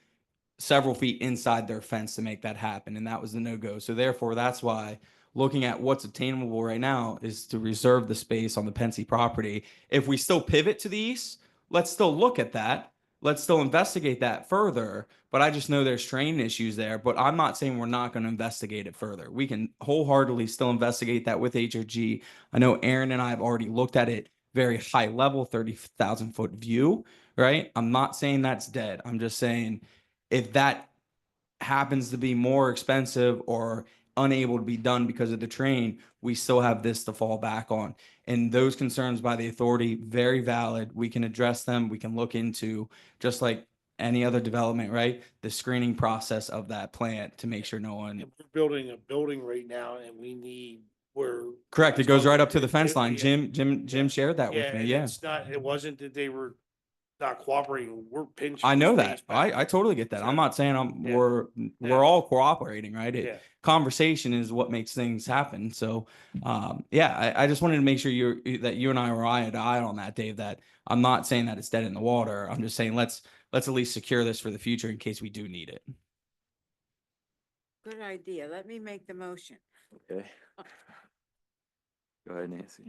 several feet inside their fence to make that happen, and that was the no-go. So therefore, that's why looking at what's attainable right now is to reserve the space on the Pensy property. If we still pivot to the east, let's still look at that. Let's still investigate that further. But I just know there's terrain issues there. But I'm not saying we're not going to investigate it further. We can wholeheartedly still investigate that with HOG. I know Aaron and I have already looked at it very high level, 30,000 foot view, right? I'm not saying that's dead. I'm just saying if that happens to be more expensive or unable to be done because of the terrain, we still have this to fall back on. And those concerns by the authority, very valid. We can address them. We can look into, just like any other development, right? The screening process of that plant to make sure no one. And we're building a building right now and we need where. Correct. It goes right up to the fence line. Jim shared that with me. and Yeah. it wasn't that they were not cooperating. We're pinching. I know space that. back. I totally get that. I'm not saying Yeah. we're all cooperating, right? Yeah. Conversation is what makes things happen. So, I just wanted to make sure that you and I were eye to eye on that, Dave. That I'm not saying that it's dead in the water. I'm just saying let's at least secure this for the future in case we do need it. Good idea. Let me make the motion. Okay. Go ahead, Nancy.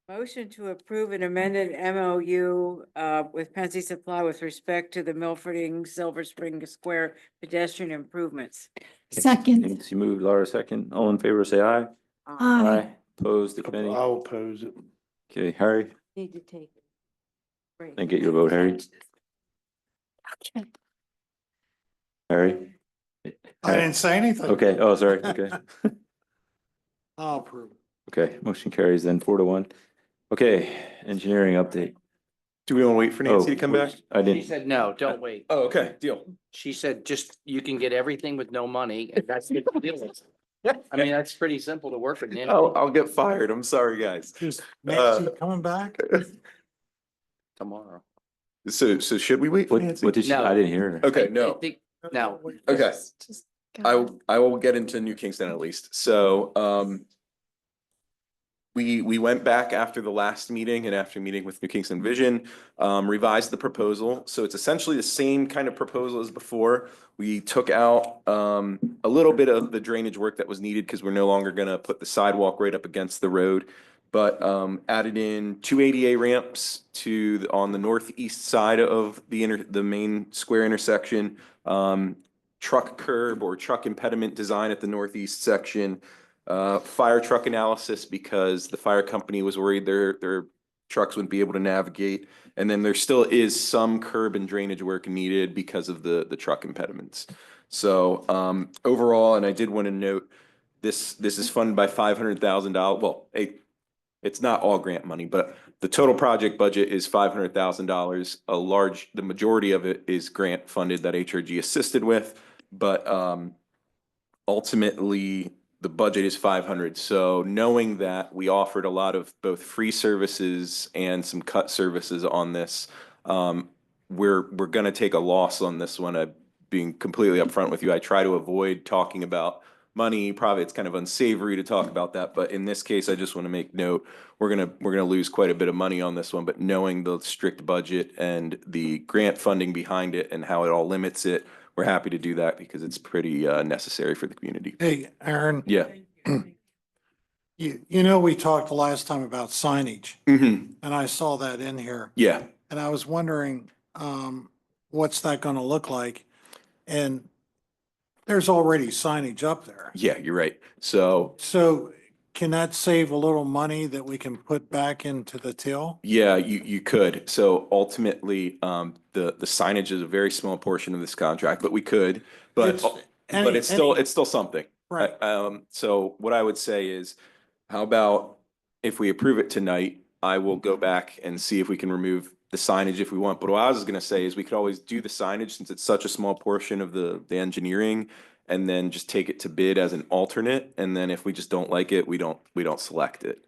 Motion to approve an amended MOU with Pensy Supply with respect to the Milfording Silver Spring Square pedestrian improvements. Second. Nancy moved, Laura second. All in favor, say aye. Aye. Opposed, if any. I'll oppose it. Okay, Harry, Need to take. Break. and get your vote, Harry. Okay. Harry? I didn't say anything. Okay, oh, sorry, okay. I'll approve. Okay, motion carries then 4-1. Okay, engineering update. Do we want to wait for Nancy to come back? I She didn't, said, no, don't wait. Oh, okay, deal. She said, just, you can get everything with no money, and that's the deal. I mean, that's pretty simple to work with. Nancy. I'll get fired. I'm sorry, guys. Is Nancy coming back? Tomorrow. So should we wait for what, Nancy? what did she, No. I didn't hear her. Okay, I no. think- No. Okay. I will get into New Kingston at least. So, we went back after the last meeting and after meeting with New Kingston Vision, revised the proposal. So it's essentially the same kind of proposal as before. We took out, a little bit of the drainage work that was needed because we're no longer gonna put the sidewalk right up against the road. But, added in 2 ADA ramps on the northeast side of the main square intersection. Truck curb or truck impediment design at the northeast section. Fire truck analysis because the fire company was worried their trucks wouldn't be able to navigate. And then there still is some curb and drainage work needed because of the truck impediments. So overall, and I did want to note, this is funded by $500,000. Well, it's not all grant money, but the total project budget is $500,000. The majority of it is grant funded that HRG assisted with, but ultimately the budget is 500. So knowing that we offered a lot of both free services and some cut services on this, we're going to take a loss on this one. Being completely upfront with you, I try to avoid talking about money. Probably it's kind of unsavory to talk about that, but in this case, I just want to make note, we're gonna lose quite a bit of money on this one, but knowing the strict budget and the grant funding behind it and how it all limits it, we're happy to do that because it's pretty necessary for the community. Hey, Aaron. Yeah. You know, we talked the last time about signage Mm-hmm. and I saw that in here Yeah. and I was wondering, what's that gonna look like? And there's already signage up there. Yeah, you're right. So So can that save a little money that we can put back into the till? yeah, you could. So ultimately, the signage is a very small portion of this contract, but we could, but It's it's still something. Right. So what I would say is, how about if we approve it tonight, I will go back and see if we can remove the signage if we want. But what I was gonna say is we could always do the signage since it's such a small portion of the engineering and then just take it to bid as an alternate. And then if we just don't like it, we don't select it.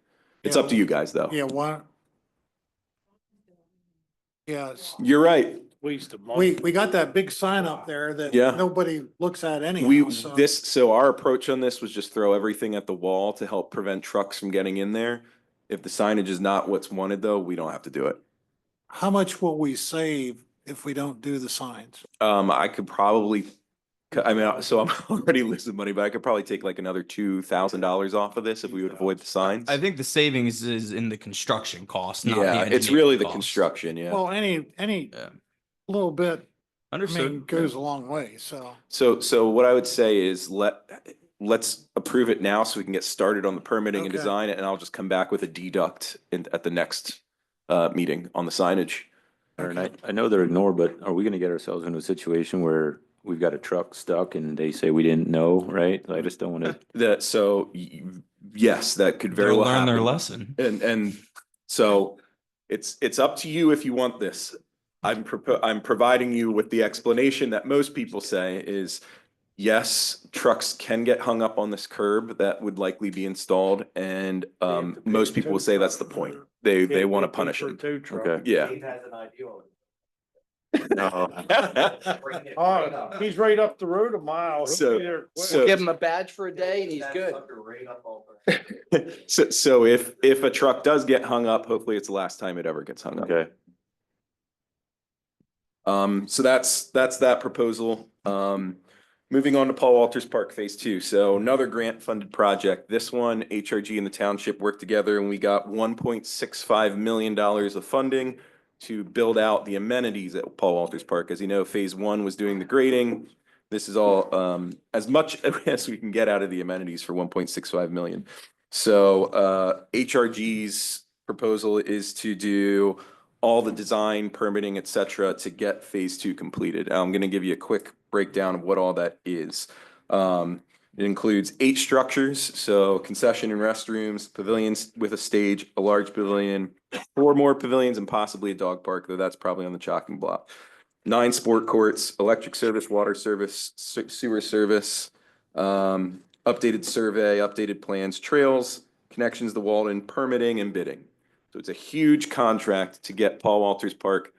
It's Yeah. up to you guys though. Yeah, what? Yes, You're right. Waste of money. we got that big sign up there that Yeah. nobody looks at anyhow, so. So our approach on this was just throw everything at the wall to help prevent trucks from getting in there. If the signage is not what's wanted though, we don't have to do it. How much will we save if we don't do the signs? I could probably, so I'm already losing money, but I could probably take like another $2,000 off of this if we would avoid the signs. I think the savings is in the construction cost, not the Yeah, it's engineering really the cost. construction, yeah. Well, any Yeah. little bit, I Understood. mean, goes a long way, so. So what I would say is let's approve it now so we can get started on the permitting and Okay. design it, and I'll just come back with a deduct at the next meeting on the signage. Aaron, I know they're ignored, but are we gonna get ourselves into a situation where we've got a truck stuck and they say we didn't know, right? I just don't wanna. Yes, that could very They'll well learn their happen. lesson. And so it's up to you if you want this. I'm providing you with the explanation that most people say is, yes, trucks can get hung up on this curb that would likely be installed, and most people will say that's the point. They want to punish them. Okay. Yeah. No. Oh, he's right up the road a mile. He'll be there quick. Give him a badge for a day and he's good. So if a truck does get hung up, hopefully it's the last time it ever gets hung up. Okay. So that's that proposal. Moving on to Paul Walters Park Phase 2. So another grant funded project. This one, HRG and the township worked together and we got $1.65 million of funding to build out the amenities at Paul Walters Park. As you know, Phase 1 was doing the grading. This is all as much as we can get out of the amenities for $1.65 million. So HRG's proposal is to do all the design, permitting, et cetera, to get phase 2 completed. I'm going to give you a quick breakdown of what all that is. It includes 8 structures, so concession and restrooms, pavilions with a stage, a large pavilion, 4 more pavilions, and possibly a dog park, though that's probably on the chopping block. 9 sport courts, electric service, water service, sewer service, updated survey, updated plans, trails, connections to Walden, permitting, and bidding. So it's a huge contract to get Paul Walters Park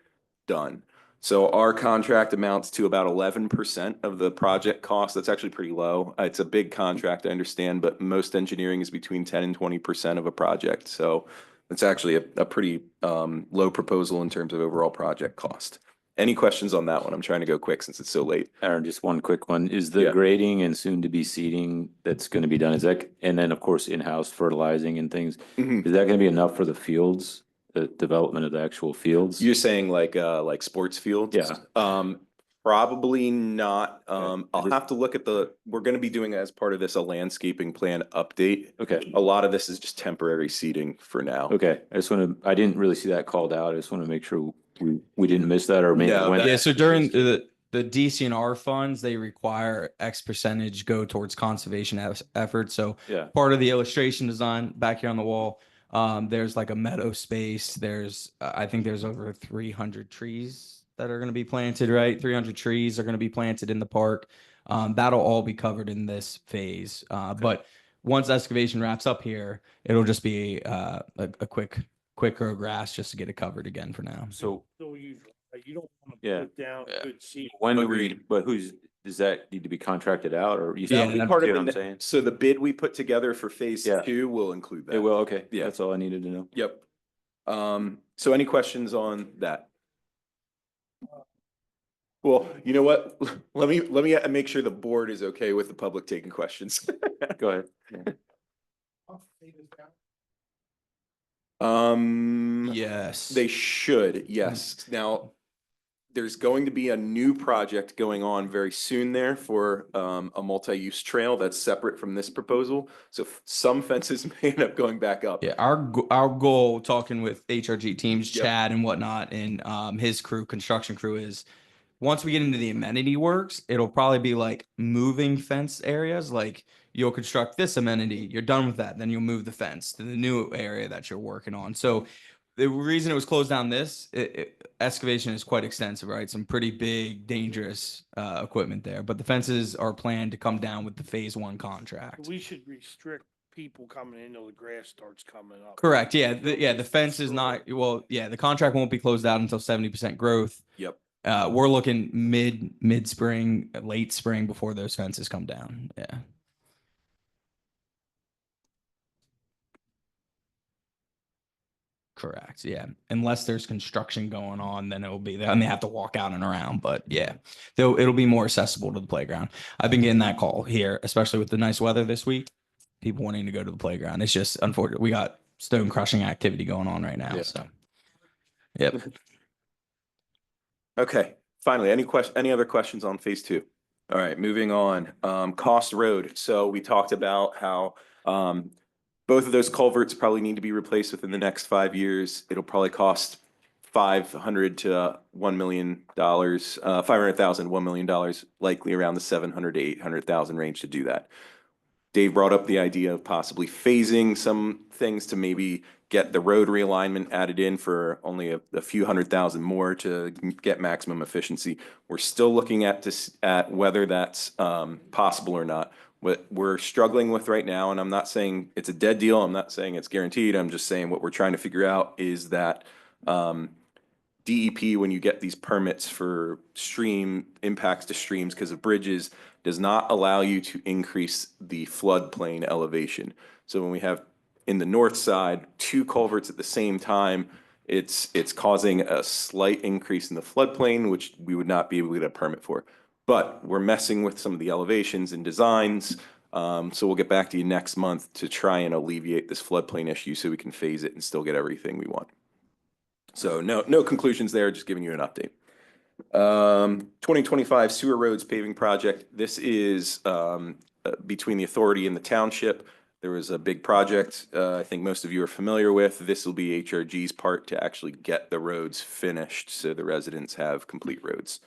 done. So our contract amounts to about 11% of the project cost. That's actually pretty low. It's a big contract, I understand, but most engineering is between 10 and 20% of a project. So it's actually a pretty low proposal in terms of overall project cost. Any questions on that one? I'm trying to go quick since it's so late. Aaron, just one quick one. Is the Yeah. grading and soon to be seeding that's going to be done, is that, and then of course in-house fertilizing and things, Mhm. is that going to be enough for the fields, the development of the actual fields? You're saying like sports fields? Yeah. Probably not. I'll just- have to look at we're gonna be doing as part of this a landscaping plan update. Okay. A lot of this is just temporary seeding for now. Okay. I didn't really see that called out. I just want to make sure we didn't miss that, or maybe No, when. Yeah, so during the DCNR funds, they require X percentage go towards conservation efforts. So Yeah. part of the illustration design back here on the wall, there's like a meadow space. There's, I think there's over 300 trees that are going to be planted, right? 300 trees are going to be planted in the park. That'll all be covered in this phase. But once excavation wraps up here, it'll just be a quick grow grass just to get it covered again for now. So You don't want to Yeah. put down good seed. when do we, Agreed. but does that need to be contracted out, or you That'll see be part what of I'm the, saying? so the bid we put together for phase Yeah. 2 will include that. It will, okay. Yeah. That's all I needed to know. Yep. So any questions on that? Well, you know what? Let me make sure the board is okay with the public taking questions. Go ahead. Yes. They should, yes. Now, there's going to be a new project going on very soon there for a multi-use trail that's separate from this proposal. So some fences may end up going back up. Yeah, our goal, talking with HRG teams, Yep. Chad and whatnot, and his crew, construction crew, is once we get into the amenity works, it'll probably be like moving fence areas. Like you'll construct this amenity, you're done with that, then you'll move the fence to the new area that you're working on. So the reason it was closed down, excavation is quite extensive, right? Some pretty big, dangerous equipment there, but the fences are planned to come down with the phase 1 contract. We should restrict people coming in till the grass starts coming up. Correct. Yeah. The fence is not, well, yeah, the contract won't be closed out until 70% growth. Yep. We're looking mid spring, late spring before those fences come down. Yeah. Correct. Yeah. Unless there's construction going on, then it'll be there and they have to walk out and around. But yeah, it'll be more accessible to the playground. I've been getting that call here, especially with the nice weather this week. People wanting to go to the playground. It's just unfortunate. We got stone crushing activity going on right now. Yeah. So, yep. Okay, finally, any other questions on phase 2? All right, moving on. Cost Road. So we talked about how both of those culverts probably need to be replaced within the next 5 years. It'll probably cost $500,000 to $1 million, $500,000, $1 million, likely around the $700,000 to $800,000 range to do that. Dave brought up the idea of possibly phasing some things to maybe get the road realignment added in for only a few $100,000 more to get maximum efficiency. We're still looking at whether that's possible or not. What we're struggling with right now, and I'm not saying it's a dead deal, I'm not saying it's guaranteed, I'm just saying what we're trying to figure out is that DEP, when you get these permits for stream impacts to streams because of bridges, does not allow you to increase the floodplain elevation. So when we have in the north side 2 culverts at the same time, it's causing a slight increase in the floodplain, which we would not be able to get a permit for. But we're messing with some of the elevations and designs. So we'll get back to you next month to try and alleviate this floodplain issue so we can phase it and still get everything we want. So no conclusions there, just giving you an update. 2025 sewer roads paving project. This is between the authority and the township. There was a big project, I think most of you are familiar with. This will be HRG's part to actually get the roads finished so the residents have complete roads.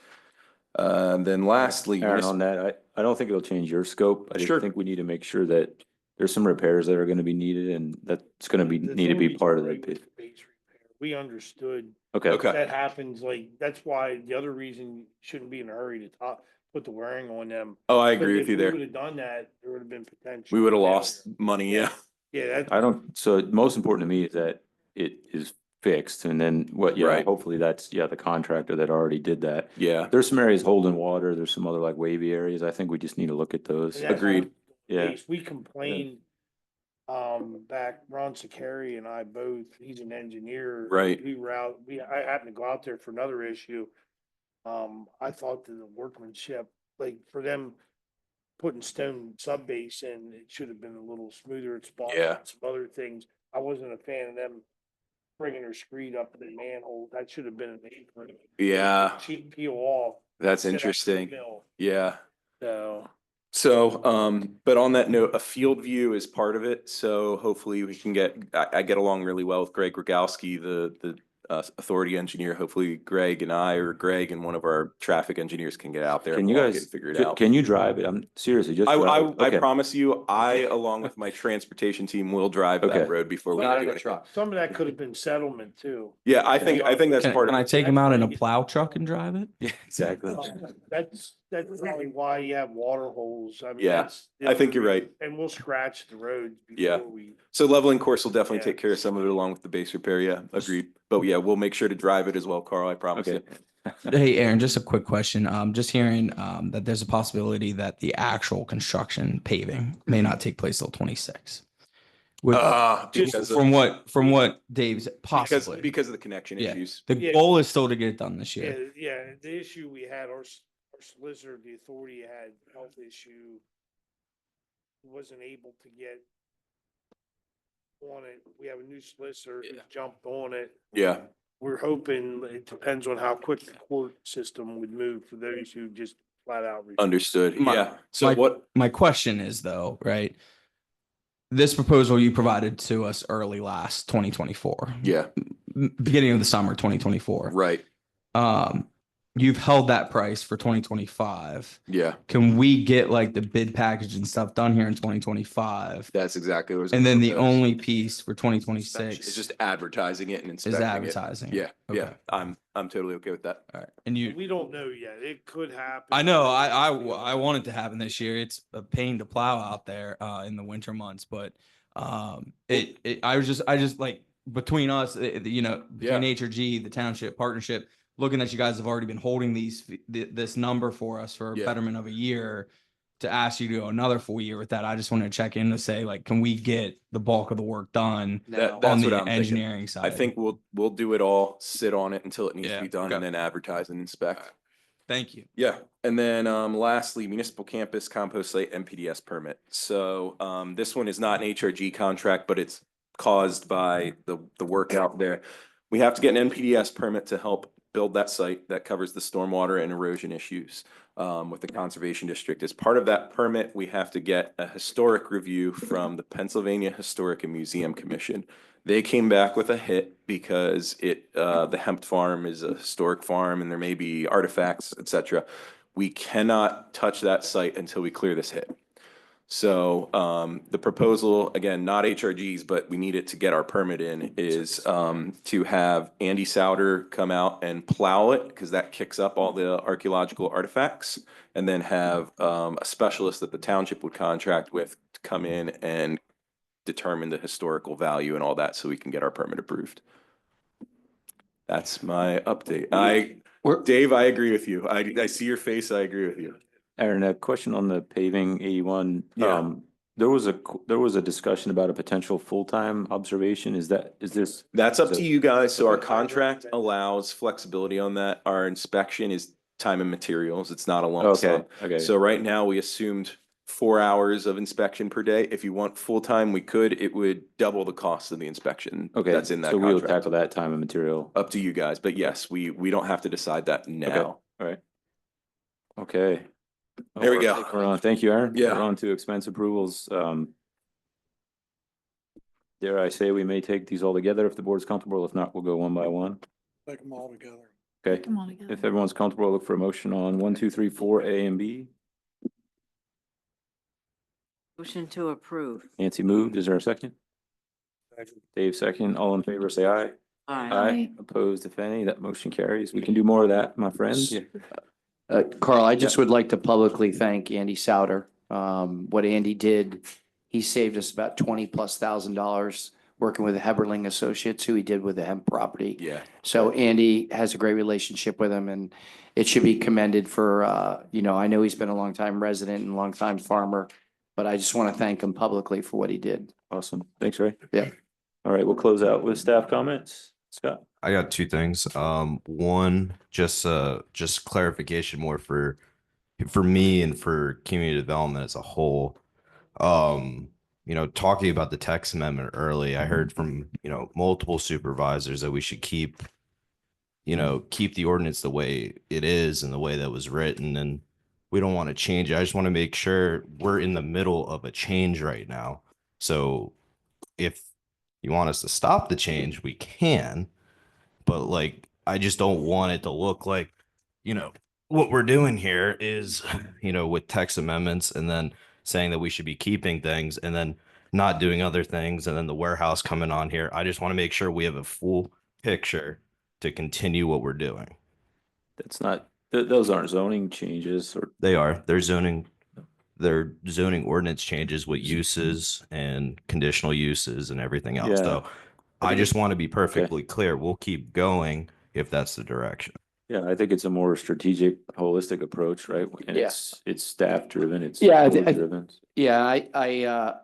Then lastly, Aaron, on that, I don't think it'll change your scope. I just Sure. think we need to make sure that there's some repairs that are gonna be needed and that's gonna be, The need to be authority's part of already that with bid. the base repair. We understood. Okay. Okay. That happens, like, that's why the other reason you shouldn't be in a hurry to put the wearing on them. Oh, I agree with you If we there. would have done that, there would have been potential. We would have failure. lost money, yeah. Yeah, that's. I don't, so most important to me is that it is fixed and then what, yeah, Right. hopefully that's, yeah, the contractor that already did that. Yeah, There's some areas holding water. There's some other like wavy areas. I think we just need to look at those. And that's Agreed. the Yeah. case. We complained, back, Ron Sakari and I both, he's an engineer. Right. We were out, I happened to go out there for another issue. I thought that the workmanship, like for them putting stone sub base in, it should have been a little smoother. It's Yeah. some other things. I wasn't a fan of them bringing their screed up to the manhole. That should have been an apron. Yeah. Sheet peel off. That's sit up to the interesting. mill. Yeah. So, But on that note, a field view is part of it. So hopefully we can I get along really well with Greg Rogalski, the authority engineer. Hopefully Greg and I, or Greg and one of our traffic engineers can get out there. Can and you walk guys, it, figure it out. can you drive it? I'm seriously just. I drive it. Okay. promise you, along with my transportation team, will drive Okay. that road before we do anything. some of that could have been settlement too. Yeah, I think that's Can, part can of I it. take him out in a plow truck and drive it? Yeah, exactly. That's probably why you have water holes. I mean, Yeah, that's the I think other you're right. reason. And we'll scratch the roads Yeah. before we. So leveling course will definitely Yeah. take care of some of it along with the base repair. Yeah, agreed. But yeah, we'll make sure to drive it as well, Carl. I promise Okay. you. Hey, Aaron, just a quick question. Just hearing that there's a possibility that the actual construction paving may not take place till 26. Because From what Dave's possibly. because of the connection Yeah. issues. The Yeah. goal is still to get it done this year. Yeah, the issue we had, our solicitor, the authority had health issue. Wasn't able to get on it. We have a new solicitor who jumped on it. Yeah. We're hoping, it depends on how quick the court system would move for those who just flat out. refuse. Understood. Yeah. So my, what? my question is though, right? This proposal you provided to us early last 2024. Yeah. Beginning of the summer 2024. Right. You've held that price for 2025. Yeah. Can we get like the bid package and stuff done here in 2025? That's exactly what I was. And gonna then the propose. only piece for 2026 It's just advertising it and inspecting it. advertising. Yeah. Yeah. Okay. I'm totally okay with that. All right. And you, We don't know yet. It could happen. I know, I want it to happen this year. It's a pain to plow out there in the winter months, but I just like between us, between HRG, the township partnership, looking that you guys have already been holding this number for us for a betterment of a year, to ask you to go another full year with that. I just wanted to check in to say, like, can we get the bulk of the work done That's on what the I'm engineering thinking. side? I think we'll do it all, sit on it until it needs to Yeah, be done, okay. and then advertise and inspect. Thank you. Yeah, and then lastly, municipal campus compost site MPDS permit. So this one is not an HRG contract, but it's caused by the work out there. We have to get an NPDS permit to help build that site that covers the stormwater and erosion issues with the conservation district. As part of that permit, we have to get a historic review from the Pennsylvania Historic and Museum Commission. They came back with a hit because the hemp farm is a historic farm and there may be artifacts, etc. We cannot touch that site until we clear this hit. So the proposal, again, not HRGs, but we need it to get our permit in, is to have Andy Souter come out and plow it, because that kicks up all the archaeological artifacts, and then have a specialist that the township would contract with to come in and determine the historical value and all that, so we can get our permit approved. That's my update. Dave, I agree with you. I see your face. I agree with you. Aaron, a question on the paving 81. Yeah. There was a discussion about a potential full-time observation. Is this? That's up to you guys. So our contract allows flexibility on that. Our inspection is time and materials. It's not a lump sum. Okay. So right now we assumed 4 hours of inspection per day. If you want full-time, we could. It would double the cost of the inspection. Okay. That's in that So we'll contract. tackle that time and material. Up to you guys. But yes, we don't have to decide that now. All right. Okay. There we go. We're on. Thank you, Aaron. Yeah. We're on to expense approvals. Dare I say we may take these all together if the board's comfortable. If not, we'll go one by one. Take them all together. Okay. Come on together. If everyone's comfortable, look for a motion on 1, 2, 3, 4, A and B. Motion to approve. Nancy moved. Is there a second? Dave second. All in favor, say aye. Aye. Opposed, if any, that motion carries. We can do more of that, my friend. Yeah. Carl, I just would like to publicly thank Andy Souter. What Andy did, he saved us about $20,000+ working with Heberling Associates, who he did with the hemp property. Yeah. So Andy has a great relationship with him, and it should be commended for, I know he's been a longtime resident and longtime farmer, but I just want to thank him publicly for what he did. Awesome. Thanks, Ray. Yeah. All right, we'll close out with staff comments. Scott? I got two things. One, just clarification more for me and for community development as a whole. Talking about the text amendment early, I heard from, multiple supervisors that we should keep the ordinance the way it is and the way that was written, and we don't want to change it. I just want to make sure we're in the middle of a change right now. So if you want us to stop the change, we can, but I just don't want it to look like, what we're doing here is, with text amendments and then saying that we should be keeping things and then not doing other things and then the warehouse coming on here. I just want to make sure we have a full picture to continue what we're doing. That's not, those aren't zoning changes or. They are. They're zoning ordinance changes with uses and conditional uses and everything else. Yeah. So I just want to be perfectly clear. We'll keep going if that's the direction. Yeah, I think it's a more strategic, holistic approach, right? And Yeah. it's staff driven, it's Yeah, board driven. Yeah, I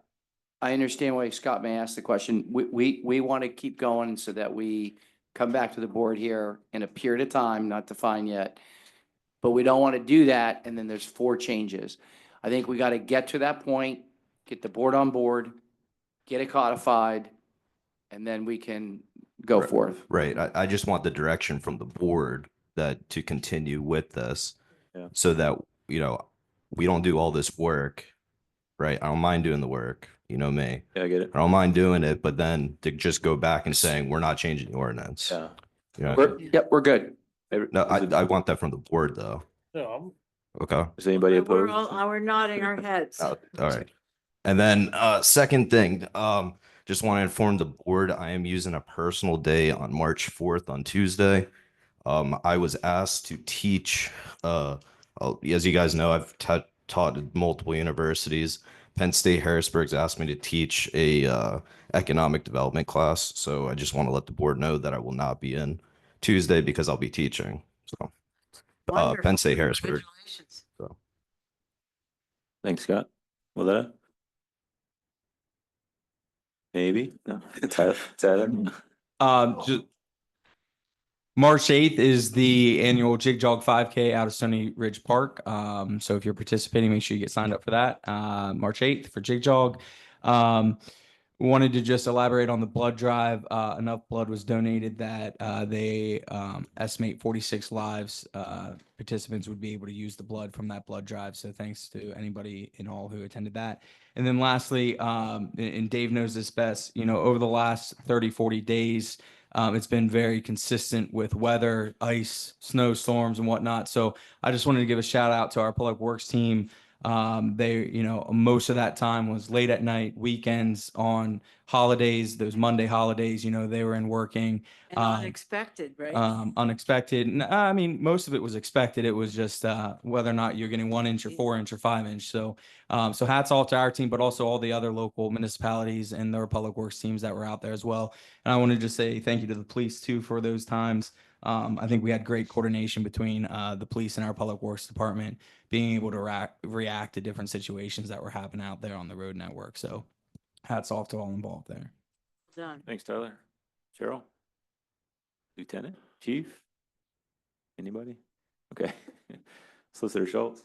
understand why Scott may ask the question. We want to keep going so that we come back to the board here in a period of time, not defined yet. But we don't want to do that, and then there's 4 changes. I think we got to get to that point, get the board on board, get it codified, and then we can go forth. Right. I just want the direction from the board that to continue with this. Yeah. So that, we don't do all this work, right? I don't mind doing the work, me. Yeah, I get it. I don't mind doing it, but then to just go back and saying, we're not changing the ordinance. Yeah. We're good. No, I want that from the board though. No, Okay. Is anybody We're opposed? we're nodding our heads. All right. And then second thing, just want to inform the board, I am using a personal day on March 4th on Tuesday. I was asked to teach, as you guys know, I've taught at multiple universities. Penn State Harrisburg's asked me to teach a economic development class. So I just want to let the board know that I will not be in Tuesday because I'll be teaching. So Wonderful. Penn State Harrisburg. Congratulations. So. Thanks, Scott. Well, that? Maybe? No. Tyler? Just March 8th is the annual Jig Jog 5K out of Stony Ridge Park. So if you're participating, make sure you get signed up for that. March 8th for Jig Jog. Wanted to just elaborate on the blood drive. Enough blood was donated that they estimate 46 lives. Participants would be able to use the blood from that blood drive. So thanks to anybody in all who attended that. And then lastly, and Dave knows this best, over the last 30, 40 days, it's been very consistent with weather, ice, snowstorms and whatnot. So I just wanted to give a shout out to our public works team. They, most of that time was late at night, weekends, on holidays, those Monday holidays, they were in working. And unexpected, right? Unexpected. I mean, most of it was expected. It was just whether or not you're getting 1 inch or 4 inch or 5 inch. So, so hats off to our team, but also all the other local municipalities and their public works teams that were out there as well. And I wanted to say thank you to the police too for those times. I think we had great coordination between the police and our public works department being able to react to different situations that were happening out there on the road network. So hats off to all involved there. Done. Thanks, Tyler. Cheryl? Lieutenant? Chief? Anybody? Okay. Solicitor Schultz?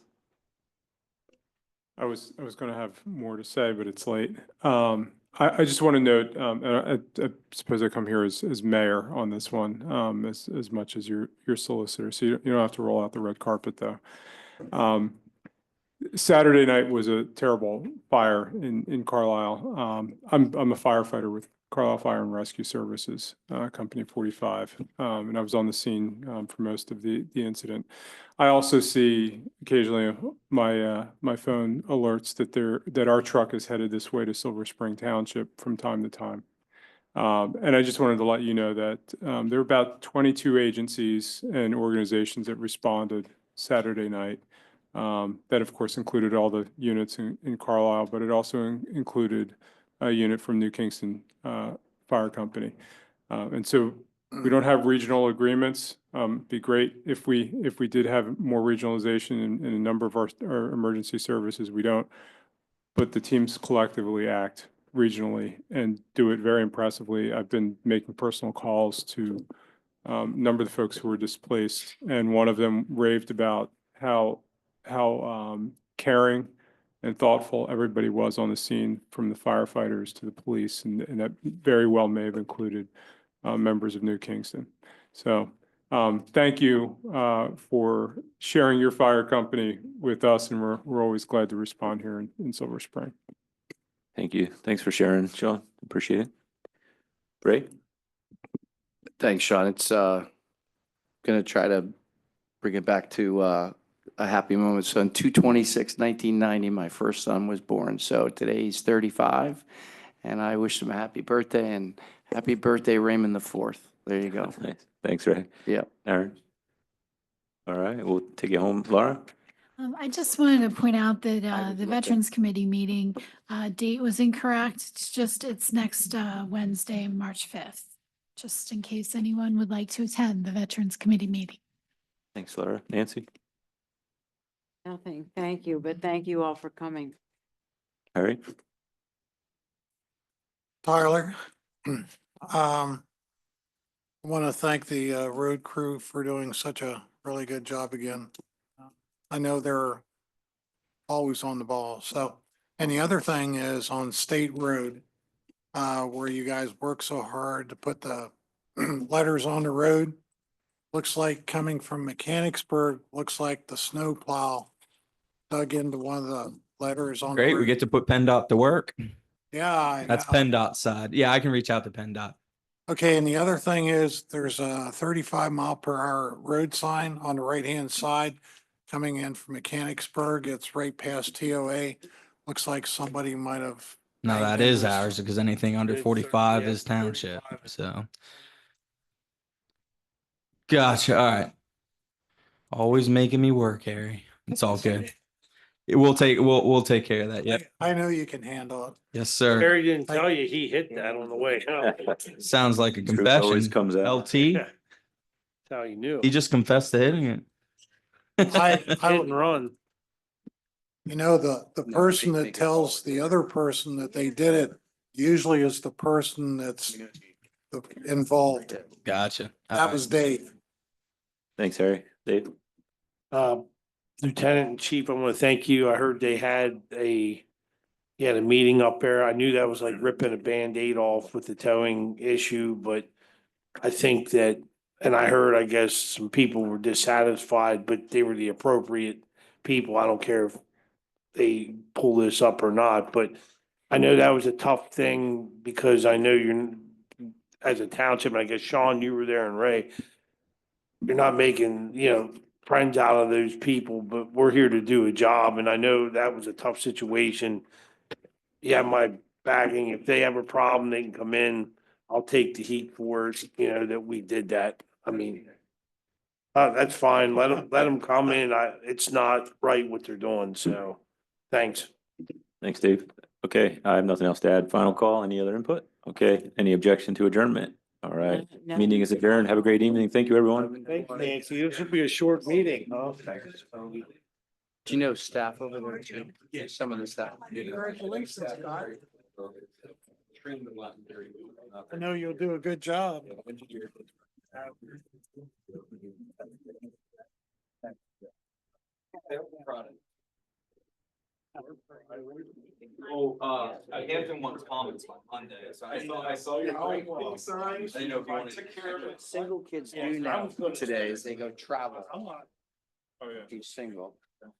I was going to have more to say, but it's late. I just want to note, and I suppose I come here as mayor on this one, as much as your solicitor, so you don't have to roll out the red carpet though. Saturday night was a terrible fire in Carlisle. I'm a firefighter with Carlisle Fire and Rescue Services, Company 45. And I was on the scene for most of the incident. I also see occasionally my phone alerts that our truck is headed this way to Silver Spring Township from time to time. And I just wanted to let you know that there were about 22 agencies and organizations that responded Saturday night. That of course included all the units in Carlisle, but it also included a unit from New Kingston Fire Company. And so we don't have regional agreements. Be great if we did have more regionalization in a number of our emergency services. We don't, but the teams collectively act regionally and do it very impressively. I've been making personal calls to a number of the folks who were displaced, and one of them raved about how caring and thoughtful everybody was on the scene, from the firefighters to the police, and that very well may have included members of New Kingston. So thank you for sharing your fire company with us, and we're always glad to respond here in Silver Spring. Thank you. Thanks for sharing, Sean. Appreciate it. Ray? Thanks, Sean. It's gonna try to bring it back to a happy moment. So on 2/26/1990, my first son was born. So today he's 35, and I wish him a happy birthday, and happy birthday, Raymond IV. There you go. Nice. Thanks, Ray. Yeah. Aaron? All right, we'll take you home. Laura? I just wanted to point out that the Veterans Committee meeting date was incorrect. It's next Wednesday, March 5th, just in case anyone would like to attend the Veterans Committee meeting. Thanks, Laura. Nancy? Nothing, thank you, but thank you all for coming. Harry? Tyler, I want to thank the road crew for doing such a really good job again. I know they're always on the ball. So, and the other thing is on State Road, where you guys work so hard to put the letters on the road. Looks like coming from Mechanicsburg, looks like the snow plow dug into one of the letters on. Great, we get to put PennDOT to work. Yeah. I That's know. PennDOT side. Yeah, I can reach out to PennDOT. Okay, and the other thing is there's a 35-mile-per-hour road sign on the right-hand side coming in from Mechanicsburg. It's right past TOA. Looks like somebody might have. No, banged that into is this. ours because anything under 45 is township. So. Gotcha. All right. Always making me work, Harry. It's all good. We'll take care of that. Yep. I know you can handle it. Yes, sir. Harry didn't tell you he hit that on the way out. That's Sounds like a Truth always confession. comes out. LT, how you knew. he just confessed to hitting it. I Hit and run. You know, the person that tells the other person that they did it usually is the person that's involved. Gotcha. That was Dave. Thanks, Harry. Dave? Lieutenant and Chief, I want to thank you. I heard they had a meeting up there. I knew that was like ripping a Band-Aid off with the towing issue, but I think that, and I heard, I guess, some people were dissatisfied, but they were the appropriate people. I don't care if they pull this up or not, but I know that was a tough thing because I know you're, as a township, and I guess Sean, you were there, and Ray, you're not making, friends out of those people, but we're here to do a job. And I know that was a tough situation. Yeah, my backing, if they have a problem, they can come in. I'll take the heat for it, that we did that. I mean, that's fine. Let them come in. It's not right what they're doing. So thanks. Thanks, Dave. Okay, I have nothing else to add. Final call, any other input? Okay, any objection to adjournment? All right, No. meeting is adjourned. Have a great evening. Thank you, everyone. Thank you, Nancy. This will be a short meeting. Oh, thanks. Do you know staff over there too? Yeah, some of the staff. I know you'll do a good job. Hampton wants comments on Monday, so I saw your. Single kids do now today is they go travel. Oh, yeah. He's single.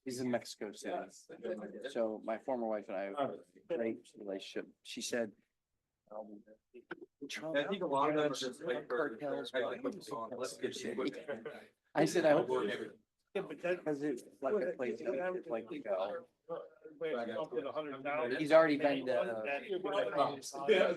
He's in Mexico City. So my former wife and I have a great relationship. She said, I think a lot of that's just like cartels. I said, I hope. Yeah, but that, because it's like a place, like, he's already been to. Yeah.